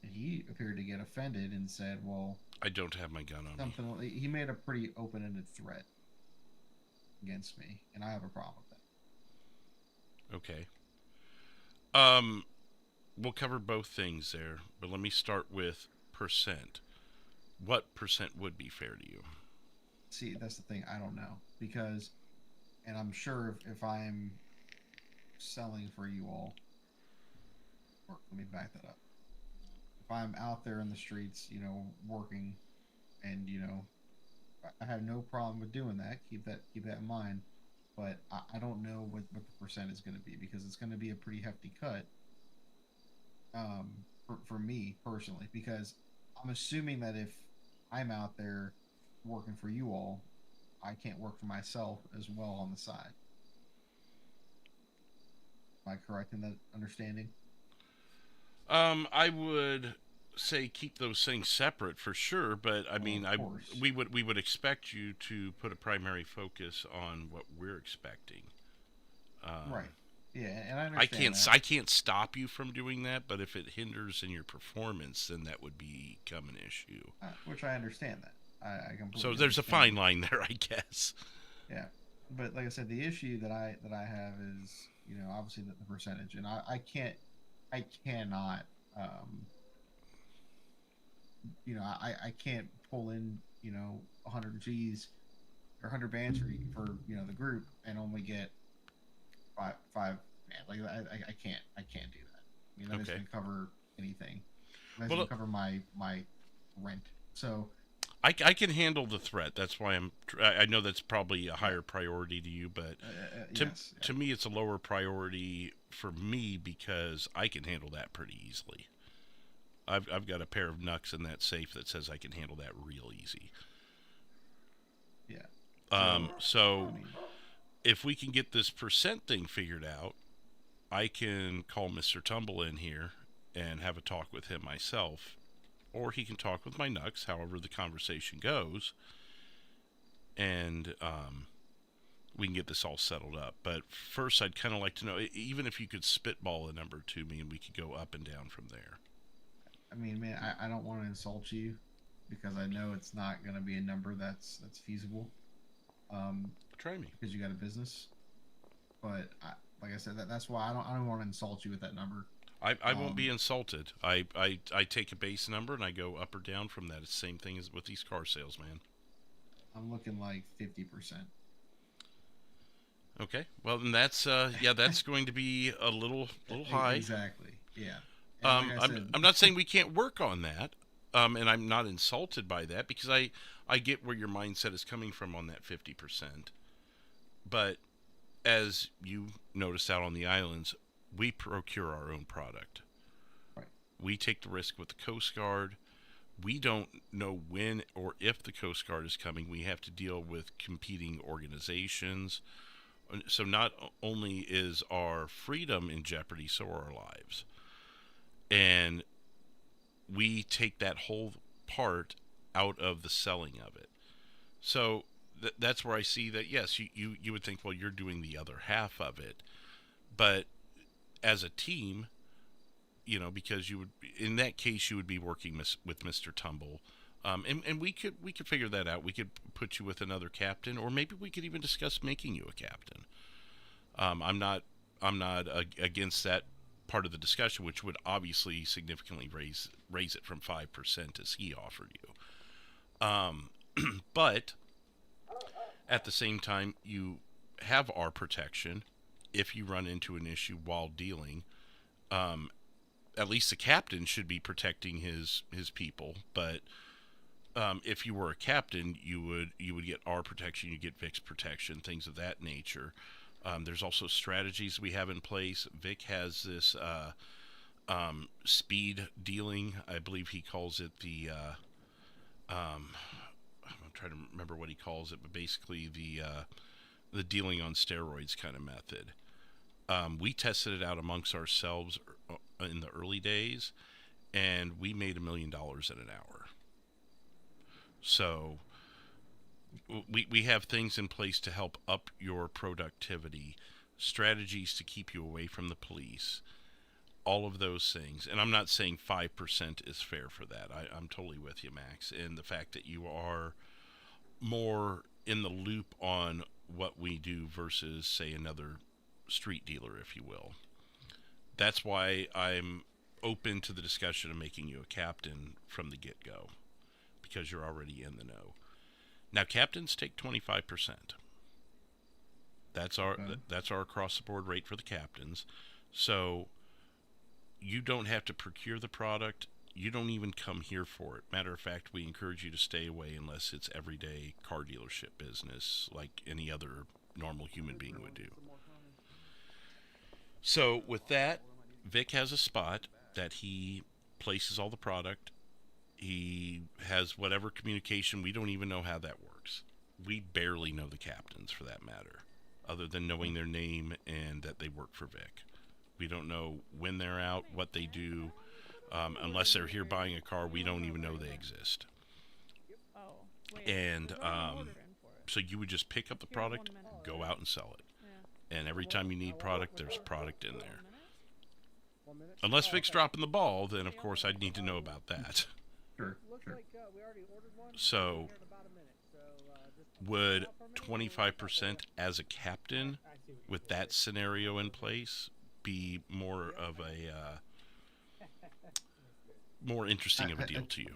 And he appeared to get offended and said, well, I don't have my gun on me. He made a pretty open-ended threat against me, and I have a problem with that. Okay. We'll cover both things there, but let me start with percent. What percent would be fair to you? See, that's the thing. I don't know, because, and I'm sure if I'm selling for you all, or let me back that up. If I'm out there in the streets, you know, working, and, you know, I have no problem with doing that. Keep that in mind. But I don't know what the percent is going to be, because it's going to be a pretty hefty cut for me personally, because I'm assuming that if I'm out there working for you all, I can't work for myself as well on the side. Am I correct in that understanding? I would say keep those things separate for sure, but I mean, we would expect you to put a primary focus on what we're expecting. Right. Yeah, and I understand I can't stop you from doing that, but if it hinders in your performance, then that would become an issue. Which I understand that. I completely. So there's a fine line there, I guess. Yeah, but like I said, the issue that I have is, you know, obviously the percentage, and I cannot, you know, I can't pull in, you know, 100 G's or 100 bands for you know, the group and only get five. Like I can't do that. I mean, that doesn't cover anything. That doesn't cover my rent. So I can handle the threat. That's why I know that's probably a higher priority to you, but to me it's a lower priority for me, because I can handle that pretty easily. I've got a pair of knucks in that safe that says I can handle that real easy. Yeah. So if we can get this percent thing figured out, I can call Mr. Tumble in here and have a talk with him myself, or he can talk with my knucks, however the conversation goes, and we can get this all settled up. But first, I'd kind of like to know, even if you could spitball a number to me, and we could go up and down from there. I mean, man, I don't want to insult you, because I know it's not going to be a number that's feasible. Try me, because you got a business. But like I said, that's why I don't want to insult you with that number. I won't be insulted. I take a base number and I go up or down from that. It's the same thing as with these car sales, man. I'm looking like 50%. Okay. Well, then that's that's going to be a little high. Exactly. Yeah. Like I'm not saying we can't work on that. And I'm not insulted by that, because I get where your mindset is coming from on that 50%. But as you noticed out on the islands, we procure our own product. Right. We take the risk with the Coast Guard. We don't know when or if the Coast Guard is coming. We have to deal with competing organizations. So not only is our freedom in jeopardy, so are our lives. And we take that whole part out of the selling of it. So that's where I see that, yes, you would think, well, you're doing the other half of it. But as a team, you know, because you would, in that case, you would be working with Mr. Tumble. And we could figure that out. We could put you with another captain, or maybe we could even discuss making you a captain. I'm not against that part of the discussion, which would obviously significantly raise it from 5% as he offered you. But at the same time, you have our protection if you run into an issue while dealing. At least the captain should be protecting his people, but if you were a captain, you would get our protection, you get Vic's protection, things of that nature. There's also strategies we have in place. Vic has this speed dealing. I believe he calls it the I'm trying to remember what he calls it, but basically the dealing on steroids kind of method. We tested it out amongst ourselves in the early days, and we made $1 million in an hour. So we have things in place to help up your productivity, strategies to keep you away from the police, all of those things. And I'm not saying 5% is fair for that. I'm totally with you, Max. And the fact that you are more in the loop on what we do versus, say, another street dealer, if you will. That's why I'm open to the discussion of making you a captain from the get-go, because you're already in the know. Now, captains take 25%. That's our across-the-board rate for the captains. So you don't have to procure the product. You don't even come here for it. Matter of fact, we encourage you to stay away unless it's everyday car dealership business like any other normal human being would do. So with that, Vic has a spot that he places all the product. He has whatever communication. We don't even know how that works. We barely know the captains, for that matter, other than knowing their name and that they work for Vic. We don't know when they're out, what they do. Unless they're here buying a car, we don't even know they exist. And so you would just pick up the product, go out and sell it. And every time you need product, there's product in there. Unless Vic's dropping the ball, then of course I'd need to know about that. Sure. So would 25% as a captain with that scenario in place be more of a more interesting of a deal to you?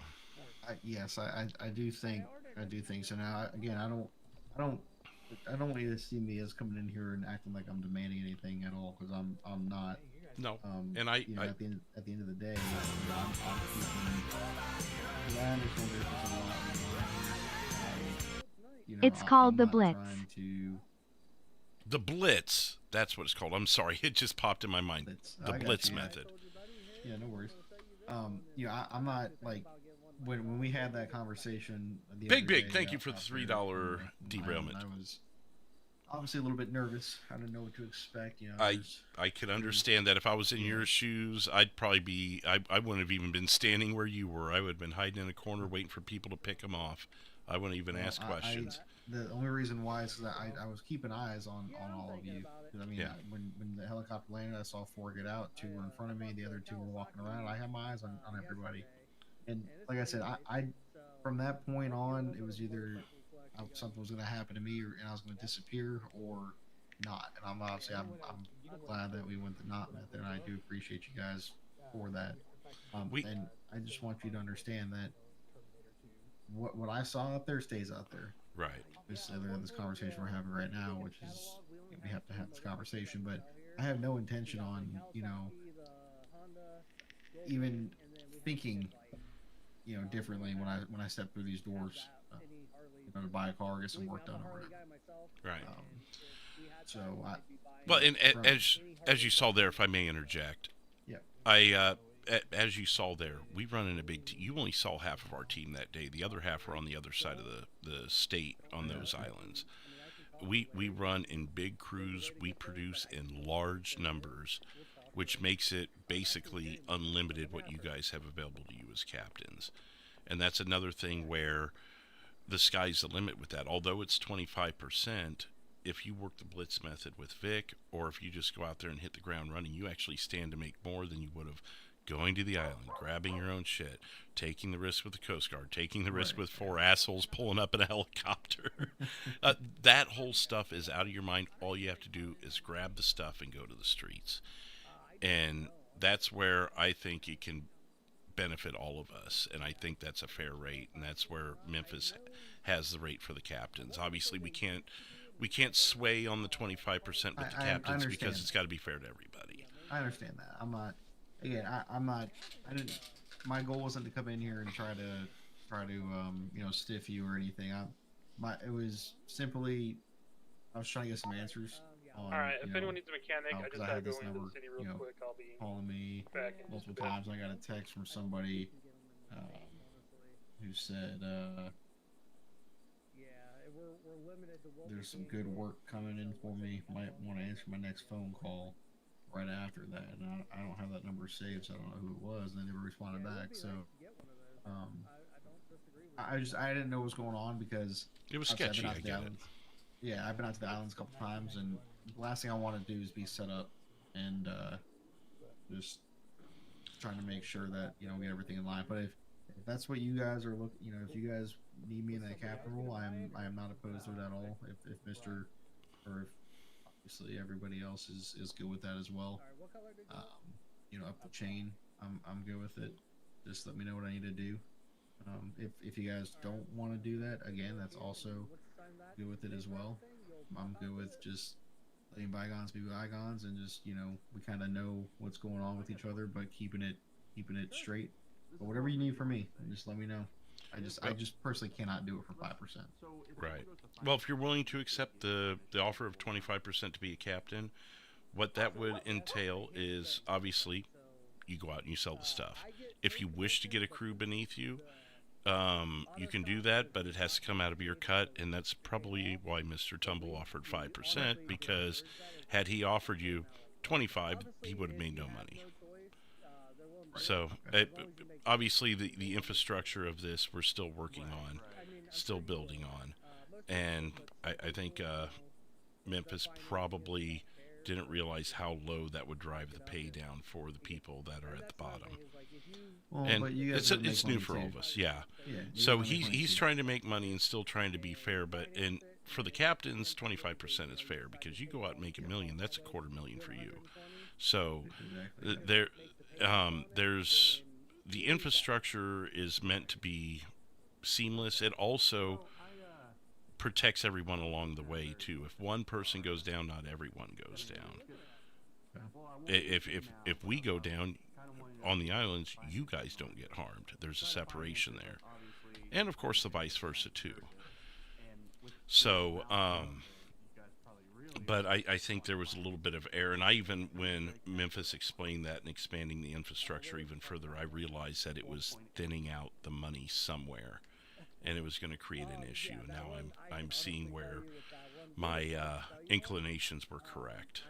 Yes, I do think so. Now, again, I don't want you to see me as coming in here and acting like I'm demanding anything at all, because I'm not. No, and you know, at the end of the day, I'm keeping. I understand there's just a lot going on here. It's called the Blitz. The Blitz. That's what it's called. I'm sorry, it just popped in my mind. The Blitz method. Yeah, no worries. I'm not like when we had that conversation. Big. Thank you for the $3 derailment. I was obviously a little bit nervous. I didn't know what to expect. I could understand that. If I was in your shoes, I'd probably be. I wouldn't have even been standing where you were. I would have been hiding in a corner waiting for people to pick them off. I wouldn't even ask questions. The only reason why is that I was keeping eyes on all of you. I mean, when the helicopter landed, I saw 4 get out. 2 were in front of me. The other 2 were walking around. I had my eyes on everybody. And like I said, I from that point on, it was either something was going to happen to me, and I was going to disappear, or not. And I'm glad that we went the not method, and I do appreciate you guys for that. And I just want you to understand that what I saw out there stays out there. Right. This conversation we're having right now, which is we have to have this conversation, but I have no intention on even thinking differently when I step through these doors to buy a car, get some work done or whatever. Right. So as you saw there, if I may interject, as you saw there, we run in a big team. You only saw half of our team that day. The other half were on the other side of the state on those islands. We run in big crews. We produce in large numbers, which makes it basically unlimited what you guys have available to you as captains. And that's another thing where the sky's the limit with that. Although it's 25%, if you work the Blitz method with Vic, or if you just go out there and hit the ground running, you actually stand to make more than you would have going to the island, grabbing your own shit, taking the risk with the Coast Guard, taking the risk with 4 assholes pulling up in a helicopter. That whole stuff is out of your mind. All you have to do is grab the stuff and go to the streets. And that's where I think it can benefit all of us, and I think that's a fair rate, and that's where Memphis has the rate for the captains. Obviously, we can't sway on the 25% with the captains because it's got to be fair to everybody. I understand that. I'm not. Again, I'm not. I didn't. My goal wasn't to come in here and try to stiff you or anything. It was simply I was trying to get some answers. All right. If anyone needs a mechanic, I just gotta go into the city real quick. I'll be calling me back multiple times. I got a text from somebody who said there's some good work coming in for me. Might want to answer my next phone call right after that, and I don't have that number saved, so I don't know who it was, and they never responded back. So I didn't know what was going on because it was sketchy. I get it. Yeah, I've been out to the islands a couple times, and the last thing I want to do is be set up and just trying to make sure that we get everything in line. But if that's what you guys are looking, if you guys need me in that captain role, I am not opposed to it at all. If Mr. or if obviously everybody else is good with that as well, up the chain, I'm good with it. Just let me know what I need to do. If you guys don't want to do that, again, that's also good with it as well. I'm good with just letting bygones be bygones, and just we kind of know what's going on with each other, but keeping it straight. But whatever you need from me, just let me know. I just personally cannot do it for 5%. Right. Well, if you're willing to accept the offer of 25% to be a captain, what that would entail is obviously you go out and you sell the stuff. If you wish to get a crew beneath you, you can do that, but it has to come out of your cut, and that's probably why Mr. Tumble offered 5%, because had he offered you 25, he would have made no money. So, obviously, the infrastructure of this we're still working on, still building on, and I think Memphis probably didn't realize how low that would drive the pay down for the people that are at the bottom. Well, and but you guys it's new for all of us, yeah. So he's trying to make money and still trying to be fair, but for the captains, 25% is fair, because you go out and make $1 million, that's $250,000 for you. So there's the infrastructure is meant to be seamless. It also protects everyone along the way too. If one person goes down, not everyone goes down. If we go down on the islands, you guys don't get harmed. There's a separation there, and of course the vice versa too. So but I think there was a little bit of error, and when Memphis explained that and expanding the infrastructure even further, I realized that it was thinning out the money somewhere, and it was going to create an issue. And now I'm seeing where my inclinations were correct.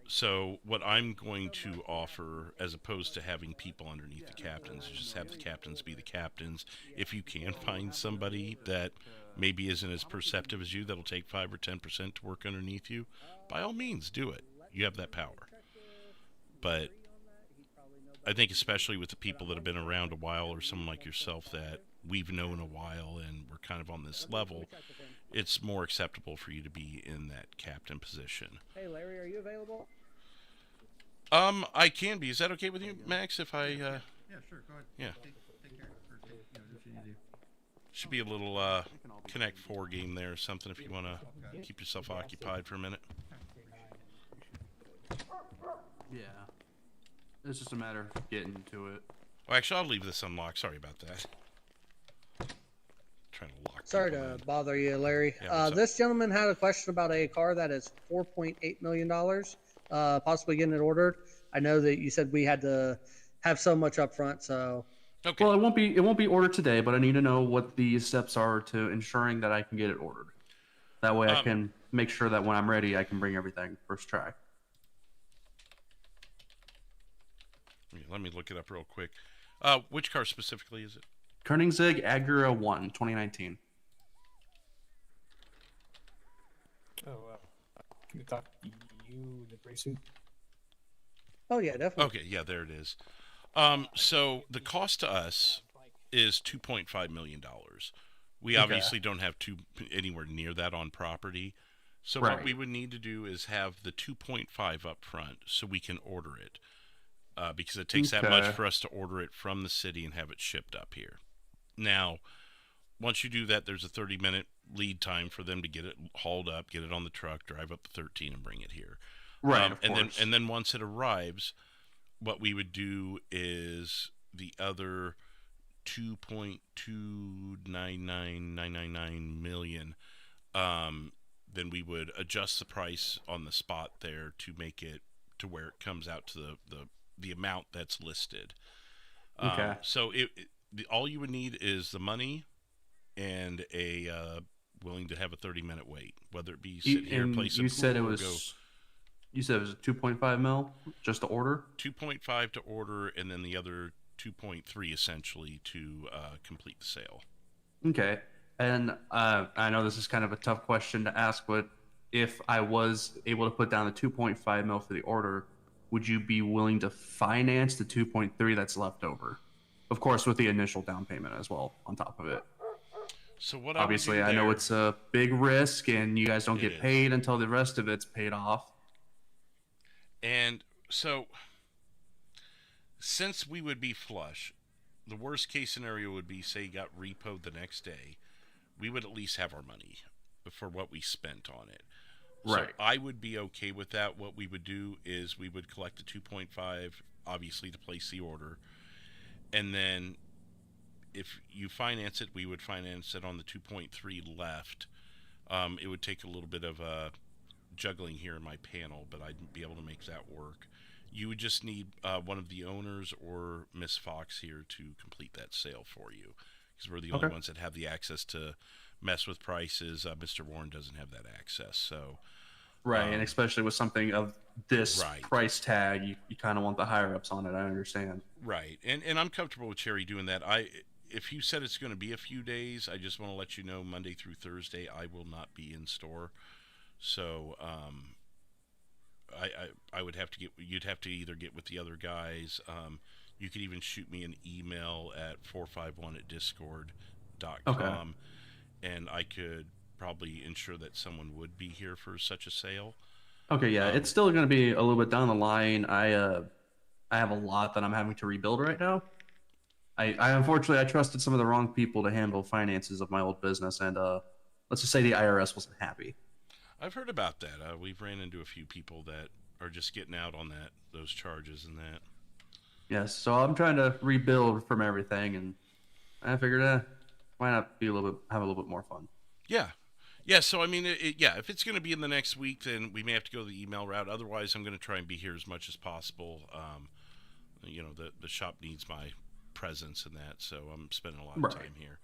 So what I'm going to offer, as opposed to having people underneath the captains, is just have the captains be the captains. If you can find somebody that maybe isn't as perceptive as you, that'll take 5 or 10% to work underneath you, by all means do it. You have that power. But I think especially with the people that have been around a while, or someone like yourself that we've known a while and we're kind of on this level, it's more acceptable for you to be in that captain position. Hey Larry, are you available? I can be. Is that okay with you, Max? If I Yeah, sure. Go ahead. Yeah. Take care. Or do what you need to do. Should be a little Connect 4 game there or something if you want to keep yourself occupied for a minute. Yeah. It's just a matter of getting to it. Well, actually, I'll leave this unlocked. Sorry about that. Trying to lock. Sorry to bother you, Larry. Yeah, this gentleman had a question about a car that is $4.8 million, possibly getting it ordered. I know that you said we had to have so much up front, so. Okay. Well, it won't be ordered today, but I need to know what the steps are to ensuring that I can get it ordered. That way I can make sure that when I'm ready, I can bring everything first try. Let me look it up real quick. Which car specifically is it? Koenigsegg Agura 1, 2019. Oh, can we talk to you in the gray suit? Oh yeah, definitely. Okay, yeah, there it is. So the cost to us is $2.5 million. We obviously don't have anywhere near that on property. So what we would need to do is have the 2.5 up front so we can order it. Because it takes that much for us to order it from the city and have it shipped up here. Now, once you do that, there's a 30-minute lead time for them to get it hauled up, get it on the truck, drive up to 13, and bring it here. Right, and then once it arrives, what we would do is the other 2.299999 million. Then we would adjust the price on the spot there to make it to where it comes out to the amount that's listed. So all you would need is the money and a willing to have a 30-minute wait, whether it be sit here, play some you pool, said it or was. go. You said it was 2.5 mil just to order. 2.5 to order, and then the other 2.3 essentially to complete the sale. Okay, and I know this is kind of a tough question to ask, but if I was able to put down the 2.5 mil for the order, would you be willing to finance the 2.3 that's left over? Of course, with the initial down payment as well on top of it. So what Obviously, I know it's a big risk, and you guys don't get paid until the rest of it's paid off. And so, since we would be flush, the worst case scenario would be, say, you got repoed the next day, we would at least have our money for what we spent on it. Right. So I would be okay with that. What we would do is we would collect the 2.5, obviously, to place the order. And then if you finance it, we would finance it on the 2.3 left. It would take a little bit of juggling here in my panel, but I'd be able to make that work. You would just need one of the owners or Miss Fox here to complete that sale for you, because we're the only ones that have the access to mess with prices. Mr. Warren doesn't have that access. So Right, and especially with something of this price tag, you kind of want the higher ups on it. I understand. Right, and I'm comfortable with Cherry doing that. If you said it's going to be a few days, I just want to let you know Monday through Thursday I will not be in store. So I would have to you'd have to either get with the other guys. You could even shoot me an email at 451@discord.com, and I could probably ensure that someone would be here for such a sale. Okay, yeah, it's still going to be a little bit down the line. I have a lot that I'm having to rebuild right now. I unfortunately I trusted some of the wrong people to handle finances of my old business, and let's just say the IRS wasn't happy. I've heard about that. We've ran into a few people that are just getting out on those charges and that. Yes, so I'm trying to rebuild from everything, and I figured, why not have a little bit more fun? Yeah. So I mean, if it's going to be in the next week, then we may have to go the email route. Otherwise, I'm going to try and be here as much as possible. The shop needs my presence in that, so I'm spending a lot of time here.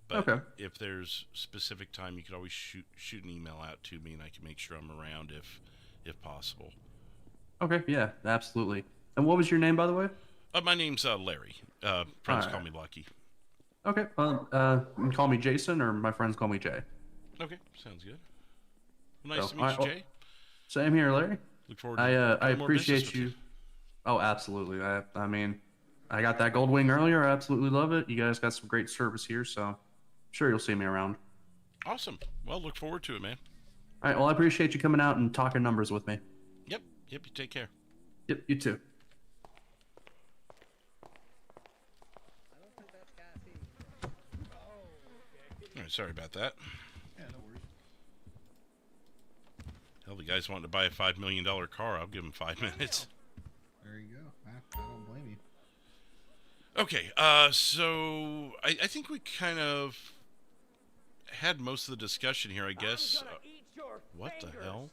But if there's specific time, you could always shoot an email out to me, and I can make sure I'm around if possible. Okay, yeah, absolutely. And what was your name, by the way? My name's Larry. Friends call me Lucky. Okay, you can call me Jason, or my friends call me Jay. Okay, sounds good. Well, nice to meet you, Jay. Same here, Larry. Look forward to I appreciate you. Oh, absolutely. I mean, I got that gold wing earlier. I absolutely love it. You guys got some great service here, so I'm sure you'll see me around. Awesome. Well, look forward to it, man. All right, well, I appreciate you coming out and talking numbers with me. Yep, you take care. Yep, you too. All right, sorry about that. Yeah, no worries. Hell, the guy's wanting to buy a $5 million car. I'll give him 5 minutes. There you go. I don't blame you. Okay, so I think we kind of had most of the discussion here, I guess. What the hell?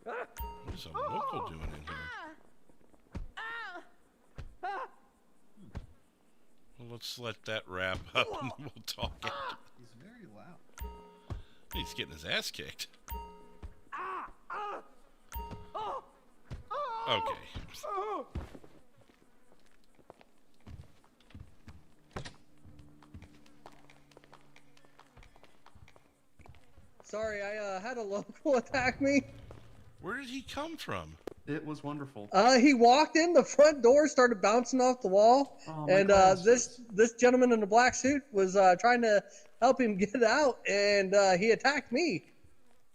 What is a local doing in here? Well, let's let that wrap up and we'll talk after. He's very loud. He's getting his ass kicked. Okay. Sorry, I had a local attack me. Where did he come from? It was wonderful. He walked in the front door, started bouncing off the wall, Oh, my and glasses. this gentleman in the black suit was trying to help him get out, and he attacked me.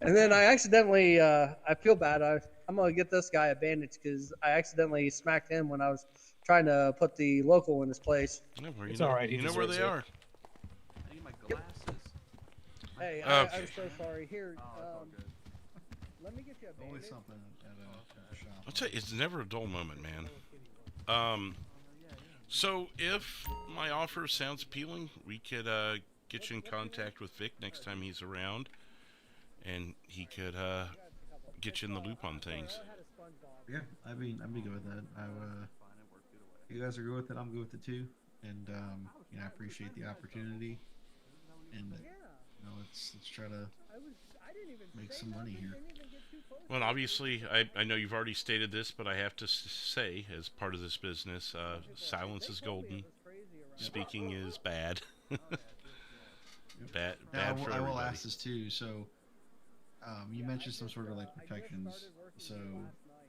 And then I accidentally, I feel bad. I'm gonna get this guy a bandage because I accidentally smacked him when I was trying to put the local in his place. Yeah, well, It's all right. You know where they are. I need my glasses. Hey, Okay. I'm so sorry. Here, let me get you a bandage. Always something at a shop. I'll tell you, it's never a dull moment, man. So if my offer sounds appealing, we could get you in contact with Vic next time he's around, and he could get you in the loop on things. Yeah, I'd be good with that. If you guys are good with it, I'm good with it too. And I appreciate the opportunity. And let's try to make some money here. Well, obviously, I know you've already stated this, but I have to say, as part of this business, silence is golden. Speaking is bad. bad for everybody. I will ask this too. So, you mentioned some sort of like protections. So,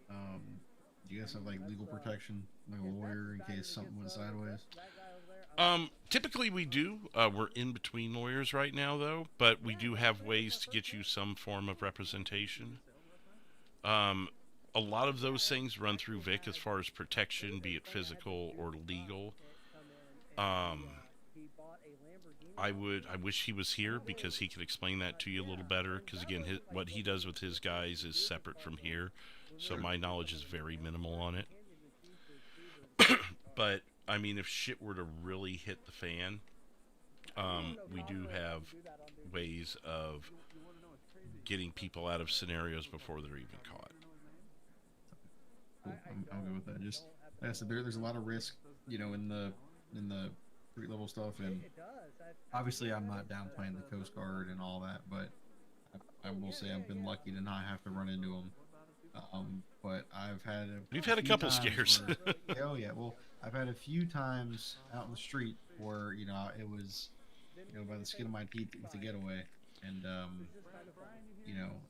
do you guys have like legal protection, like a lawyer in case something went sideways? Typically we do. We're in between lawyers right now, though, but we do have ways to get you some form of representation. A lot of those things run through Vic as far as protection, be it physical or legal. I wish he was here because he could explain that to you a little better. Because again, what he does with his guys is separate from here, so my knowledge is very minimal on it. But I mean, if shit were to really hit the fan, we do have ways of getting people out of scenarios before they're even caught. Cool. I'm good with that. Just like I said, there's a lot of risk, in the street level stuff, and obviously I'm not downplaying the Coast Guard and all that, but I will say I've been lucky to not have to run into them. But I've had We've had a couple scares. Oh yeah, well, I've had a few times out in the street where it was by the skin of my teeth with the getaway, and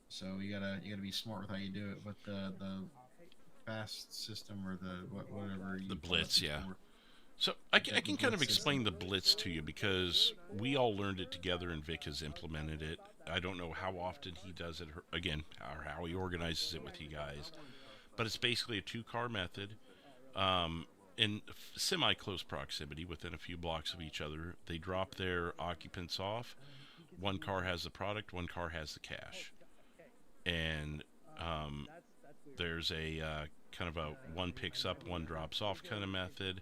so you gotta be smart with how you do it. But the fast system or whatever the blitz, yeah. So I can kind of explain the blitz to you because we all learned it together and Vic has implemented it. I don't know how often he does it again, or how he organizes it with you guys, but it's basically a 2-car method. In semi-close proximity, within a few blocks of each other, they drop their occupants off. One car has the product, one car has the cash, and there's a kind of a one picks up, one drops off kind of method.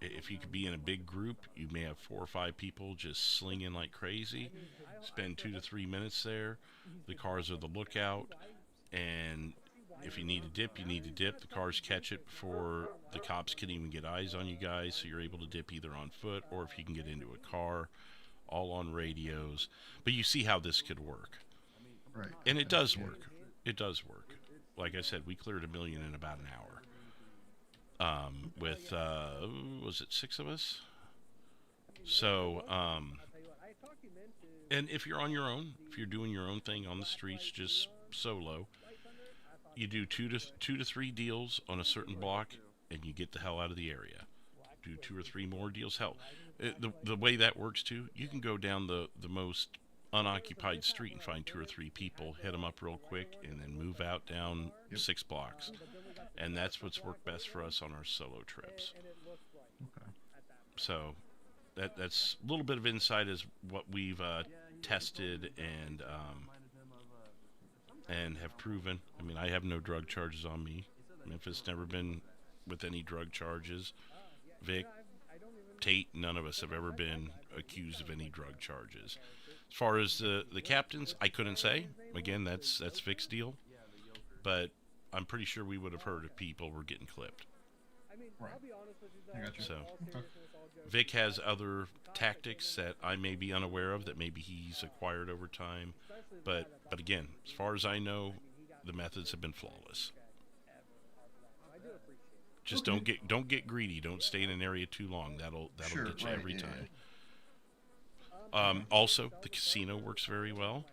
If you could be in a big group, you may have 4 or 5 people just slinging like crazy. Spend 2 to 3 minutes there. The cars are the lookout, and if you need to dip, you need to dip. The cars catch it before the cops can even get eyes on you guys, so you're able to dip either on foot or if you can get into a car, all on radios. But you see how this could work. Right. And it does work. It does work. Like I said, we cleared $1 million in about an hour. With, was it 6 of us? So, and if you're on your own, if you're doing your own thing on the streets, just solo, you do 2 to 3 deals on a certain block, and you get the hell out of the area. Do 2 or 3 more deals. Hell, the way that works too, you can go down the most unoccupied street and find 2 or 3 people, hit them up real quick, and then move out down 6 blocks. And that's what's worked best for us on our solo trips. Okay. So that's a little bit of insight as what we've tested and have proven. I mean, I have no drug charges on me. Memphis never been with any drug charges. Vic, Tate, none of us have ever been accused of any drug charges. As far as the captains, I couldn't say. Again, that's Vic's deal. But I'm pretty sure we would have heard if people were getting clipped. Right. I got you. So, Okay. Vic has other tactics that I may be unaware of that maybe he's acquired over time. But again, as far as I know, the methods have been flawless. Just don't get greedy. Don't stay in an area too long. That'll Sure, get you right, every yeah, time. Also, the casino works very well.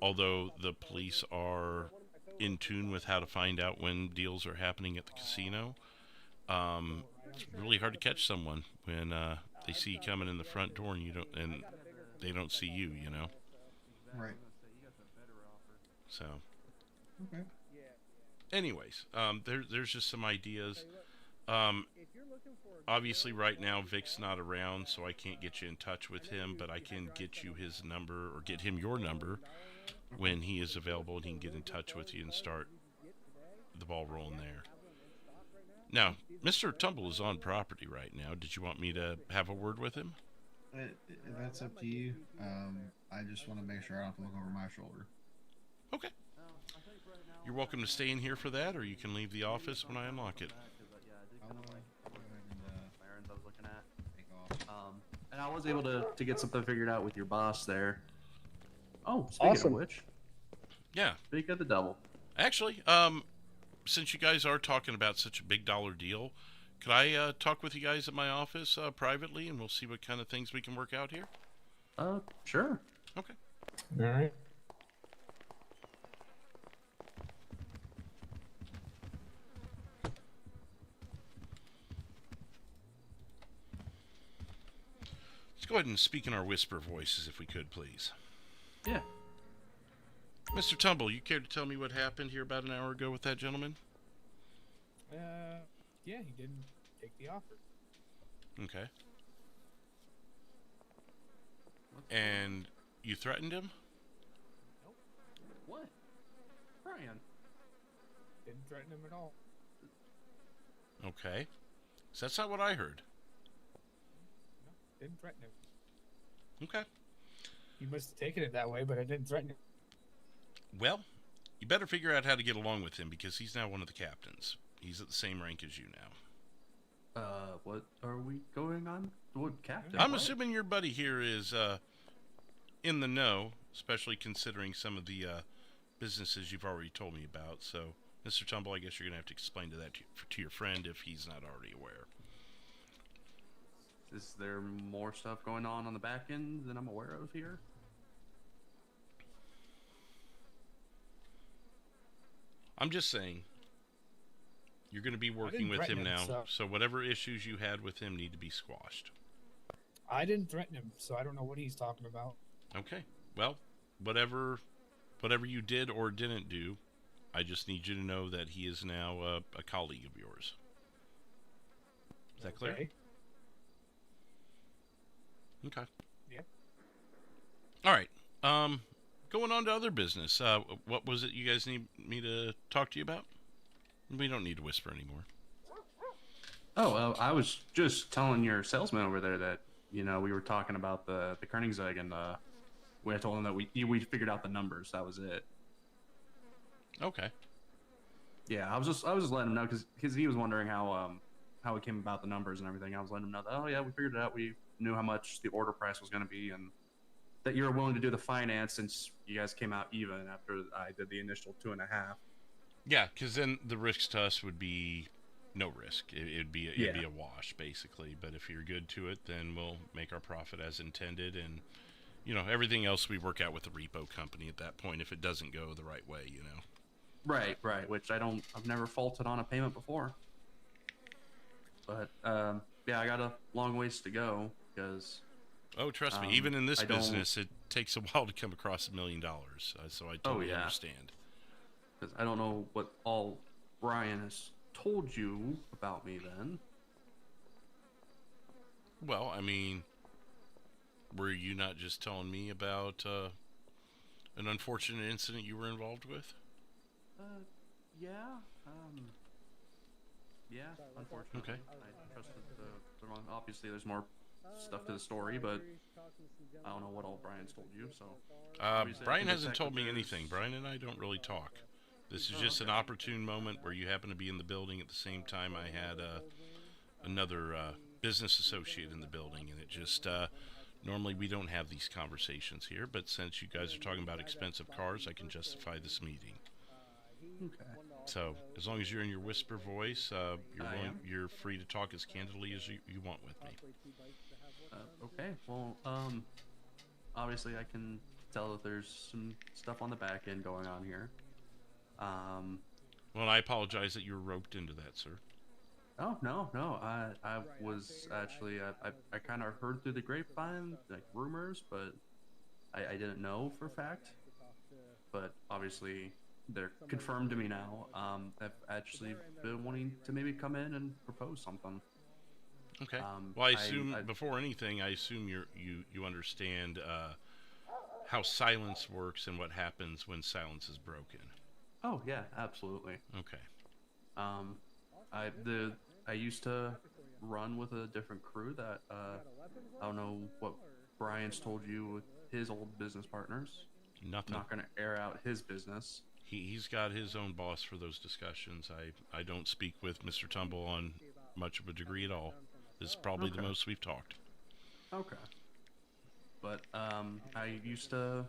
Although the police are in tune with how to find out when deals are happening at the casino, it's really hard to catch someone when they see you coming in the front door and they don't see you. You know. Right. So. Okay. Anyways, there's just some ideas. Obviously, right now Vic's not around, so I can't get you in touch with him. But I can get you his number or get him your number when he is available, and he can get in touch with you and start the ball rolling there. Now, Mr. Tumble is on property right now. Did you want me to have a word with him? That's up to you. I just want to make sure I don't have to look over my shoulder. Okay. You're welcome to stay in here for that, or you can leave the office when I unlock it. And I was able to get something figured out with your boss there. Oh, speaking of which. Yeah. Speak of the devil. Actually, since you guys are talking about such a big dollar deal, could I talk with you guys at my office privately, and we'll see what kind of things we can work out here? Sure. Okay. All right. Let's go ahead and speak in our whisper voices, if we could, please. Yeah. Mr. Tumble, you care to tell me what happened here about an hour ago with that gentleman? Yeah, he didn't take the offer. Okay. And you threatened him? Nope. What? Brian. Didn't threaten him at all. Okay. So that's not what I heard. No, didn't threaten him. Okay. You must have taken it that way, but I didn't threaten him. Well, you better figure out how to get along with him, because he's now one of the captains. He's at the same rank as you now. What are we going on? What captain? I'm What? assuming your buddy here is in the know, especially considering some of the businesses you've already told me about. So, Mr. Tumble, I guess you're going to have to explain that to your friend if he's not already aware. Is there more stuff going on the back end than I'm aware of here? I'm just saying, you're going to be working with him now, so whatever issues you had with him need to be squashed. I didn't threaten him, so I don't know what he's talking about. Okay. Well, whatever you did or didn't do, I just need you to know that he is now a colleague of yours. Is that clear? Okay. Yeah. All right. Going on to other business. What was it you guys need me to talk to you about? We don't need to whisper anymore. Oh, I was just telling your salesman over there that, we were talking about the Koenigsegg, and I told him that we figured out the numbers. That was it. Okay. Yeah, I was just letting him know because he was wondering how it came about the numbers and everything. I was letting him know that, oh yeah, we figured it out. We knew how much the order price was going to be, and that you were willing to do the finance since you guys came out even after I did the initial 2.5. Yeah, because then the risks to us would be no risk. It'd be a wash, basically. But if you're good to it, then we'll make our profit as intended, and everything else we work out with the repo company at that point if it doesn't go the right way. Right. Which I've never faulted on a payment before. But yeah, I got a long ways to go because. Oh, trust me. Even in this business, it takes a while to come across $1 million. So I totally understand. Because I don't know what all Brian has told you about me then. Well, I mean, were you not just telling me about an unfortunate incident you were involved with? Yeah. Yeah, unfortunately. Okay. I trusted the wrong. Obviously, there's more stuff to the story, but I don't know what all Brian's told you. So Brian hasn't told me anything. Brian and I don't really talk. This is just an opportune moment where you happen to be in the building at the same time I had another business associate in the building, and it just normally we don't have these conversations here, but since you guys are talking about expensive cars, I can justify this meeting. Okay. So as long as you're in your whisper voice, you're free to talk as candidly as you want with me. Okay. Well, obviously I can tell that there's some stuff on the back end going on here. Well, I apologize that you were roped into that, sir. Oh, no. I was actually, I kind of heard through the grapevine, like rumors, but I didn't know for a fact. But obviously, they're confirmed to me now. I've actually been wanting to maybe come in and propose something. Okay. Well, I assume before anything, I assume you understand how silence works and what happens when silence is broken. Oh yeah, absolutely. Okay. I used to run with a different crew that I don't know what Brian's told you with his old business partners. Nothing. I'm not going to air out his business. He's got his own boss for those discussions. I don't speak with Mr. Tumble on much of a degree at all. This is probably the most we've talked. Okay. But I used to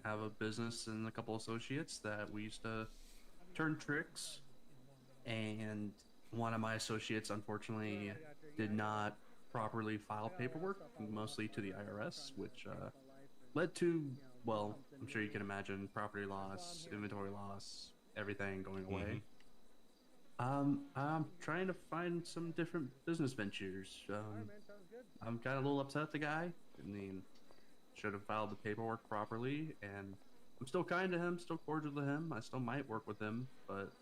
have a business and a couple associates that we used to turn tricks, and one of my associates unfortunately did not properly file paperwork, mostly to the IRS, which led to, well, I'm sure you can imagine, property loss, inventory loss, everything going away. I'm trying to find some different business ventures. I'm kind of a little upset at the guy. I mean, should have filed the paperwork properly, and I'm still kind to him, still cordial to him. I still might work with him, but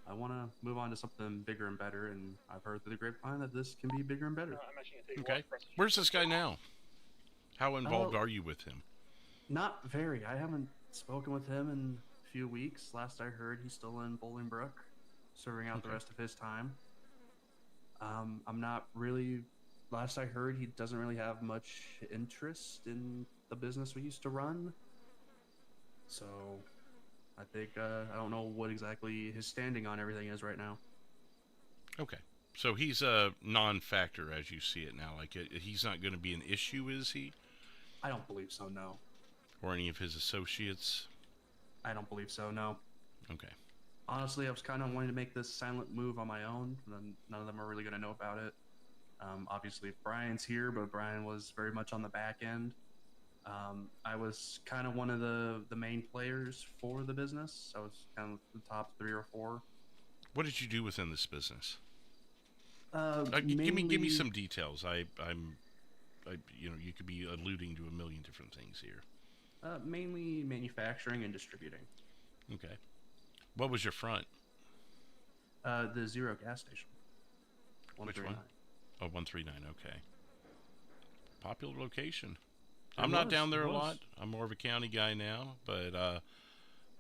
I want to move on to something bigger and better, and I've heard through the grapevine that this can be bigger and better. Okay. Where's this guy now? How involved are you with him? Not very. I haven't spoken with him in a few weeks. Last I heard, he's still in Bolingbrook, serving out the rest of his time. I'm not really... Last I heard, he doesn't really have much interest in the business we used to run. So, I think, I don't know what exactly his standing on everything is right now. Okay. So he's a non-factor as you see it now. Like, he's not going to be an issue, is he? I don't believe so, no. Or any of his associates? I don't believe so, no. Okay. Honestly, I was kind of wanting to make this silent move on my own. None of them are really going to know about it. Obviously, Brian's here, but Brian was very much on the back end. I was kind of one of the main players for the business. I was kind of the top 3 or 4. What did you do within this business? Mainly... Give me some details. You could be alluding to a million different things here. Mainly manufacturing and distributing. Okay. What was your front? The Zero gas station. Which one? Oh, 139. Okay. Popular location. It I'm not was, down there it a was. lot. I'm more of a county guy now, but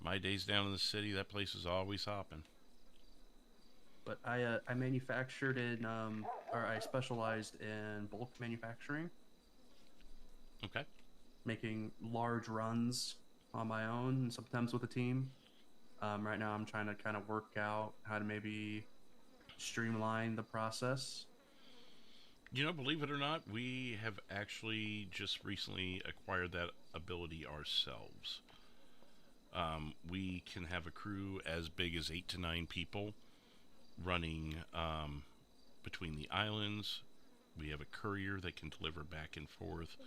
my days down in the city, that place is always hopping. But I manufactured in, or I specialized in bulk manufacturing. Okay. Making large runs on my own, and sometimes with a team. Right now I'm trying to kind of work out how to maybe streamline the process. You know, believe it or not, we have actually just recently acquired that ability ourselves. We can have a crew as big as 8 to 9 people running between the islands. We have a courier that can deliver back and forth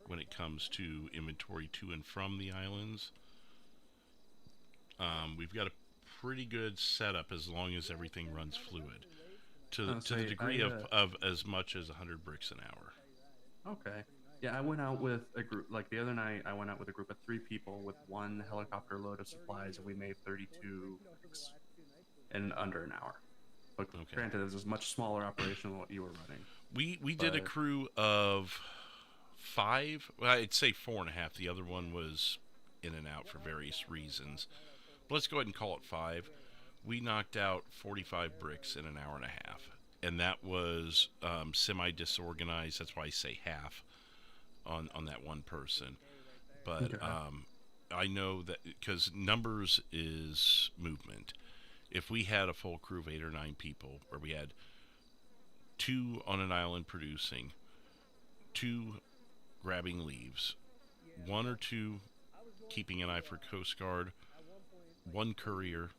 when it comes to inventory to and from the islands. We've got a pretty good setup as long as everything runs fluid. To the degree of as much as 100 bricks an hour. Okay. Yeah, I went out with a group, like the other night, I went out with a group of 3 people with 1 helicopter load of supplies, and we made 32 bricks in under an hour. But granted, it was a much smaller operation than what you were running. We did a crew of 5, well, I'd say 4.5. The other one was in and out for various reasons. But let's go ahead and call it 5. We knocked out 45 bricks in an hour and a half. And that was semi-disorganized. That's why I say half on that one person. But I know that because numbers is movement. If we had a full crew of 8 or 9 people, where we had 2 on an island producing, 2 grabbing leaves, 1 or 2 keeping an eye for Coast Guard, 1 courier,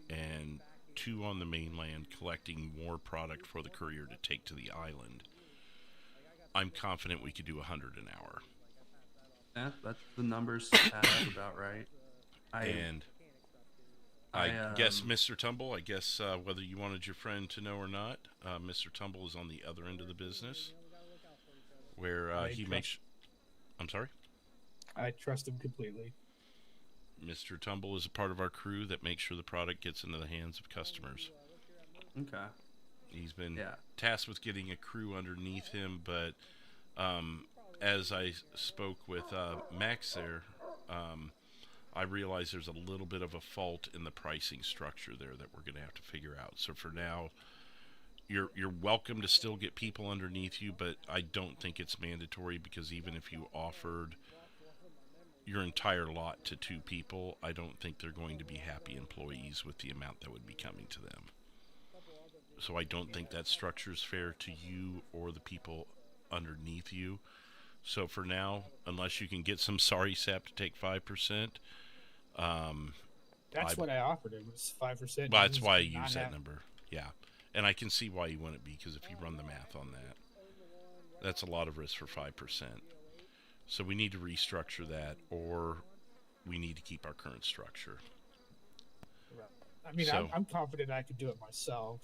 and 2 on the mainland collecting more product for the courier to take to the island. I'm confident we could do 100 an hour. Yeah, that's the numbers add up about right. I guess, Mr. Tumble, I guess whether you wanted your friend to know or not, Mr. Tumble is on the other end of the business, where he makes... I'm sorry? I trust him completely. Mr. Tumble is a part of our crew that makes sure the product gets into the hands of customers. Okay. He's been tasked with getting a crew underneath him, but as I spoke with Max there, I realize there's a little bit of a fault in the pricing structure there that we're going to have to figure out. So for now, you're welcome to still get people underneath you, but I don't think it's mandatory, because even if you offered your entire lot to 2 people, I don't think they're going to be happy employees with the amount that would be coming to them. So I don't think that structure is fair to you or the people underneath you. So for now, unless you can get some sorry sap to take 5%, that's what I offered him, was 5%. Well, that's why I use that number. Yeah. And I can see why you want it, because if you run the math on that, that's a lot of risk for 5%. So we need to restructure that, or we need to keep our current structure. I mean, I'm confident I could do it myself,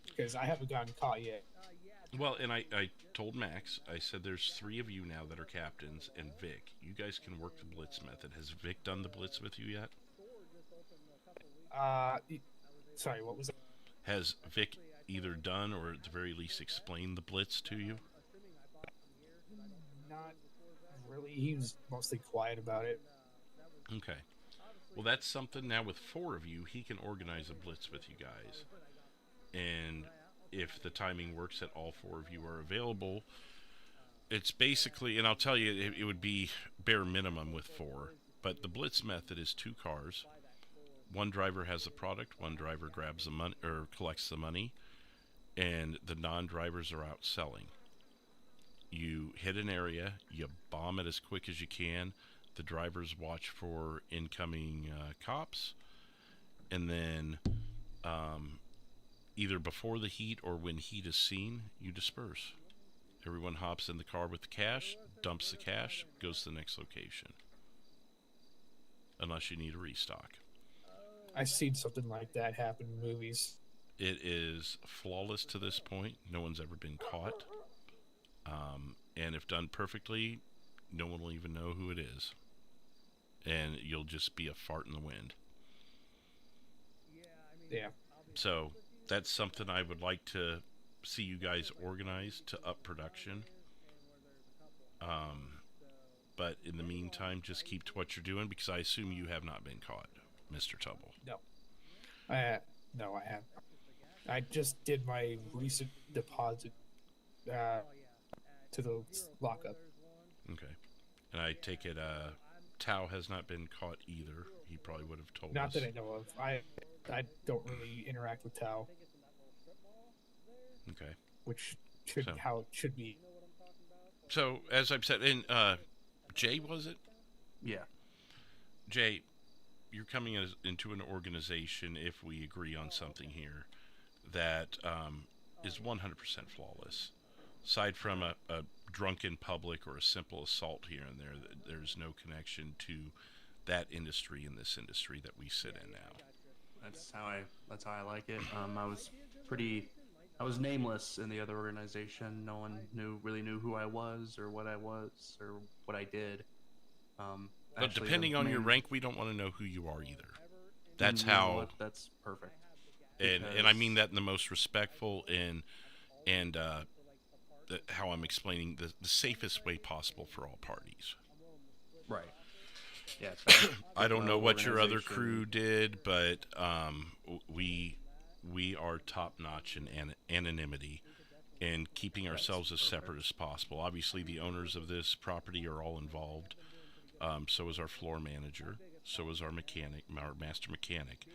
because I haven't gotten caught yet. Well, and I told Max, I said there's 3 of you now that are captains, and Vic. You guys can work the blitz method. Has Vic done the blitz with you yet? Sorry, what was it? Has Vic either done or at the very least explained the blitz to you? Not really. He was mostly quiet about it. Okay. Well, that's something now with 4 of you, he can organize a blitz with you guys. And if the timing works that all 4 of you are available, it's basically, and I'll tell you, it would be bare minimum with 4, but the blitz method is 2 cars. 1 driver has the product, 1 driver grabs the money or collects the money, and the non-drivers are out selling. You hit an area, you bomb it as quick as you can. The drivers watch for incoming cops, and then either before the heat or when heat is seen, you disperse. Everyone hops in the car with the cash, dumps the cash, goes to the next location. Unless you need a restock. I've seen something like that happen in movies. It is flawless to this point. No one's ever been caught. And if done perfectly, no one will even know who it is. And you'll just be a fart in the wind. Yeah. So that's something I would like to see you guys organize to up production. But in the meantime, just keep to what you're doing, because I assume you have not been caught, Mr. Tumble. No. No, I haven't. I just did my recent deposit to the lockup. Okay. And I take it Tao has not been caught either. He probably would have told us. Not that I know of. I don't really interact with Tao. Okay. Which should be how it should be. So, as I've said, and Jay, was it? Yeah. Jay, you're coming into an organization, if we agree on something here, that is 100% flawless. Aside from a drunken public or a simple assault here and there, there's no connection to that industry and this industry that we sit in now. That's how I like it. I was nameless in the other organization. No one really knew who I was or what I was or what I did. But depending on your rank, we don't want to know who you are either. That's how. That's perfect. And I mean that in the most respectful and how I'm explaining the safest way possible for all parties. Right. Yes. I don't know what your other crew did, but we are top notch in anonymity and keeping ourselves as separate as possible. Obviously, the owners of this property are all involved. So is our floor manager. So is our mechanic, our master mechanic.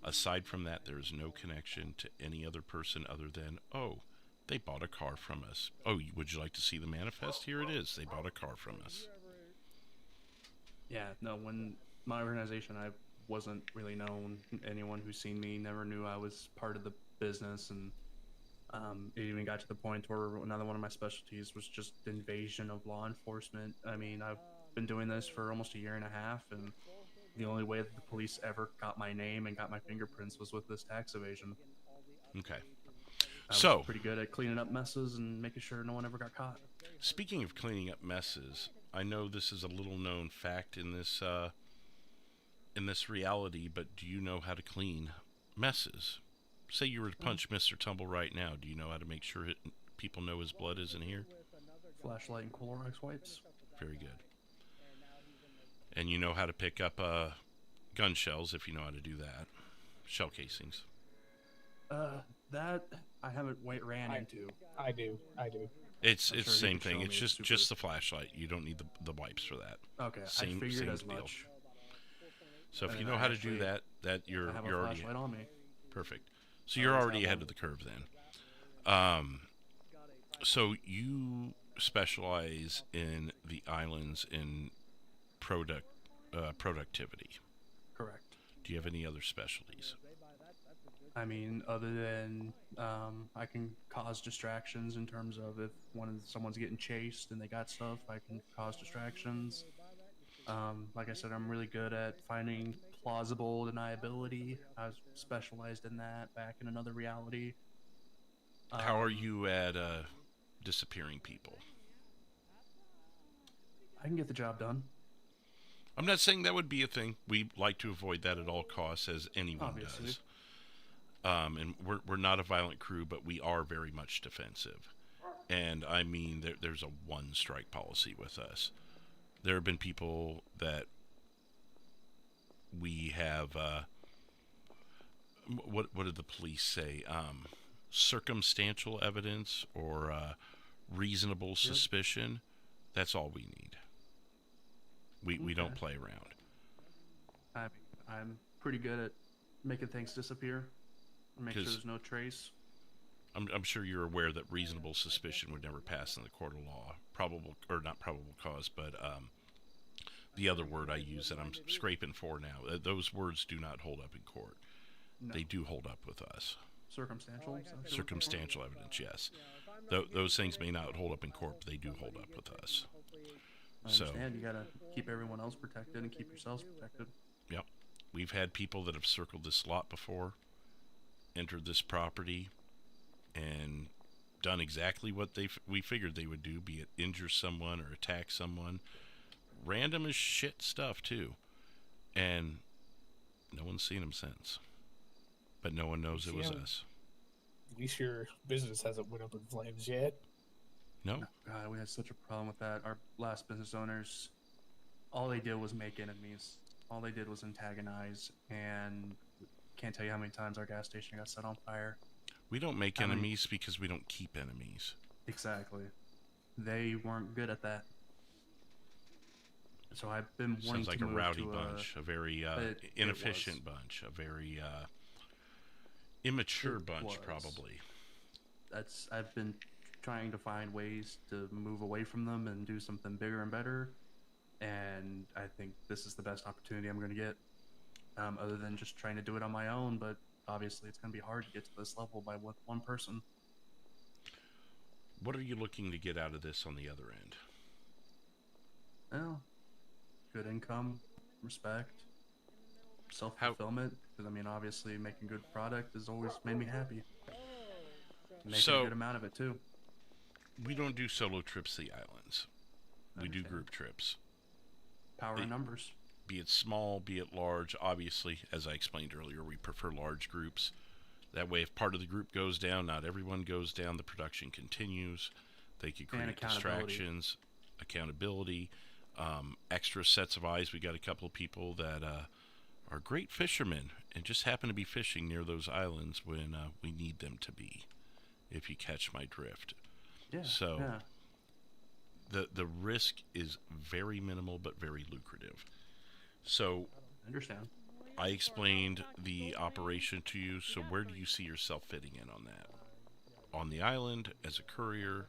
Aside from that, there is no connection to any other person other than, oh, they bought a car from us. Oh, would you like to see the manifest? Here it is. They bought a car from us. Yeah, no, when my organization, I wasn't really known. Anyone who's seen me never knew I was part of the business, and It even got to the point where another one of my specialties was just invasion of law enforcement. I mean, I've been doing this for almost a year and a half, and the only way that the police ever got my name and got my fingerprints was with this tax evasion. Okay. I was pretty good at cleaning up messes and making sure no one ever got caught. Speaking of cleaning up messes, I know this is a little known fact in this reality, but do you know how to clean messes? Say you were to punch Mr. Tumble right now. Do you know how to make sure people know his blood isn't here? Flashlight and Clorox wipes. Very good. And you know how to pick up gun shells if you know how to do that. Shell casings. That I haven't ran into. I do. It's I'm the sure same you can thing. show It's me. just the flashlight. You don't need the wipes for that. Okay, Same, I figured same as deal. much. So if you And know I how to actually do that, you're I have a already flashlight on me. Perfect. So you're already ahead of the curve then. So you specialize in the islands in productivity. Correct. Do you have any other specialties? I mean, other than I can cause distractions in terms of if someone's getting chased and they got stuff, I can cause distractions. Like I said, I'm really good at finding plausible deniability. I was specialized in that back in another reality. How are you at disappearing people? I can get the job done. I'm not saying that would be a thing. We like to avoid that at all costs, as anyone Obviously. does. And we're not a violent crew, but we are very much defensive. And I mean, there's a one-strike policy with us. There have been people that we have. What did the police say? Circumstantial evidence or reasonable suspicion. That's all we need. We don't play around. I'm pretty good at making things disappear. Make sure there's no trace. I'm sure you're aware that reasonable suspicion would never pass in the court of law. Not probable cause, but the other word I use that I'm scraping for now. Those words do not hold up in court. No. They do hold up with us. Circumstantial? Circumstantial evidence, yes. Those things may not hold up in court, but they do hold up with us. I understand. You gotta keep everyone else protected and keep yourselves protected. Yep. We've had people that have circled this lot before, entered this property, and done exactly what we figured they would do, be it injure someone or attack someone. Random as shit stuff, too. And no one's seen them since. But no one knows it was us. At least your business hasn't went up in flames yet. No. God, we had such a problem with that. Our last business owners, all they did was make enemies. All they did was antagonize, and can't tell you how many times our gas station got set on fire. We don't make enemies because we don't keep enemies. Exactly. They weren't good at that. So I've been wanting Sounds like to a move rowdy to bunch, a very it inefficient bunch, a very immature bunch, probably. I've been trying to find ways to move away from them and do something bigger and better, and I think this is the best opportunity I'm going to get, other than just trying to do it on my own, but obviously it's going to be hard to get to this level by one person. What are you looking to get out of this on the other end? Well, good income, respect, self-fulfillment, because I mean, obviously making good product has always made me happy. Making a good amount of it too. We don't do solo trips to the islands. We do group trips. Power in numbers. Be it small, be it large. Obviously, as I explained earlier, we prefer large groups. That way, if part of the group goes down, not everyone goes down. The production continues. They can create distractions, accountability, extra sets of eyes. We got a couple of people that are great fishermen and just happen to be fishing near those islands when we need them to be, if you catch my drift. Yeah. So the risk is very minimal but very lucrative. So I understand. I explained the operation to you. So where do you see yourself fitting in on that? On the island, as a courier,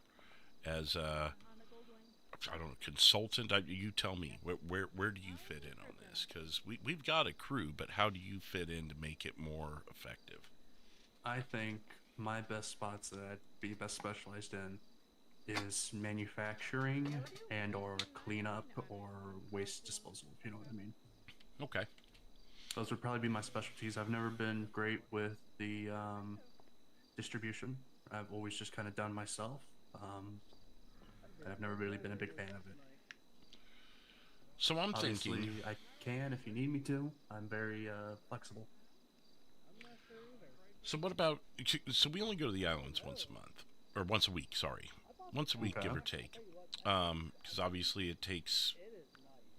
as a consultant? You tell me. Where do you fit in on this? Because we've got a crew, but how do you fit in to make it more effective? I think my best spots that I'd be best specialized in is manufacturing and or cleanup or waste disposal, if you know what I mean. Okay. Those would probably be my specialties. I've never been great with the distribution. I've always just kind of done myself. I've never really been a big fan of it. So I'm Obviously, thinking I can if you need me to. I'm very flexible. So what about? So we only go to the islands once a month, or once a week. Sorry, once a week, Okay. give or take. Because obviously it takes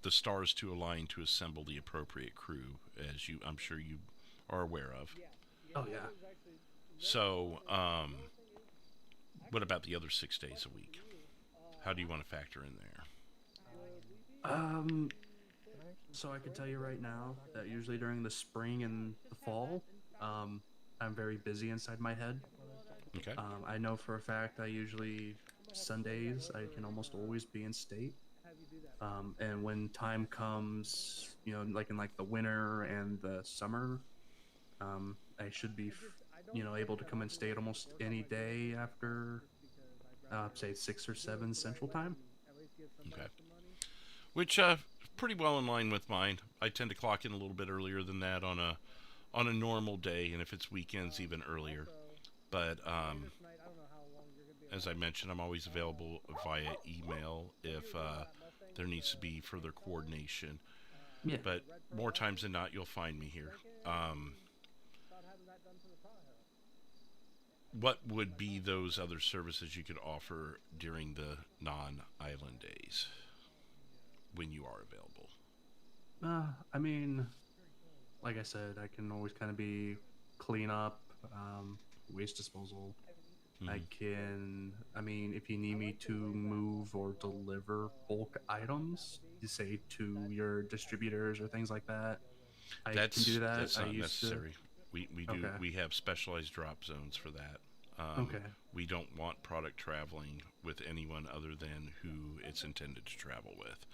the stars to align to assemble the appropriate crew, as I'm sure you are aware of. Oh yeah. So, what about the other 6 days a week? How do you want to factor in there? So I can tell you right now that usually during the spring and the fall, I'm very busy inside my head. Okay. I know for a fact I usually Sundays I can almost always be in state. And when time comes, you know, like in like the winter and the summer, I should be, able to come and stay at almost any day after, say 6 or 7 Central Time. Okay. Which pretty well in line with mine. I tend to clock in a little bit earlier than that on a normal day, and if it's weekends, even earlier. But as I mentioned, I'm always available via email if there needs to be further coordination. Yeah. But more times than not, you'll find me here. What would be those other services you could offer during the non-island days when you are available? I mean, like I said, I can always kind of be cleanup, waste disposal. If you need me to move or deliver bulk items, you say to your distributors or things like that, I can do that. That's not necessary. We do. Okay. We have specialized drop zones for that. Okay. We don't want product traveling with anyone other than who it's intended to travel with.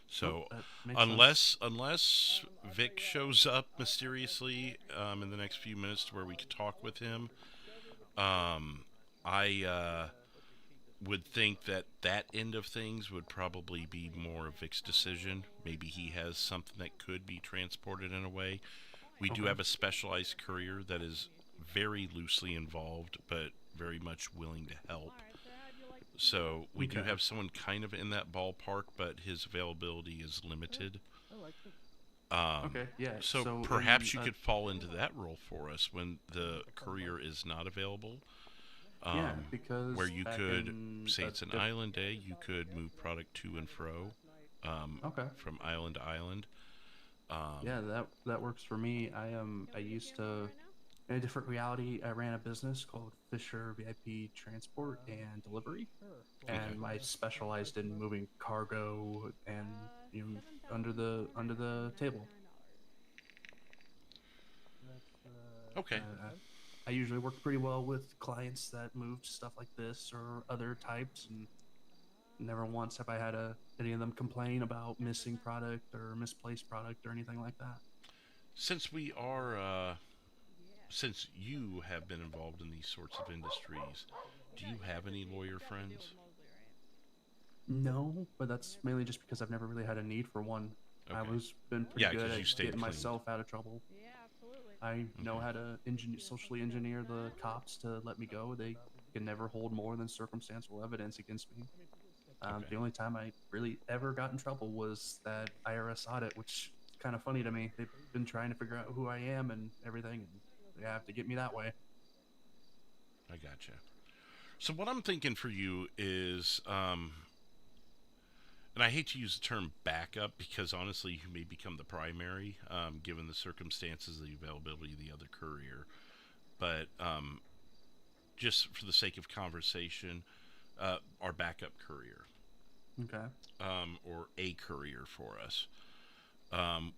So that makes unless Vic shows up mysteriously in the next few minutes to where we could talk with him, I would think that end of things would probably be more of Vic's decision. Maybe he has something that could be transported in a way. We do have a specialized courier that is very loosely involved, but very much willing to help. So we do have someone kind of in that ballpark, but his availability is limited. Okay, yeah. So perhaps you could fall into that role for us when the courier is not available. Yeah, because where you back could in say it's an island day, you could move product to and fro. From island to island. Yeah, that works for me. I used to, in a different reality, I ran a business called Fisher VIP Transport and Delivery, and I specialized in moving cargo and under the table. Okay. I usually work pretty well with clients that moved stuff like this or other types, and never once have I had any of them complain about missing product or misplaced product or anything like that. Since you have been involved in these sorts of industries, do you have any lawyer friends? No, but that's mainly just because I've never really had a need for one. Okay. I was been pretty good at stayed getting clean. myself out of trouble. Yeah, absolutely. I know how to socially engineer the cops to let me go. They can never hold more than circumstantial evidence against me. The only time I really ever got in trouble was that IRS audit, which is kind of funny to me. They've been trying to figure out who I am and everything, and they have to get me that way. I gotcha. So what I'm thinking for you is, and I hate to use the term backup because honestly you may become the primary, given the circumstances, the availability of the other courier. But just for the sake of conversation, our backup courier. Okay. Or a courier for us.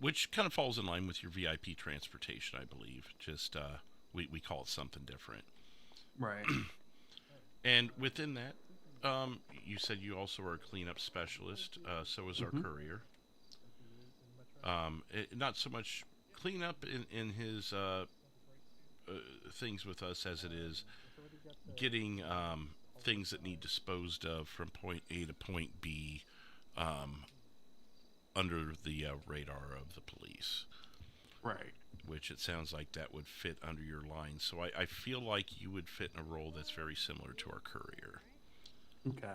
Which kind of falls in line with your VIP transportation, I believe. Just we call it something different. Right. And within that, you said you also are a cleanup specialist. So is our courier. Not so much cleanup in his things with us as it is getting things that need disposed of from point A to point B under the radar of the police. Right. Which it sounds like that would fit under your line. So I feel like you would fit in a role that's very similar to our courier. Okay.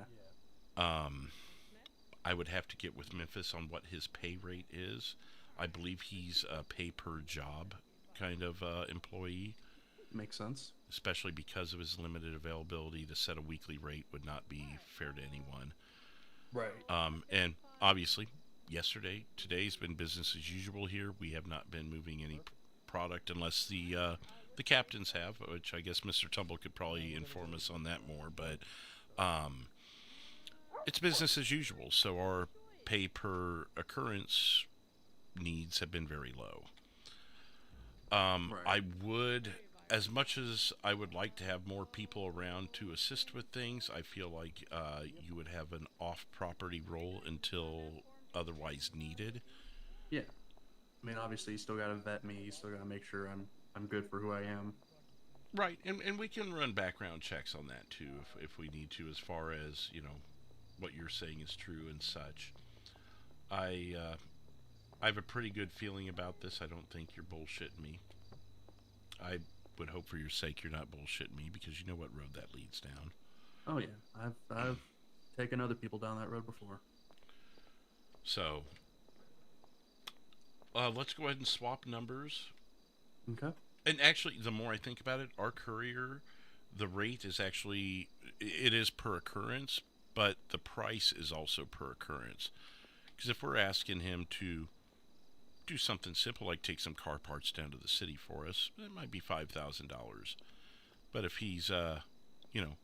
I would have to get with Memphis on what his pay rate is. I believe he's a pay per job kind of employee. Makes sense. Especially because of his limited availability, to set a weekly rate would not be fair to anyone. Right. And obviously, today's been business as usual here. We have not been moving any product unless the captains have, which I guess Mr. Tumble could probably inform us on that more. But it's business as usual, so our pay per occurrence needs have been very low. I would, as much as I would like to have more people around to assist with things, I feel like you would have an off-property role until otherwise needed. Yeah. I mean, obviously, you still got to vet me. You still got to make sure I'm good for who I am. Right, and we can run background checks on that too if we need to, as far as, you know, what you're saying is true and such. I have a pretty good feeling about this. I don't think you're bullshitting me. I would hope for your sake you're not bullshitting me, because you know what road that leads down. Oh yeah, I've taken other people down that road before. So let's go ahead and swap numbers. Okay. And actually, the more I think about it, our courier, the rate is actually, it is per occurrence, but the price is also per occurrence. Because if we're asking him to do something simple like take some car parts down to the city for us, it might be $5,000. But if he's, you know,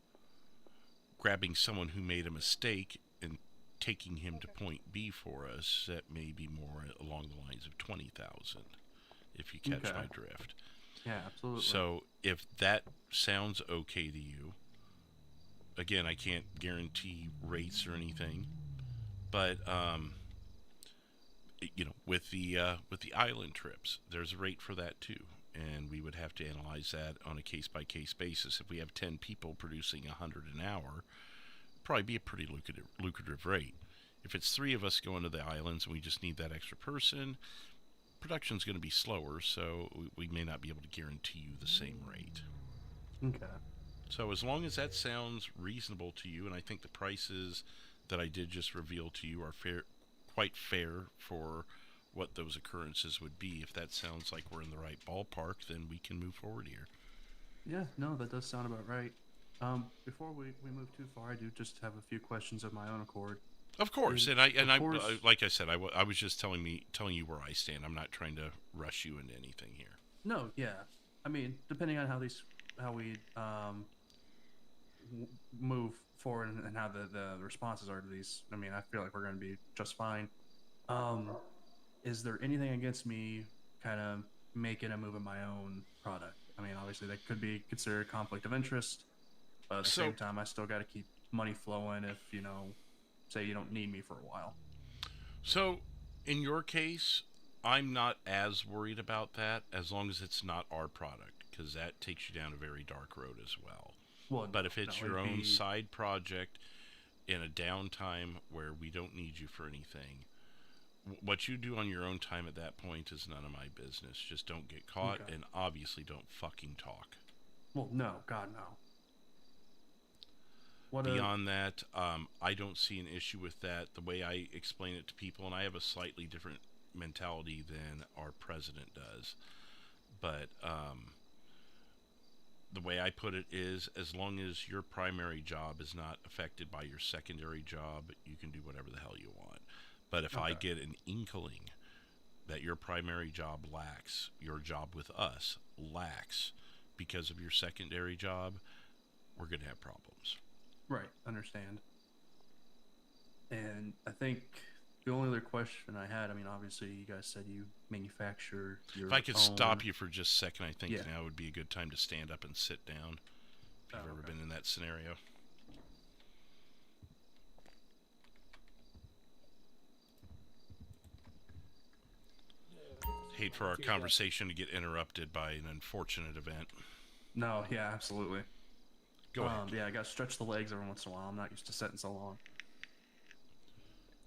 grabbing someone who made a mistake and taking him to point B for us, that may be more along the lines of $20,000, if you catch my drift. Yeah, absolutely. So if that sounds okay to you, again, I can't guarantee rates or anything, but you know, with the island trips, there's a rate for that too, and we would have to analyze that on a case-by-case basis. If we have 10 people producing 100 an hour, probably be a pretty lucrative rate. If it's 3 of us going to the islands and we just need that extra person, production's going to be slower, so we may not be able to guarantee you the same rate. Okay. So as long as that sounds reasonable to you, and I think the prices that I did just reveal to you are quite fair for what those occurrences would be. If that sounds like we're in the right ballpark, then we can move forward here. Yeah, no, that does sound about right. Before we move too far, I do just have a few questions of my own accord. Of course, and I like I said, I was just telling you where I stand. I'm not trying to rush you into anything here. No, yeah, I mean, depending on how we move forward and how the responses are to these, I mean, I feel like we're going to be just fine. Is there anything against me kind of making a move in my own product? I mean, obviously that could be considered a conflict of interest, but at the same time, I still got to keep money flowing if, you know, say you don't need me for a while. So, in your case, I'm not as worried about that as long as it's not our product, because that takes you down a very dark road as well. But if it's your own side project in a downtime where we don't need you for anything, what you do on your own time at that point is none of my business. Just don't get caught, and obviously don't fucking talk. Well, no, God, no. Beyond that, I don't see an issue with that. The way I explain it to people, and I have a slightly different mentality than our president does, but the way I put it is, as long as your primary job is not affected by your secondary job, you can do whatever the hell you want. But if I get an inkling that your primary job lacks, your job with us lacks because of your secondary job, we're going to have problems. Right, understand. And I think the only other question I had, I mean, obviously you guys said you manufacture your If I could own... stop you for just a second, I think Yeah. now would be a good time to stand up and sit down. If you've ever been in that scenario. Hate for our conversation to get interrupted by an unfortunate event. No, yeah, absolutely. Go ahead. Yeah, I got to stretch the legs every once in a while. I'm not used to sitting so long.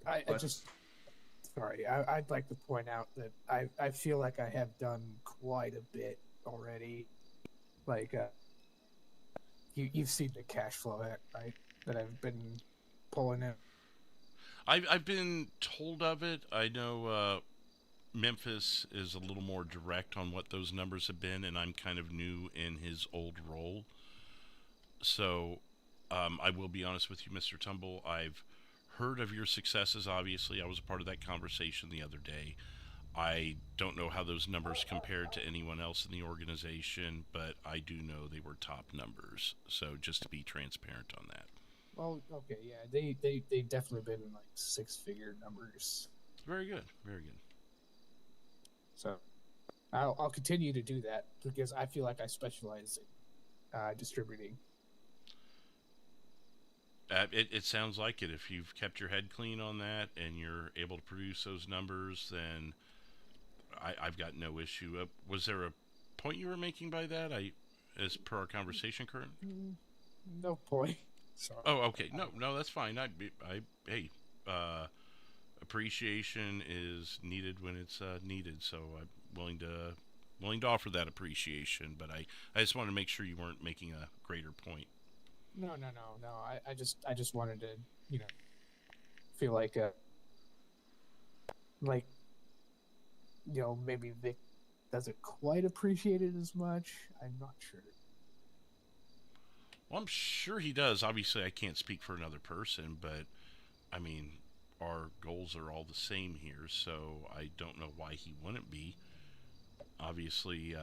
I just, sorry, I'd like to point out that I feel like I have done quite a bit already. Like, you've seen the cash flow, right? That I've been pulling in. I've been told of it. I know Memphis is a little more direct on what those numbers have been, and I'm kind of new in his old role. So I will be honest with you, Mr. Tumble. I've heard of your successes, obviously. I was a part of that conversation the other day. I don't know how those numbers compared to anyone else in the organization, but I do know they were top numbers. So just to be transparent on that. Well, okay, yeah, they definitely been like 6-figure numbers. Very good, very good. So I'll continue to do that because I feel like I specialize in distributing. It sounds like it. If you've kept your head clean on that and you're able to produce those numbers, then I've got no issue. Was there a point you were making by that? As per our conversation, current? No point. Sorry. Oh, okay. No, that's fine. Hey, appreciation is needed when it's needed. So I'm willing to offer that appreciation. But I just wanted to make sure you weren't making a greater point. No. I just wanted to, feel like maybe Vic doesn't quite appreciate it as much. I'm not sure. Well, I'm sure he does. Obviously, I can't speak for another person, but I mean, our goals are all the same here, so I don't know why he wouldn't be. Obviously,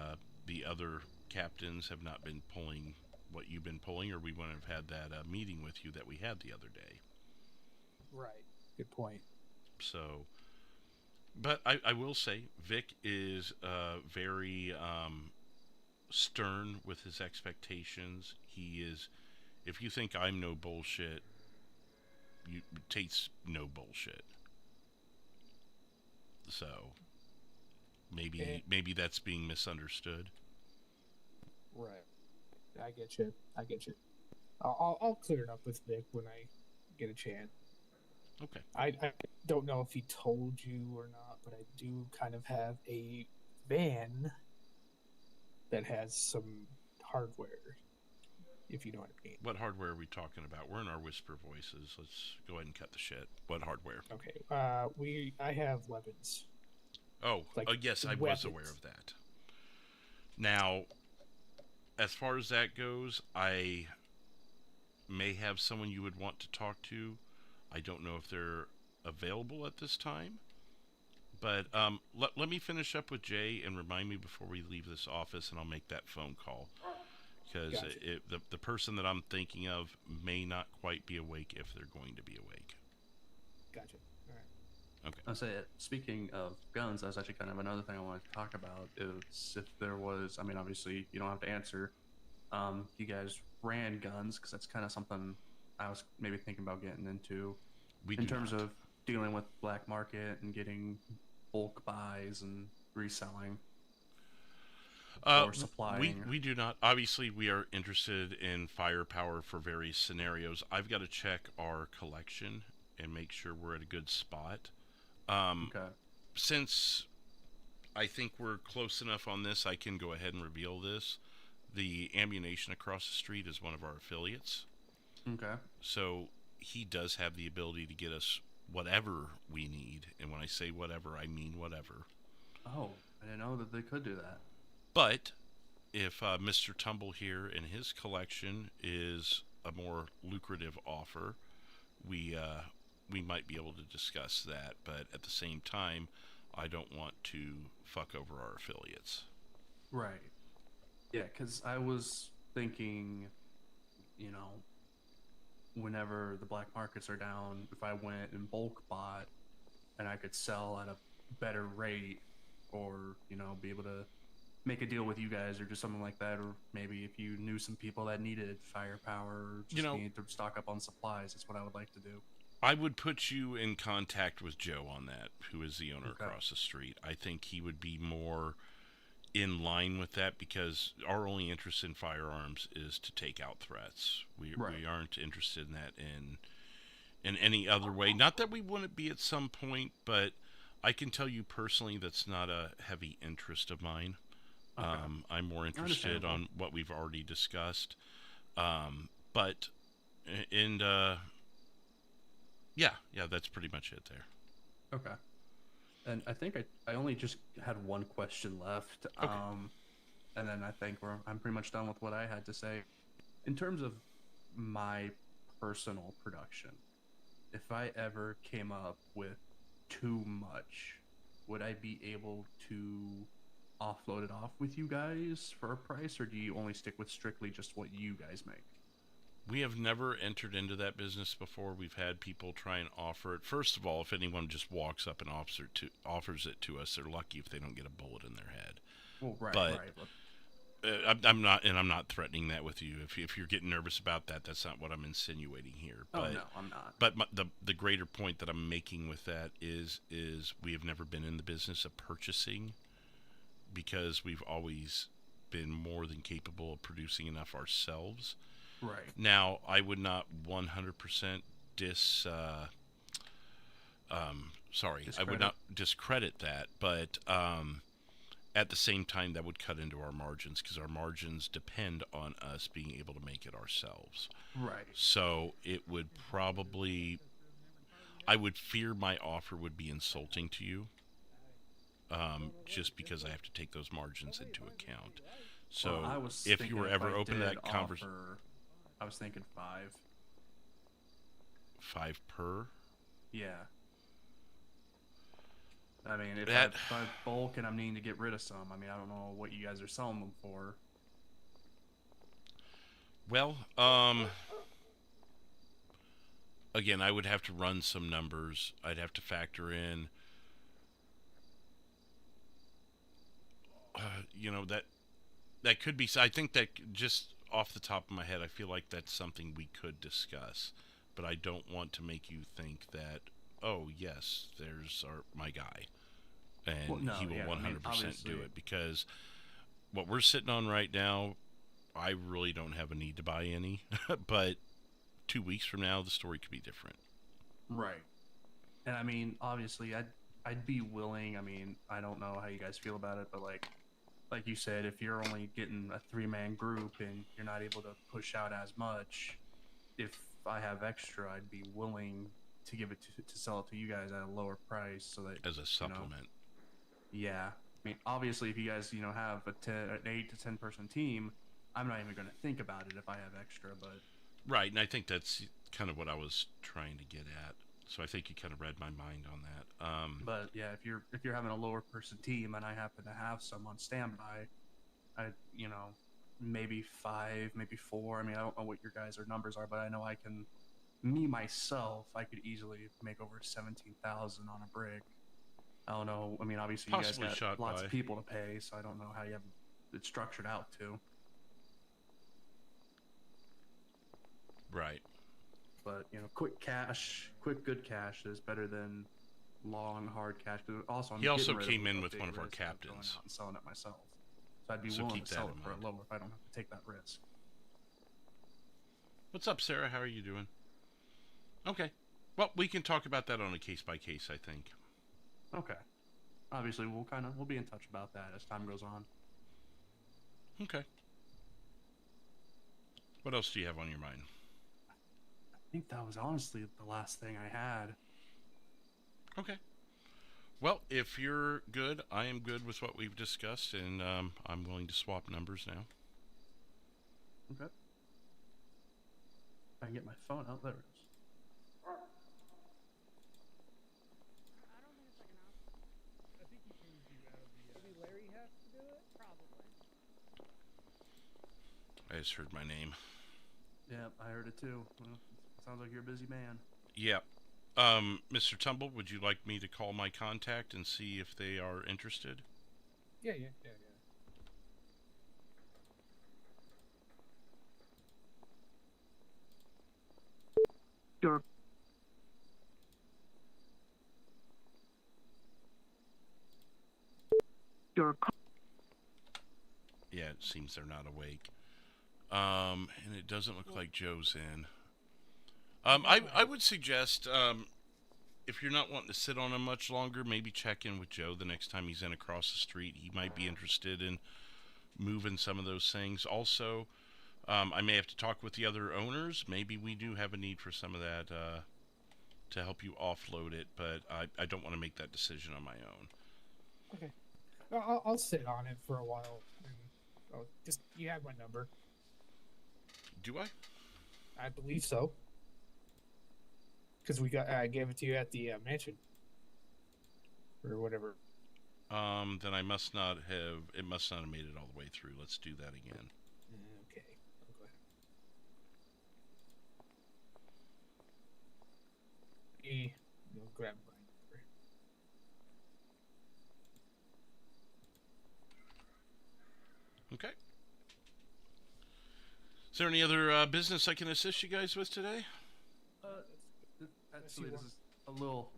the other captains have not been pulling what you've been pulling, or we wouldn't have had that meeting with you that we had the other day. Right. Good point. So, but I will say, Vic is very stern with his expectations. He is, if you think I'm no bullshit, Tate's no bullshit. So, maybe that's being misunderstood. Right. I get you. I'll clear it up with Vic when I get a chance. Okay. I don't know if he told you or not, but I do kind of have a van that has some hardware, if you know what I mean. What hardware are we talking about? We're in our whisper voices. Let's go ahead and cut the shit. What hardware? Okay. I have weapons. Oh, yes, I was aware of that. Now, as far as that goes, I may have someone you would want to talk to. I don't know if they're available at this time. But let me finish up with Jay and remind me before we leave this office, and I'll make that phone call. Because gotcha. The person that I'm thinking of may not quite be awake if they're going to be awake. Gotcha. All right. Okay. I'll say, speaking of guns, that's actually kind of another thing I wanted to talk about. Is if there was, I mean, obviously you don't have to answer. You guys ran guns, because that's kind of something I was maybe thinking about getting into. In terms of dealing with black market and getting bulk buys and reselling or supplying. We do not. Obviously, we are interested in firepower for various scenarios. I've got to check our collection and make sure we're at a good spot. Okay. Since I think we're close enough on this, I can go ahead and reveal this. The ammunition across the street is one of our affiliates. Okay. So he does have the ability to get us whatever we need, and when I say whatever, I mean whatever. Oh, I didn't know that they could do that. But if Mr. Tumble here and his collection is a more lucrative offer, we might be able to discuss that. But at the same time, I don't want to fuck over our affiliates. Right. Yeah, because I was thinking, whenever the black markets are down, if I went and bulk bought and I could sell at a better rate, or be able to make a deal with you guys or just something like that, or maybe if you knew some people that needed firepower or just needed to stock up on supplies, that's what I would like to do. I would put you in contact with Joe on that, who is the owner across the street. I think he would be more in line with that, because our only interest in firearms is to take out threats. We aren't interested in that in any other way. Not that we wouldn't be at some point, but I can tell you personally that's not a heavy interest of mine. Okay. I'm more interested on what we've already discussed. Yeah, that's pretty much it there. Okay. And I think I only just had one question left. Okay. And then I think I'm pretty much done with what I had to say. In terms of my personal production, if I ever came up with too much, would I be able to offload it off with you guys for a price, or do you only stick with strictly just what you guys make? We have never entered into that business before. We've had people try and offer it. First of all, if anyone just walks up and offers it to us, they're lucky if they don't get a bullet in their head. Well, right, but right. I'm not threatening that with you. If you're getting nervous about that, that's not what I'm insinuating here. Oh, But, no, I'm not. But the greater point that I'm making with that is we have never been in the business of purchasing, because we've always been more than capable of producing enough ourselves. Right. Now, I would not 100% I would not discredit that, but at the same time, that would cut into our margins, because our margins depend on us being able to make it ourselves. Right. So it would probably, I would fear my offer would be insulting to you, just because I have to take those margins into account. So well, if you were ever open to that conversation, I was thinking 5. 5 per? Yeah. I mean, if I bulk and I'm needing to get rid of some, I mean, I don't know what you guys are selling them for. Well, again, I would have to run some numbers. I'd have to factor in, that could be, I think that just off the top of my head, I feel like that's something we could discuss, but I don't want to make you think that, oh yes, there's my guy, and he will 100% do it, because what we're sitting on right now, I really don't have a need to buy any, but 2 weeks from now, the story could be different. Right. And I mean, obviously, I'd be willing. I mean, I don't know how you guys feel about it, but like you said, if you're only getting a 3-man group and you're not able to push out as much, if I have extra, I'd be willing to give it to sell it to you guys at a lower price, so that as a supplement. Yeah, I mean, obviously, if you guys have an 8 to 10 person team, I'm not even going to think about it if I have extra. But right, and I think that's kind of what I was trying to get at. So I think you kind of read my mind on that. But yeah, if you're having a lower person team and I happen to have some on standby, maybe 5, maybe 4. I mean, I don't know what your guys' numbers are, but I know I could easily make over 17,000 on a brick. I don't know. I mean, obviously you guys got lots of people to pay, so I don't know how you have it structured out to. Right. But quick good cash is better than long hard cash. Also, he also came in with one of our captains. Out and selling it myself, so I'd be willing to sell it for a lower if I don't have to take that risk. What's up, Sarah? How are you doing? Okay. Well, we can talk about that on a case by case, I think. Okay. Obviously, we'll be in touch about that as time goes on. Okay. What else do you have on your mind? I think that was honestly the last thing I had. Okay. Well, if you're good, I am good with what we've discussed, and I'm willing to swap numbers now. Okay. I can get my phone out. There it is. Maybe Larry has to do it? Probably. I just heard my name. Yeah, I heard it too. Well, sounds like you're a busy man. Yeah. Mr. Tumble, would you like me to call my contact and see if they are interested? Yeah. Your It seems they're not awake. And it doesn't look like Joe's in. I would suggest, if you're not wanting to sit on him much longer, maybe check in with Joe the next time he's in across the street. He might be interested in moving some of those things. Also, I may have to talk with the other owners. Maybe we do have a need for some of that to help you offload it, but I don't want to make that decision on my own. Okay. I'll sit on it for a while. And just you have my number. Do I? I believe so. Because I gave it to you at the mansion. Or whatever. Then I must not have. It must not have made it all the way through. Let's do that again. Okay. I'll go ahead. Go grab my number. Okay. Is there any other business I can assist you guys with today? Actually, this is a little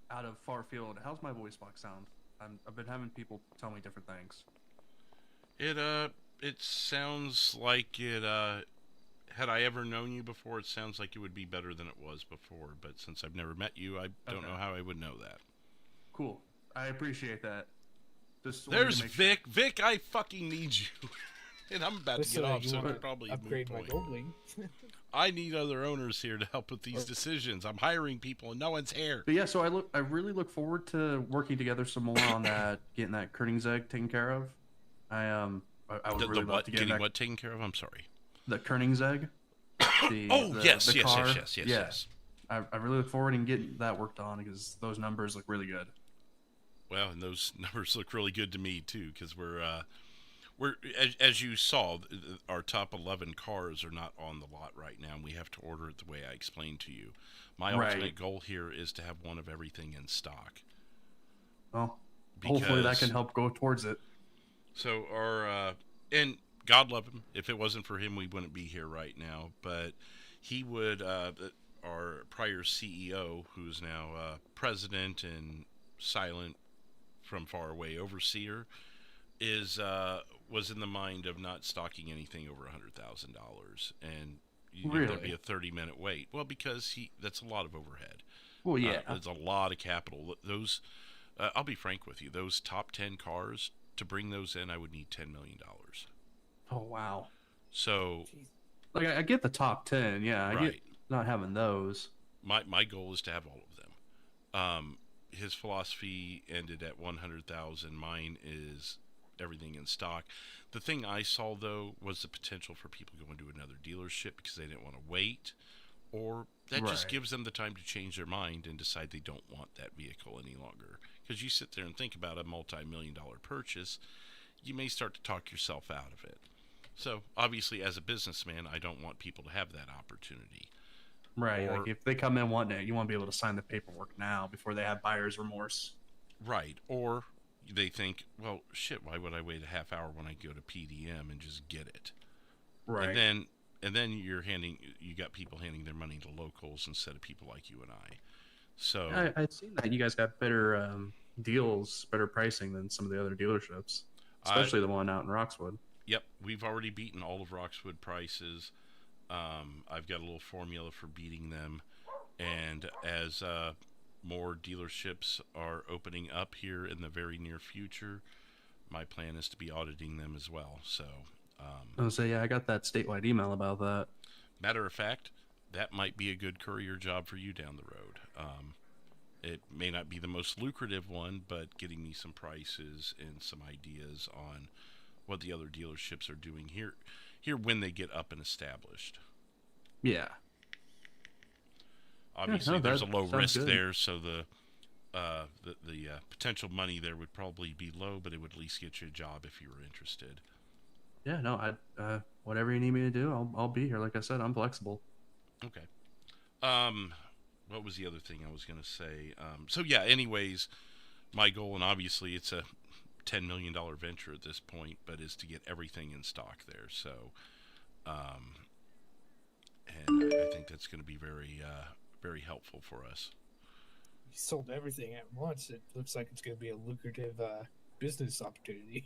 out of far field. How's my voice box sound? I've been having people tell me different things. It sounds like it. Had I ever known you before, it sounds like it would be better than it was before. But since I've never met you, I don't know how I would know that. Cool. I appreciate that. Just There's Vic. Sure. Vic, I fucking need you. And I'm about to get off, so probably upgrade my gold wing. I need other owners here to help with these decisions. I'm hiring people, and no one's here. But yeah, so I really look forward to working together some more on that, getting that Koenigsegg taken care of. I would really love to get what taken care of? I'm sorry. The Koenigsegg. Yes. I really look forward to getting that worked on because those numbers look really good. Well, and those numbers look really good to me too, because we're as you saw, our top 11 cars are not on the lot right now, and we have to order it the way I explained to you. My ultimate goal here is to have one of everything in stock. Well, hopefully that can help go towards it. So and God love him. If it wasn't for him, we wouldn't be here right now. But he would, our prior CEO, who's now president and silent from far away overseer, was in the mind of not stocking anything over $100,000, and there'd be a 30-minute wait. Well, because that's a lot of overhead. Well, yeah, there's a lot of capital. Those, I'll be frank with you, those top 10 cars, to bring those in, I would need $10 million. Oh wow! So, like, I get the top 10, yeah. I get not having those. My goal is to have all of them. His philosophy ended at 100,000. Mine is everything in stock. The thing I saw, though, was the potential for people going to another dealership because they didn't want to wait, or that just gives them the time to change their mind and decide they don't want that vehicle any longer. Because you sit there and think about a multi-million-dollar purchase, you may start to talk yourself out of it. So, obviously, as a businessman, I don't want people to have that opportunity. Right, like if they come in wanting it, you want to be able to sign the paperwork now before they have buyer's remorse. Right, or they think, well, shit, why would I wait a half hour when I go to PDM and just get it? Right. And then you got people handing their money to locals instead of people like you and I. So I've seen that you guys got better deals, better pricing than some of the other dealerships, especially the one out in Roxwood. Yep, we've already beaten all of Roxwood prices. I've got a little formula for beating them, and as more dealerships are opening up here in the very near future, my plan is to be auditing them as well. So I got that statewide email about that. Matter of fact, that might be a good courier job for you down the road. It may not be the most lucrative one, but getting me some prices and some ideas on what the other dealerships are doing here when they get up and established. Yeah. Obviously, there's a low risk there, so the potential money there would probably be low, but it would at least get you a job if you were interested. Yeah, no, whatever you need me to do, I'll be here. Like I said, I'm flexible. Okay. What was the other thing I was going to say? So yeah, anyways, my goal, and obviously it's a $10 million venture at this point, but is to get everything in stock there. So, and I think that's going to be very, very helpful for us. You sold everything at once. It looks like it's going to be a lucrative business opportunity.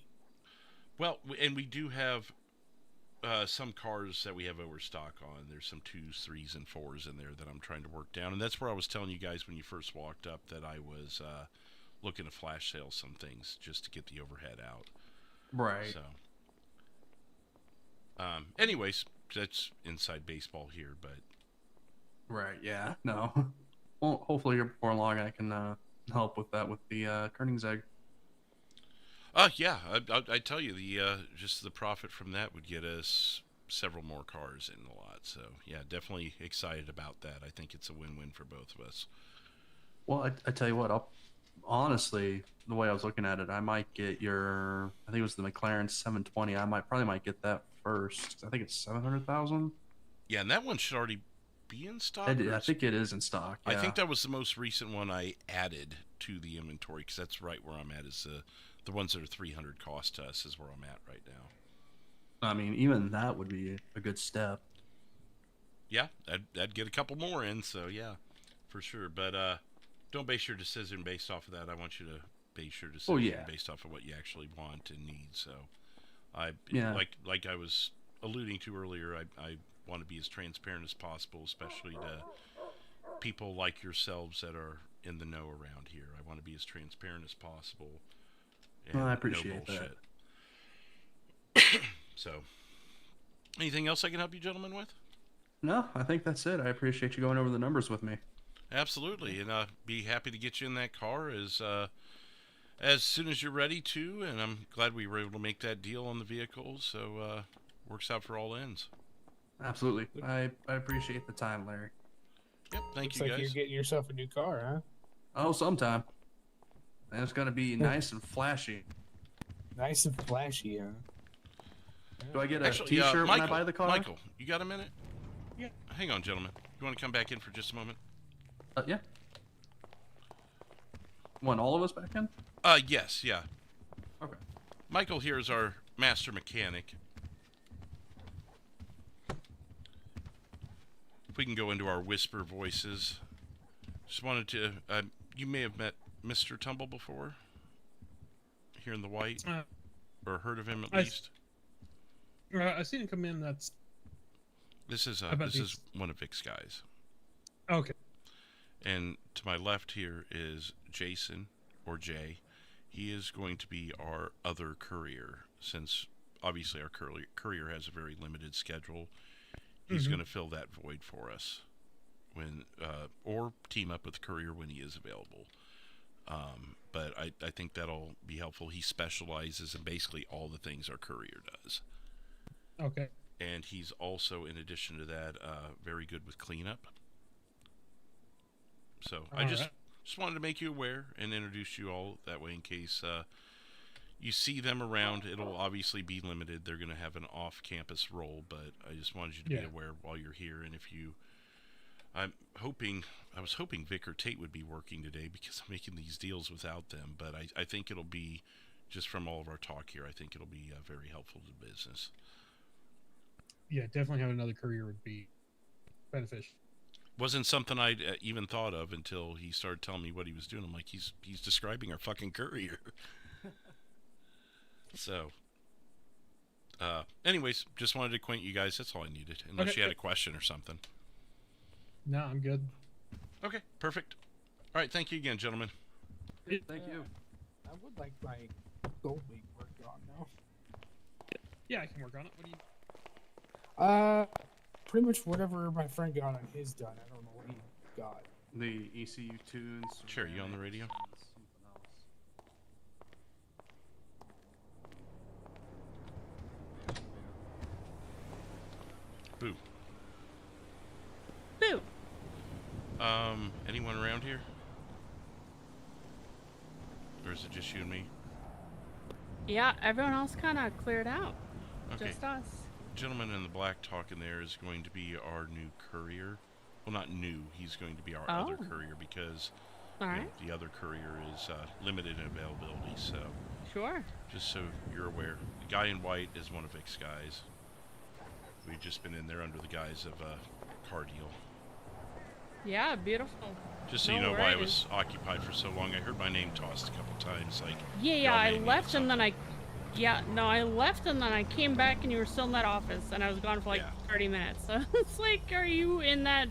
Well, and we do have some cars that we have overstock on. There's some 2s, 3s, and 4s in there that I'm trying to work down. And that's where I was telling you guys when you first walked up that I was looking to flash sale some things just to get the overhead out. Right. So, anyways, that's inside baseball here, but... Right, yeah. No. Well, hopefully here before long I can help with that with the Koenigsegg. Yeah, I tell you, just the profit from that would get us several more cars in the lot. So yeah, definitely excited about that. I think it's a win-win for both of us. Well, I tell you what, honestly, the way I was looking at it, I might get your, I think it was the McLaren 720. I probably might get that first. I think it's 700,000. Yeah, and that one should already be in stock. I think it is in stock. Yeah. I think that was the most recent one I added to the inventory because that's right where I'm at. Is the ones that are 300 cost to us is where I'm at right now. I mean, even that would be a good step. Yeah, I'd get a couple more in, so yeah, for sure. But don't base your decision based off of that. I want you to base your decision based off of what you actually want and need. So, like I was alluding to earlier, I want to be as transparent as possible, especially to people like yourselves that are in the know around here. I want to be as transparent as possible. Well, I appreciate that. So, anything else I can help you gentlemen with? No, I think that's it. I appreciate you going over the numbers with me. Absolutely, and be happy to get you in that car as soon as you're ready to. And I'm glad we were able to make that deal on the vehicle. So works out for all ends. Absolutely, I appreciate the time, Larry. Yep, thank Looks you like guys. you're getting yourself a new car, huh? Oh, sometime. And it's gonna be nice and flashy. Nice and flashy, huh? Do I get a T-shirt when I buy the car? Michael, you got a minute? Yeah. Hang on, gentlemen. You want to come back in for just a moment? Yeah. Want all of us back in? Yes, yeah. Okay. Michael here is our master mechanic. If we can go into our whisper voices. Just wanted to, you may have met Mr. Tumble before? Here in the white? Or heard of him at least? I've seen him come in, This is one of Vic's guys. Okay. And to my left here is Jason, or Jay. He is going to be our other courier, since obviously our courier has a very limited schedule. He's going to fill that void for us, when or team up with the courier when he is available. But I think that'll be helpful. He specializes in basically all the things our courier does. Okay. And he's also, in addition to that, very good with cleanup. So I just wanted to make you aware and introduce you all that way in case you see them around. It'll obviously be limited. They're going to have an off-campus role, but I just wanted you to be aware while you're here. And if you, I was hoping Vic or Tate would be working today because I'm making these deals without them. But I think it'll be, just from all of our talk here, I think it'll be very helpful to the business. Yeah, definitely having another courier would be beneficial. Wasn't something I'd even thought of until he started telling me what he was doing. I'm like, he's describing our fucking courier. So, anyways, just wanted to acquaint you guys. That's all I needed. Unless you had a question or something. No, I'm good. Okay, perfect. All right, thank you again, gentlemen. Thank you. I would like my gold league worked on now. Yeah, I can work on it. What do you? Pretty much whatever my friend got on his done. I don't know what he got. The ECU tunes. Sure, you on the radio? Boo. Boo. Anyone around here? Or is it just you and me? Yeah, everyone else kind of cleared out. Okay. Just us. Gentleman in the black talking there is going to be our new courier. Well, not new. He's going to be our other courier because the other courier is limited in availability. So, sure. Just so you're aware, the guy in white is one of Vic's guys. We've just been in there under the guise of a car deal. Yeah, beautiful. Just so you know why I was occupied for so long. I heard my name tossed a couple times. Like yeah, I left and then I Yeah, no, I left and then I came back and you were still in that office and I was gone for like 30 minutes. So it's like, are you in that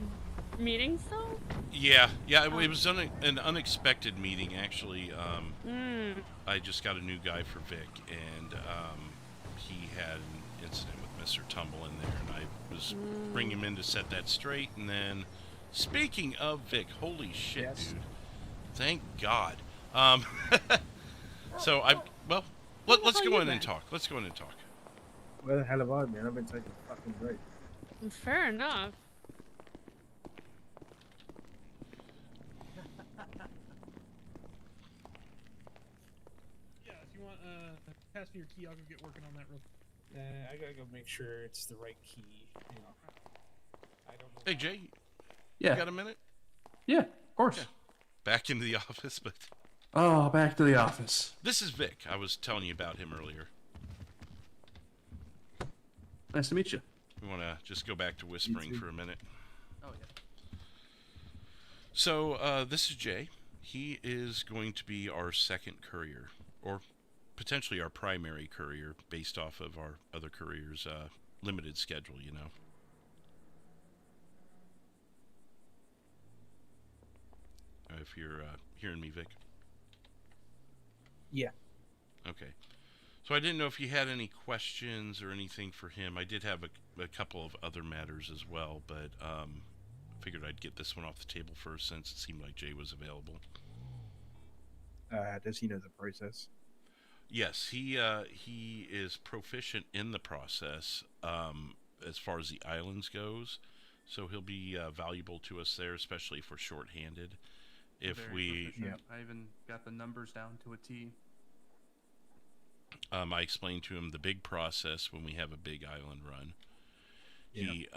meeting still? Yeah, it was an unexpected meeting actually. I just got a new guy for Vic, and he had an incident with Mr. Tumble in there, and I was bringing him in to set that straight. And then, speaking of Vic, holy shit, dude! Thank God. So let's go in and talk. Let's go in and talk. Where the hell have I been? I've been taking a fucking break. Fair enough. Yeah, if you want pass me your key, I'll go get working on that real quick. I gotta go make sure it's the right key. Hang on. I don't know. Hey Jay, Yeah. you got a minute? Yeah, of course. Yeah. Back into the office, but Oh, back to the office. this is Vic. I was telling you about him earlier. Nice to meet you. We want to just go back to whispering for a minute. Oh, yeah. So, this is Jay. He is going to be our second courier, or potentially our primary courier, based off of our other couriers' limited schedule, you know. If you're hearing me, Vic. Yeah. Okay. So I didn't know if you had any questions or anything for him. I did have a couple of other matters as well, but figured I'd get this one off the table first since it seemed like Jay was available. Does he know the process? Yes, he is proficient in the process as far as the islands goes, so he'll be valuable to us there, especially if we're shorthanded. If Very proficient. I even got the numbers down to a T. I explained to him the big process when we have a big island run. Yeah. He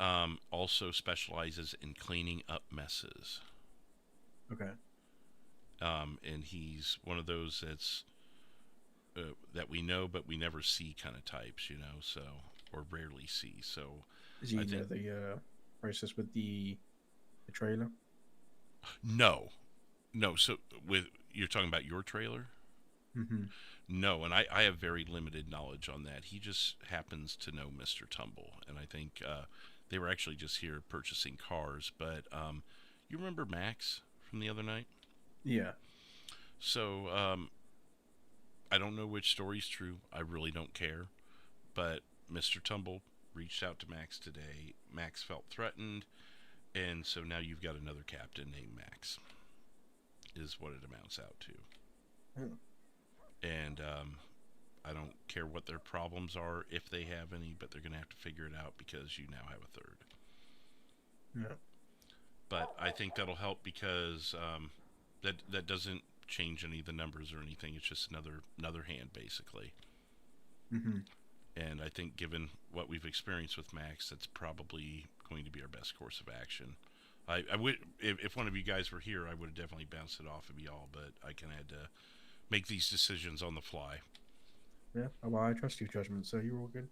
also specializes in cleaning up messes. Okay. And he's one of those that's that we know but we never see kind of types, you know, so or rarely see. So Does he know the process with the trailer? No. So you're talking about your trailer? Mm-hmm. No, and I have very limited knowledge on that. He just happens to know Mr. Tumble, and I think they were actually just here purchasing cars. But you remember Max from the other night? Yeah. So I don't know which story's true. I really don't care. But Mr. Tumble reached out to Max today. Max felt threatened, and so now you've got another captain named Max, is what it amounts out to. Hmm. And I don't care what their problems are, if they have any, but they're going to have to figure it out because you now have a third. Yeah. But I think that'll help because that doesn't change any of the numbers or anything. It's just another hand, basically. Mm-hmm. And I think given what we've experienced with Max, that's probably going to be our best course of action. I would, if one of you guys were here, I would have definitely bounced it off of y'all, but I kind of had to make these decisions on the fly. Yeah, well, I trust your judgment, so you're all good.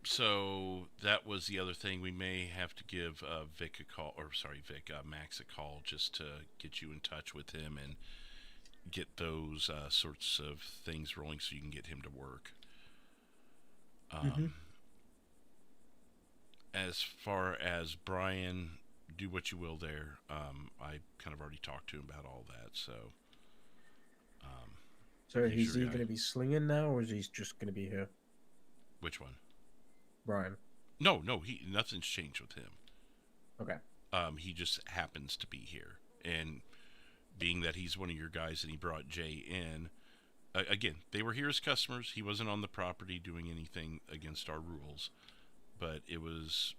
So that was the other thing. We may have to give Max a call just to get you in touch with him and get those sorts of things rolling so you can get him to work. As far as Brian, do what you will there. I kind of already talked to him about all that, so. So is he going to be slinging now, or is he just going to be here? Which one? Brian. No, nothing's changed with him. Okay. He just happens to be here, and being that he's one of your guys and he brought Jay in, again, they were here as customers. He wasn't on the property doing anything against our rules, but it was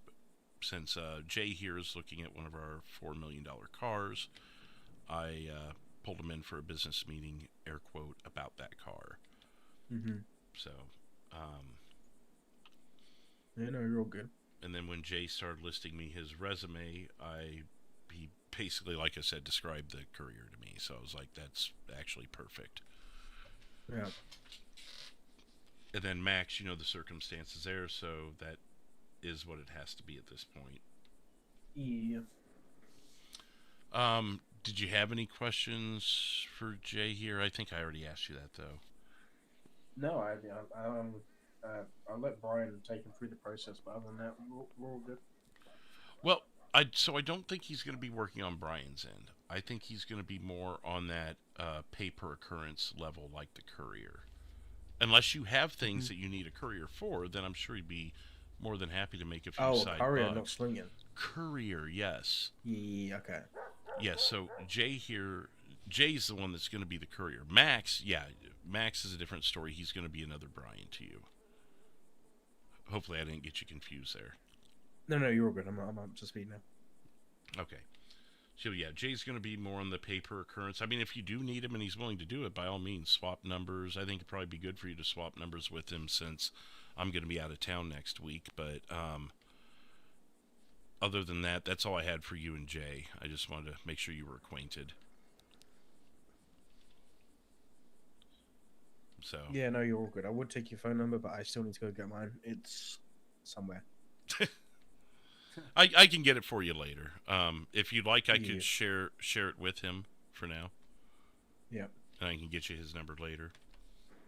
since Jay here is looking at one of our $4 million cars, I pulled him in for a business meeting, air quote, about that car. Mm-hmm. So, yeah, no, you're all good. And then when Jay started listing me his resume, he basically, like I said, described the courier to me. So I was like, that's actually perfect. Yeah. And then Max, you know the circumstances there, so that is what it has to be at this point. Yeah. Did you have any questions for Jay here? I think I already asked you that though. No, I'll let Brian take him through the process, but other than that, we're all good. Well, so I don't think he's going to be working on Brian's end. I think he's going to be more on that pay per occurrence level like the courier. Unless you have things that you need a courier for, then I'm sure he'd be more than happy to make a few side courier, bucks. not slinging. Courier, yes. Yeah, okay. Yes, so Jay's the one that's going to be the courier. Max is a different story. He's going to be another Brian to you. Hopefully I didn't get you confused there. No, you're all good. I'm up to speed now. Okay. So yeah, Jay's going to be more on the pay per occurrence. I mean, if you do need him and he's willing to do it, by all means, swap numbers. I think it'd probably be good for you to swap numbers with him since I'm going to be out of town next week. But other than that, that's all I had for you and Jay. I just wanted to make sure you were acquainted. So yeah, no, you're all good. I would take your phone number, but I still need to go get mine. It's somewhere. I can get it for you later. If you'd like, I could share it with him for now. Yeah. And I can get you his number later.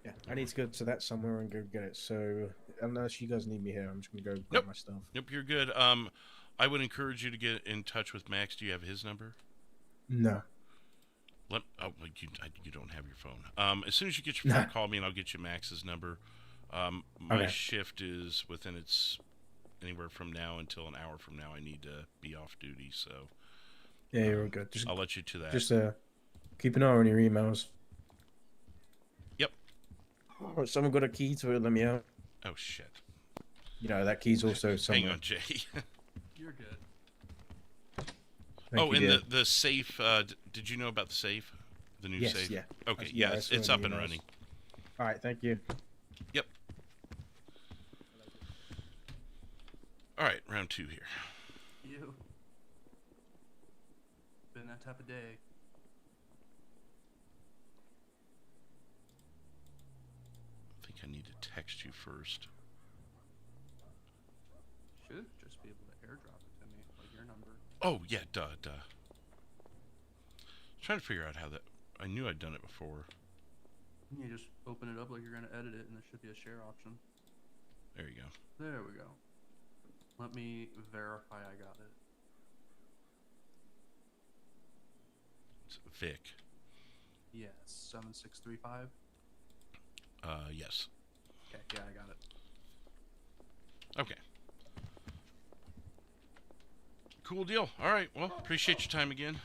Yeah, I need to go to that somewhere and go get it. So unless you guys need me here, I'm just gonna go grab my stuff. Nope, you're good. I would encourage you to get in touch with Max. Do you have his number? No. You don't have your phone. As soon as you get your phone, call me and I'll get you Max's number. My shift is within anywhere from now until an hour from now. I need to be off duty, so yeah, you're all good. I'll let you to that. Just keep an eye on your emails. Yep. Oh, someone got a key to it. Let me out. Oh shit. You know that key's also somewhere. Hang on, Jay. You're good. The safe. Did you know about the safe? The new safe? Yeah. Okay, yeah, it's up and running. All right, thank you. Yep. All right, round 2 here. You. Been that type of day. I think I need to text you first. Should just be able to airdrop it to me, like your number. Oh yeah, duh. Trying to figure out how that. I knew I'd done it before. You just open it up like you're gonna edit it, and there should be a share option. There you go. There we go. Let me verify I got it. It's Vic. Yes, 7635. Yes. Okay, yeah, I got it. Okay. Cool deal. All right. Well, appreciate your time again.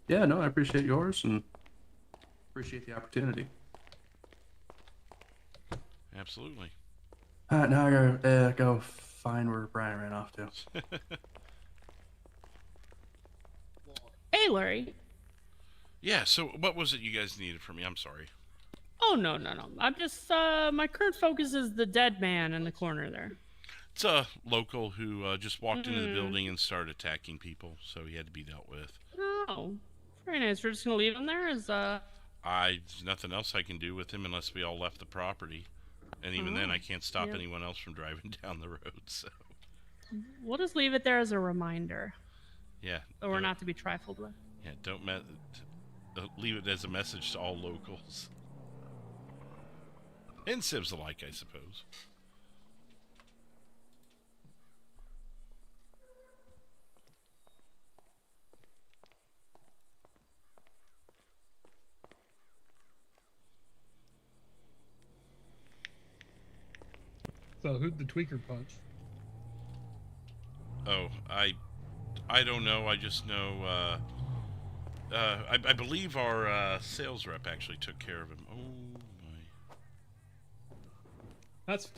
Yeah, no, I appreciate yours and appreciate the opportunity. Absolutely. All right, now I gotta go find where Brian ran off to. Hey, Larry. Yeah, so what was it you guys needed from me? I'm sorry. Oh, no. I'm just, my current focus is the dead man in the corner there. It's a local who just walked into the building and started attacking people, so he had to be dealt with. Oh, very nice. We're just gonna leave him there? There's nothing else I can do with him unless we all left the property. And even then, I can't stop anyone else from driving down the road, so... We'll just leave it there as a reminder. Yeah. Or not to be trifled with. Yeah, don't leave it as a message to all locals. And civs alike, I suppose. So who'd the tweaker punch? Oh, I don't know. I just know. I believe our sales rep actually took care of him. Oh my. That's.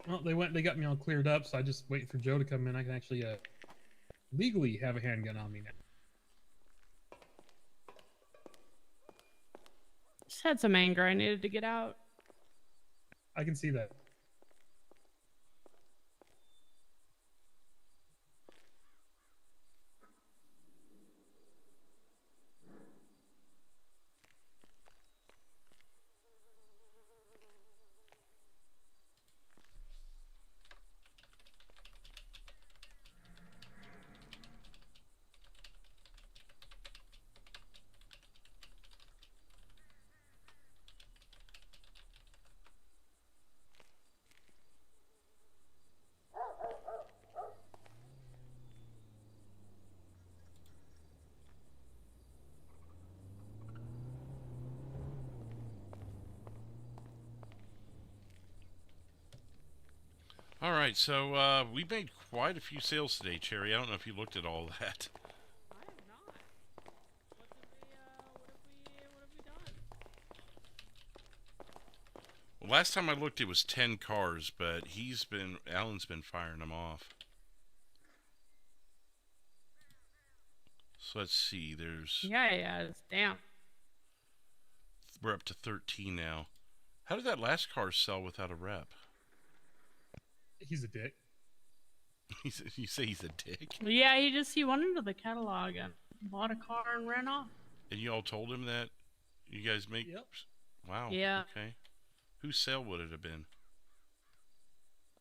Well, they got me all cleared up, so I just waiting for Joe to come in. I can actually legally have a handgun on me now. Just had some anger I needed to get out. I can see that. right, so we made quite a few sales today, Cherry. I don't know if you looked at all that. I have not. What have we done? Well, last time I looked, it was 10 cars, but Alan's been firing them off. So let's see, Yeah, it's damn. we're up to 13 now. How did that last car sell without a rep? He's a dick. You say he's a dick? Yeah, he went into the catalog and bought a car and ran off. And you all told him that you guys make... Yep. Wow. Yeah. Okay. Whose sale would it have been?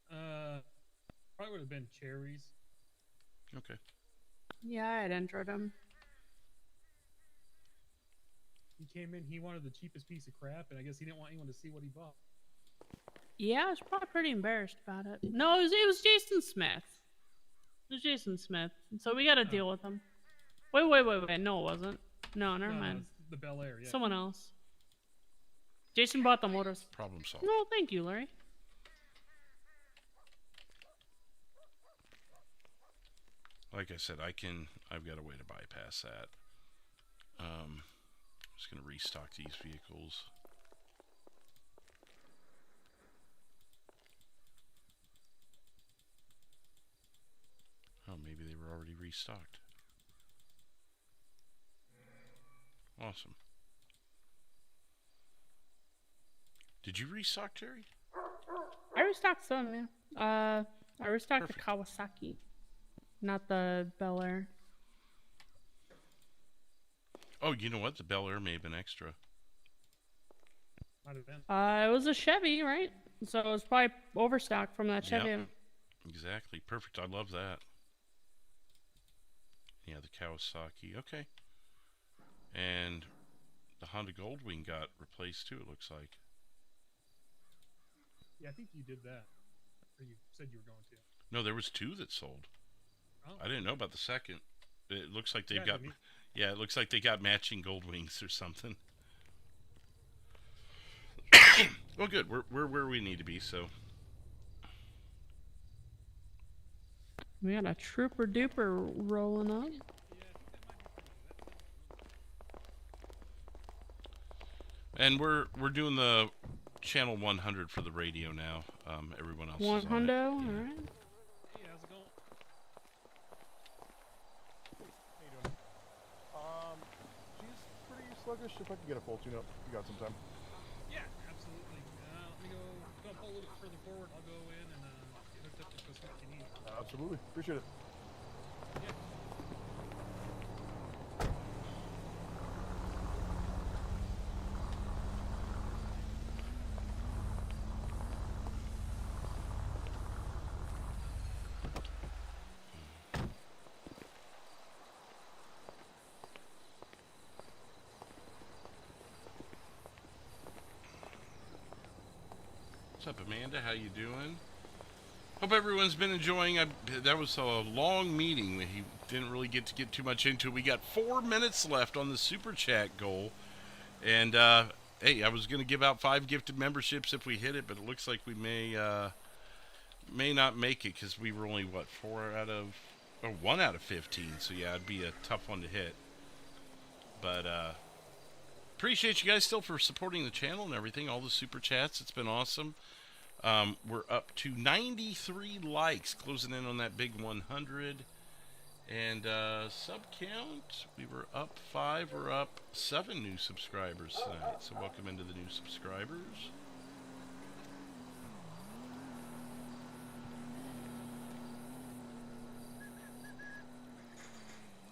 Probably would have been Cherries. Okay. Yeah, I had entered him. He came in, he wanted the cheapest piece of crap, and I guess he didn't want anyone to see what he bought. Yeah, I was probably pretty embarrassed about it. No, it was Jason Smith. It was Jason Smith. So we got to deal with him. Wait. No, it wasn't. No, never mind. It's the Bel Air, yeah. Someone else. Jason bought the motors. Problem solved. No, thank you, Larry. Like I said, I've got a way to bypass that. I'm just going to restock these vehicles. Oh, maybe they were already restocked. Awesome. Did you restock, Terry? I restocked some, yeah. I restocked the Kawasaki, not the Bel Air. Oh, you know what? The Bel Air may have been extra. Might have been. It was a Chevy, right? So it was probably overstock from that Chevy. Yep. Exactly. Perfect. I love that. Yeah, the Kawasaki. Okay. And the Honda Goldwing got replaced too, it looks like. Yeah, I think you did that. Or you said you were going to. No, there was 2 that sold. Oh. I didn't know about the second. It looks like they've Yeah, got... didn't Yeah, it looks like they got matching Goldwings or something. Well, good. We're where we need to be, so... We got a trooper duper rolling up. And we're doing the channel 100 for the radio now. Everyone else is on it. 100, Yeah. alright. Hey, how's it going? How you doing? She's pretty sluggish. If I can get a full tune-up, you got some time. Yeah, absolutely. Let me go pull a little bit further forward. I'll go in and get hooked up to what you need. Absolutely. Appreciate it. Yeah. What's up, Amanda? How you doing? Hope everyone's been enjoying. That was a long meeting. He didn't really get too much into it. We got 4 minutes left on the super chat goal, and hey, I was going to give out 5 gifted memberships if we hit it, but it looks like we may not make it because we were only what 1 out of 15. So yeah, it'd be a tough one to hit. But appreciate you guys still for supporting the channel and everything. All the super chats. It's been awesome. We're up to 93 likes, closing in on that big 100. And sub count, we were up 5. We're up 7 new subscribers tonight. So welcome into the new subscribers.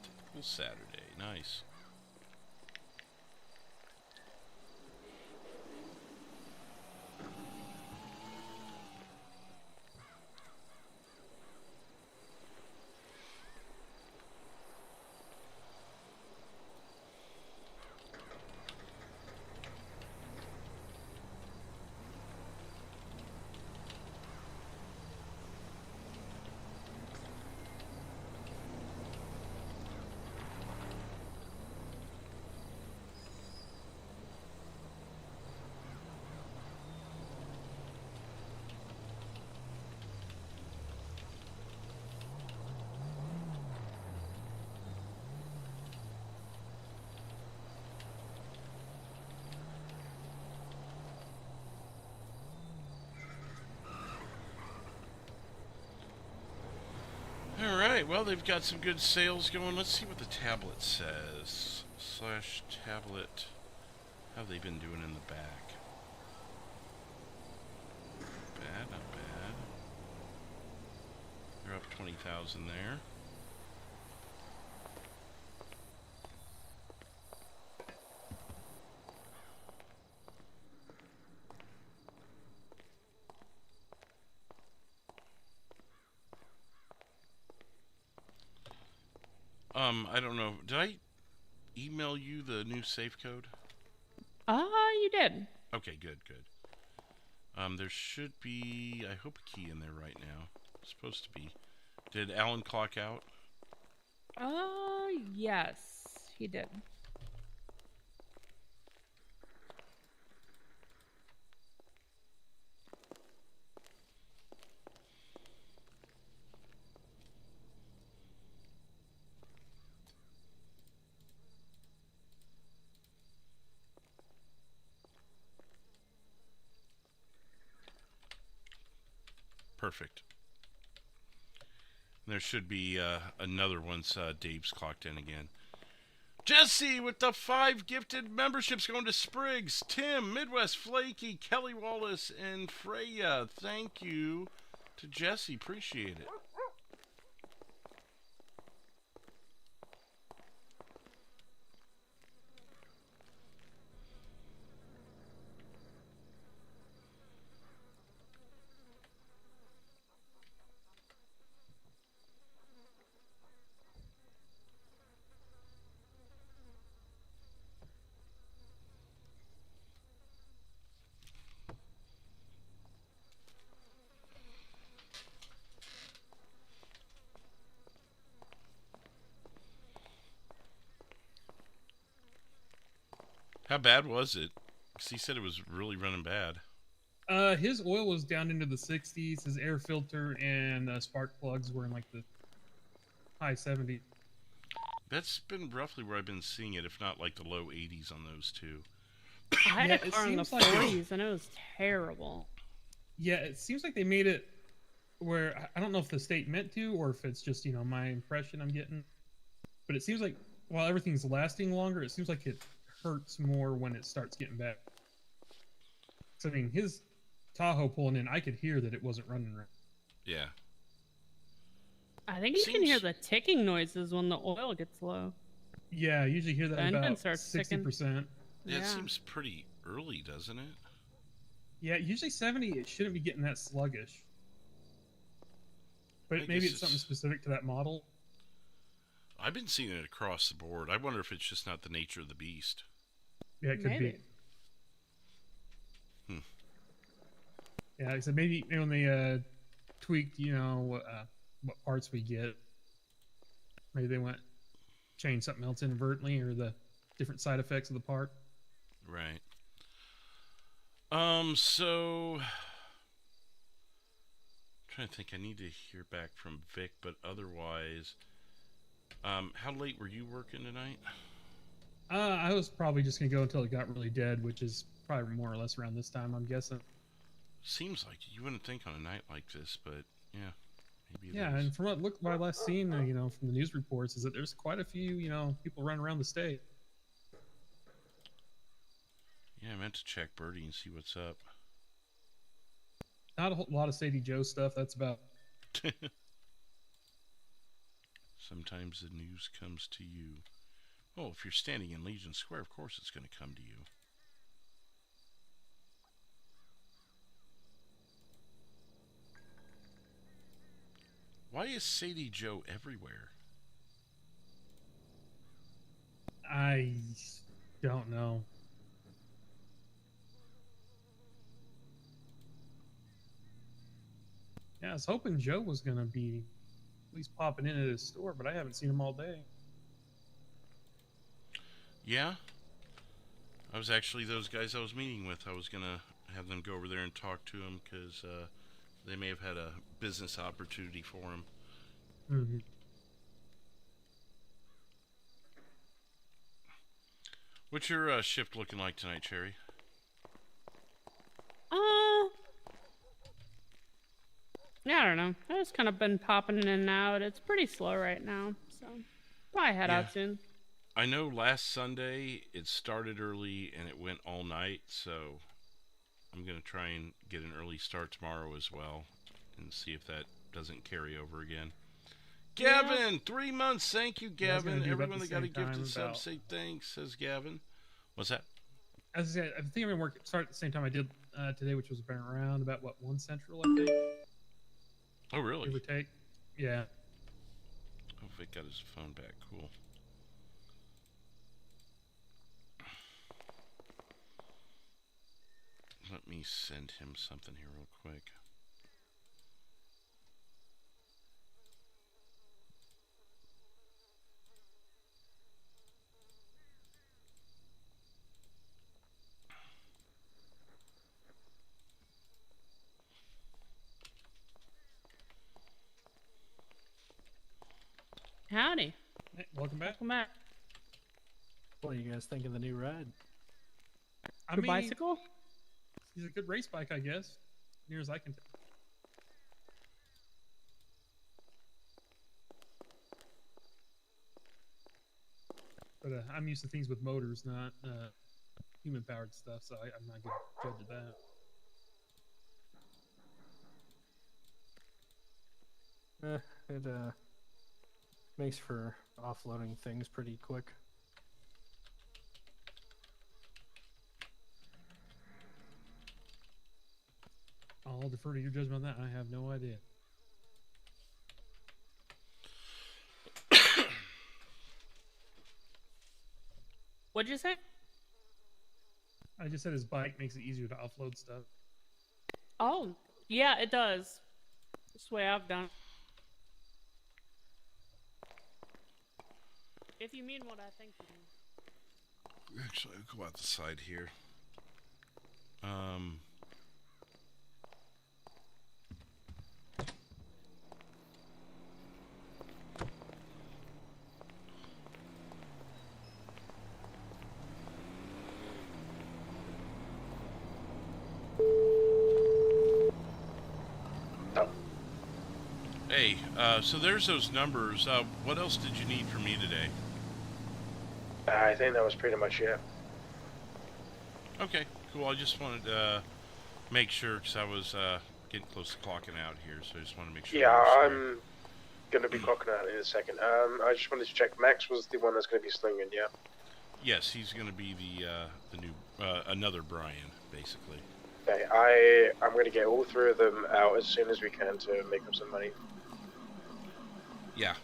Typical Saturday. Nice. All right, well, they've got some good sales going. Let's see what the tablet says. /tablet. How have they been doing in the back? Bad, not bad. They're up 20,000 there. I don't know. Did I email you the new safe code? You did. Okay, good. There should be, I hope, a key in there right now. It's supposed to be. Did Alan clock out? Yes, he did. Perfect. There should be another once Dave's clocked in again. Jesse with the 5 gifted memberships going to Spriggs, Tim, Midwest Flaky, Kelly Wallace, and Freya. Thank you to Jesse. Appreciate it. How bad was it? Because he said it was really running bad. His oil was down into the 60s. His air filter and spark plugs were in like the high 70s. That's been roughly where I've been seeing it, if not like the low 80s on those two. I had Yeah, a it car in the seems like 40s, and it was terrible. Yeah, it seems like they made it where I don't know if the state meant to or if it's just, my impression I'm getting. But it seems like while everything's lasting longer, it seems like it hurts more when it starts getting bad. So, I mean, his Tahoe pulling in, I could hear that it wasn't running right. Yeah. I think you can hear the ticking noises when the oil gets low. Yeah, I usually hear that The engine about starts ticking. 60%. Yeah, it Yeah. seems pretty early, doesn't it? Yeah, usually 70, it shouldn't be getting that sluggish. But I maybe guess it's something specific to that model. I've been seeing it across the board. I wonder if it's just not the nature of the beast. Yeah, it could be. Yeah, like I said, maybe when they tweaked, what parts we get, maybe they went change something else inadvertently or the different side effects of the part. Right. So I'm trying to think. I need to hear back from Vic, but otherwise, how late were you working tonight? I was probably just gonna go until it got really dead, which is probably more or less around this time, I'm guessing. Seems like you wouldn't think on a night like this, but yeah, maybe. Yeah, and from what I last seen, from the news reports, is that there's quite a few, people running around the state. Yeah, I meant to check Birdie and see what's up. Not a whole lot of Sadie Joe stuff. That's about. Sometimes the news comes to you. Oh, if you're standing in Legion Square, of course it's going to come to you. Why is Sadie Joe everywhere? I don't know. Yeah, I was hoping Joe was gonna be at least popping in at his store, but I haven't seen him all day. Yeah, I was actually those guys I was meeting with. I was gonna have them go over there and talk to him because they may have had a business opportunity for him. Mm-hmm. What's your shift looking like tonight, Cherry? Yeah, I don't know. I've just kind of been popping in and out. It's pretty slow right now, so probably head out soon. I know last Sunday it started early and it went all night, so I'm going to try and get an early start tomorrow as well and see if that doesn't carry over again. Gavin, 3 months. Thank you, Gavin. Everyone that got a gifted sub, say thanks, says Gavin. What's that? As I said, I think I'm going to start at the same time I did today, which was around about, 1 Central, I think. Oh, really? Give or take. Yeah. Oh, Vic got his phone back. Cool. Let me send him something here real quick. Howdy. Hey, welcome back. Welcome back. What do you guys think of the new ride? Your bicycle? He's a good race bike, I guess. Near as I can tell. But I'm used to things with motors, not human-powered stuff, so I'm not a good judge of that. It makes for offloading things pretty quick. I'll defer to your judgment on that. I have no idea. What'd you say? I just said his bike makes it easier to offload stuff. Oh, yeah, it does. That's the way I've done it. If you mean what I think you mean. Actually, I'll go out the side here. Hey, so there's those numbers. What else did you need from me today? I think that was pretty much it. Okay, cool. I just wanted to make sure, because I was getting close to clocking out here, so I just wanted to make sure. Yeah, I'm going to be clocking out in a second. I just wanted to check. Max was the one that's going to be slinging, yeah? Yes, he's going to be the new, another Brian, basically. Okay, I'm going to get all 3 of them out as soon as we can to make up some money. Yeah.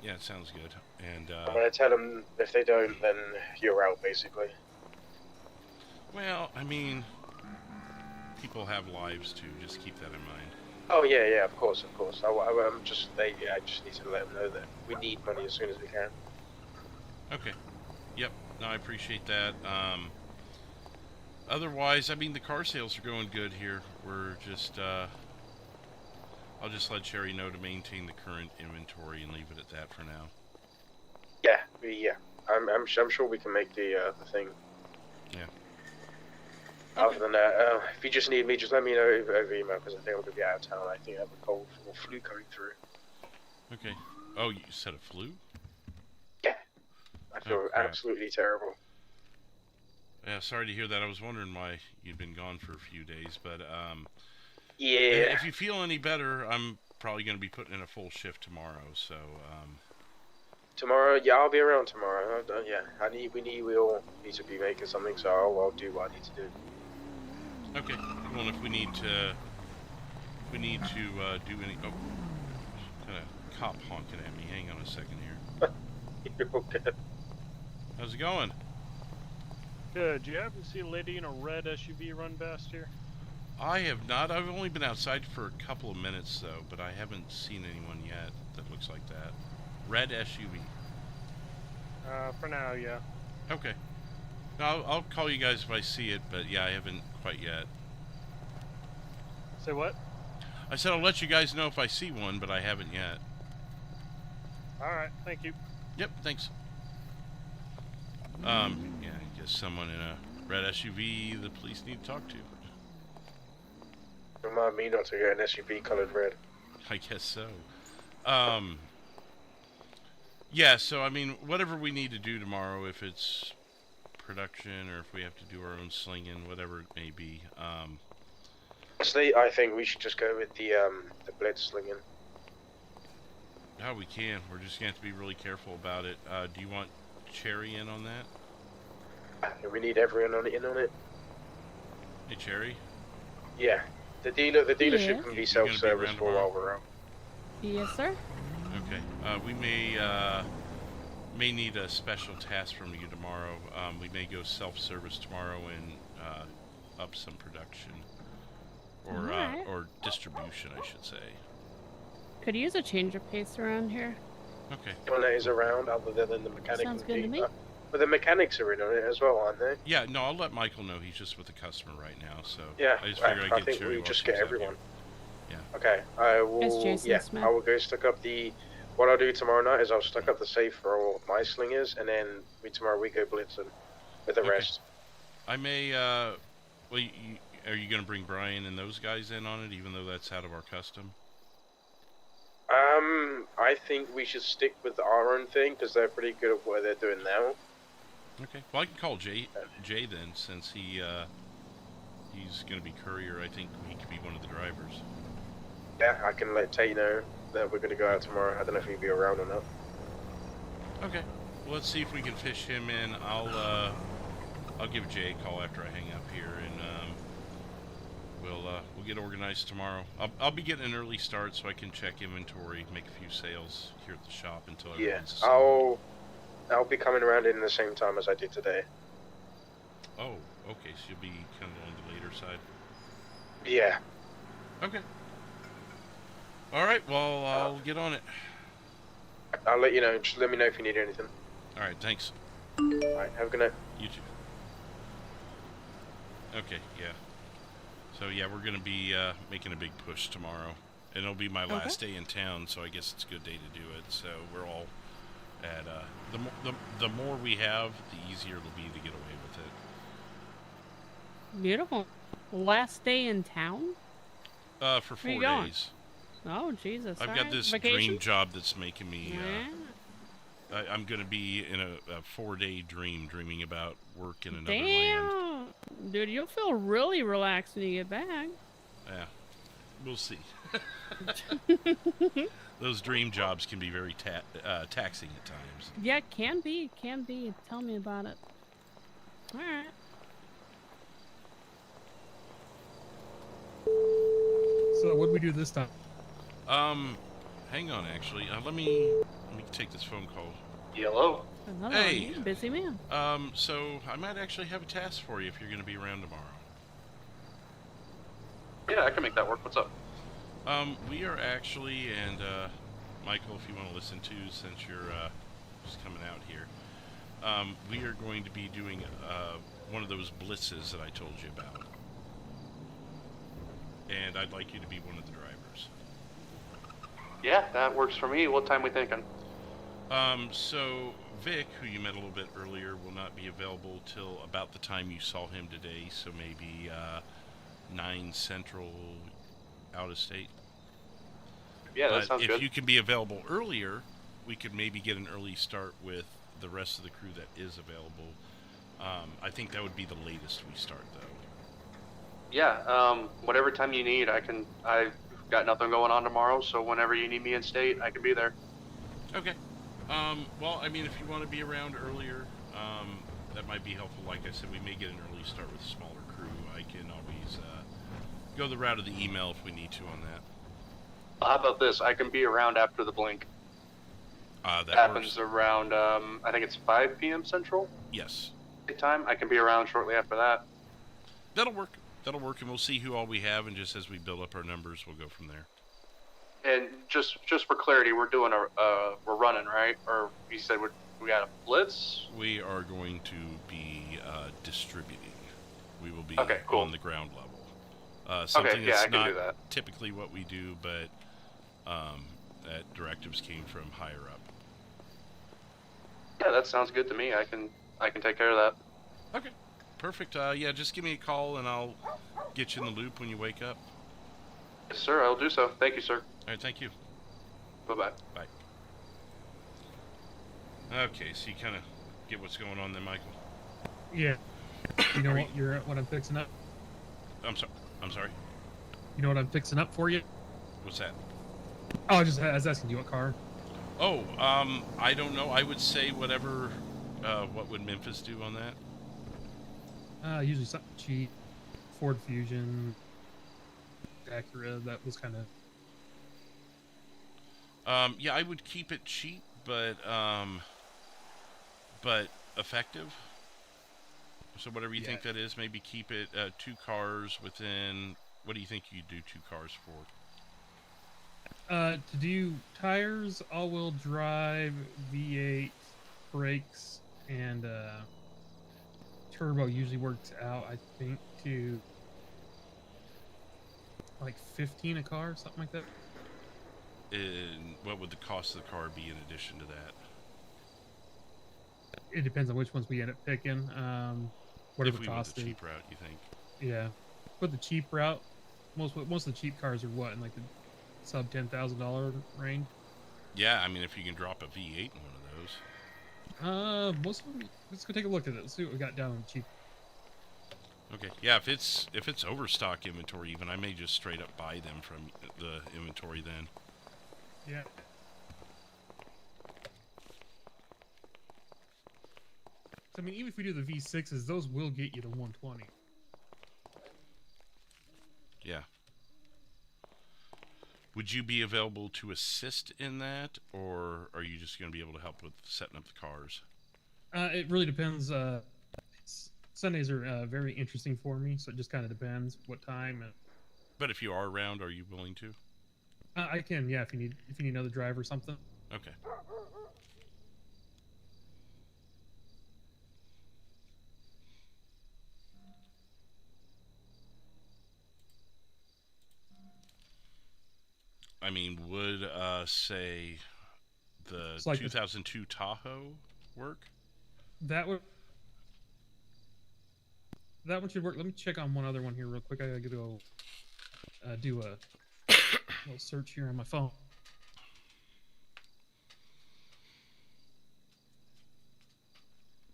Yeah, it sounds good. And I'm going to tell them if they don't, then you're out, basically. Well, I mean, people have lives too. Just keep that in mind. Oh yeah, of course. I just need to let them know that we need money as soon as we can. Okay. Yep. No, I appreciate that. Otherwise, I mean, the car sales are going good here. We're just, I'll just let Sherry know to maintain the current inventory and leave it at that for now. Yeah. I'm sure we can make the thing. Yeah. Other than that, if you just need me, just let me know over email, because I think I'm going to be out of town. I think I have a cold or flu coming through. Okay. Oh, you said a flu? Yeah. I feel absolutely terrible. Yeah, sorry to hear that. I was wondering why you'd been gone for a few days, but yeah. If you feel any better, I'm probably going to be putting in a full shift tomorrow. So tomorrow, yeah, I'll be around tomorrow. Yeah, we all need to be making something, so I'll do what I need to do. Okay. Well, if we need to do any. Oh, kind of cop honking at me. Hang on a second here. You're okay. How's it going? Good. Do you happen to see a lady in a red SUV run past here? I have not. I've only been outside for a couple of minutes, though, but I haven't seen anyone yet that looks like that. Red SUV. For now, yeah. Okay. I'll call you guys if I see it, but yeah, I haven't quite yet. Say what? I said I'll let you guys know if I see one, but I haven't yet. Alright, thank you. Yep, thanks. Yeah, I guess someone in a red SUV the police need to talk to. Remind me not to get an SUV colored red. I guess so. Yeah, so I mean, whatever we need to do tomorrow, if it's production or if we have to do our own slinging, whatever it may be. Honestly, I think we should just go with the blitz slinging. Oh, we can. We're just going to have to be really careful about it. Do you want Cherry in on that? We need everyone in on it. Hey, Cherry? Yeah. The dealership Yeah. can be self-service around for while we're out. Yes, sir. Okay. We may need a special task from you tomorrow. We may go self-service tomorrow and up some production. Alright. Or distribution, I should say. Could use a change of pace around here. Okay. One that is around other than the mechanic. Sounds good to me. But the mechanics are in on it as well, aren't they? Yeah, no, I'll let Michael know. He's just with the customer right now, so Yeah, I just figured I I'd get think Cherry we while just she's get up everyone. here. Yeah. Okay, I will. It's Jason Yeah, Smith. I will go stock up the. What I'll do tomorrow night is I'll stock up the safe for all my slingers, and then tomorrow we go blitzing with the rest. I may. Well, are you going to bring Brian and those guys in on it, even though that's out of our custom? I think we should stick with our own thing because they're pretty good at what they're doing now. Okay. Well, I can call Jay then, since he's going to be courier. I think he could be one of the drivers. Yeah, I can let Tate know that we're going to go out tomorrow. I don't know if he'll be around or not. Okay. Well, let's see if we can fish him in. I'll give Jay a call after I hang up here, and we'll get organized tomorrow. I'll be getting an early start so I can check inventory, make a few sales here at the shop until everyone's assembled. I'll be coming around in the same time as I did today. Oh, okay. So you'll be kind of on the later side. Yeah. Okay. All right. Well, I'll get on it. I'll let you know. Just let me know if you need anything. All right. Thanks. All right. Have a good night. You too. Okay. Yeah. So yeah, we're gonna be making a big push tomorrow, and it'll be my last day in town. So I guess it's a good day to do it. So we're all at the more we have, the easier it'll be to get away with it. Beautiful. Last day in town? For Where you 4 going? days. Oh, Jesus. I've got alright. this Vacation? dream job that's making me. Yeah. I'm going to be in a 4-day dream, dreaming about work in another land. Damn. Dude, you'll feel really relaxed when you get back. Yeah, we'll see. Those dream jobs can be very taxing at times. Yeah, can be. Can be. Tell me about it. Alright. So what do we do this time? Hang on, actually. Let me take this phone call. Hello. Another Hey. one. Busy man. So I might actually have a task for you if you're going to be around tomorrow. Yeah, I can make that work. What's up? We are actually, and Michael, if you want to listen too, since you're just coming out here, we are going to be doing one of those blitzes that I told you about, and I'd like you to be one of the drivers. Yeah, that works for me. What time we thinking? So Vic, who you met a little bit earlier, will not be available till about the time you saw him today, so maybe 9 Central out of state. Yeah, that But sounds good. if you can be available earlier, we could maybe get an early start with the rest of the crew that is available. I think that would be the latest we start, though. Yeah, whatever time you need, I've got nothing going on tomorrow, so whenever you need me in state, I can be there. Okay. Well, I mean, if you want to be around earlier, that might be helpful. Like I said, we may get an early start with a smaller crew. I can always go the route of the email if we need to on that. How about this? I can be around after the blink. That happens works. around, I think it's 5 p.m. Central Yes. time. I can be around shortly after that. That'll work. That'll work, and we'll see who all we have, and just as we build up our numbers, we'll go from there. And just for clarity, we're doing we're running, right? Or you said we got a blitz? We are going to be distributing. We will be Okay, cool. on the ground level. Something yeah, I that's can not do that. typically what we do, but that directives came from higher up. Yeah, that sounds good to me. I can take care of that. Okay, perfect. Yeah, just give me a call and I'll get you in the loop when you wake up. Yes, sir. I'll do so. Thank you, sir. All right, thank you. Bye-bye. Bye. Okay, so you kind of get what's going on there, Michael. Yeah. You know what I'm fixing up? I'm sorry. You know what I'm fixing up for you? What's that? Oh, I was asking you what car. Oh, I don't know. I would say whatever. What would Memphis do on that? Usually something cheap. Ford Fusion, Acura. That was kind of. Yeah, I would keep it cheap, but effective. So whatever you think that is, maybe keep it 2 cars within. What do you think you'd do 2 cars for? To do tires, all-wheel drive, V8, brakes, and turbo usually works out, I think, to like 15 a car, something like that. And what would the cost of the car be in addition to that? It depends on which ones we end up picking. Whatever If we the went cost the is. cheap route, you think? Yeah, with the cheap route, most of the cheap cars are what in like the sub $10,000 range. Yeah, I mean, if you can drop a V8 in one of those. Most of them. Let's go take a look at it. Let's see what we got down on the cheap. Okay, yeah, if it's overstock inventory, even I may just straight up buy them from the inventory then. Yeah. So, I mean, even if we do the V6s, those will get you to 120. Yeah. Would you be available to assist in that, or are you just going to be able to help with setting up the cars? It really depends. Sundays are very interesting for me, so it just kind of depends what time. But if you are around, are you willing to? I can, yeah. If you need another driver or something. Okay. I mean, would say the like 2002 Tahoe work? That one should work. Let me check on one other one here real quick. I gotta go do a little search here on my phone.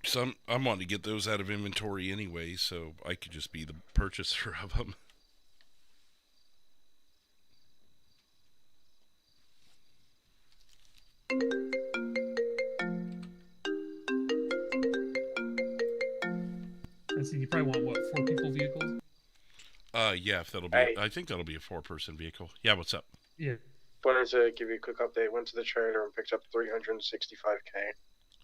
So I'm wanting to get those out of inventory anyway, so I could just be the purchaser of them. And so you probably want what, 4 people vehicles? Yeah, if that'll be. Hey. I think that'll be a 4-person vehicle. Yeah, what's up? Yeah. Wanted to give you a quick update. Went to the trailer and picked up 365K.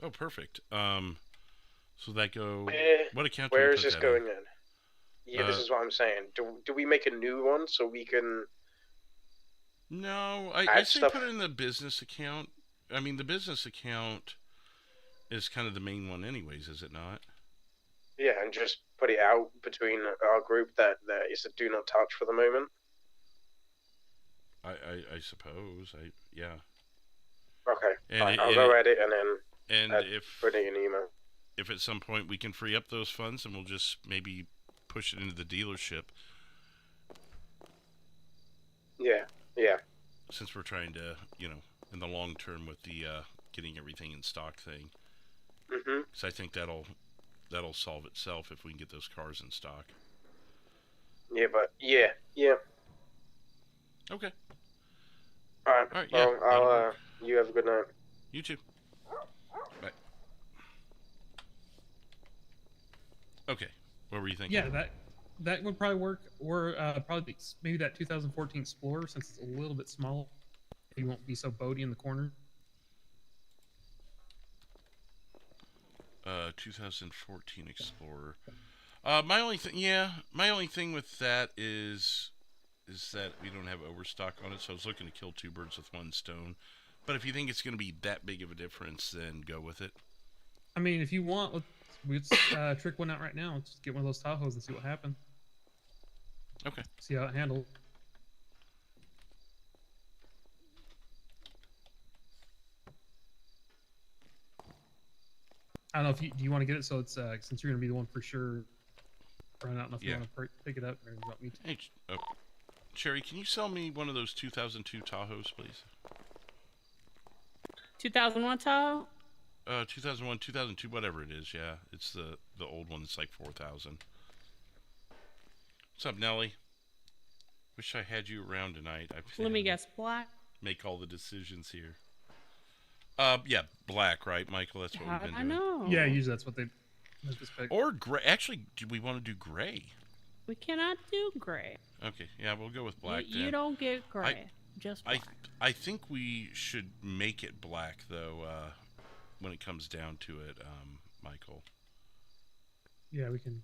Oh, perfect. So that go. What account? Where do we is put this that going in? Yeah, this Uh, is what I'm saying. Do we make a new one so we can? No, I add say stuff? put it in the business account. I mean, the business account is kind of the main one, anyways, is it not? Yeah, and just put it out between our group that is a do not touch for the moment. I suppose. Yeah. Okay, And fine. it- I'll and go it- edit and then And put it in an email. if at some point we can free up those funds, and we'll just maybe push it into the dealership, Yeah. since we're trying to, in the long term with the getting everything in stock thing. Mhm. Because I think that'll solve itself if we can get those cars in stock. Yeah, but yeah. Okay. All right. All right, yeah, Well, that'll I'll. work. You have a good night. You too. Bye. Okay. What were you thinking? Yeah, that would probably work, or probably maybe that 2014 Explorer, since it's a little bit small. You won't be so boaty in the corner. 2014 Explorer. My only thing with that is that we don't have overstock on it, so I was looking to kill 2 birds with 1 stone. But if you think it's going to be that big of a difference, then go with it. I mean, if you want, let's trick one out right now. Let's just get one of those Tahoes and see what happens. Okay. See how it handles. I don't know if do you want to get it so it's since you're gonna be the one for sure. Or I don't know if you Yeah. want to pick it up or you want me to. Hey, Cherry, can you sell me one of those 2002 Tahoes, please? 2001 Tahoe? 2001, 2002, whatever it is. Yeah, it's the old one. It's like 4,000. What's up, Nelly? Wish I had you around tonight. Let me guess, black? Make all the decisions here. Yeah, black, right, Michael? That's what we've been doing. I know. Yeah, usually that's what they pick. Or gray. Actually, do we want to do gray? We cannot do gray. Okay, yeah, we'll go with black. You then. don't get gray. Just black. I think we should make it black, though, when it comes down to it, Michael. Yeah, we can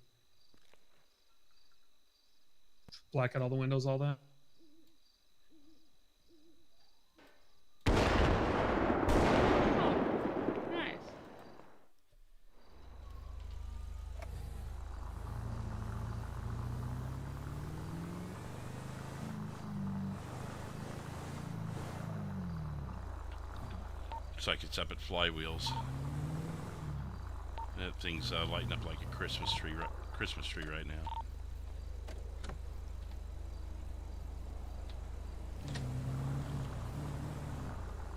black out all the windows, all that. Nice. Looks like it's up at Flywheels. That thing's lighting up like a Christmas tree right now.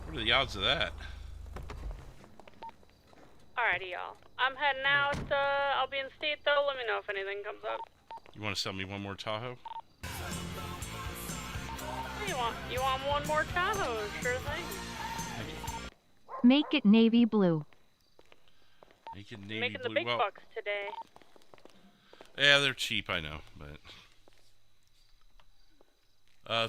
What are the odds of that? Alrighty, y'all. I'm heading out. I'll be in state, though. Let me know if anything comes up. You want to sell me one more Tahoe? What do you want? You want one more Tahoe? Sure thing. Make it navy blue. Make it navy Making blue. the big Well, bucks today. yeah, they're cheap, I know, but...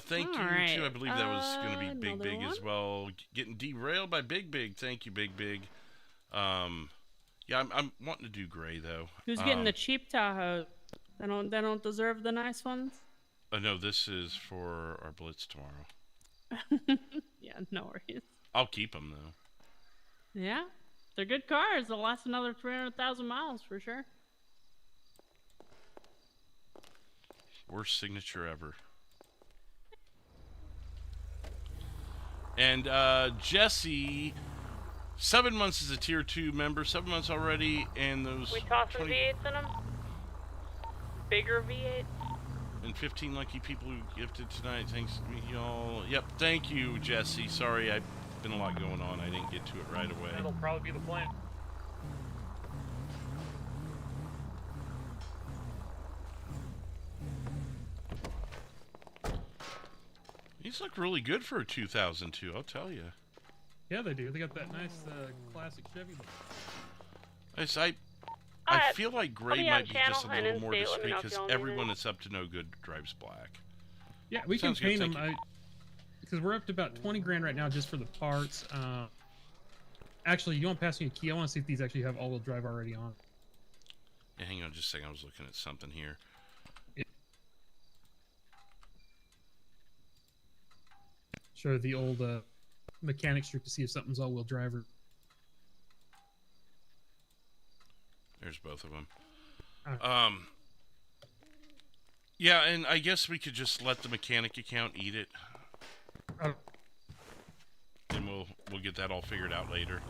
thank you, Alright, too. I believe that was going to be Big another Big as well. Getting derailed by Big Big. Thank you, Big Big. Yeah, I'm wanting to do gray, though. Who's getting the cheap Tahoe? They don't deserve the nice ones? No, this is for our Blitz tomorrow. Yeah, no worries. I'll keep them, though. Yeah, they're good cars. They'll last another 300,000 miles for sure. Worst signature ever. And Jesse, 7 months as a tier 2 member, 7 months already, and those We toss some V8s in them? Bigger V8s? and 15 lucky people who gifted tonight. Thanks, y'all. Yep, thank you, Jesse. Sorry, I've been a lot going on. I didn't get to it right away. That'll probably be the plan. These look really good for a 2002, I'll tell you. Yeah, they do. They got that nice classic Chevy look. I feel like gray be might on be channel just a and little in more state. Let me discreet know if because y'all need everyone it. that's up to no good drives black. Yeah, we Sounds can good, paint thank them. Because we're up to about 20 grand right now just for the parts. Actually, you want to pass me a key? I want to see if these actually have all-wheel drive already on. Yeah, hang on just a second. I was looking at something here. Show the old mechanic strip to see if something's all-wheel drive or... There's both of them. Alright. Yeah, and I guess we could just let the mechanic account eat it. Oh. And we'll get that all figured out later.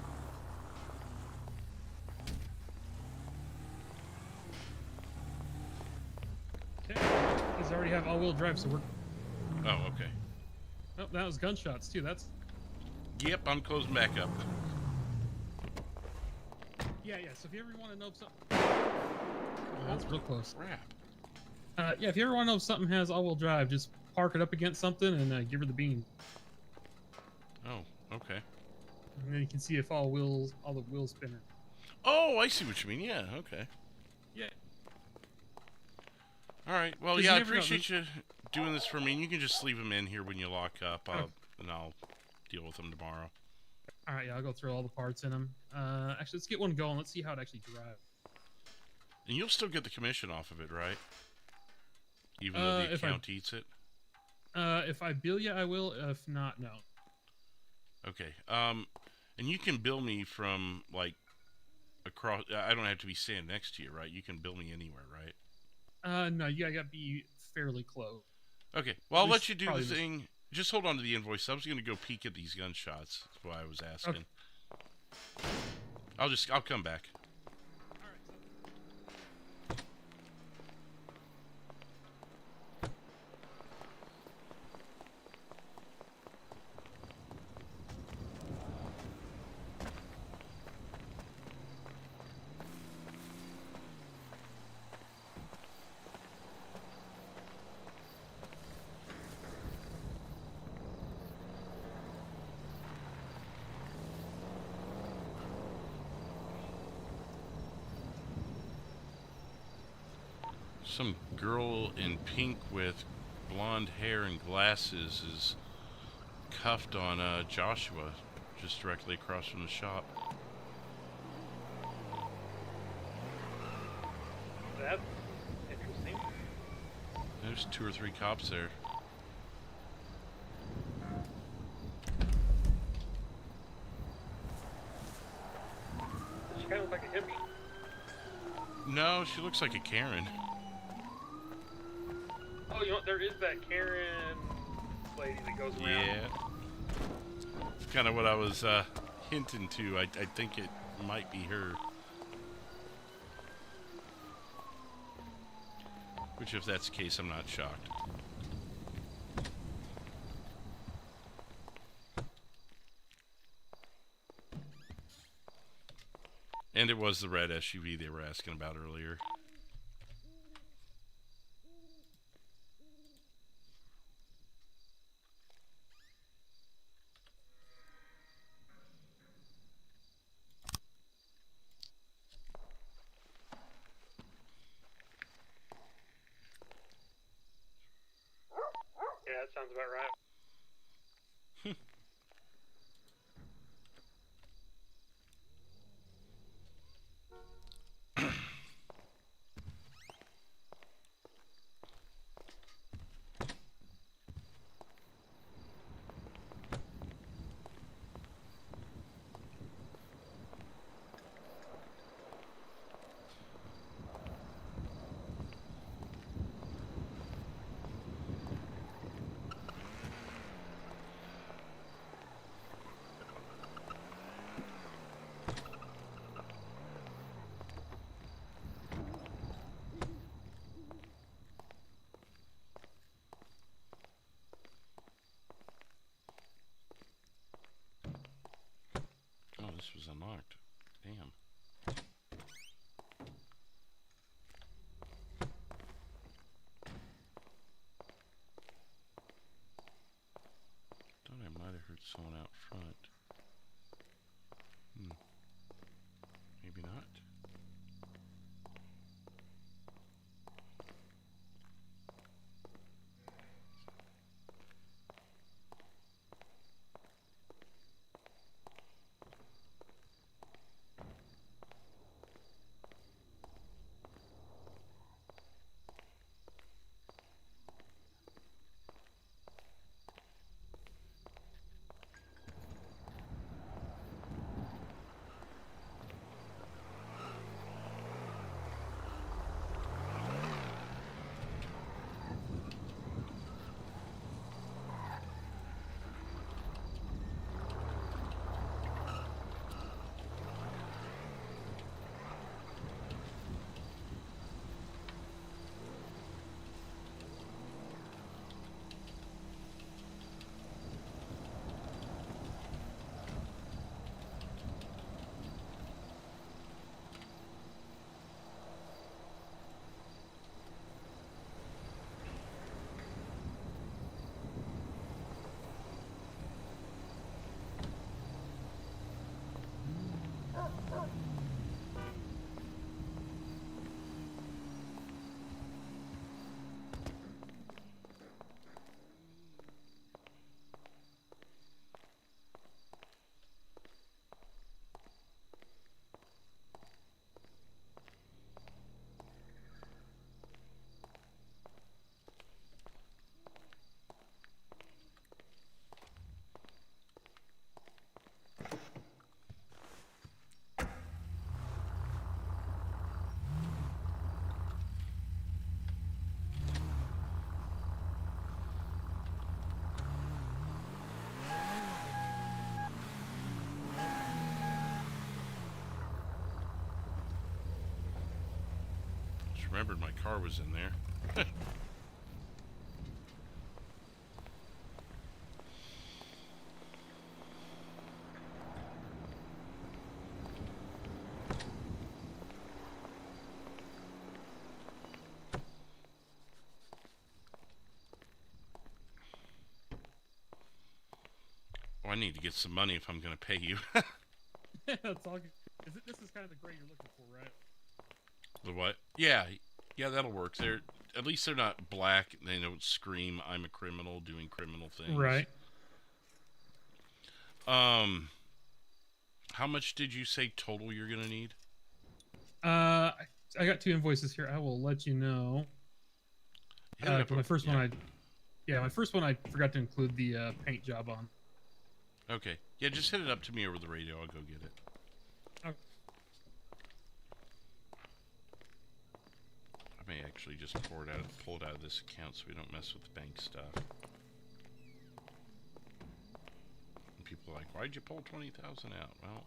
Okay. These already have all-wheel drive, so we're... Oh, okay. Oh, that was gunshots, too. That's... Yep, I'm closing back up. Yeah, so if you ever want to know if something... Oh, that's real close. Crap. Yeah, if you ever want to know if something has all-wheel drive, just park it up against something and give her the beam. Oh, okay. And then you can see if all the wheels spinning. Oh, I see what you mean. Yeah, okay. Yeah. All right. Well, 'Cause yeah, I you never know. appreciate you doing this for me. And you can just leave them in here when you lock up, and I'll deal with them tomorrow. All right, yeah, I'll go through all the parts in them. Actually, let's get one going. Let's see how it actually drives. And you'll still get the commission off of it, right? Even though the account eats it? If I bill you, I will. If not, no. Okay. And you can bill me from, like, across... I don't have to be standing next to you, right? You can bill me anywhere, right? No, you gotta be fairly close. Okay. Well, I'll At let least you do probably the thing. Just hold on to the invoice. I was going to go peek at these gunshots. That's why I was asking. Okay. I'll come back. Some girl in pink with blonde hair and glasses is cuffed on Joshua, just directly across from the shop. That's interesting. There's 2 or 3 cops there. She kind of looks like a hippie. No, she looks like a Karen. Oh, you know what? There is that Karen lady that goes around. Yeah. It's kind of what I was hinting to. I think it might be her. Which, if that's the case, I'm not shocked. And it was the red SUV they were asking about earlier. Yeah, that sounds about right. Oh, this was unlocked. Damn. Thought I might have heard someone out front. Maybe not. Just remembered my car was in there. Oh, I need to get some money if I'm going to pay you. That's all good. This is kind of the grade you're looking for, right? The what? Yeah. Yeah, that'll work. At least they're not black. They don't scream, "I'm a criminal doing criminal things." Right. How much did you say total you're gonna need? I got 2 invoices here. I will let you know. My first one, my first one I forgot to include the paint job on. Okay. Yeah, just hit it up to me over the radio. I'll go get it. Okay. I may actually just pull it out of this account so we don't mess with the bank stuff. And people are like, "Why'd you pull 20,000 out?" Well.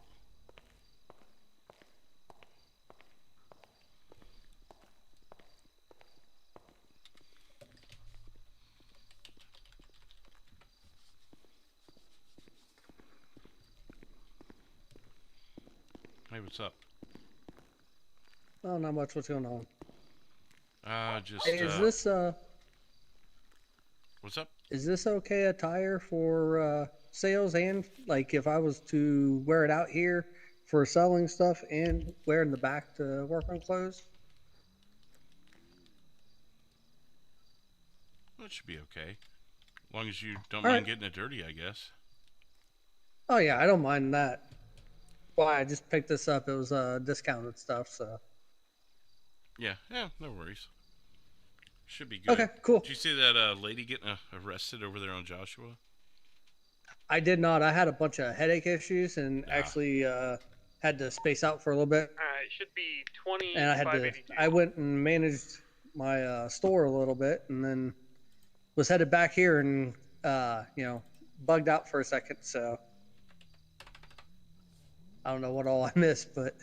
Hey, what's up? Oh, not much. What's going on? Just. Hey, is this What's up? Is this okay attire for sales and like if I was to wear it out here for selling stuff and wear in the back to work on clothes? Well, it should be okay. As long as you don't All mind right. getting it dirty, I guess. Oh yeah, I don't mind that. Why I just picked this up. It was discounted stuff, so. Yeah, no worries. Should be good. Okay, cool. Did you see that lady getting arrested over there on Joshua? I did not. I had a bunch of headache issues and actually had to space out for a little bit. It should be 20. And I went and managed my store a little bit, and then was headed back here and bugged out for a second. So I don't know what all I missed, but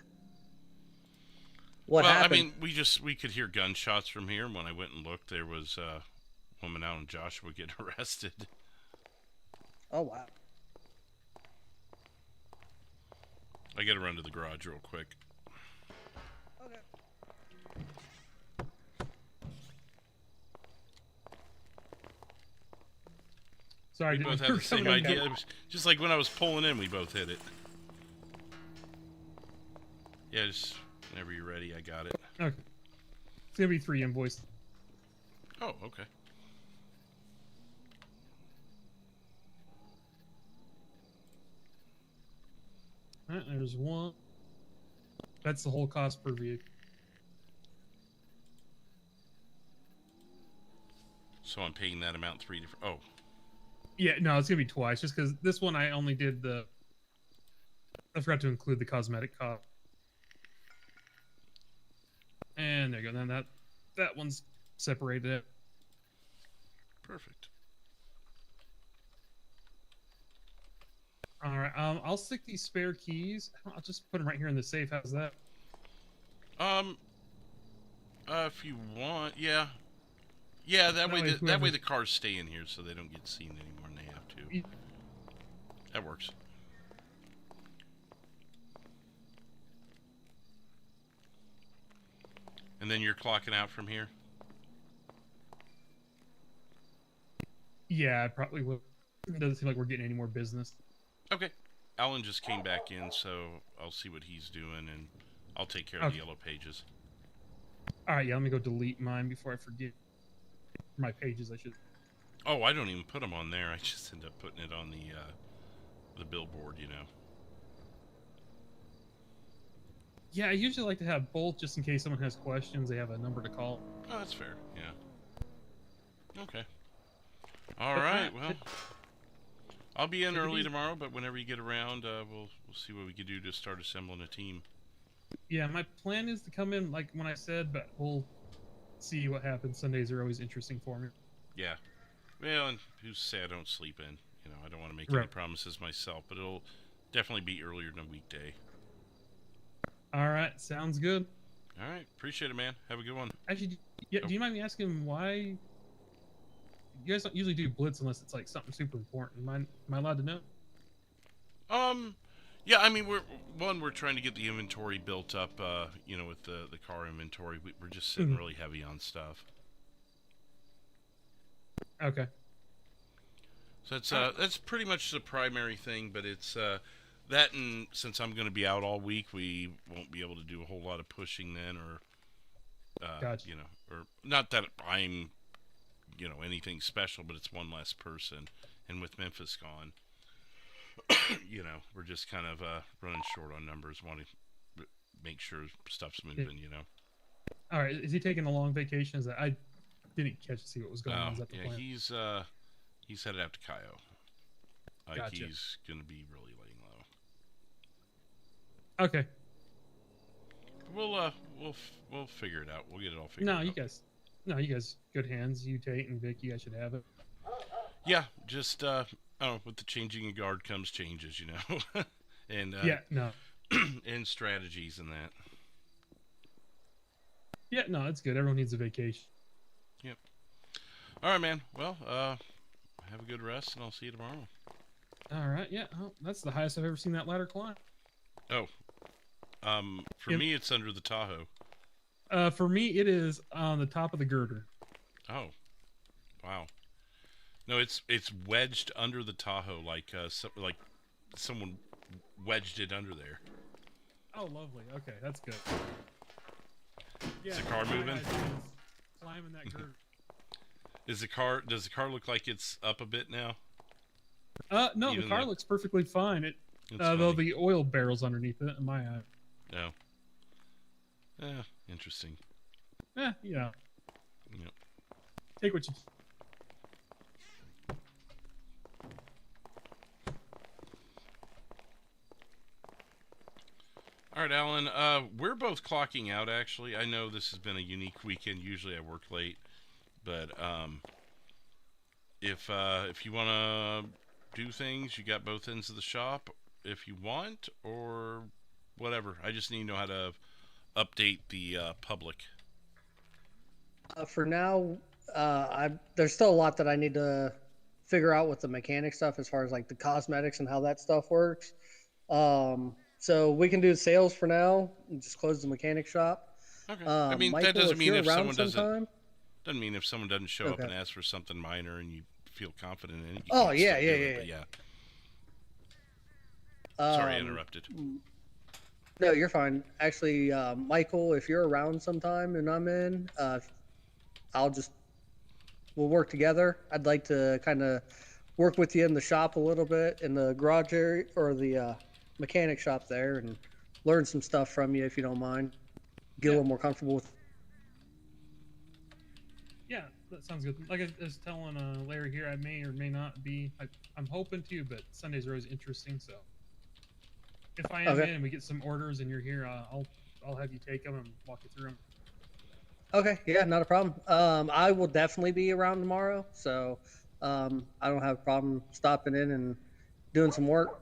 what happened? I mean, we could hear gunshots from here. And when I went and looked, there was a woman out in Joshua getting arrested. Oh wow. I gotta run to the garage real quick. Okay. Sorry, we both didn't had the same coming in. idea. It was just like when I was pulling in, we both hit it. Yeah, just whenever you're ready, I got it. Okay. It's gonna be 3 invoices. Oh, okay. Alright, there's 1. That's the whole cost per vehicle. So I'm paying that amount 3 different. Oh, Yeah, no, it's gonna be twice. Just because this one I only did I forgot to include the cosmetic cost. And there you go. Then that one's separated. perfect. All right. I'll stick these spare keys. I'll just put them right here in the safe. How's that? If you want, yeah. Yeah, that way the whoever- cars stay in here so they don't get seen anymore than they have to. That works. And then you're clocking out from here? Yeah, I probably will. It doesn't seem like we're getting any more business. Okay. Alan just came back in, so I'll see what he's doing, and I'll take care of the Okay. yellow pages. All right, yeah. Let me go delete mine before I forget. My pages, I should. Oh, I don't even put them on there. I just end up putting it on the billboard, you know. Yeah, I usually like to have both just in case someone has questions. They have a number to call. Oh, that's fair. Yeah. Okay. All right. Well, I'll be in early tomorrow, but whenever you get around, we'll see what we can do to start assembling a team. Yeah, my plan is to come in like when I said, but we'll see what happens. Sundays are always interesting for me. Yeah. Well, and who's to say I don't sleep in? You know, I don't want to make any promises myself, but it'll definitely be earlier than a weekday. All right, sounds good. All right. Appreciate it, man. Have a good one. Actually, yeah, do you mind me asking why you guys don't usually do blitz unless it's like something super important? Am I allowed to know? Yeah, I mean, we're trying to get the inventory built up, you know, with the car inventory. We're just sitting really heavy on stuff. Okay. So that's pretty much the primary thing, but it's that, and since I'm going to be out all week, we won't be able to do a whole lot of pushing then, or Gotcha. You know, or not that I'm, you know, anything special, but it's one less person, and with Memphis gone, you know, we're just kind of running short on numbers, wanting to make sure stuff's moving. You know. All right, is he taking a long vacation? Is that I didn't catch to see what was going on. Is that the plan? He's headed out to Cayo. Gotcha. He's gonna be really laying low. Okay. We'll figure it out. We'll get it all figured out. You guys, good hands. You, Tate, and Vic, you guys should have it. Yeah, just with the changing of guard comes changes, you know, and and strategies and that. Yeah, no, it's good. Everyone needs a vacation. Yep. All right, man. Well, have a good rest, and I'll see you tomorrow. All right. Yeah. Oh, that's the highest I've ever seen that ladder climb. Oh. For me, it's under the Tahoe. For me, it is on the top of the girder. Oh. Wow. No, it's wedged under the Tahoe, like someone wedged it under there. Oh, lovely. Okay, that's good. Is the car moving? Climbing that girder. Does the car look like it's up a bit now? No, the car looks perfectly fine. Though the oil barrel's underneath it in my eye. No. Interesting. Yeah. Yep. Take what you. All right, Alan. We're both clocking out. Actually, I know this has been a unique weekend. Usually, I work late, but if you want to do things, you got both ends of the shop. If you want, or whatever, I just need to know how to update the public. For now, there's still a lot that I need to figure out with the mechanic stuff as far as like the cosmetics and how that stuff works. So we can do sales for now and just close the mechanic shop. Okay. I mean, Michael, that doesn't mean if someone sometime, doesn't mean if someone doesn't show up and ask for something minor and you feel confident in it. Oh, can yeah, still do it, yeah. But Sorry, I interrupted. No, you're fine. Actually, Michael, if you're around sometime and I'm in, we'll work together. I'd like to kind of work with you in the shop a little bit, in the garage area, or the mechanic shop there, and learn some stuff from you if you don't mind. Get a little more comfortable with. Yeah, that sounds good. Like I was telling Larry here, I may or may not be. I'm hoping to, but Sundays are always interesting. So if I am in and we get some orders and you're here, I'll have you take them and walk you through them. Okay, yeah, not a problem. I will definitely be around tomorrow, so I don't have a problem stopping in and doing some work.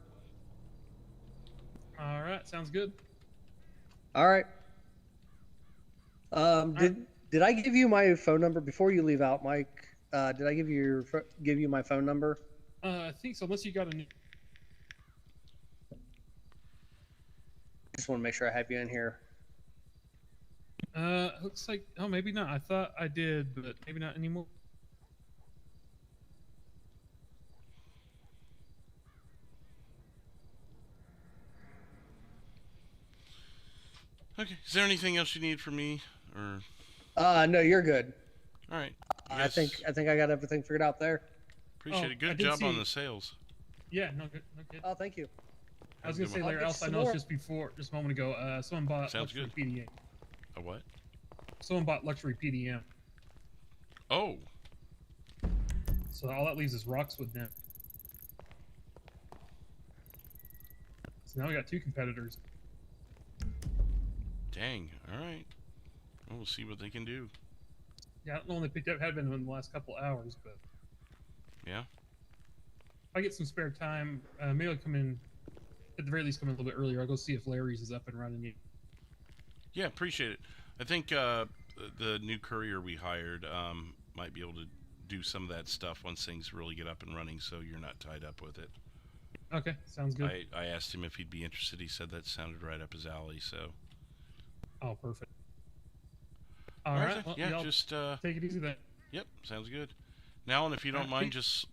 All right, sounds good. All right. Did I give you my phone number before you leave out, Mike? Did I give you my phone number? I think so. Unless you got a new. Just want to make sure I have you in here. Looks like maybe not. I thought I did, but maybe not anymore. Okay. Is there anything else you need from me, or? No, you're good. All right. I think I got everything figured out there. Appreciate it. Good job on the sales. Yeah, no good. Oh, thank you. I was gonna say, Larry, else I noticed just a moment ago, someone bought luxury PDM. A what? Someone bought luxury PDM. Oh. So all that leaves is Roxwood now. So now we got two competitors. Dang. All right. Well, we'll see what they can do. Yeah, I don't know when they picked up. Had been in the last couple hours, but yeah. If I get some spare time, maybe I'll come in. At the very least, come in a little bit earlier. I'll go see if Larry's is up and running. Yeah, appreciate it. I think the new courier we hired might be able to do some of that stuff once things really get up and running, so you're not tied up with it. Okay, sounds good. I asked him if he'd be interested. He said that sounded right up his alley. So. Oh, perfect. All right. Well, yeah, just take it easy then. Yep, sounds good. Now, and if you don't mind, just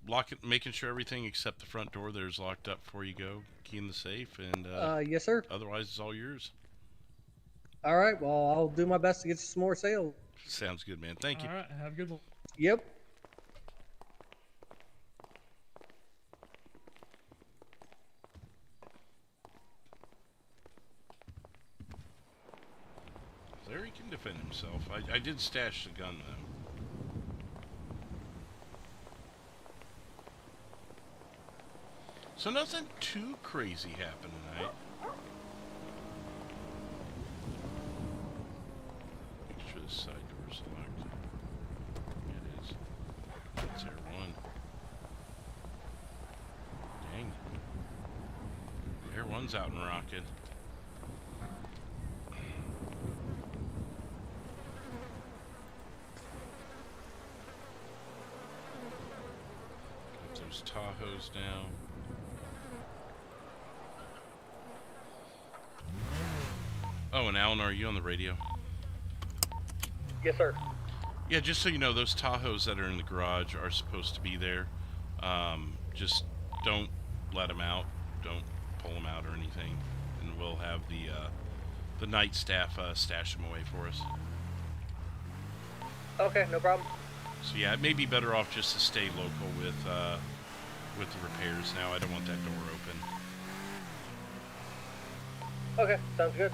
making sure everything except the front door there's locked up before you go. Key in the safe, and yes, sir. Otherwise, it's all yours. All right. Well, I'll do my best to get you some more sales. Sounds good, man. Thank you. All right. Have a good one. Yep. Larry can defend himself. I did stash the gun, though. So nothing too crazy happened tonight. Make sure the side door's locked. It is. That's Air 1. Dang. Air 1's out and rocking. Got those Tahoes now. Oh, and Alan, are you on the radio? Yes, sir. Yeah, just so you know, those Tahoes that are in the garage are supposed to be there. Just don't let them out. Don't pull them out or anything. And we'll have the night staff stash them away for us. Okay, no problem. So yeah, it may be better off just to stay local with the repairs now. I don't want that door open. Okay, sounds good.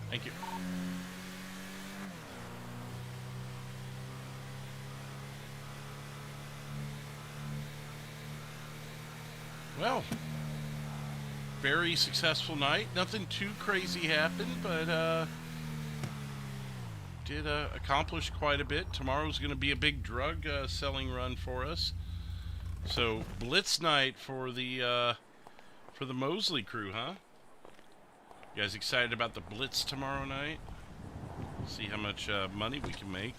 Thank you. Well, very successful night. Nothing too crazy happened, but did accomplish quite a bit. Tomorrow's going to be a big drug selling run for us. So blitz night for the Mosley crew, huh? You guys excited about the blitz tomorrow night? See how much money we can make.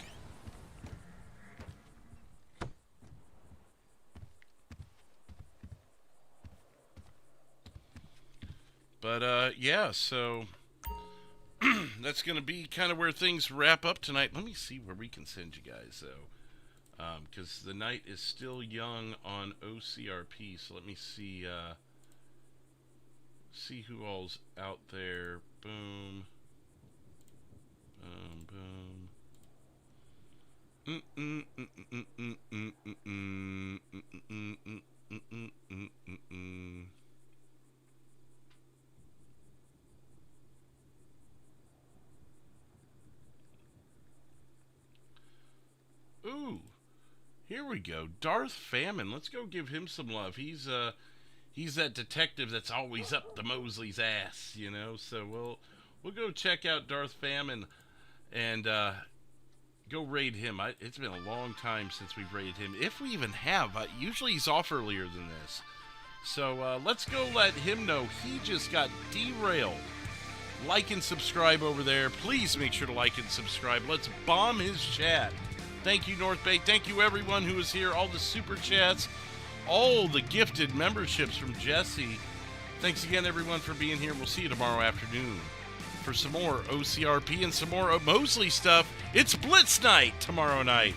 But yeah, so that's going to be kind of where things wrap up tonight. Let me see where we can send you guys, though, because the night is still young on OCRP. So let me see. See who all's out there. Boom. Boom. Ooh, here we go. Darth Famine. Let's go give him some love. He's that detective that's always up the Mosley's ass, you know. So we'll go check out Darth Famine and go raid him. It's been a long time since we've raided him, if we even have. Usually he's off earlier than this. So let's go let him know he just got derailed. Like and subscribe over there. Please make sure to like and subscribe. Let's bomb his chat. Thank you, North Bay. Thank you, everyone who is here. All the super chats. All the gifted memberships from Jesse. Thanks again, everyone, for being here. We'll see you tomorrow afternoon for some more OCRP and some more Mosley stuff. It's Blitz Night tomorrow night.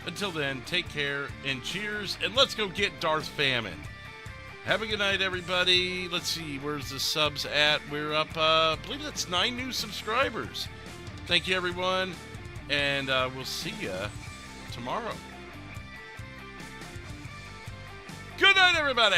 Until then, take care and cheers, and let's go get Darth Famine. Have a good night, everybody. Let's see, where's the subs at? We're up, I believe that's 9 new subscribers. Thank you, everyone, and we'll see you tomorrow. Good night, everybody!